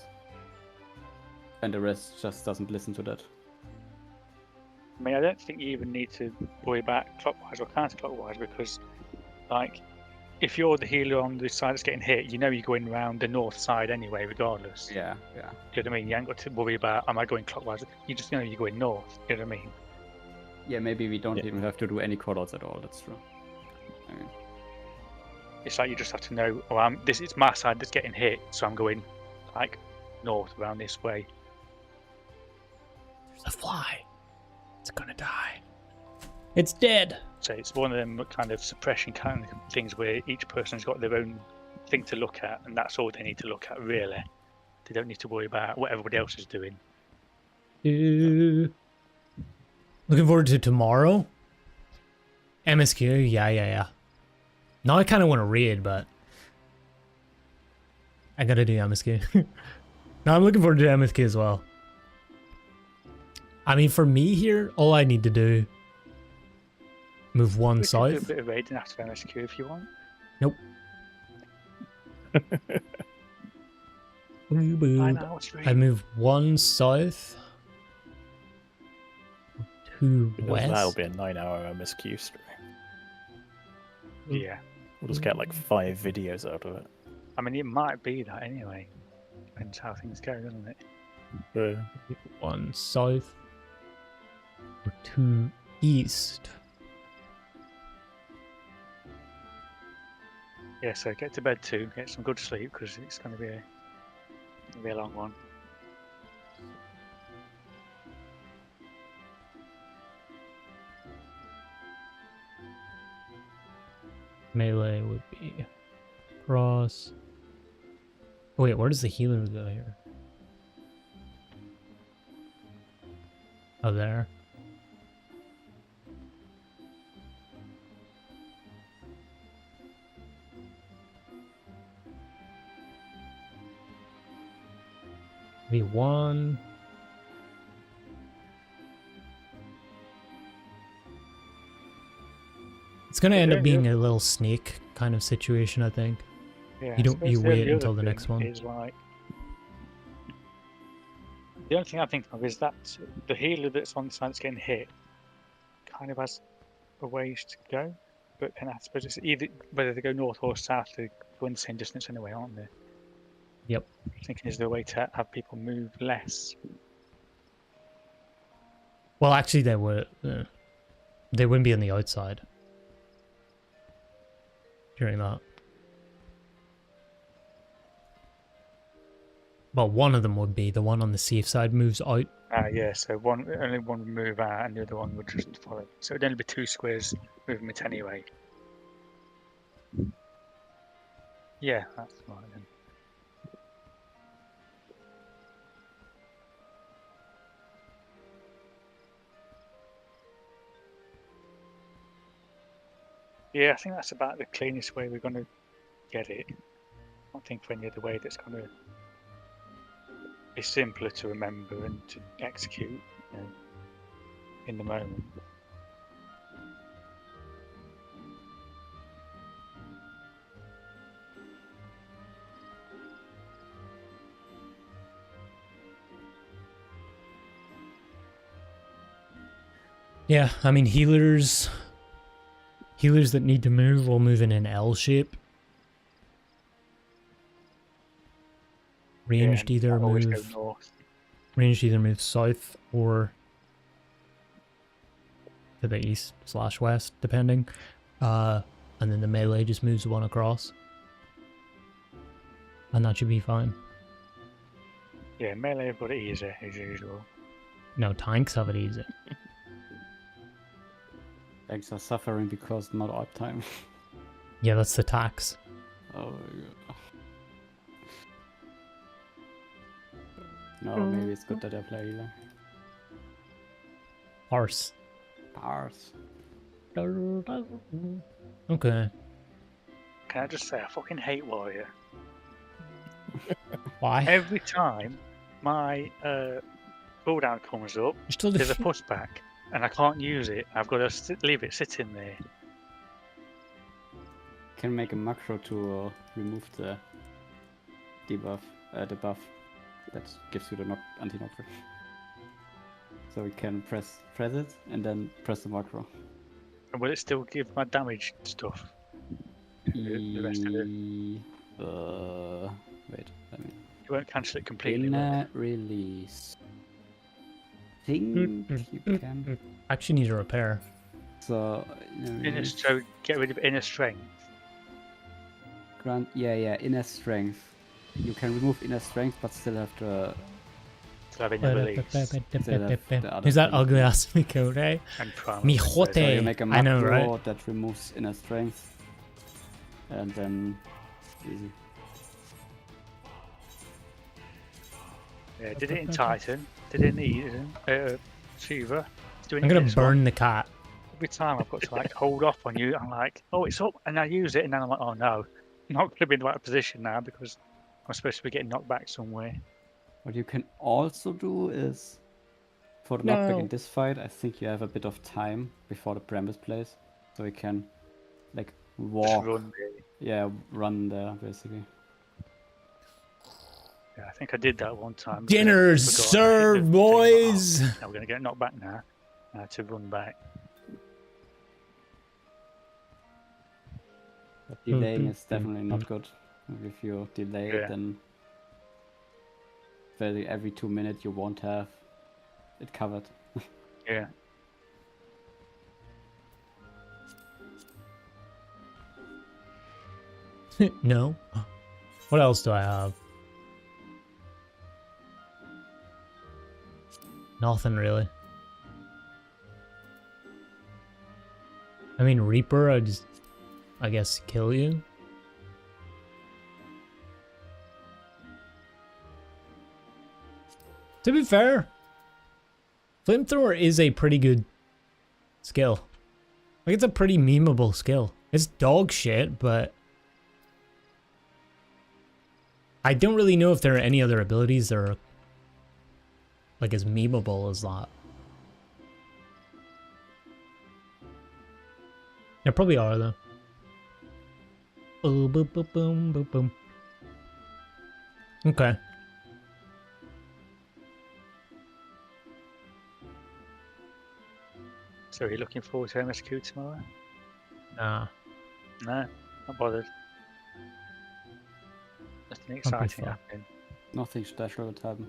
And the rest just doesn't listen to that. I mean, I don't think you even need to worry about clockwise or counterclockwise, because, like, if you're the healer on the side that's getting hit, you know you're going around the north side anyway, regardless. Yeah. Do you know what I mean? You ain't got to worry about, am I going clockwise? You just know you're going north. You know what I mean? Yeah, maybe we don't even have to do any callouts at all. That's true. I mean, It's like you just have to know, oh, it's my side that's getting hit, so I'm going like north around this way. There's a fly. It's gonna die. It's dead. So it's one of them kind of suppression kind of things where each person's got their own thing to look at, and that's all they need to look at, really. They don't need to worry about what everybody else is doing. Looking forward to tomorrow. MSQ, yeah. Now I kind of want to read, but I gotta do MSQ. No, I'm looking forward to MSQ as well. I mean, for me here, all I need to do, move one We can do a south. bit of raiding after MSQ if you want. Nope. I move one south, two west. That'll be a 9-hour MSQ stream. Yeah. We'll just get like 5 videos out of it. I mean, it might be that anyway. Depends how things go, doesn't it? One south, or two east. Yeah, so get to bed too, get some good sleep, because it's going to be a long one. Melee would be cross. Oh, wait, where does the healer go here? Oh, there. V1. It's gonna end up being a little snake kind of situation, I think. Yeah, You don't- I suppose you the wait other until the thing next one. Is like, the only thing I think of is that the healer that's on the side that's getting hit kind of has a ways to go, but then I suppose it's either whether they go north or south, they go in the same distance anyway, aren't they? Yep. I'm thinking, is there a way to have people move less? Well, actually, they wouldn't be on the outside during that. Well, one of them would be. The one on the safe side moves out. Yeah, so only one would move out and the other one would just follow. So it'd only be 2 squares movement anyway. Yeah, that's right then. Yeah, I think that's about the cleanest way we're going to get it. I don't think for any other way that's going to be simpler to remember and to execute, you know, in the moment. Yeah, I mean, healers that need to move will move in an L shape. Ranged Yeah, either always go move north. ranged either move south or to the east/west, depending. And then the melee just moves one across. And that should be fine. Yeah, melee have got it easy as usual. No, tanks have it easy. Tanks are suffering because not uptime. Yeah, that's the tax. Oh my god. No, maybe it's good that I play healer. Arse. Bars. Okay. Can I just say, I fucking hate Warrior. Why? Every time my cooldown comes up, You're still there's a pushback, and I can't use it. I've got to leave it sitting there. Can make a macro to remove the debuff, the buff that gives you the anti-knock. So we can press it and then press the macro. And will it still give my damage stuff? the rest of it. Wait, let me. You won't cancel it completely. will Inner release. Think you can. Actually need a repair. So, it? So get rid of inner strength. grant. Yeah, inner strength. You can remove inner strength, but still have to. To have inner release. Who's that ugly ass Mikote? And primal. Mijote. So you make a I know, macro right? that removes inner strength, and then easy. Yeah, did it in Titan. Did it in Eden. Shiva. It's doing I'm it gonna in this one. burn the cat. Every time I've got to like hold off on you, I'm like, oh, it's up, and I use it, and then I'm like, oh no, I'm not going to be in the right position now because I'm supposed to be getting knocked back somewhere. What you can also do is, for the knockback in this fight, I think you have a bit of time before the premise plays, so you can like Just walk. run really. Yeah, run there basically. Yeah, I think I did that one time. because I Dinner's forgot. I hit the served, thing, boys. like, oh, now we're going to get knocked back now. I had to run back. But delaying is definitely not good. If you delay it, Yeah. then every 2 minutes you won't have it covered. Yeah. No. What else do I have? Nothing really. I mean, Reaper, I guess, kill you. To be fair, Flamethrower is a pretty good skill. Like, it's a pretty memeable skill. It's dog shit, but I don't really know if there are any other abilities that are like as memeable as that. There probably are though. Boom, boom, boom, boom, boom, boom. Okay. So are you looking forward to MSQ tomorrow? Nah. No, not bothered. Nothing be exciting fun. happening. Nothing special would happen.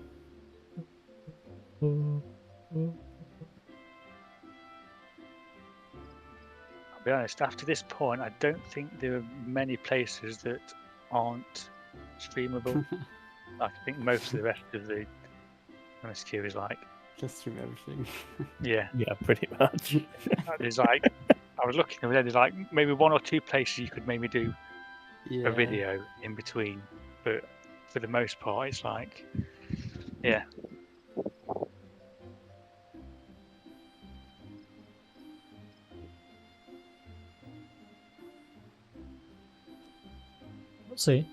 I'll be honest, after this point, I don't think there are many places that aren't streamable. Like, I think most of the rest of the MSQ is like, Just stream everything. yeah. Yeah, pretty much. There's like, I was looking over there, there's like maybe 1 or 2 places you could maybe do Yeah. a video in between, but for the most part, it's like, yeah. We'll see.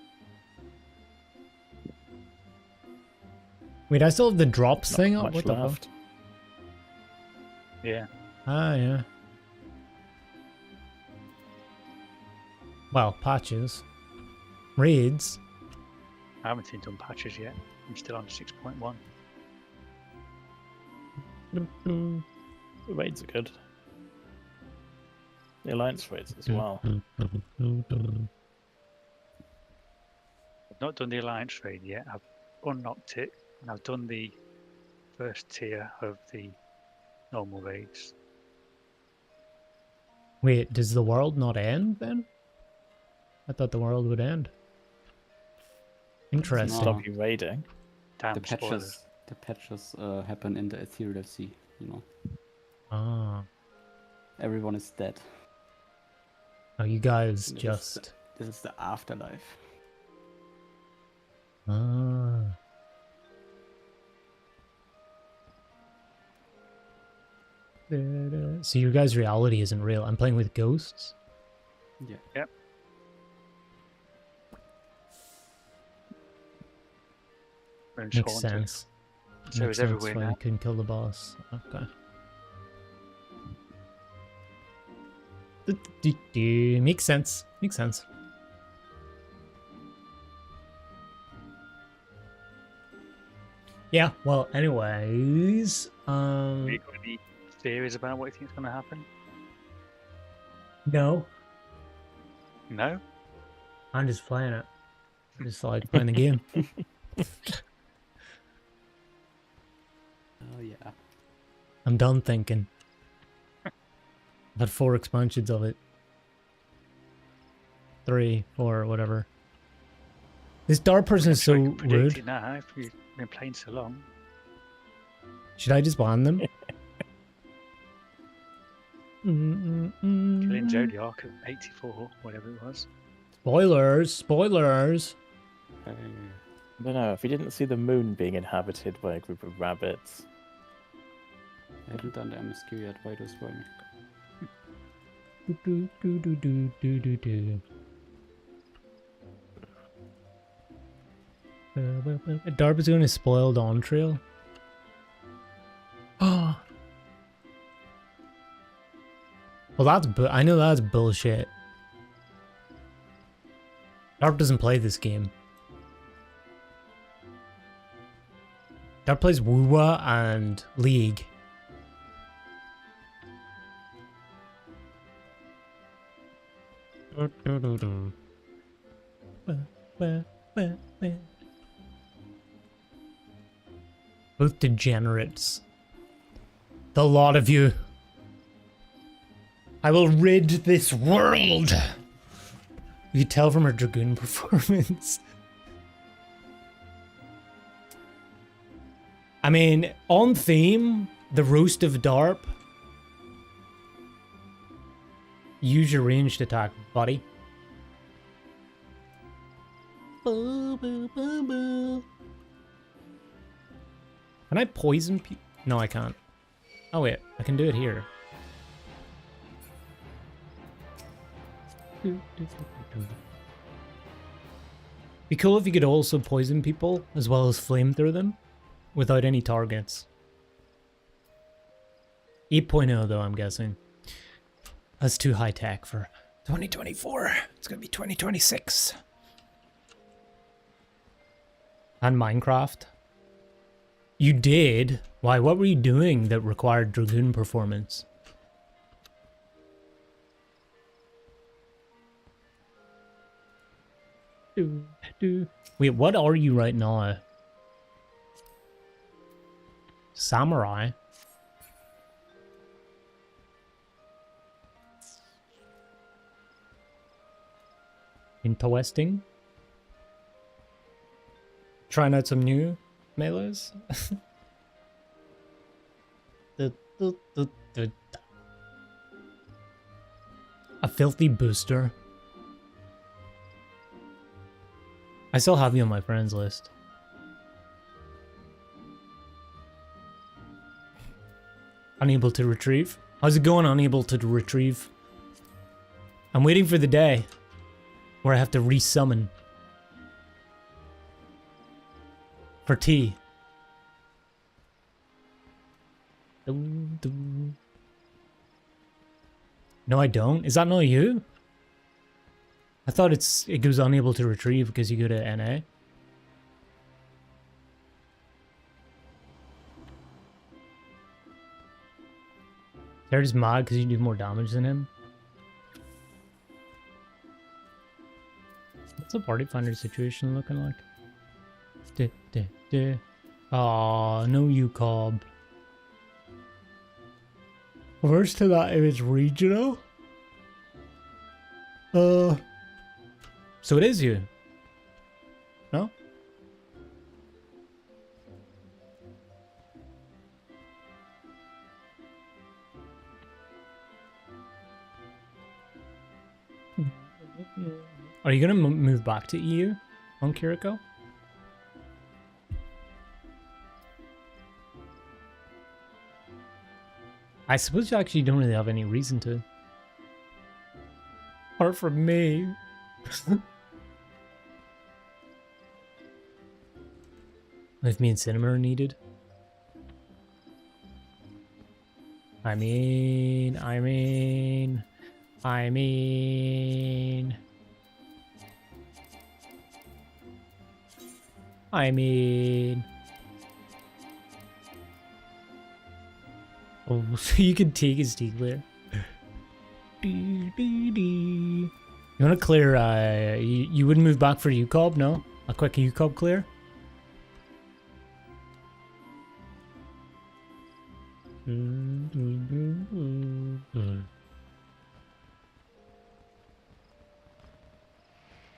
Wait, I still have the drops Not thing up? much What the fuck? left. Yeah. Ah, yeah. Well, patches. Raids. I haven't seen done patches yet. I'm still on 6.1. The raids are good. The alliance raids as well. I've not done the Alliance raid yet. I've unlocked it, and I've done the first tier of the normal raids. Wait, does the world not end then? I thought the world would end. Interesting. Stop you raiding. Damn The spoilers. patches happen in the Ethereal Sea, you know. Ah. Everyone is dead. Oh, you guys This is just... This is the afterlife. Ah. So your guys' reality isn't real. I'm playing with ghosts? Yeah. Yep. And it's Makes haunted. sense. So Makes is sense everywhere why I now. couldn't kill the boss. Okay. Makes sense. Makes sense. Yeah, well, anyways, Have you got any theories about what you think is going to happen? no. No? I'm just playing it. I just like playing the game. Oh yeah. I'm done thinking. I've had 4 expansions of it. 3, 4, whatever. This dark person is so I can predict rude. it now if you've been playing so long. Should I just ban them? Killing Zodiac at 84, whatever it was. Spoilers, spoilers. Uh, I don't know, if you didn't see the moon being inhabited by a group of rabbits. I haven't done the MSQ yet. Why do you spoil me? Do, do, do, do, do, do, do. Darb is going to spoil Dawn Trail. Oh. Well, that's I know that's bullshit. Darb doesn't play this game. Darb plays Wuwa and League. Both degenerates. The lot of you. I will rid this world. You can tell from her Dragoon performance. I mean, on theme, the roast of Darp. Use your ranged attack, buddy. Boo, boo, boo, boo. Can I poison people? No, I can't. Oh wait, I can do it here. Be cool if you could also poison people as well as flame through them without any targets. 8.0 though, I'm guessing. That's too high tech for 2024. It's gonna be 2026. And Minecraft. You did? Why, what were you doing that required Dragoon performance? Wait, what are you right now? Samurai? Interesting. Trying out some new melees. A filthy booster. I still have you on my friends list. Unable to retrieve. How's it going, unable to retrieve? I'm waiting for the day where I have to resummon for tea. No, I don't. Is that not you? I thought it goes unable to retrieve because you go to NA. They're just mad because you do more damage than him. What's the party finder situation looking like? Aw, no you, Cobb. Worst to that if it's regional. So it is you. No? Are you gonna move back to EU on Kiriko? I suppose you actually don't really have any reason to. Apart from me. If me and Cinema are needed. I mean. Oh, so you can take his teeth there. You want to clear, you wouldn't move back for UCOB, no? A quick UCOB clear?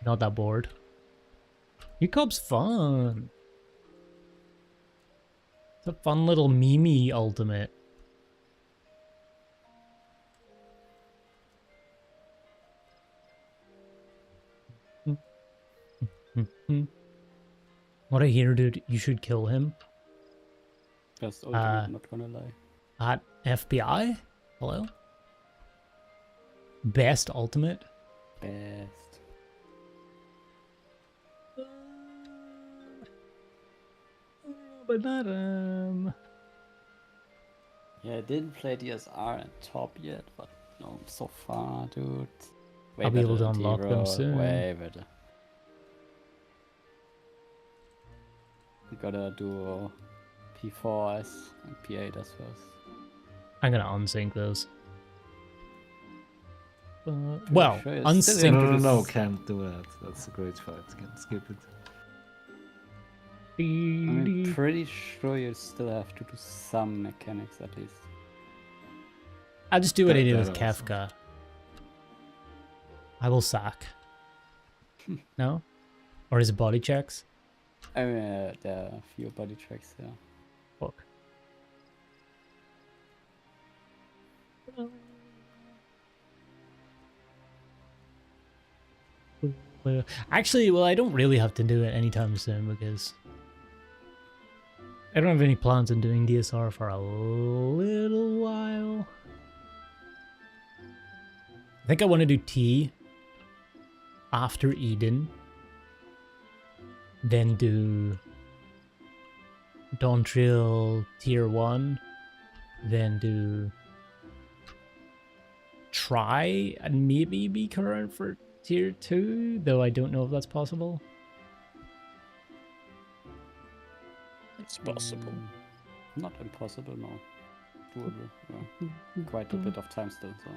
Not that bored. UCOB's fun. It's a fun little meme ultimate. What I hear, dude, you should kill him. Just ultimate, not gonna lie. At FBI? Hello? Best ultimate? Best. But not, Yeah, I didn't play DSR at top yet, but no, so far, dude. Way I'll be able better to than unlock them D-roll, soon. Way better. We gotta do P4S and P8S first. I'm gonna unsync those. Well, sure it's unsync. still No, can't do that. That's a great fight. Can't skip it. I'm pretty sure you still have to do some mechanics at least. I'll just do what I did with That also. Kefka. I will sack. No? Or is it body checks? I mean, there are a few body tracks there. Fuck. Actually, well, I don't really have to do it anytime soon because I don't have any plans on doing DSR for a little while. I think I want to do T after Eden, then do Dawntrail Tier 1, then do Try and maybe be current for Tier 2, though I don't know if that's possible. It's possible. Not impossible, no. Doable, yeah. Quite a bit of time still, so.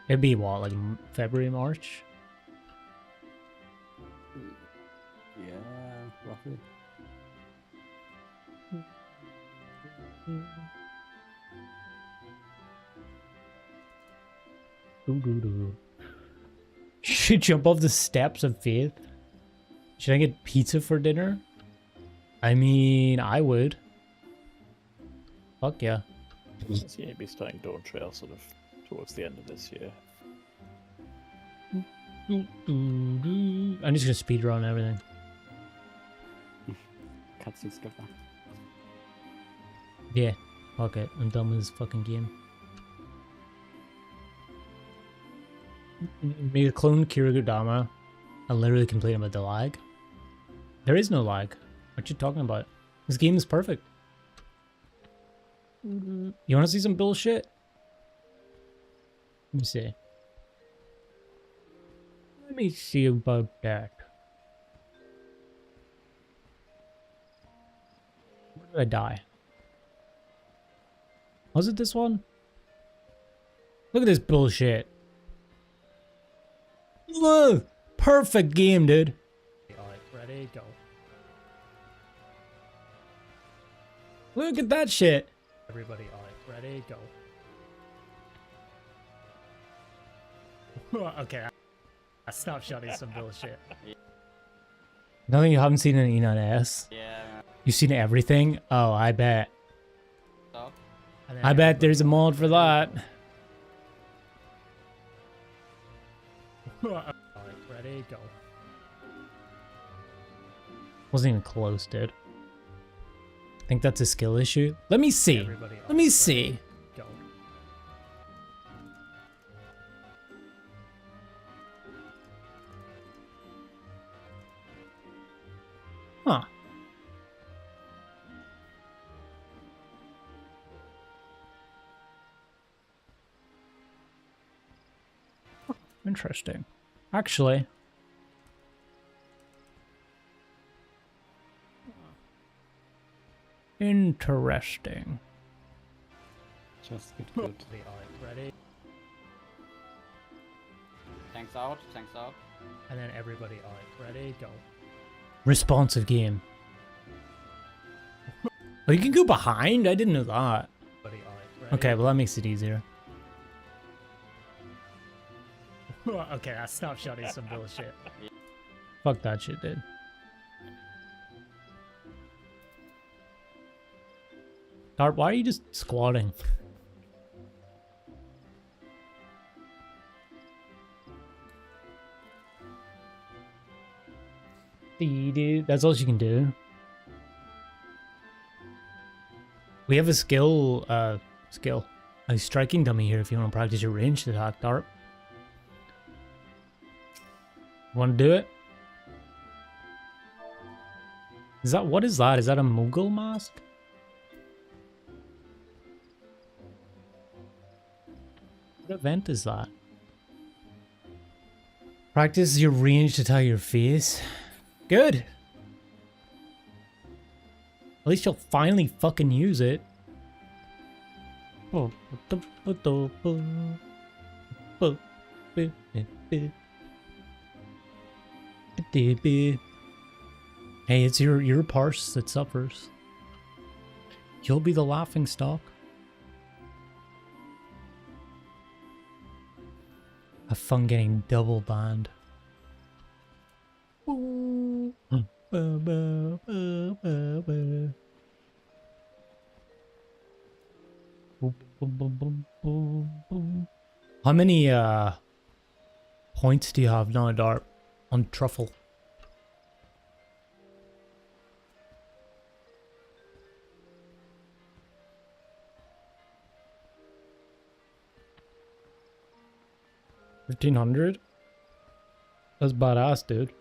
It'd be what, like February, March? Yeah, roughly. Should jump off the steps of faith? Should I get pizza for dinner? I mean, I would. Fuck yeah. So you'd be starting Dawn Trail sort of towards the end of this year. I'm just gonna speedrun everything. Cutscene skipper. Yeah, fuck it. I'm done with this fucking game. Make a clone Kirigudama. I literally complain about the lag. There is no lag. What you talking about? This game is perfect. You wanna see some bullshit? Let me see. Let me see about that. Where did I die? Was it this one? Look at this bullshit. Look! Perfect game, dude. Alright, ready, go. Look at that shit. Everybody, alright, ready, go. Okay, I stopped shouting some bullshit. Nothing you haven't seen in E9S? Yeah. You've seen everything? Oh, I bet. Stop. I bet there's a mod for that. Alright, ready, go. Wasn't even close, dude. I think that's a skill issue. Let me see. Let me see. Go. Huh. Interesting. Actually. Interesting. Just get good. Ready? Tanks out, tanks out. And then everybody out. Ready, go. Responsive game. Oh, you can go behind? I didn't know that. Okay, well that makes it easier. Okay, that snapshot is some bullshit. Fuck that shit, dude. Dart, why are you just squatting? Dude, that's all she can do. We have a skill, a striking dummy here if you want to practice your ranged attack, Dart. Want to do it? Is that, what is that? Is that a Mughal mask? What event is that? Practice your ranged attack your face. Good. At least you'll finally fucking use it. Hey, it's your parse that suffers. You'll be the laughing stock. Have fun getting double banned. How many points do you have now, Dart, on Truffle? $1,500? That's badass, dude.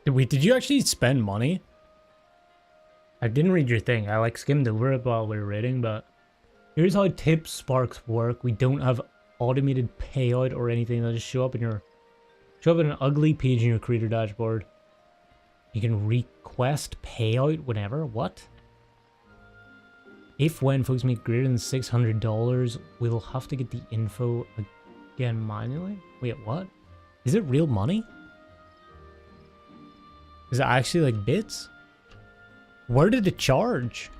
Wait, did you actually spend money? I didn't read your thing. I like skimmed over it while we were raiding, but here's how tip sparks work. We don't have automated payout or anything. They'll just show up in an ugly page in your creator dashboard. You can request payout whenever. What? If when folks make greater than $600, we'll have to get the info again manually. Wait, what? Is it real money? Is it actually like bits? Where did it charge?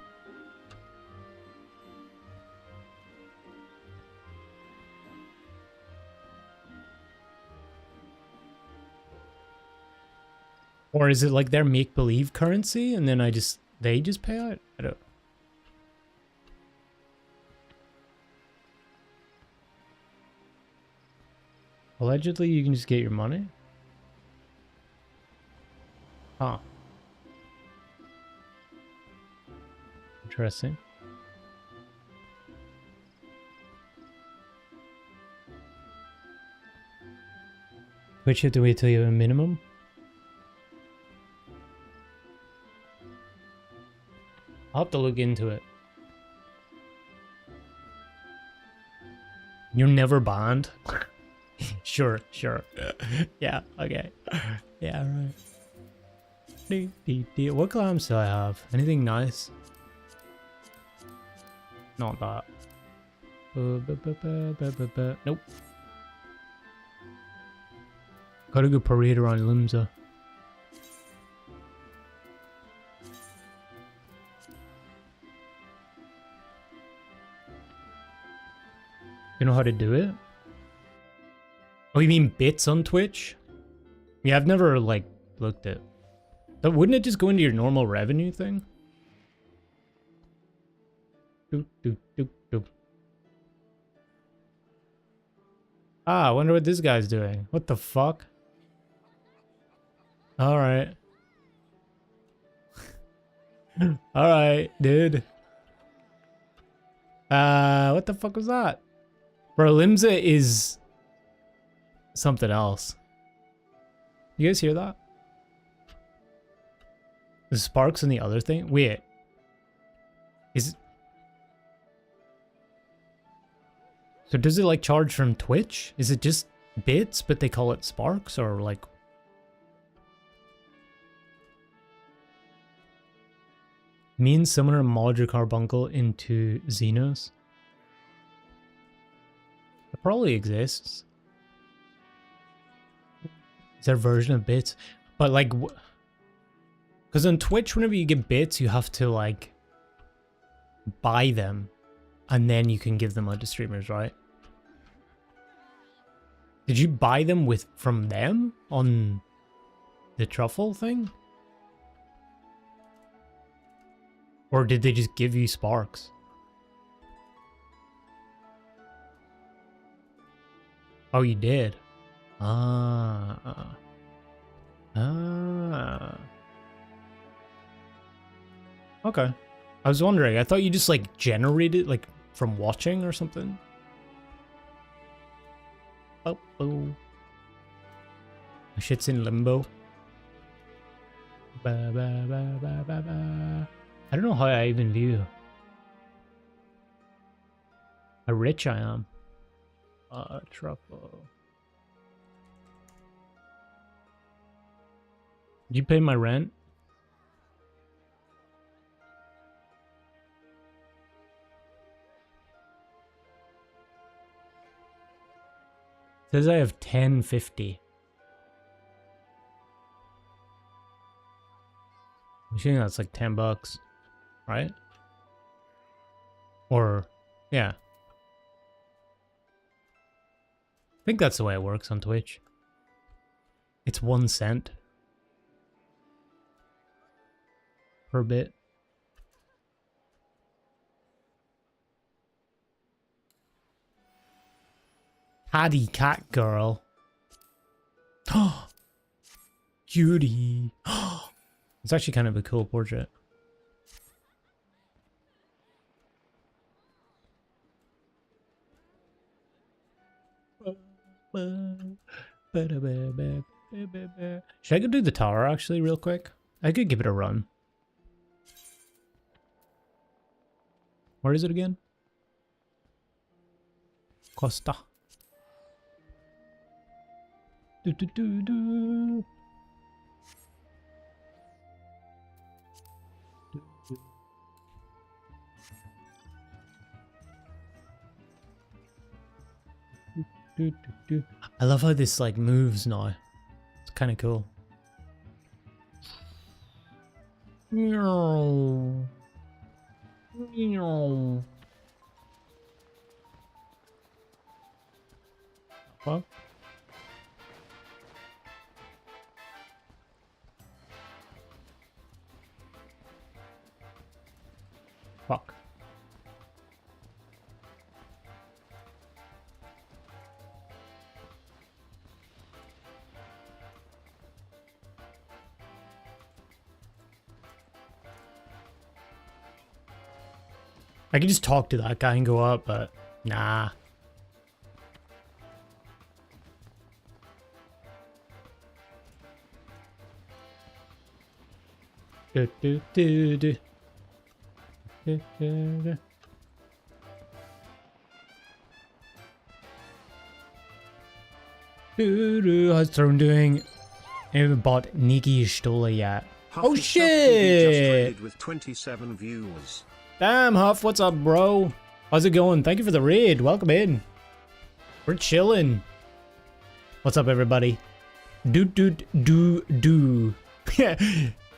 Or is it like their make-believe currency and then they just pay out? I don't. Allegedly, you can just get your money? Huh. Interesting. Twitch, you have to wait till you have a minimum? I'll have to look into it. You're never banned? Sure. Yeah, okay. Yeah, right. What clams do I have? Anything nice? Not that. Nope. Gotta go parade around Limsa. You know how to do it? Oh, you mean bits on Twitch? Yeah, I've never, like, looked at. But wouldn't it just go into your normal revenue thing? Ah, I wonder what this guy's doing. What the fuck? Alright. Alright, dude. What the fuck was that? Bro, Limsa is something else. You guys hear that? The sparks and the other thing? Wait. Is... So does it like charge from Twitch? Is it just bits, but they call it sparks? Or like... Me and Summoner mod your carbuncle into Xenos. probably exists. Is there a version of bits? But like, because on Twitch, whenever you get bits, you have to like buy them, and then you can give them out to streamers, right? Did you buy them from them on the truffle thing? Or did they just give you sparks? Oh, you did? Ah. Okay. I was wondering. I thought you just like generated like from watching or something. Oh. My shit's in limbo. I don't know how I even view how rich I am. Truffle. Did you pay my rent? Says I have 1050. I'm assuming that's like $10, right? Or, yeah. I think that's the way it works on Twitch. It's 1 cent per bit. Paddy cat girl. Oh, Judy. It's actually kind of a cool portrait. Should I go do the tower actually real quick? I could give it a run. Where is it again? Costa. Do do do do. I love how this like moves now. It's kind of cool. What? Fuck. I could just talk to that guy and go up, but nah. Do do do do. Do, do, do. How's Throne doing? I haven't bought Niki Stola yet. Oh shit! With 27 viewers. Damn, Huff, what's up, bro? How's it going? Thank you for the raid. Welcome in. We're chilling. What's up, everybody? Do.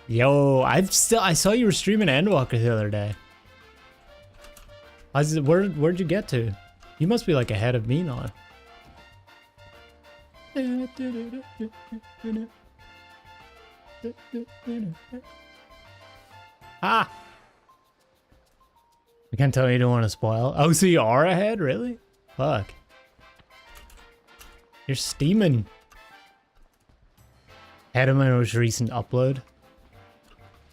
Yo, I saw you were streaming Endwalker the other day. Where'd you get to? You must be like ahead of me now. Ah! I can't tell you don't want to spoil. Oh, so you are ahead? Really? Fuck. You're steaming. Ahead of my most recent upload.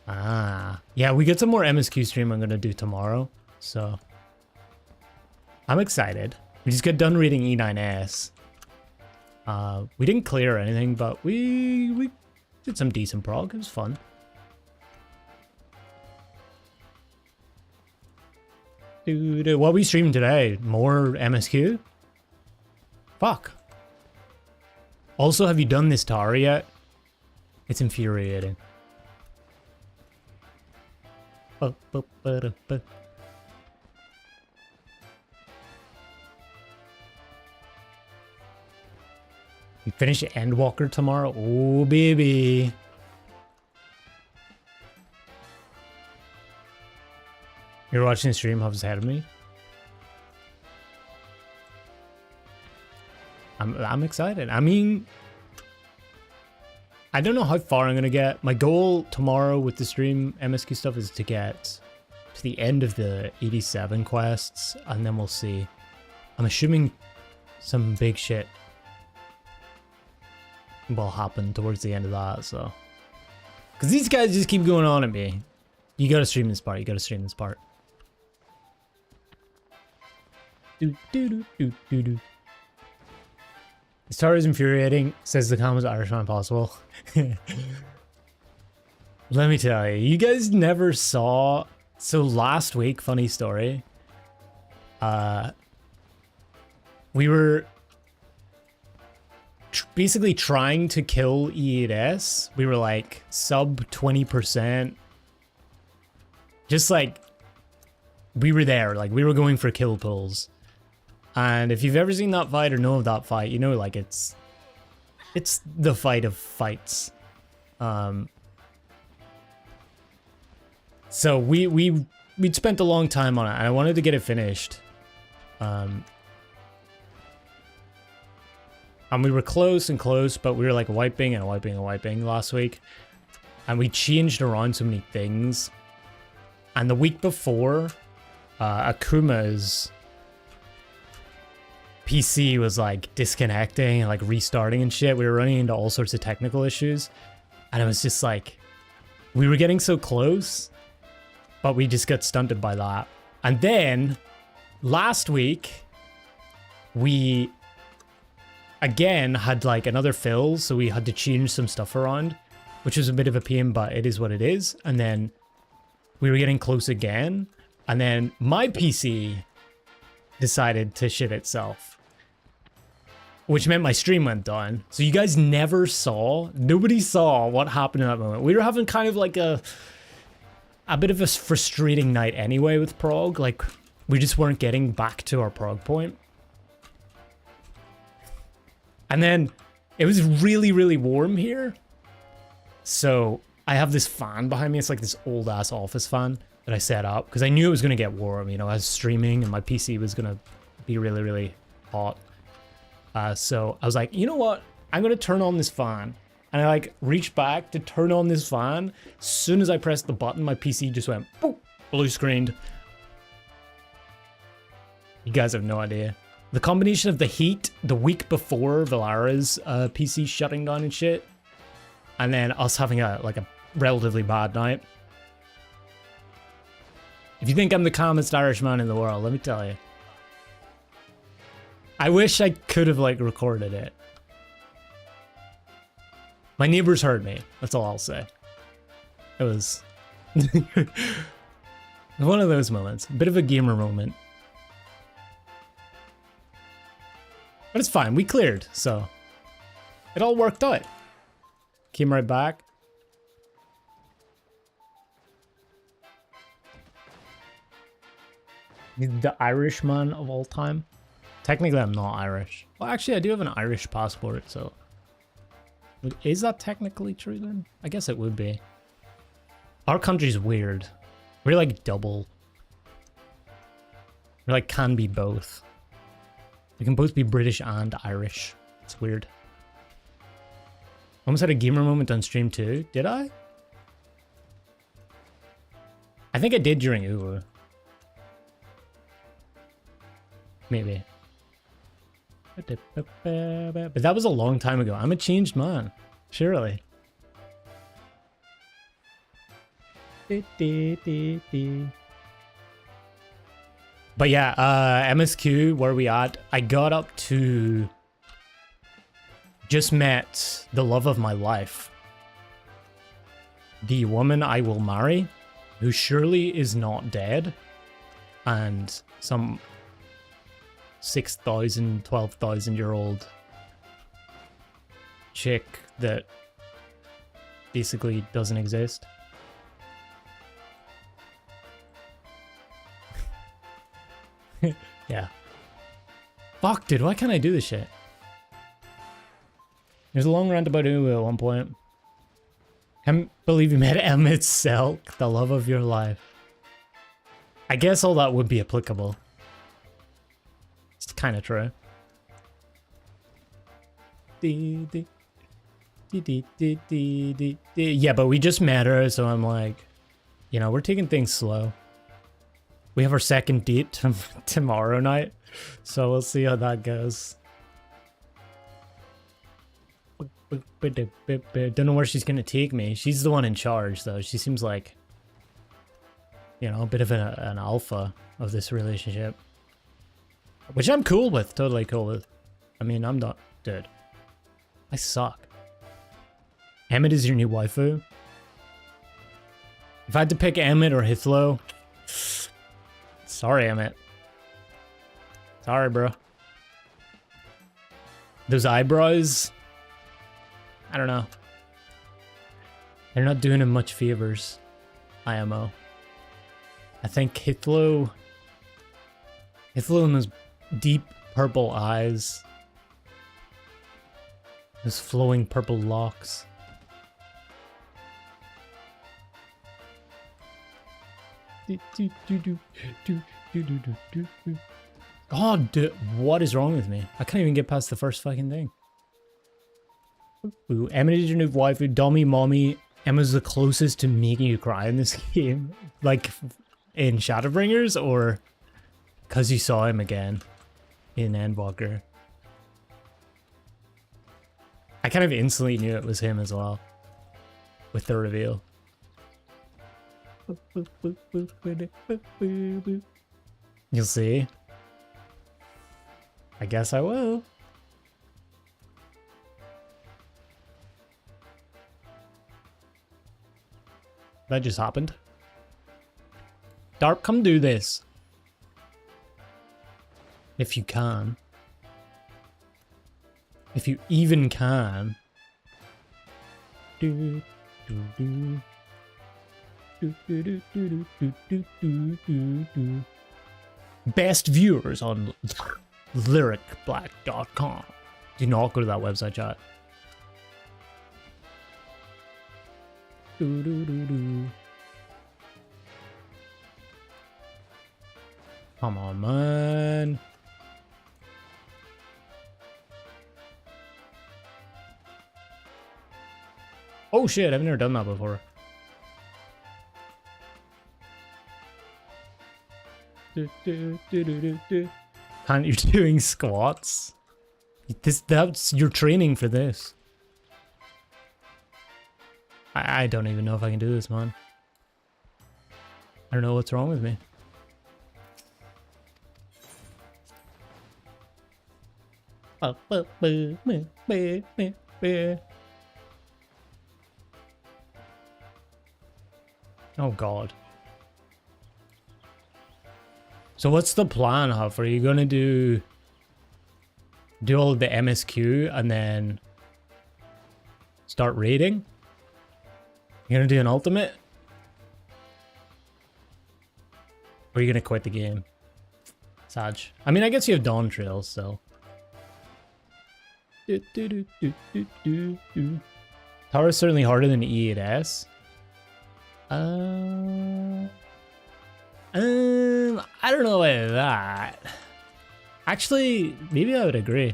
Ah. Yeah, we got some more MSQ stream I'm going to do tomorrow. So. I'm excited. We just got done reading E9S. We didn't clear anything, but we did some decent prog. It was fun. Dude, what we streamed today? More MSQ? Fuck. Also, have you done this tower yet? It's infuriating. You finish Endwalker tomorrow? Oh, baby. You're watching the stream, Hub's ahead of me. I'm excited. I mean, I don't know how far I'm gonna get. My goal tomorrow with the stream MSQ stuff is to get to the end of the 87 quests, and then we'll see. I'm assuming some big shit will happen towards the end of that, so. Because these guys just keep going on at me. You gotta stream this part, you gotta stream this part. Do do do do do do. This tower is infuriating, says the comments Irishman possible. Let me tell you, you guys never saw. So last week, funny story. We were basically trying to kill E8S. We were like sub 20%. Just like we were there, like we were going for kill pulls. And if you've ever seen that fight or know of that fight, you know, like it's the fight of fights. So we'd spent a long time on it, and I wanted to get it finished. And we were close and close, but we were like wiping and wiping and wiping last week. And we changed around so many things. And the week before, Akuma's PC was like disconnecting and like restarting and shit. We were running into all sorts of technical issues. And it was just like, we were getting so close, but we just got stunted by that. And then last week, we again had like another fill. So we had to change some stuff around, which was a bit of a pain, but it is what it is. And then we were getting close again. And then my PC decided to shit itself, which meant my stream went down. So you guys never saw, nobody saw what happened in that moment. We were having kind of like a bit of a frustrating night anyway with Prog. Like we just weren't getting back to our Prog point. And then it was really, really warm here. So I have this fan behind me. It's like this old ass office fan that I set up because I knew it was going to get warm. You know, I was streaming and my PC was going to be really, really hot. So I was like, you know what? I'm going to turn on this fan. And I like reached back to turn on this fan. As soon as I pressed the button, my PC just went boop, blue screened. You guys have no idea. The combination of the heat the week before Valara's PC shutting down and shit, and then us having a relatively bad night. If you think I'm the calmest Irishman in the world, let me tell you. I wish I could have like recorded it. My neighbors heard me. That's all I'll say. It was one of those moments. A bit of a gamer moment. But it's fine. We cleared, so it all worked out. Came right back. The Irishman of all time. Technically, I'm not Irish. Well, actually, I do have an Irish passport, so... Is that technically true, then? I guess it would be. Our country's weird. We're like double. We're like can be both. We can both be British and Irish. It's weird. Almost had a gamer moment on stream too. Did I? I think I did during Uwu. Maybe. But that was a long time ago. I'm a changed man. Surely. But yeah, MSQ, where we at? I got up to... Just met the love of my life. The woman I will marry, who surely is not dead. And some 6,000, 12,000 year old chick that basically doesn't exist. Yeah. Fuck, dude, why can't I do this shit? There's a long rant about Uwu at one point. Can't believe you met Emmett Selk, the love of your life. I guess all that would be applicable. It's kind of true. Yeah, but we just met her, so I'm like, you know, we're taking things slow. We have our second date tomorrow night, so we'll see how that goes. Don't know where she's gonna take me. She's the one in charge, though. She seems like, you know, a bit of an alpha of this relationship. Which I'm cool with, totally cool with. I mean, I'm not... Dude. I suck. Emmett is your new waifu? If I had to pick Emmett or Hithlo... Sorry, Emmett. Sorry, bro. Those eyebrows... I don't know. They're not doing him much favors. IMO. I think Hithlo and those deep purple eyes. Those flowing purple locks. God, dude, what is wrong with me? I can't even get past the first fucking thing. Ooh, Emma is your new waifu, Dummy Mommy. Emma's the closest to making you cry in this game. Like, in Shadowbringers, or because you saw him again in Endwalker? I kind of instantly knew it was him as well, with the reveal. You'll see. I guess I will. That just happened. Dark, come do this. If you can. If you even can. Best viewers on lyricblack.com. Do not go to that website, chat. Come on, man. Oh shit, I've never done that before. Can't you doing squats? That's you're training for this. I don't even know if I can do this, man. I don't know what's wrong with me. Oh god. So what's the plan, Huff? Are you gonna do all of the MSQ and then start raiding? You gonna do an ultimate? Or are you gonna quit the game? Sag. I mean, I guess you have Dawn Trails, so. Tower is certainly harder than E8S. I don't know about that. Actually, maybe I would agree.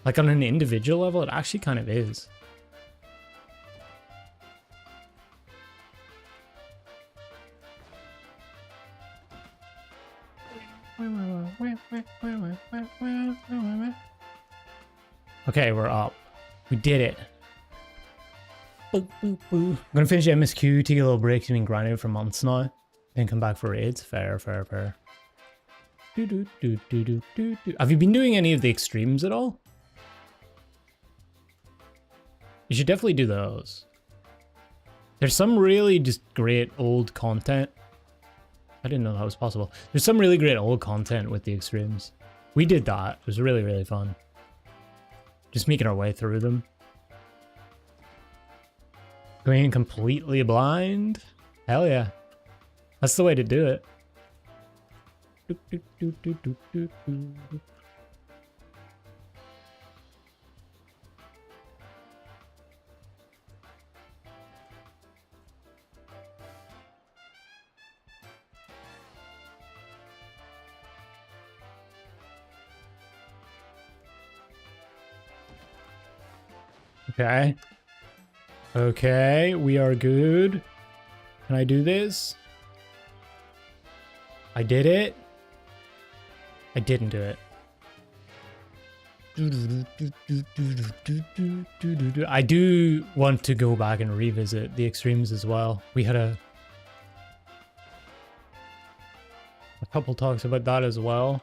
Like on an individual level, it actually kind of is. Okay, we're up. We did it. Boop, boop, boop. I'm gonna finish MSQ, take a little break. I've been grinding for months now. Then come back for raids. Fair, fair, fair. Have you been doing any of the extremes at all? You should definitely do those. There's some really just great old content. I didn't know that was possible. There's some really great old content with the extremes. We did that. It was really, really fun. Just making our way through them. Going in completely blind? Hell yeah. That's the way to do it. Okay. Okay, we are good. Can I do this? I did it. I didn't do it. I do want to go back and revisit the extremes as well. We had a couple talks about that as well.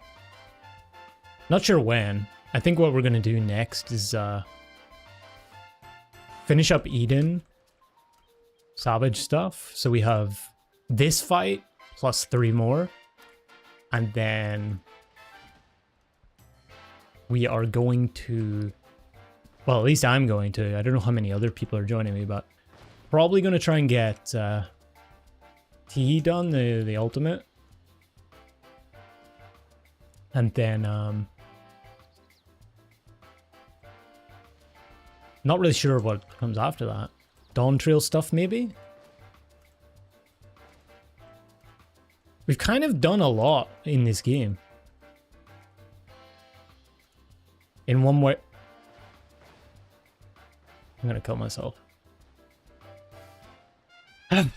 Not sure when. I think what we're gonna do next is finish up Eden Savage stuff. So we have this fight plus 3 more. And then we are going to, well, at least I'm going to, I don't know how many other people are joining me, but probably going to try and get T done, the ultimate. And then, not really sure what comes after that. Dawn Trail stuff, maybe? We've kind of done a lot in this game. In one way... I'm gonna kill myself. We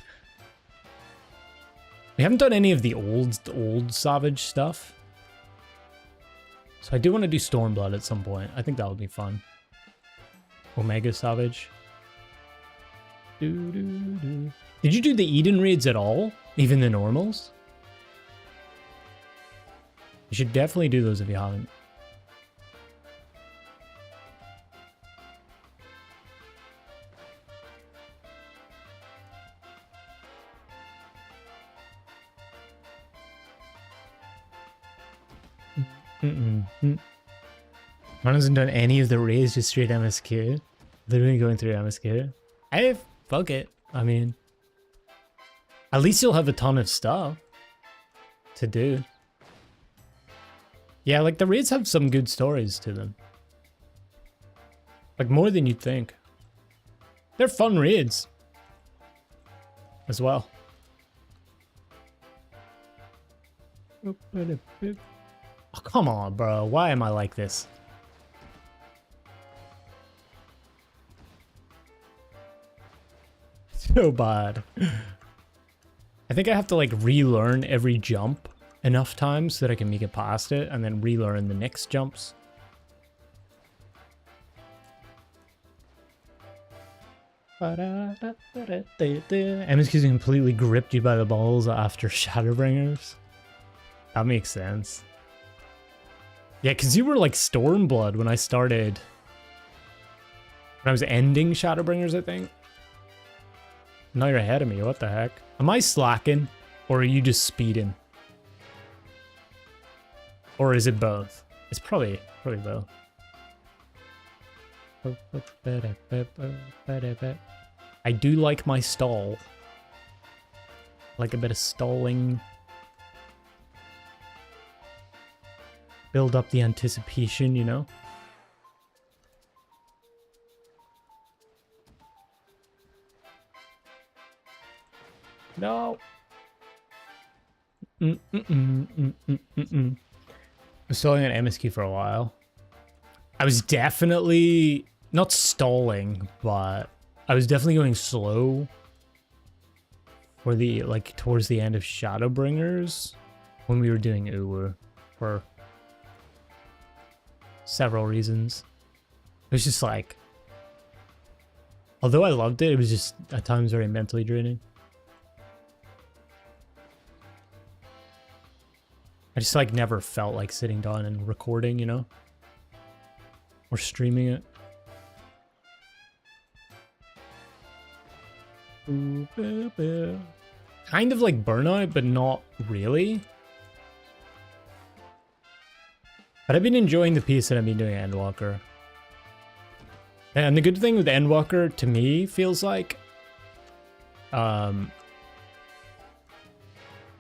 haven't done any of the old Savage stuff. So I do want to do Stormblood at some point. I think that would be fun. Omega Savage. Did you do the Eden raids at all? Even the normals? You should definitely do those if you haven't. Man hasn't done any of the raids, just straight MSQ. Literally going through MSQ. Hey, fuck it. I mean, at least you'll have a ton of stuff to do. Yeah, like the raids have some good stories to them. Like more than you'd think. They're fun raids as well. Oh, come on, bro. Why am I like this? So bad. I think I have to like relearn every jump enough times so that I can make it past it and then relearn the next jumps. MSQ's completely gripped you by the balls after Shadowbringers. That makes sense. Yeah, because you were like Stormblood when I started. When I was ending Shadowbringers, I think. Now you're ahead of me. What the heck? Am I slacking? Or are you just speeding? Or is it both? It's probably both. I do like my stall. Like a bit of stalling. Build up the anticipation, you know? No. I was stalling on MSQ for a while. I was definitely not stalling, but I was definitely going slow for the like towards the end of Shadowbringers when we were doing Uwu for several reasons. It was just like, although I loved it, it was just at times very mentally draining. I just like never felt like sitting down and recording, you know? Or streaming it. Kind of like Burnout, but not really. But I've been enjoying the piece that I've been doing at Endwalker. And the good thing with Endwalker, to me, feels like...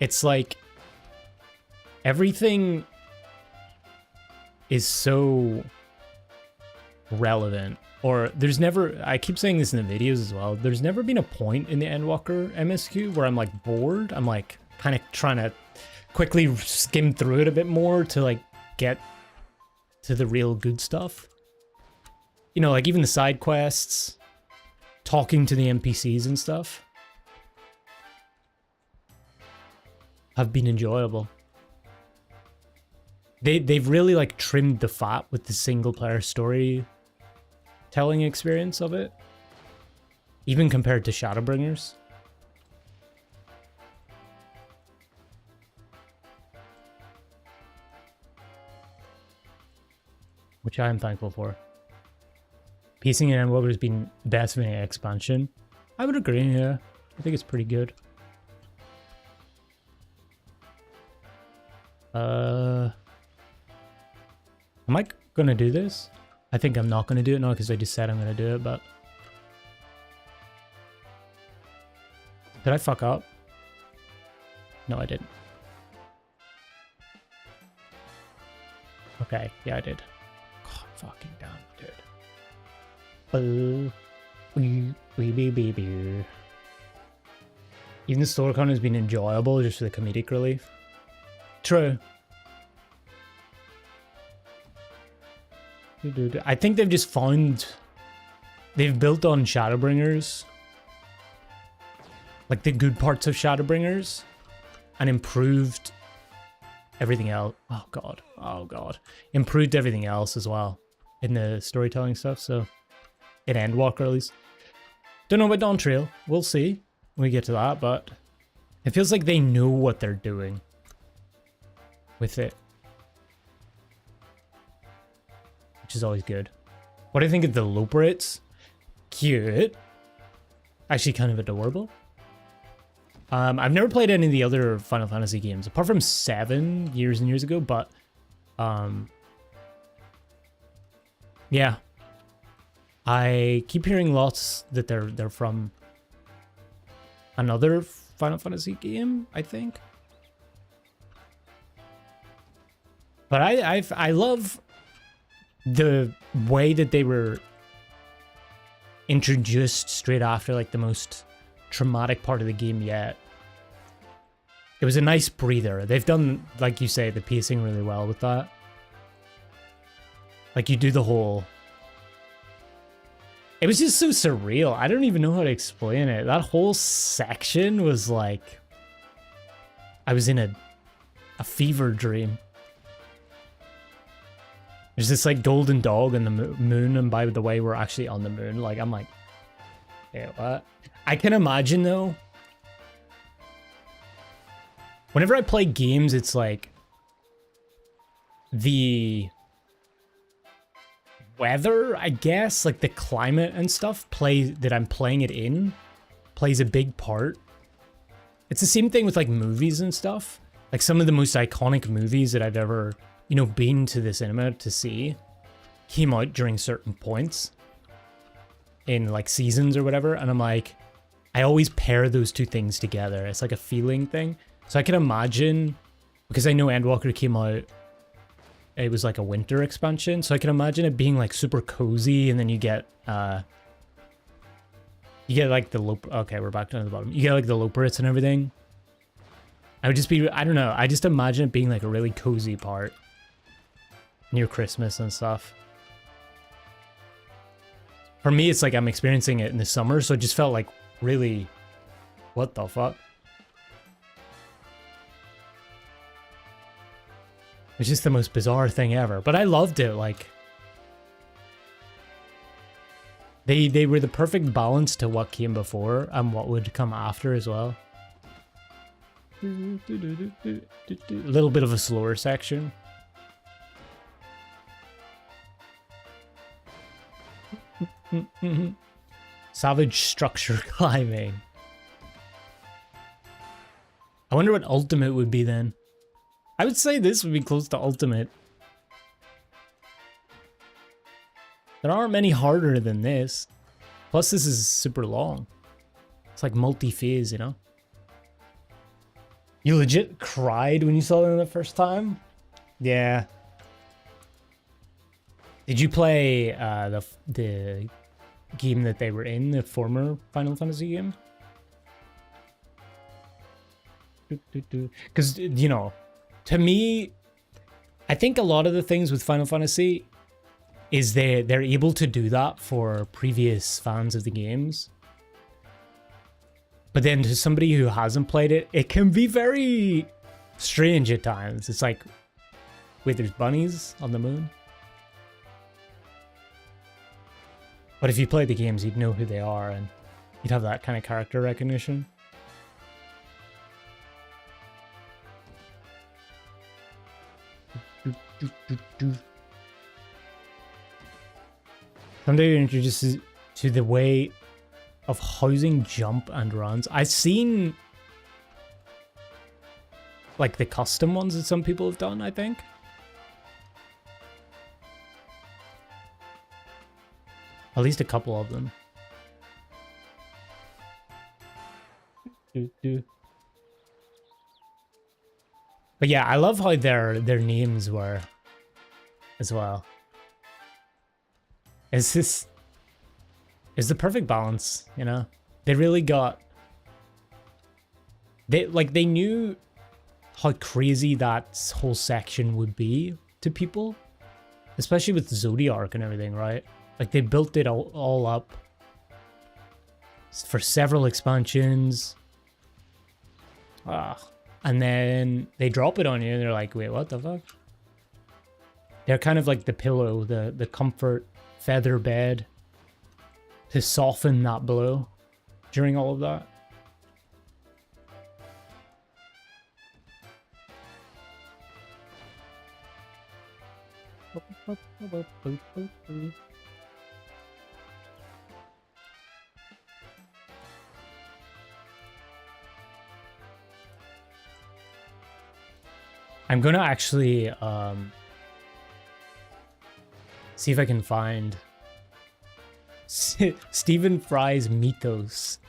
it's like... everything is so relevant. Or there's never, I keep saying this in the videos as well, there's never been a point in the Endwalker MSQ where I'm like bored. I'm like kind of trying to quickly skim through it a bit more to like get to the real good stuff. You know, like even the side quests, talking to the NPCs and stuff have been enjoyable. They've really like trimmed the fat with the single player story telling experience of it, even compared to Shadowbringers. Which I am thankful for. Pacing in Endwalker has been best of any expansion. I would agree, yeah. I think it's pretty good. Am I gonna do this? I think I'm not gonna do it now because I just said I'm gonna do it, but... Did I fuck up? No, I didn't. Okay, yeah, I did. God, fucking damn, dude. Even the store con has been enjoyable just for the comedic relief. True. I think they've just found... They've built on Shadowbringers. Like the good parts of Shadowbringers. And improved everything else. Oh god. Oh god. Improved everything else as well. In the storytelling stuff, so... In Endwalker, at least. Don't know about Dawn Trail. We'll see when we get to that, but... It feels like they know what they're doing. With it. Which is always good. What do you think of the loop rates? Cute. Actually kind of adorable. I've never played any of the other Final Fantasy games, apart from 7 years and years ago, but... yeah. I keep hearing lots that they're from another Final Fantasy game, I think. But I love the way that they were introduced straight after like the most traumatic part of the game yet. It was a nice breather. They've done, like you say, the pacing really well with that. Like you do the whole... It was just so surreal. I don't even know how to explain it. That whole section was like... I was in a fever dream. There's this like golden dog on the moon, and by the way, we're actually on the moon. Like, I'm like... Yeah, what? I can imagine though... Whenever I play games, it's like... The... weather, I guess, like the climate and stuff that I'm playing it in plays a big part. It's the same thing with like movies and stuff. Like some of the most iconic movies that I've ever, you know, been to the cinema to see came out during certain points in like seasons or whatever. And I'm like, I always pair those two things together. It's like a feeling thing. So I can imagine, because I know Endwalker came out, it was like a winter expansion, so I can imagine it being like super cozy, and then you get like the loop. Okay, we're back down to the bottom. You get like the looperates and everything. I would just be, I don't know, I just imagine it being like a really cozy part near Christmas and stuff. For me, it's like I'm experiencing it in the summer, so it just felt like really, what the fuck? It's just the most bizarre thing ever. But I loved it, like... They were the perfect balance to what came before and what would come after as well. A little bit of a slower section. Savage structure climbing. I wonder what ultimate would be then. I would say this would be close to ultimate. There aren't many harder than this. Plus this is super long. It's like multi-phase, you know? You legit cried when you saw them the first time? Yeah. Did you play the game that they were in, the former Final Fantasy game? Because, you know, to me, I think a lot of the things with Final Fantasy is they're able to do that for previous fans of the games. But then to somebody who hasn't played it, it can be very strange at times. It's like, wait, there's bunnies on the moon? But if you play the games, you'd know who they are and you'd have that kind of character recognition. Someday you're introduced to the way of housing jump and runs. I've seen like the custom ones that some people have done, I think. At least a couple of them. But yeah, I love how their names were as well. It's the perfect balance, you know? They really got... They knew how crazy that whole section would be to people. Especially with Zodiac and everything, right? Like, they built it all up for several expansions. And then they drop it on you and they're like, wait, what the fuck? They're kind of like the pillow, the comfort feather bed to soften that blow during all of that. I'm gonna actually see if I can find Stephen Fry's Mythos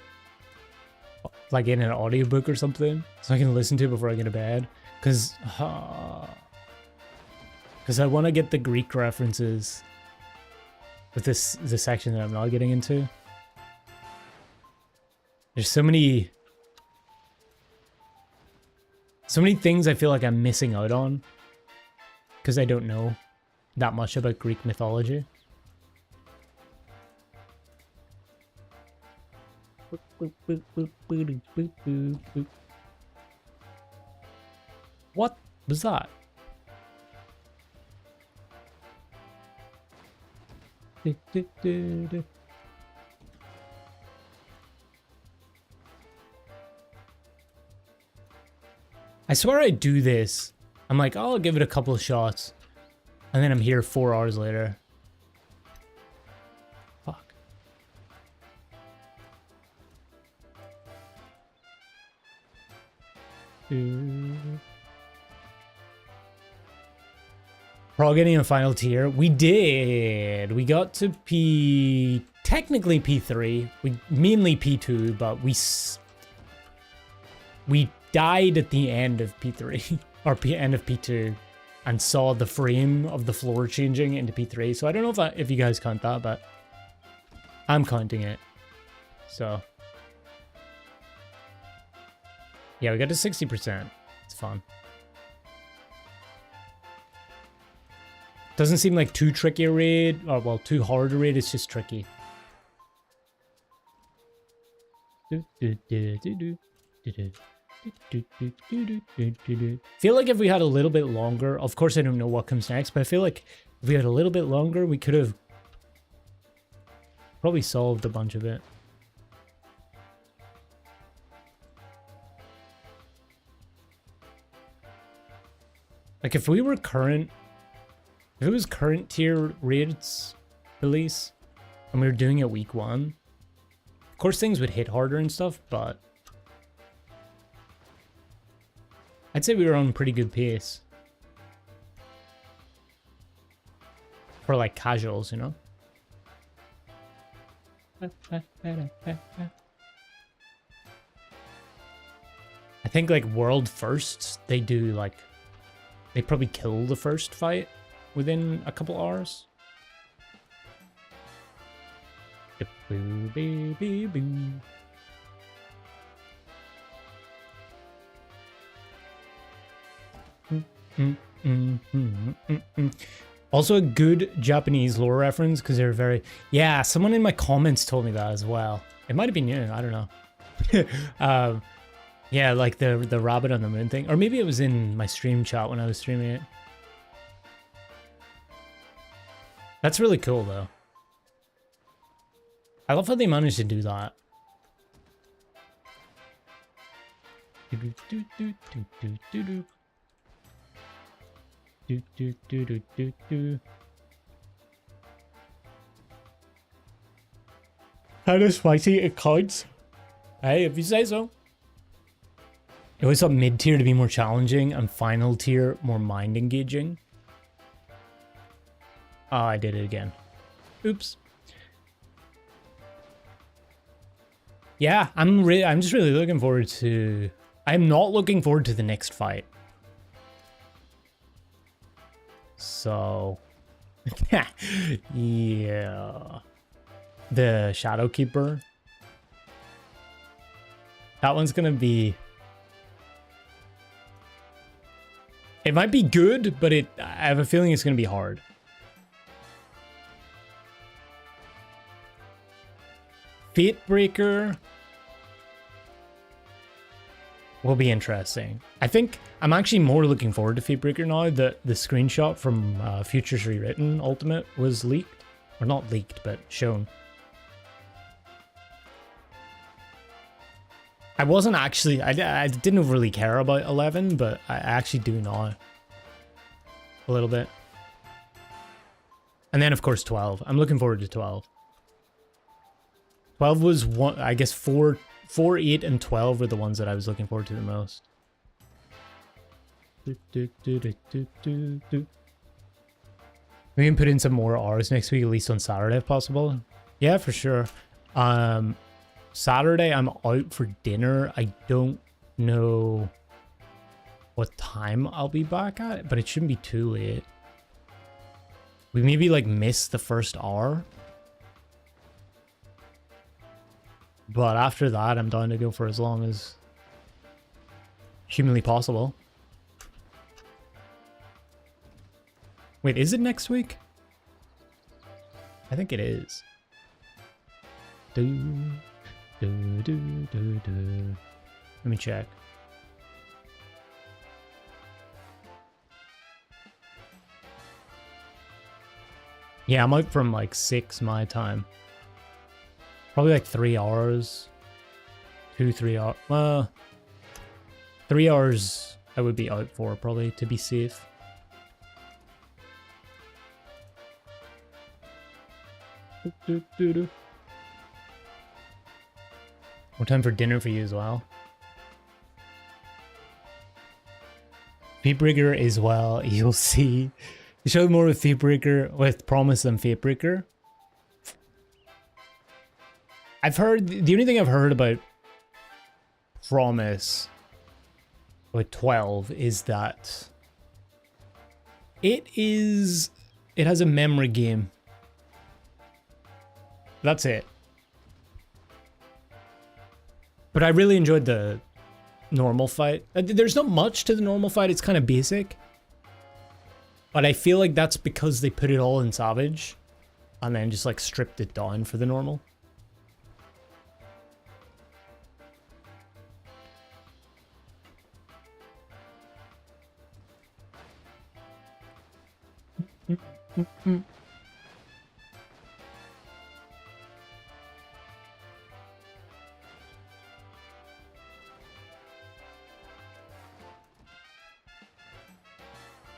like in an audiobook or something so I can listen to it before I get to bed, because I want to get the Greek references with the section that I'm not getting into. There's so many things I feel like I'm missing out on because I don't know that much about Greek mythology. What was that? I swear I do this. I'm like, oh, I'll give it a couple of shots. And then I'm here 4 hours later. Fuck. Prog getting a final tier. We did. We got to technically P3. We mainly P2, but we died at the end of P3 or end of P2 and saw the frame of the floor changing into P3. So I don't know if you guys count that, but I'm counting it. So yeah, we got to 60%. It's fun. Doesn't seem like too tricky a raid, or well, too hard a raid. It's just tricky. Feel like if we had a little bit longer, of course I don't know what comes next, but I feel like if we had a little bit longer, we could have probably solved a bunch of it. Like if we were current, if it was current tier raids release and we were doing it week 1, of course things would hit harder and stuff, but I'd say we were on pretty good pace for like casuals, you know? I think like world firsts, they do like, they probably kill the first fight within a couple hours. Also a good Japanese lore reference because they're very... Yeah, someone in my comments told me that as well. It might have been you, I don't know. Yeah, like the rabbit on the moon thing. Or maybe it was in my stream chat when I was streaming it. That's really cool though. I love how they managed to do that. How does spicy it counts? Hey, if you say so. I always thought mid-tier to be more challenging and final tier more mind engaging. Oh, I did it again. Oops. Yeah, I'm just really looking forward to... I'm not looking forward to the next fight. So... yeah. The Shadow Keeper. That one's gonna be... It might be good, but I have a feeling it's gonna be hard. Fatebreaker will be interesting. I think I'm actually more looking forward to Fatebreaker now that the screenshot from Futures Rewritten Ultimate was leaked. Or not leaked, but shown. I wasn't actually... I didn't really care about 11, but I actually do now. A little bit. And then, of course, 12. I'm looking forward to 12. 12 was one, I guess 4, 8, and 12 were the ones that I was looking forward to the most. We can put in some more hours next week, at least on Saturday if possible. Yeah, for sure. Saturday I'm out for dinner. I don't know what time I'll be back at, but it shouldn't be too late. We maybe like miss the first hour. But after that, I'm down to go for as long as humanly possible. Wait, is it next week? I think it is. Let me check. Yeah, I'm out from like 6 my time. Probably like 3 hours. 3 hours. 3 hours I would be out for, probably, to be safe. More time for dinner for you as well. Fatebreaker as well, you'll see. You showed more with Fatebreaker, with Promise than Fatebreaker. I've heard, the only thing I've heard about Promise with 12 is that it has a memory game. That's it. But I really enjoyed the normal fight. There's not much to the normal fight, it's kind of basic. But I feel like that's because they put it all in Savage and then just like stripped it down for the normal.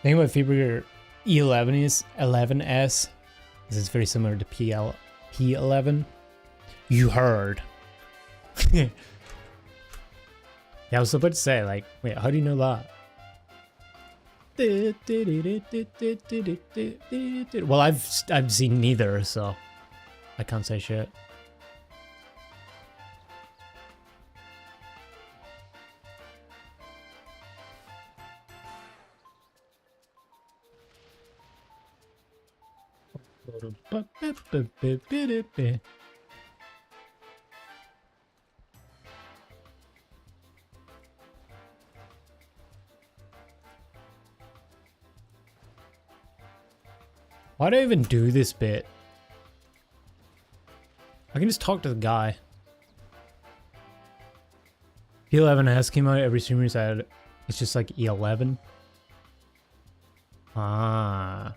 The thing about Fatebreaker E11S is it's very similar to P11. You heard. Yeah, I was about to say, like, wait, how do you know that? Well, I've seen neither, so I can't say shit. Why do I even do this bit? I can just talk to the guy. E11S came out, every streamer said it's just like E11. Ah.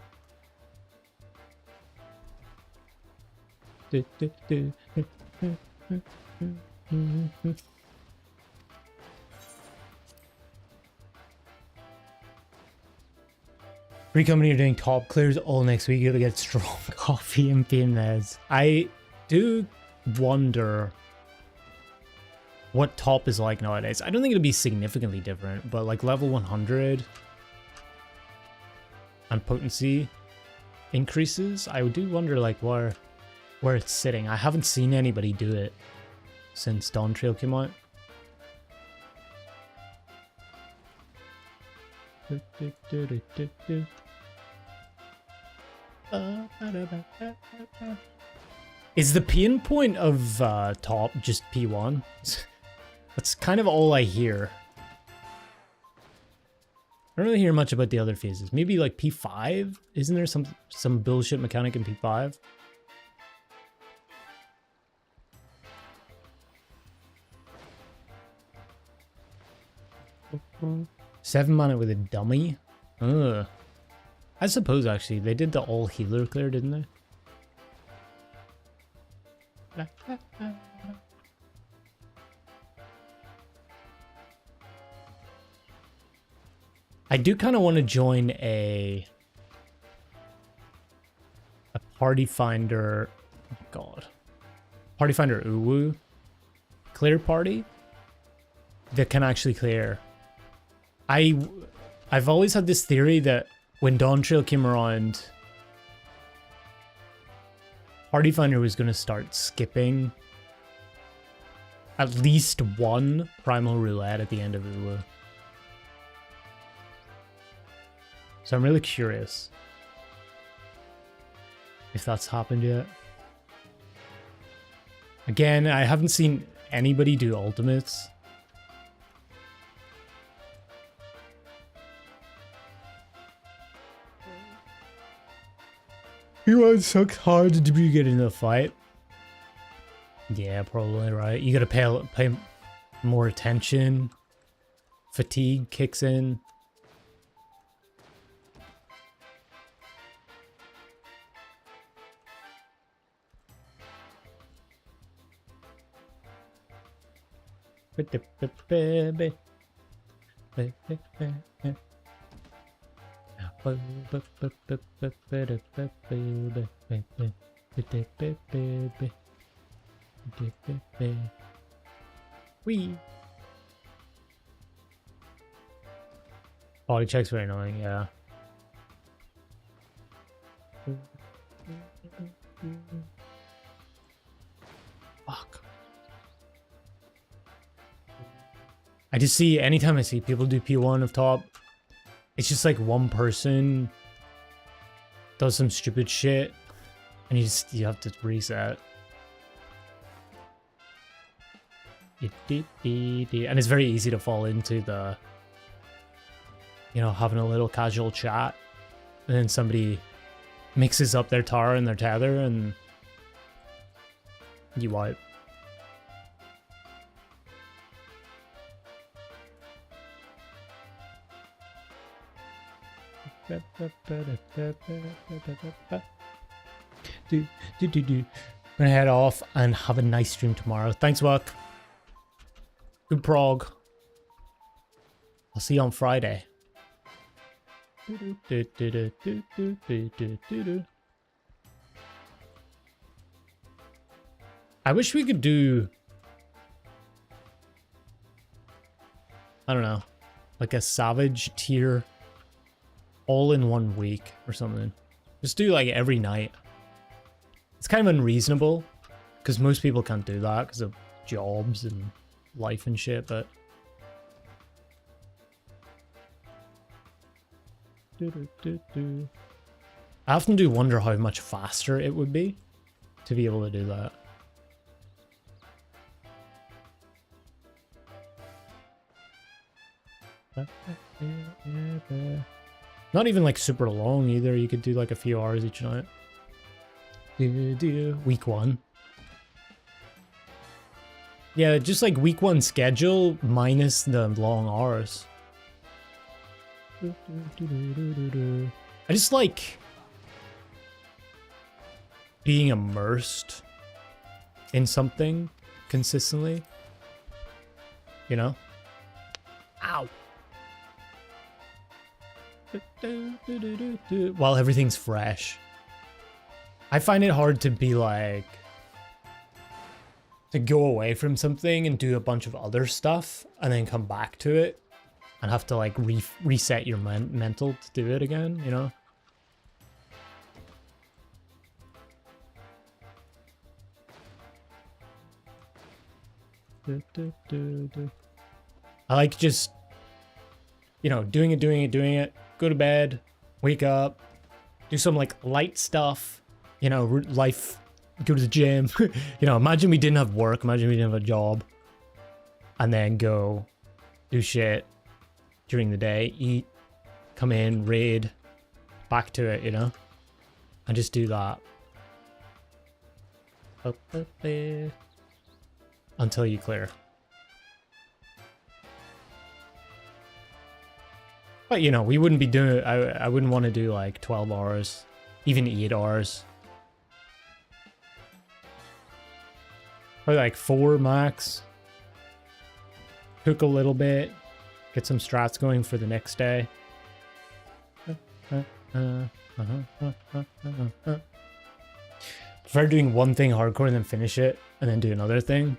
Free company are doing top clears all next week. You'll get strong coffee and PMS. I do wonder what top is like nowadays. I don't think it'll be significantly different, but like level 100 and potency increases, I do wonder like where it's sitting. I haven't seen anybody do it since Dawn Trail came out. Is the pain point of top just P1? That's kind of all I hear. I don't really hear much about the other phases. Maybe like P5? Isn't there some bullshit mechanic in P5? Seven mana with a dummy? Ugh. I suppose actually they did the all healer clear, didn't they? I do kind of want to join a party finder. Oh God, party finder Uwu clear party that can actually clear. I've always had this theory that when Dawn Trail came around, Party Finder was going to start skipping at least one Primal Roulette at the end of Uwu. So I'm really curious if that's happened yet. Again, I haven't seen anybody do ultimates. P1 sucks hard to get into the fight. Yeah, probably right. You gotta pay more attention. Fatigue kicks in. Wee. Body check's very annoying, yeah. Fuck. I just see, anytime I see people do P1 of top, it's just like one person does some stupid shit and you have to reset. And it's very easy to fall into the, you know, having a little casual chat and then somebody mixes up their tower and their tether and you wipe. Gonna head off and have a nice stream tomorrow. Thanks, work. Good prog. I'll see you on Friday. I wish we could do, I don't know, like a Savage tier all in 1 week or something. Just do like every night. It's kind of unreasonable because most people can't do that because of jobs and life and shit, but I often do wonder how much faster it would be to be able to do that. Not even like super long either. You could do like a few hours each night. Week 1. Yeah, just like week 1 schedule minus the long hours. I just like being immersed in something consistently. You know? Ow! While everything's fresh. I find it hard to be like... to go away from something and do a bunch of other stuff and then come back to it and have to like reset your mental to do it again, you know? I like just, you know, doing it, go to bed, wake up, do some like light stuff, you know, life, go to the gym. You know, imagine we didn't have work, imagine we didn't have a job, and then go do shit during the day, eat, come in, raid, back to it, you know, and just do that until you clear. But you know, we wouldn't be doing, I wouldn't want to do like 12 hours, even 8 hours. Probably like 4 max. Cook a little bit, get some strats going for the next day. Prefer doing one thing hardcore and then finish it, and then do another thing.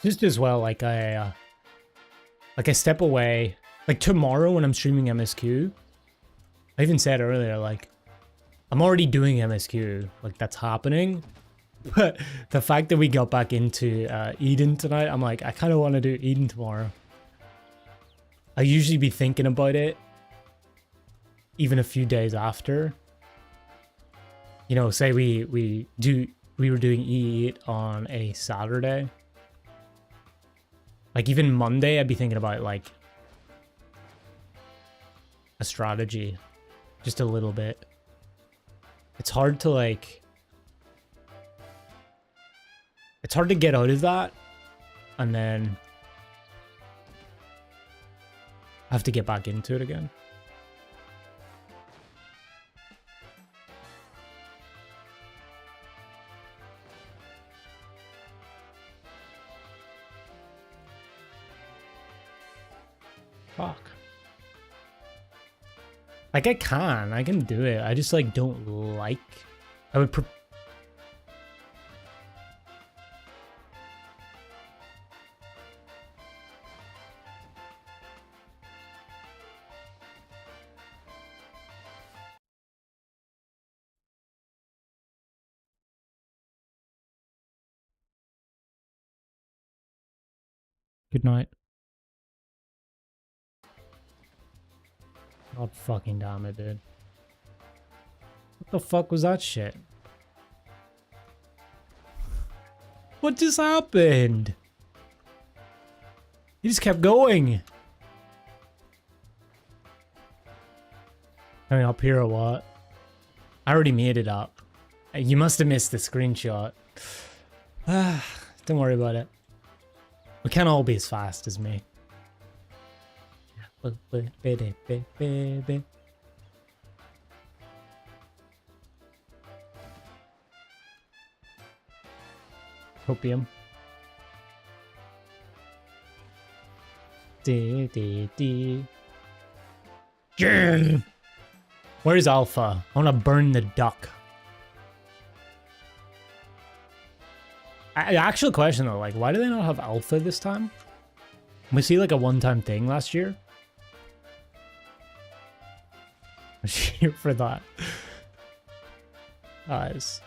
Just as well, like I step away, like tomorrow when I'm streaming MSQ, I even said earlier, like, I'm already doing MSQ, like that's happening, but the fact that we got back into Eden tonight, I'm like, I kind of want to do Eden tomorrow. I usually be thinking about it even a few days after. You know, say we were doing E8 on a Saturday. Like even Monday, I'd be thinking about like a strategy, just a little bit. It's hard to like, it's hard to get out of that and then have to get back into it again. Fuck. Like I can do it. I just like don't like. I would. Good night. God fucking damn it, dude. What the fuck was that shit? What just happened? He just kept going. Coming up here or what? I already made it up. You must have missed the screenshot. Don't worry about it. We can't all be as fast as me. Hopium. Yeah! Where's Alpha? I want to burn the duck. Actual question though, like, why do they not have Alpha this time? Was he like a one-time thing last year? was here for that. Nice.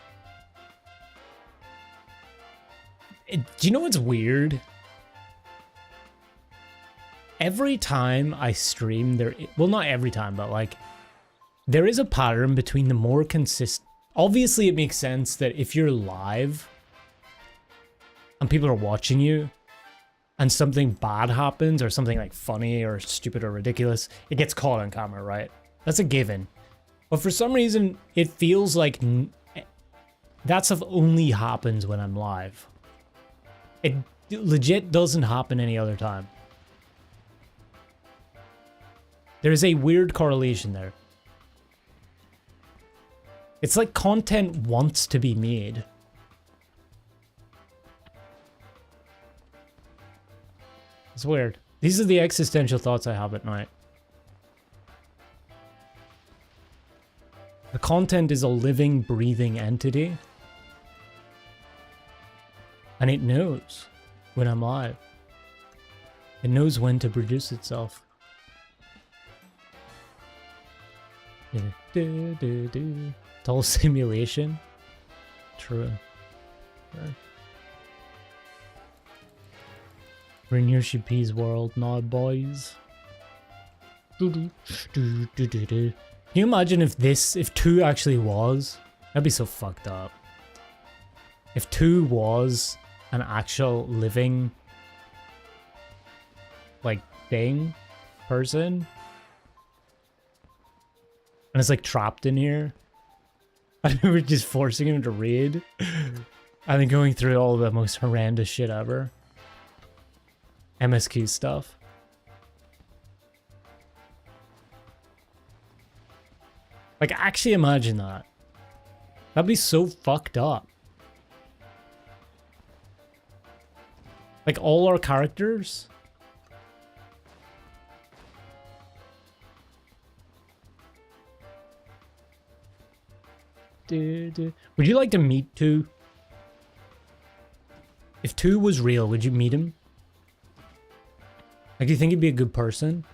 Do you know what's weird? Every time I stream, well, not every time, but like, there is a pattern between the more consistent. Obviously, it makes sense that if you're live and people are watching you and something bad happens or something like funny or stupid or ridiculous, it gets caught on camera, right? That's a given. But for some reason, it feels like that stuff only happens when I'm live. It legit doesn't happen any other time. There's a weird correlation there. It's like content wants to be made. It's weird. These are the existential thoughts I have at night. The content is a living, breathing entity. And it knows when I'm live. It knows when to produce itself. It's all simulation. True. We're in Yoshi P's world now, boys. Can you imagine if 2 actually was? That'd be so fucked up. If 2 was an actual living, like, person, and it's like trapped in here, and we're just forcing him to raid, and then going through all the most horrendous shit ever. MSQ stuff. Like, actually imagine that. That'd be so fucked up. Like, all our characters. Would you like to meet 2? If 2 was real, would you meet him? Like, do you think he'd be a good person?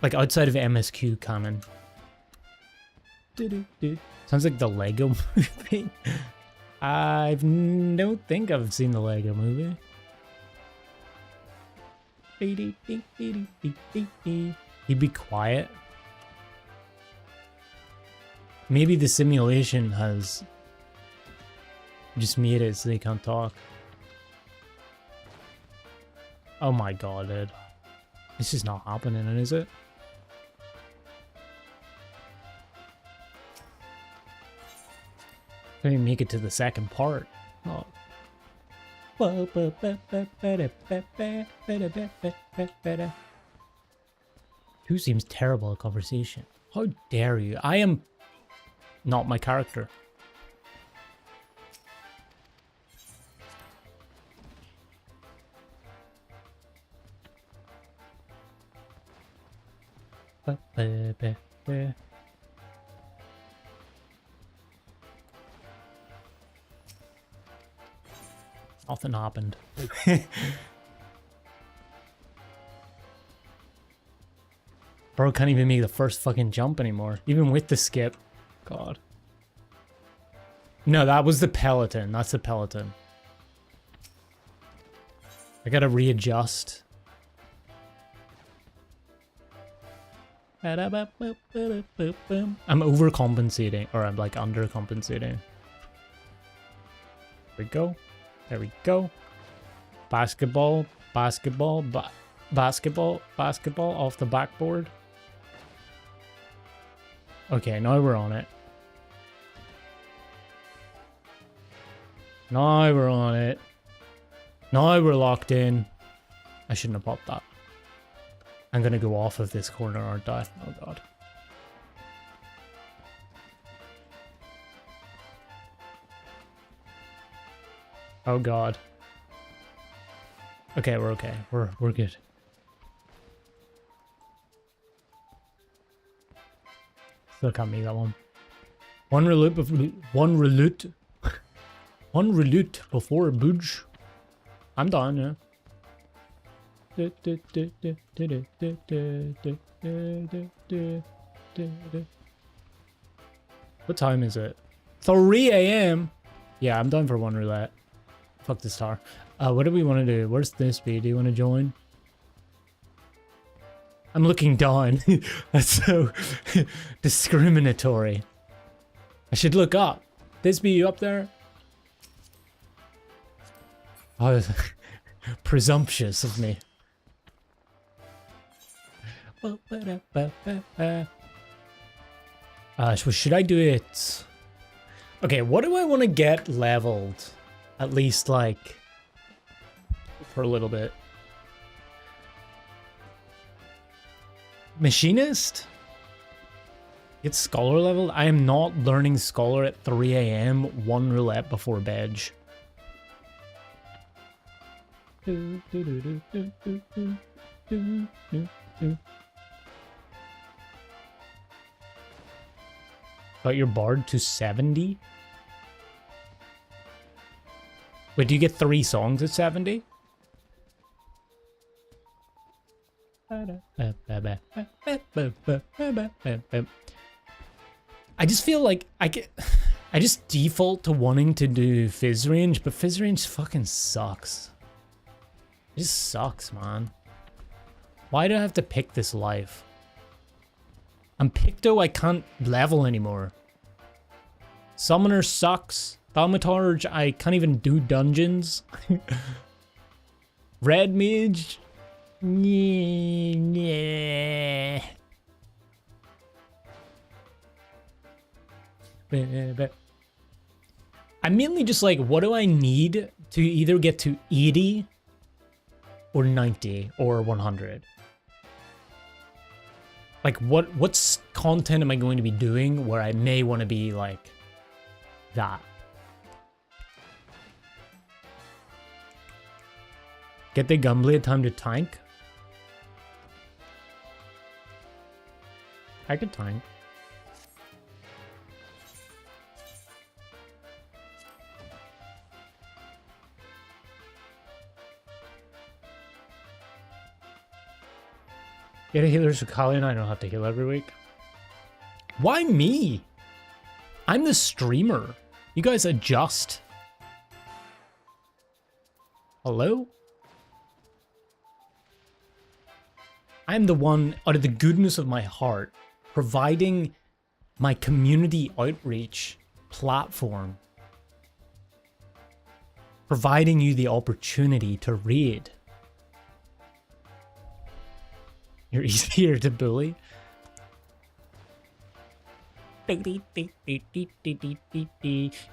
Like, outside of MSQ canon. Sounds like the Lego movie. I don't think I've seen the Lego movie. He'd be quiet. Maybe the simulation has just made it so they can't talk. Oh my god, dude. It's just not happening, is it? Can't even make it to the second part. Oh. 2 seems terrible at conversation. How dare you? I am not my character. Nothing happened. Bro can't even make the first fucking jump anymore, even with the skip. God. No, that was the Peloton. That's the Peloton. I gotta readjust. I'm overcompensating, or I'm like undercompensating. There we go. There we go. Basketball, basketball, basketball, basketball off the backboard. Okay, now we're on it. Now we're on it. Now we're locked in. I shouldn't have popped that. I'm gonna go off of this corner, aren't I? Oh god. Oh god. Okay, we're okay. We're good. Still can't make that one. One reloot before a budge. I'm done, yeah. What time is it? 3 a.m. Yeah, I'm done for one roulette. Fuck this tower. What do we want to do? Where's this be? Do you want to join? I'm looking down. That's so discriminatory. I should look up. This be you up there? Oh, presumptuous of me. So should I do it? Okay, what do I want to get leveled? At least, like, for a little bit. Machinist? Get Scholar leveled? I am not learning Scholar at 3 a.m. One roulette before bed. Got your bard to 70? Wait, do you get 3 songs at 70? I just feel like I just default to wanting to do Fizz range, but Fizz range fucking sucks. It just sucks, man. Why do I have to pick this life? I'm Picto, I can't level anymore. Summoner sucks. Thaumaturge, I can't even do dungeons. Red Mage. Yeah. I'm mainly just like, what do I need to either get to 80 or 90 or 100? Like, what's content am I going to be doing where I may want to be like that? Get the Gunblade time to tank? I could tank. Get a healer so Kali and I don't have to heal every week. Why me? I'm the streamer. You guys adjust. Hello? I'm the one, out of the goodness of my heart, providing my community outreach platform. Providing you the opportunity to raid. You're easier to bully. You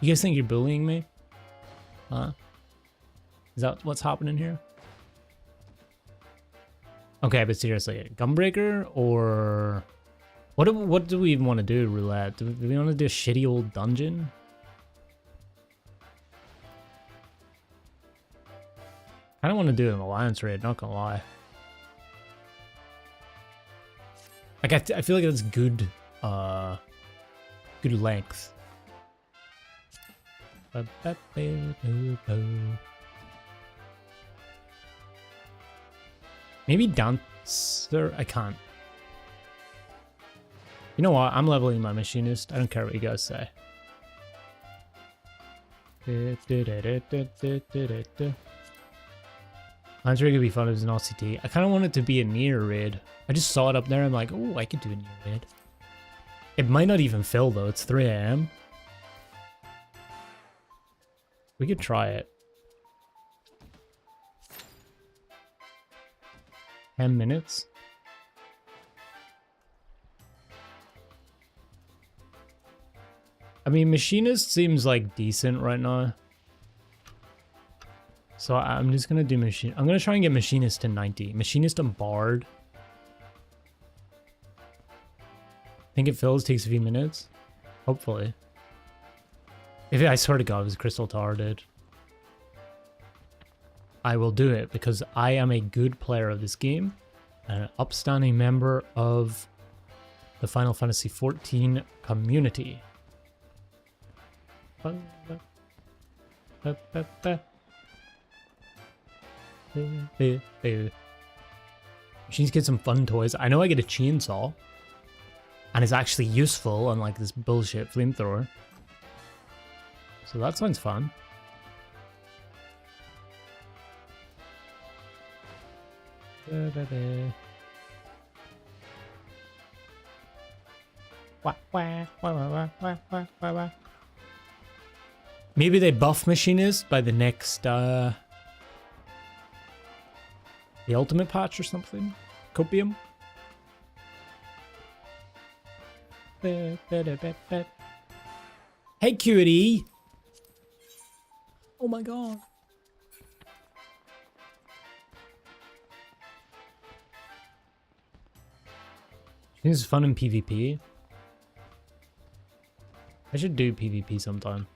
guys think you're bullying me? Huh? Is that what's happening here? Okay, but seriously, Gunbreaker or what do we even want to do, roulette? Do we want to do a shitty old dungeon? I don't want to do an alliance raid, not gonna lie. Like I feel like that's good good length. Maybe Dancer? I can't. You know what? I'm leveling my machinist. I don't care what you guys say. Lance raid could be fun as an LCT. I kind of want it to be a near raid. I just saw it up there. I'm like, oh, I could do a near raid. It might not even fill though. It's 3 a.m. We could try it. 10 minutes. I mean, Machinist seems like decent right now. So I'm just gonna do Machine. I'm gonna try and get Machinist to 90. Machinist and Bard. Think it fills, takes a few minutes. Hopefully. I swear to God, it was Crystal Tower, dude. I will do it because I am a good player of this game and an upstanding member of the Final Fantasy XIV community. Machines get some fun toys. I know I get a chainsaw. and is actually useful, unlike this bullshit flamethrower. So that sounds fun. Maybe they buff machinists by the next the ultimate patch or something. Copium. Hey cutie. Oh my god. This is fun in PvP. I should do PvP sometime.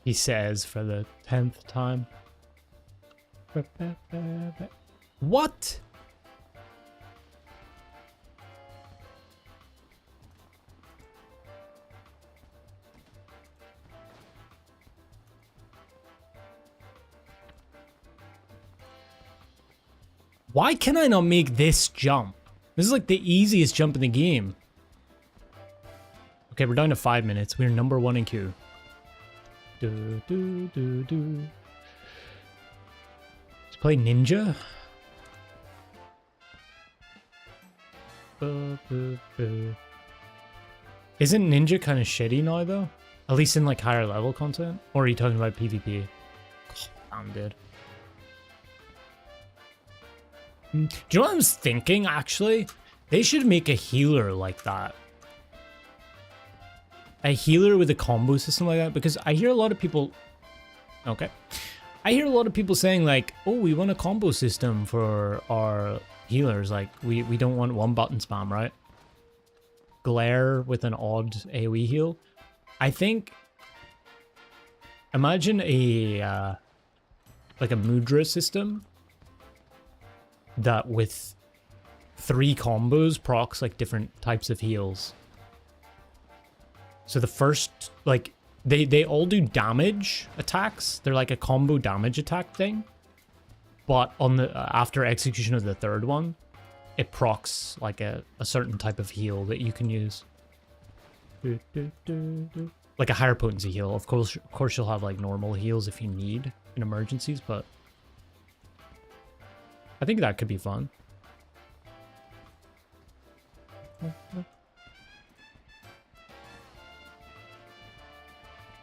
He says for the 10th time. What? Why can I not make this jump? This is like the easiest jump in the game. Okay, we're down to 5 minutes. We're number 1 in queue. Let's play Ninja. Isn't Ninja kind of shitty now though? At least in like higher level content? Or are you talking about PvP? Oh, I'm dead. Do you know what I was thinking, actually? They should make a healer like that. A healer with a combo system like that, because I hear a lot of people... Okay. I hear a lot of people saying like, oh, we want a combo system for our healers. Like, we don't want one button spam, right? Glare with an odd AoE heal. I think... Imagine a... like a Mudra system that with 3 combos procs like different types of heals. So the first, like, they all do damage attacks. They're like a combo damage attack thing. But on the after execution of the 3rd one, it procs like a certain type of heal that you can use. Like a higher potency heal. Of course you'll have like normal heals if you need in emergencies, but I think that could be fun.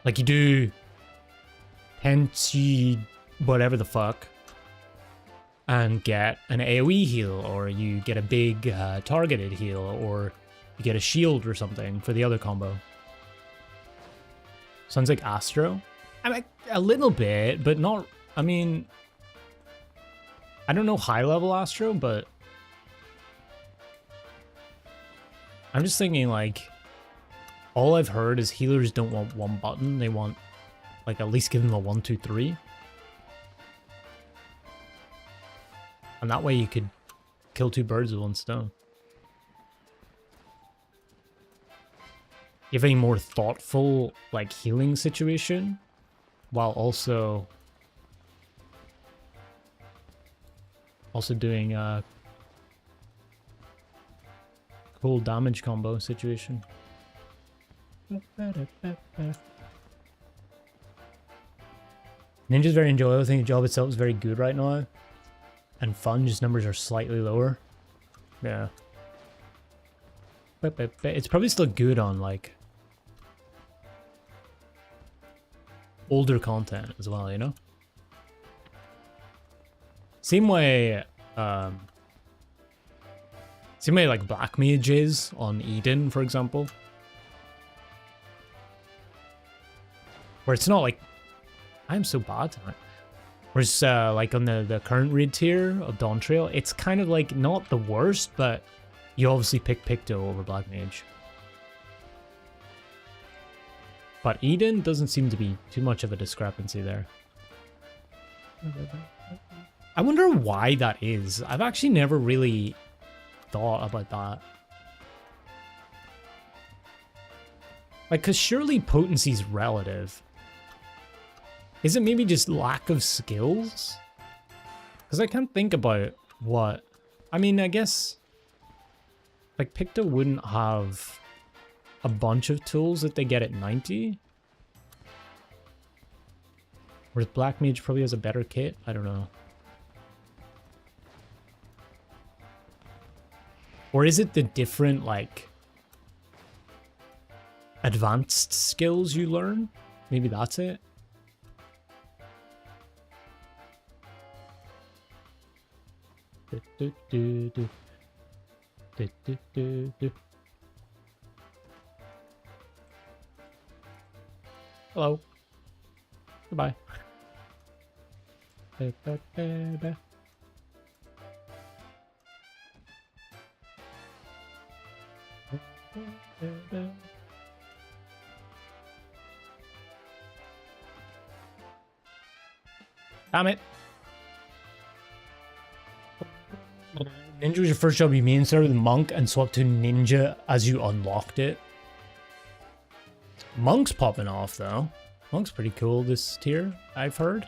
Like you do Tenchi whatever the fuck and get an AoE heal, or you get a big targeted heal, or you get a shield or something for the other combo. Sounds like Astro. I mean, a little bit, but not, I mean... I don't know high level Astro, but I'm just thinking like all I've heard is healers don't want one button. They want like at least give them a 1, 2, 3. And that way you could kill 2 birds with 1 stone. You have a more thoughtful like healing situation while also doing a cool damage combo situation. Ninja's very enjoyable. I think the job itself is very good right now. And fun, just numbers are slightly lower. Yeah. But it's probably still good on like older content as well, you know? Same way like Black Mage is on Eden, for example. Where it's not like... I'm so bad tonight. Whereas like on the current raid tier of Dawn Trail, it's kind of like not the worst, but you obviously pick Picto over Black Mage. But Eden doesn't seem to be too much of a discrepancy there. I wonder why that is. I've actually never really thought about that. Like, because surely potency's relative. Is it maybe just lack of skills? Because I can't think about what... I mean, I guess like Picto wouldn't have a bunch of tools that they get at 90. Whereas Black Mage probably has a better kit. I don't know. Or is it the different like advanced skills you learn? Maybe that's it. Hello. Goodbye. Damn it. Ninja was your first job. You mean started with Monk and swapped to Ninja as you unlocked it. Monk's popping off though. Monk's pretty cool this tier, I've heard.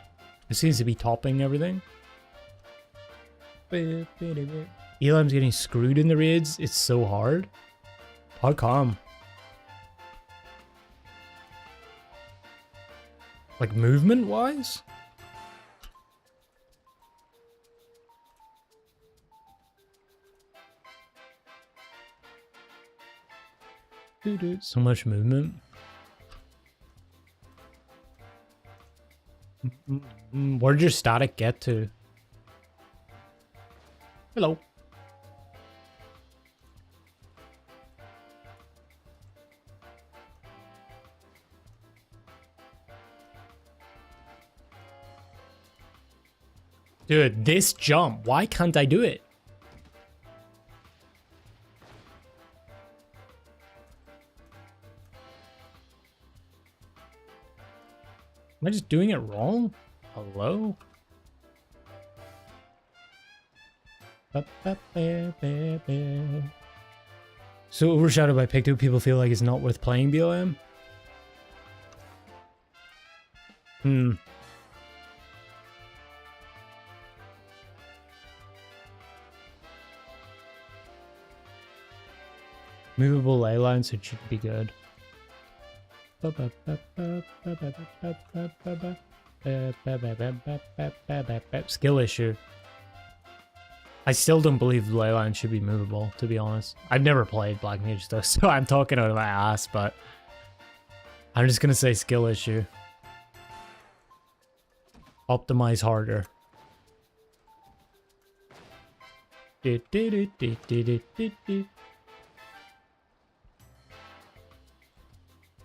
It seems to be topping everything. Elam's getting screwed in the raids. It's so hard. How come? Like movement wise? Dude, so much movement. Where'd your static get to? Hello. Dude, this jump, why can't I do it? Am I just doing it wrong? Hello? So overshadowed by Picto, people feel like it's not worth playing BLM? Movable ley lines, it should be good. Skill issue. I still don't believe the ley line should be movable, to be honest. I've never played Black Mage though, so I'm talking out of my ass, but I'm just gonna say skill issue. Optimize harder.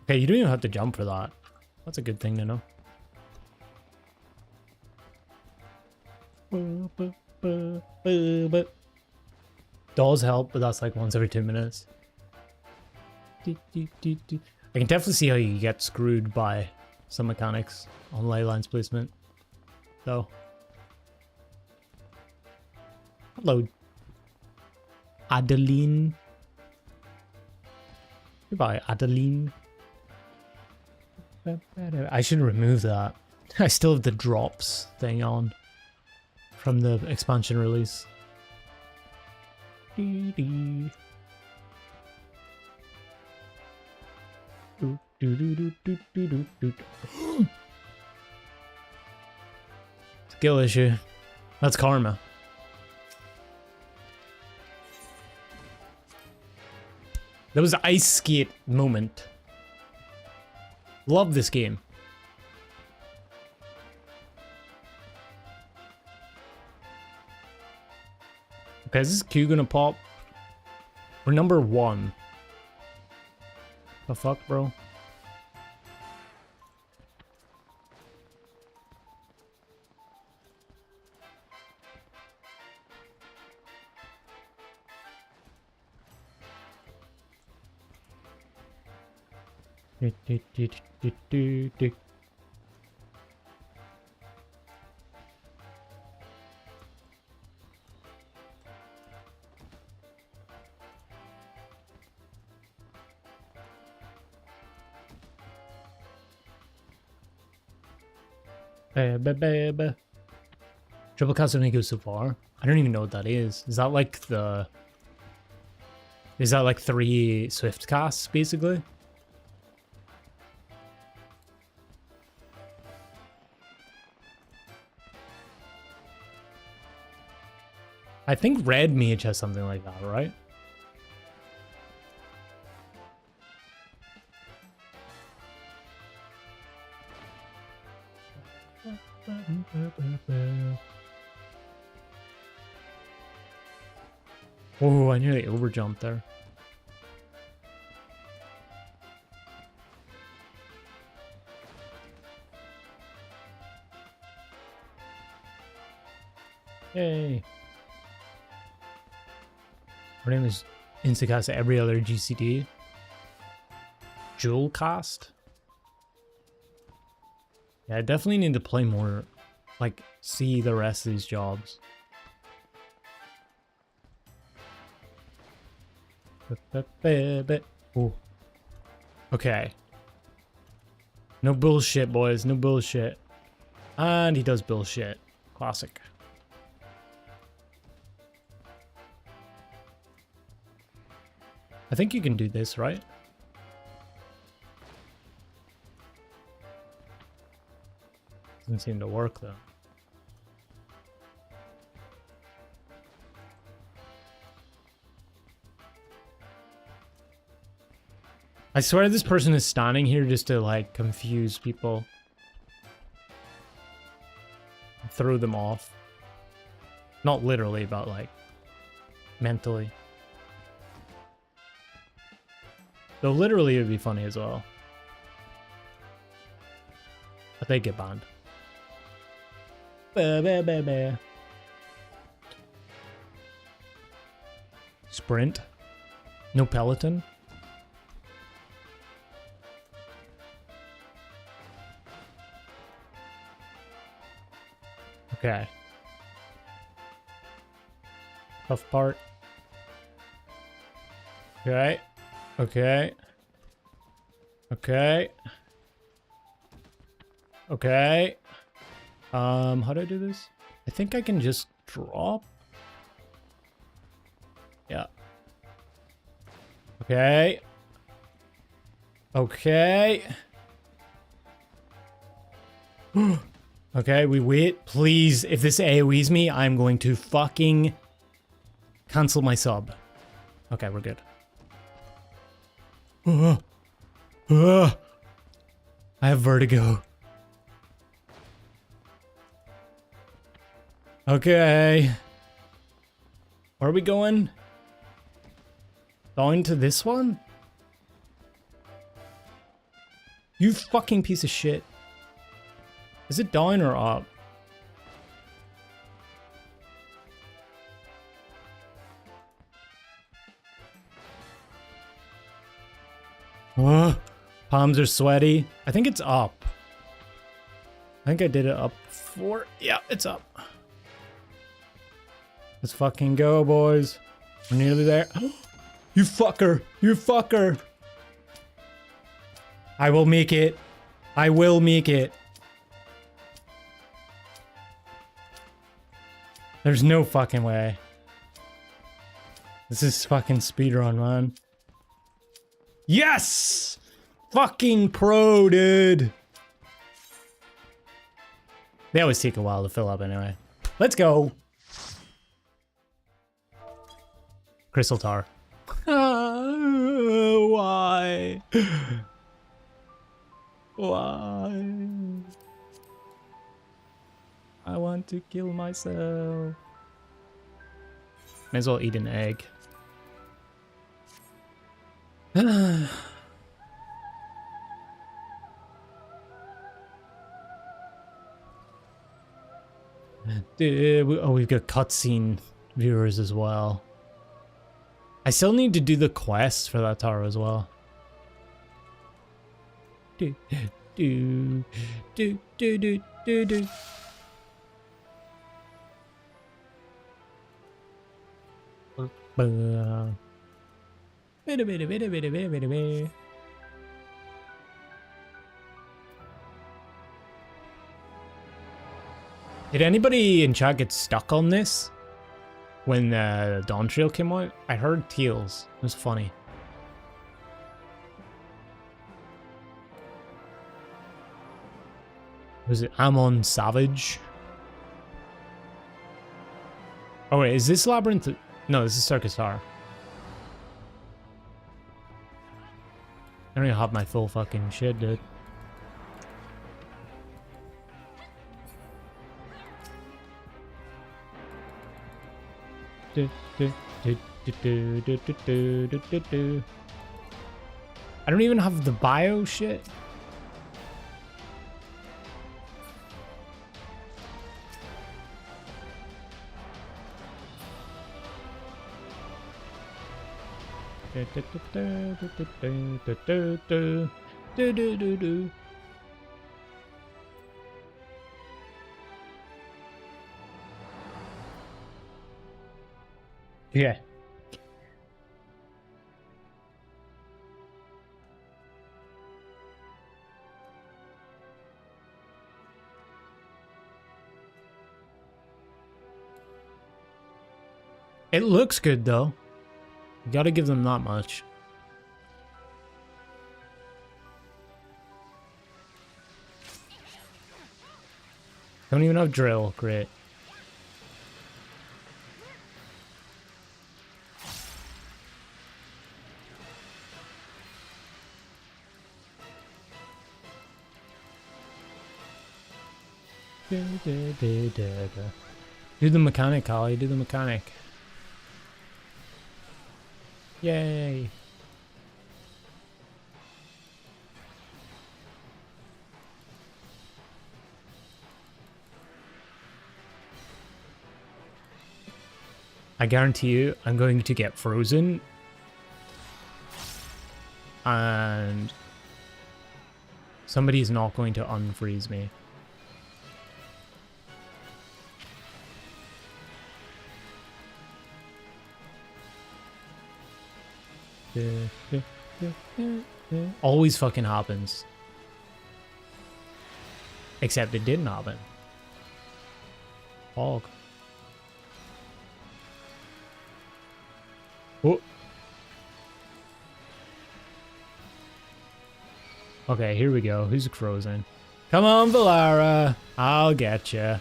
Okay, you don't even have to jump for that. That's a good thing to know. Does help, but that's like once every 2 minutes. I can definitely see how you get screwed by some mechanics on ley lines placement, though. Hello, Adeline. Goodbye, Adeline. I should remove that. I still have the drops thing on from the expansion release. Skill issue. That's karma. That was the ice skate moment. Love this game. Okay, is this Q gonna pop? We're number 1. The fuck, bro? Baby. Triple cast only goes so far. I don't even know what that is. Is that like the... Is that like 3 swift casts, basically? I think red mage has something like that, right? Oh, I nearly overjumped there. Yay. Her name is Instacast every other GCD. Jewel cast? Yeah, I definitely need to play more, like, see the rest of these jobs. Ooh. Okay. No bullshit, boys. No bullshit. And he does bullshit. Classic. I think you can do this, right? Doesn't seem to work, though. I swear this person is standing here just to, like, confuse people. Throw them off. Not literally, but, like, mentally. Though literally it would be funny as well. But they get banned. Sprint. No Peloton. Okay. Tough part. Okay. Okay. Okay. Okay. How do I do this? I think I can just drop. Yeah. Okay. Okay. Okay, we wait. Please, if this AoEs me, I'm going to fucking cancel my sub. Okay, we're good. I have vertigo. Okay. Where are we going? Going to this one? You fucking piece of shit. Is it down or up? Palms are sweaty. I think it's up. I think I did it up for... Yeah, it's up. Let's fucking go, boys. We're nearly there. You fucker. You fucker. I will make it. I will make it. There's no fucking way. This is fucking speedrun, man. Yes! Fucking pro, dude. They always take a while to fill up anyway. Let's go. Crystal Tar. Why? Why? I want to kill myself. May as well eat an egg. Dude, we've got cutscene viewers as well. I still need to do the quest for that tower as well. Do do do do do do do. Did anybody in chat get stuck on this when Dawn Trail came out? I heard Teals. It was funny. Was it Amon Savage? Oh wait, is this Labyrinth? No, this is Circus Tower. I don't even have my full fucking shit, dude. I don't even have the bio shit. Yeah. It looks good though. You gotta give them that much. Don't even have drill, great. Do the mechanic, Holly, do the mechanic. Yay. I guarantee you I'm going to get frozen. And somebody is not going to unfreeze me. Always fucking happens. Except it didn't happen. Fog. Oh. Okay, here we go. Who's frozen? Come on, Valara. I'll get you.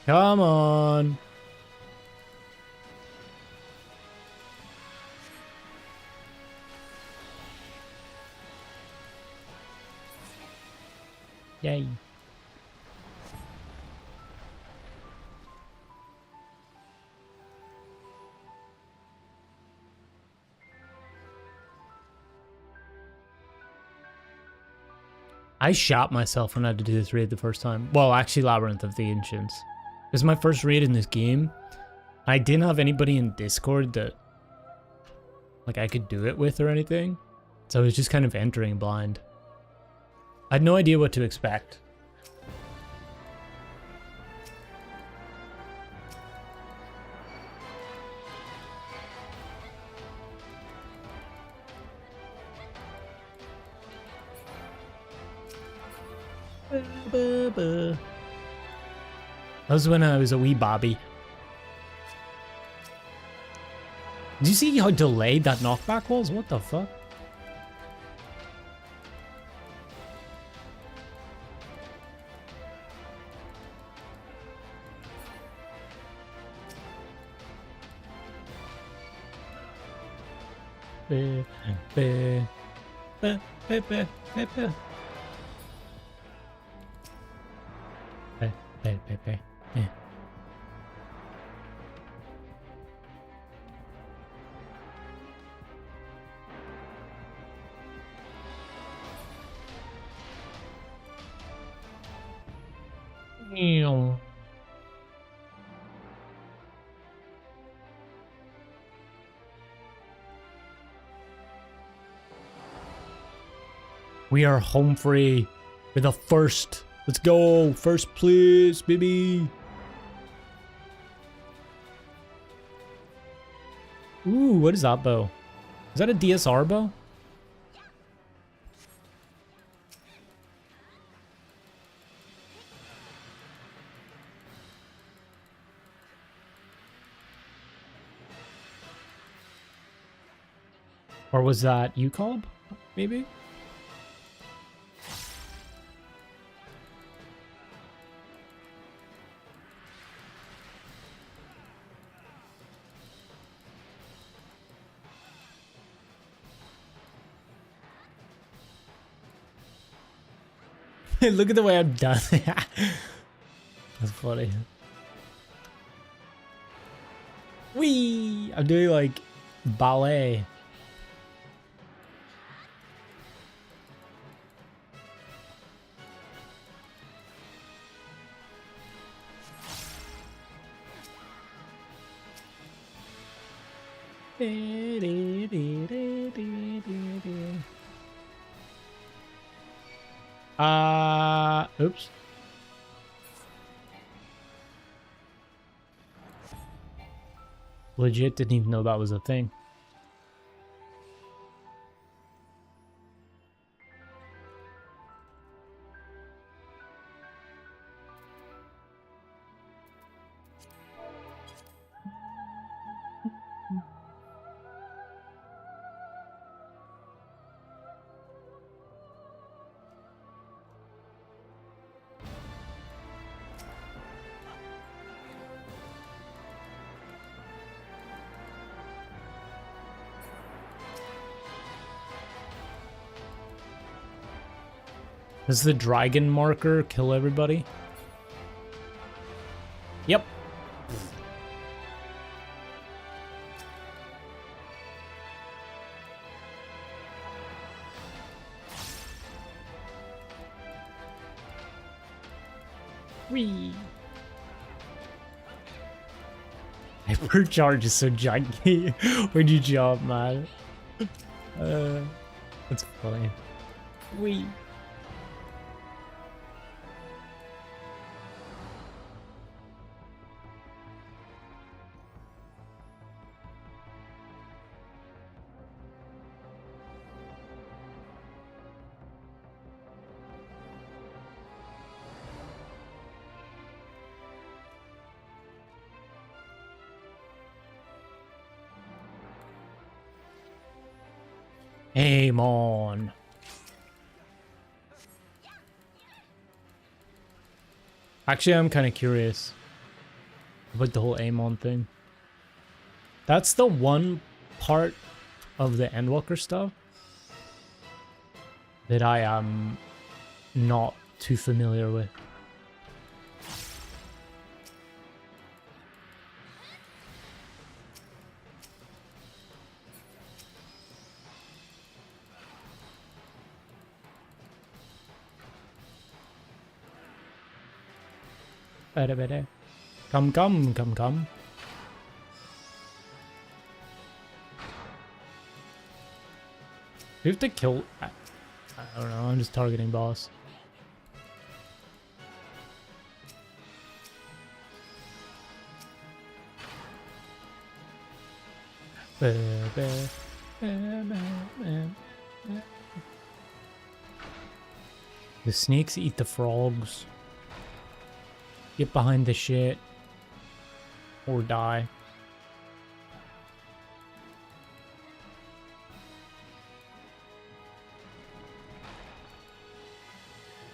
Come on. Yay. I shot myself when I had to do this raid the first time. Well, actually, Labyrinth of the Ancients. This is my first raid in this game. I didn't have anybody in Discord that like I could do it with or anything. So I was just kind of entering blind. I had no idea what to expect. That was when I was a wee Bobby. Did you see how delayed that knockback was? What the fuck? We are home free with a first. Let's go. First place, baby. Ooh, what is that bow? Is that a DSR bow? Or was that Ucob? Maybe? Look at the way I'm done. That's funny. Whee! I'm doing like ballet. Oops. Legit didn't even know that was a thing. Does the dragon marker kill everybody? Yep. Whee! Hypercharge is so janky when you jump, man. That's funny. Whee! Aim on. Actually, I'm kind of curious about the whole aim on thing. That's the one part of the Endwalker stuff that I am not too familiar with. Come, come, come, come. We have to kill... I don't know, I'm just targeting boss. The snakes eat the frogs. Get behind the shit. Or die.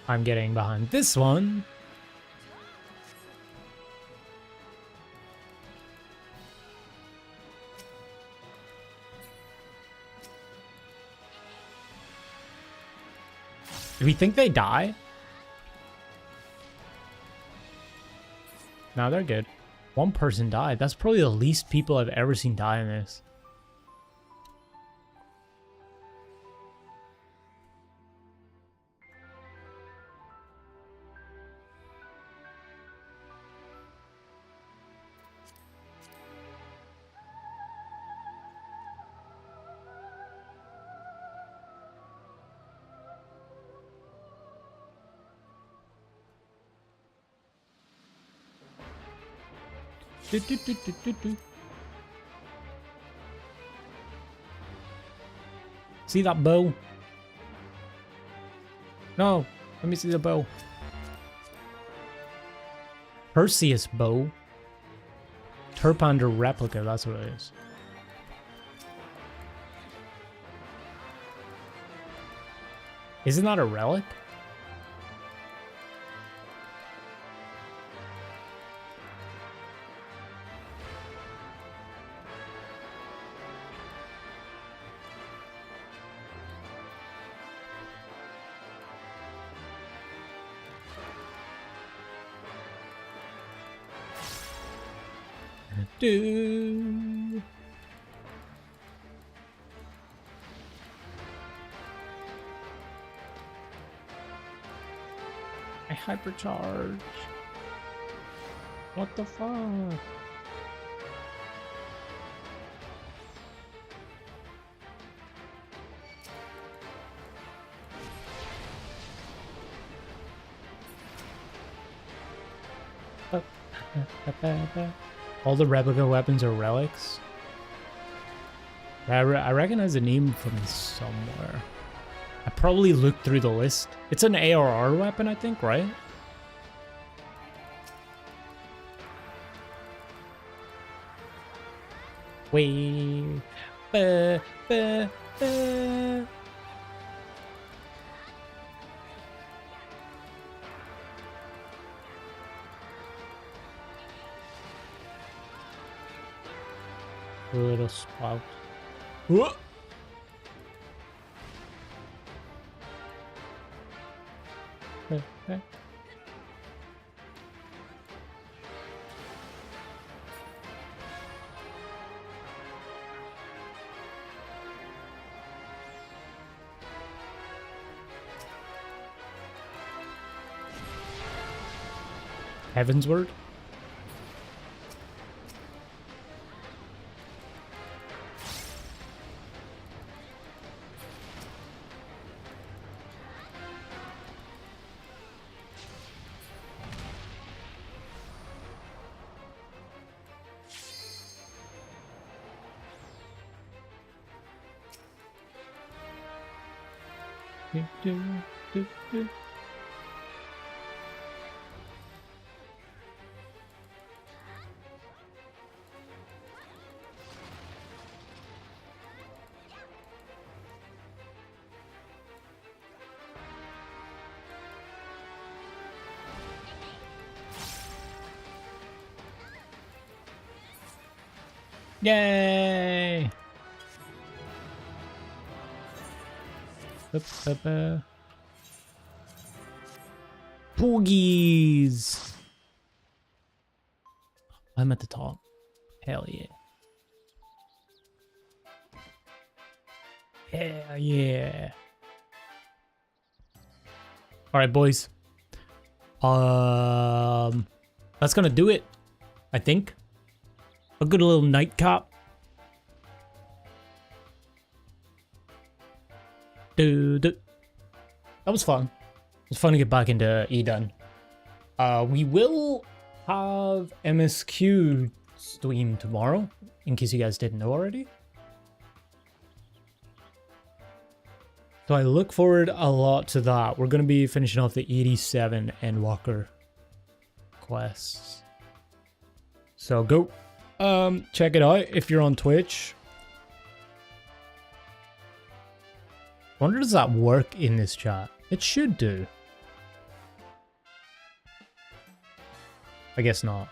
I'm getting behind this one. Do we think they die? No, they're good. One person died. That's probably the least people I've ever seen die in this. See that bow? No, let me see the bow. Perseus bow. Turpander replica, that's what it is. Isn't that a relic? Do. I hypercharge. What the fuck? All the replica weapons are relics. I recognize the name from somewhere. I probably looked through the list. It's an ARR weapon, I think, right? Wait. Little spout. Whoa. Heavensward? Yay! Poogies! I'm at the top. Hell yeah. Hell yeah. Alright, boys. That's gonna do it, I think. A good little nightcap. Dude. That was fun. It was fun to get back into Eden. We will have MSQ stream tomorrow, in case you guys didn't know already. So I look forward a lot to that. We're going to be finishing off the 87 Endwalker quests. So go check it out if you're on Twitch. Wonder, does that work in this chat? It should do. I guess not.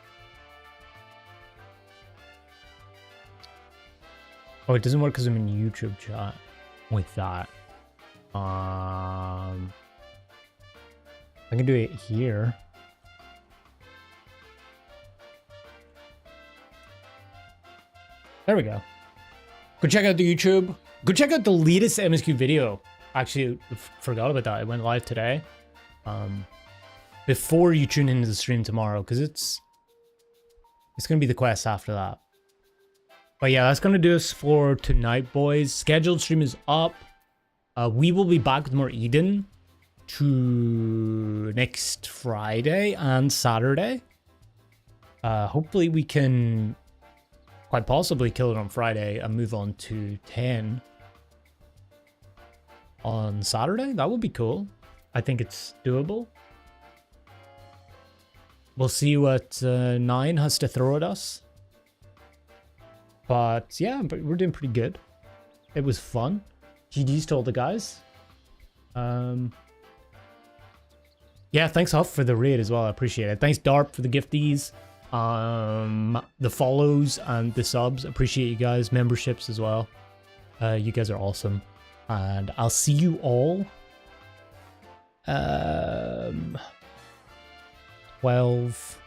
Oh, it doesn't work because I'm in YouTube chat with that. I can do it here. There we go. Go check out the YouTube. Go check out the latest MSQ video. Actually, forgot about that. It went live today. Before you tune into the stream tomorrow, because it's gonna be the quest after that. But yeah, that's gonna do us for tonight, boys. Scheduled stream is up. We will be back with more Eden to next Friday and Saturday. Hopefully we can quite possibly kill it on Friday and move on to 10 on Saturday. That would be cool. I think it's doable. We'll see what 9 has to throw at us. But yeah, but we're doing pretty good. It was fun. GG's to all the guys. Yeah, thanks Huff for the raid as well. I appreciate it. Thanks Darp for the gifties, the follows and the subs. Appreciate you guys. Memberships as well. You guys are awesome. And I'll see you all 12.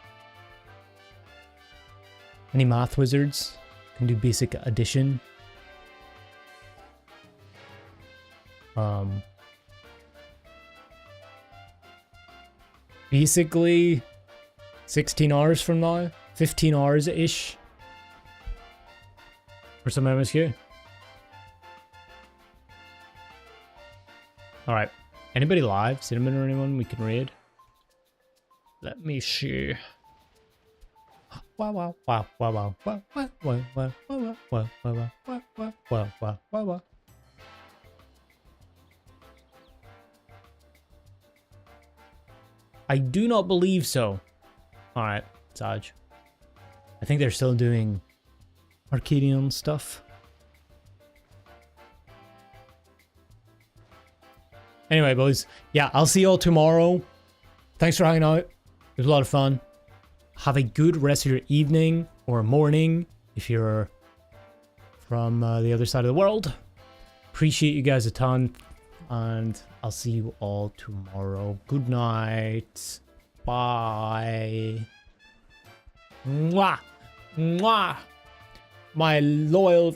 Any math wizards can do basic addition. Basically 16 hours from now, 15 hours ish for some MSQ. All right, anybody live, Cinnamon or anyone we can raid? Let me see. Wow wow wow wow wow wow wow wow wow wow wow wow wow wow wow wow. I do not believe so. Alright, Saj. I think they're still doing Arcadian stuff. Anyway, boys. Yeah, I'll see you all tomorrow. Thanks for hanging out. It was a lot of fun. Have a good rest of your evening or morning if you're from the other side of the world. Appreciate you guys a ton. And I'll see you all tomorrow. Good night. Bye. Mwah. Mwah. My loyal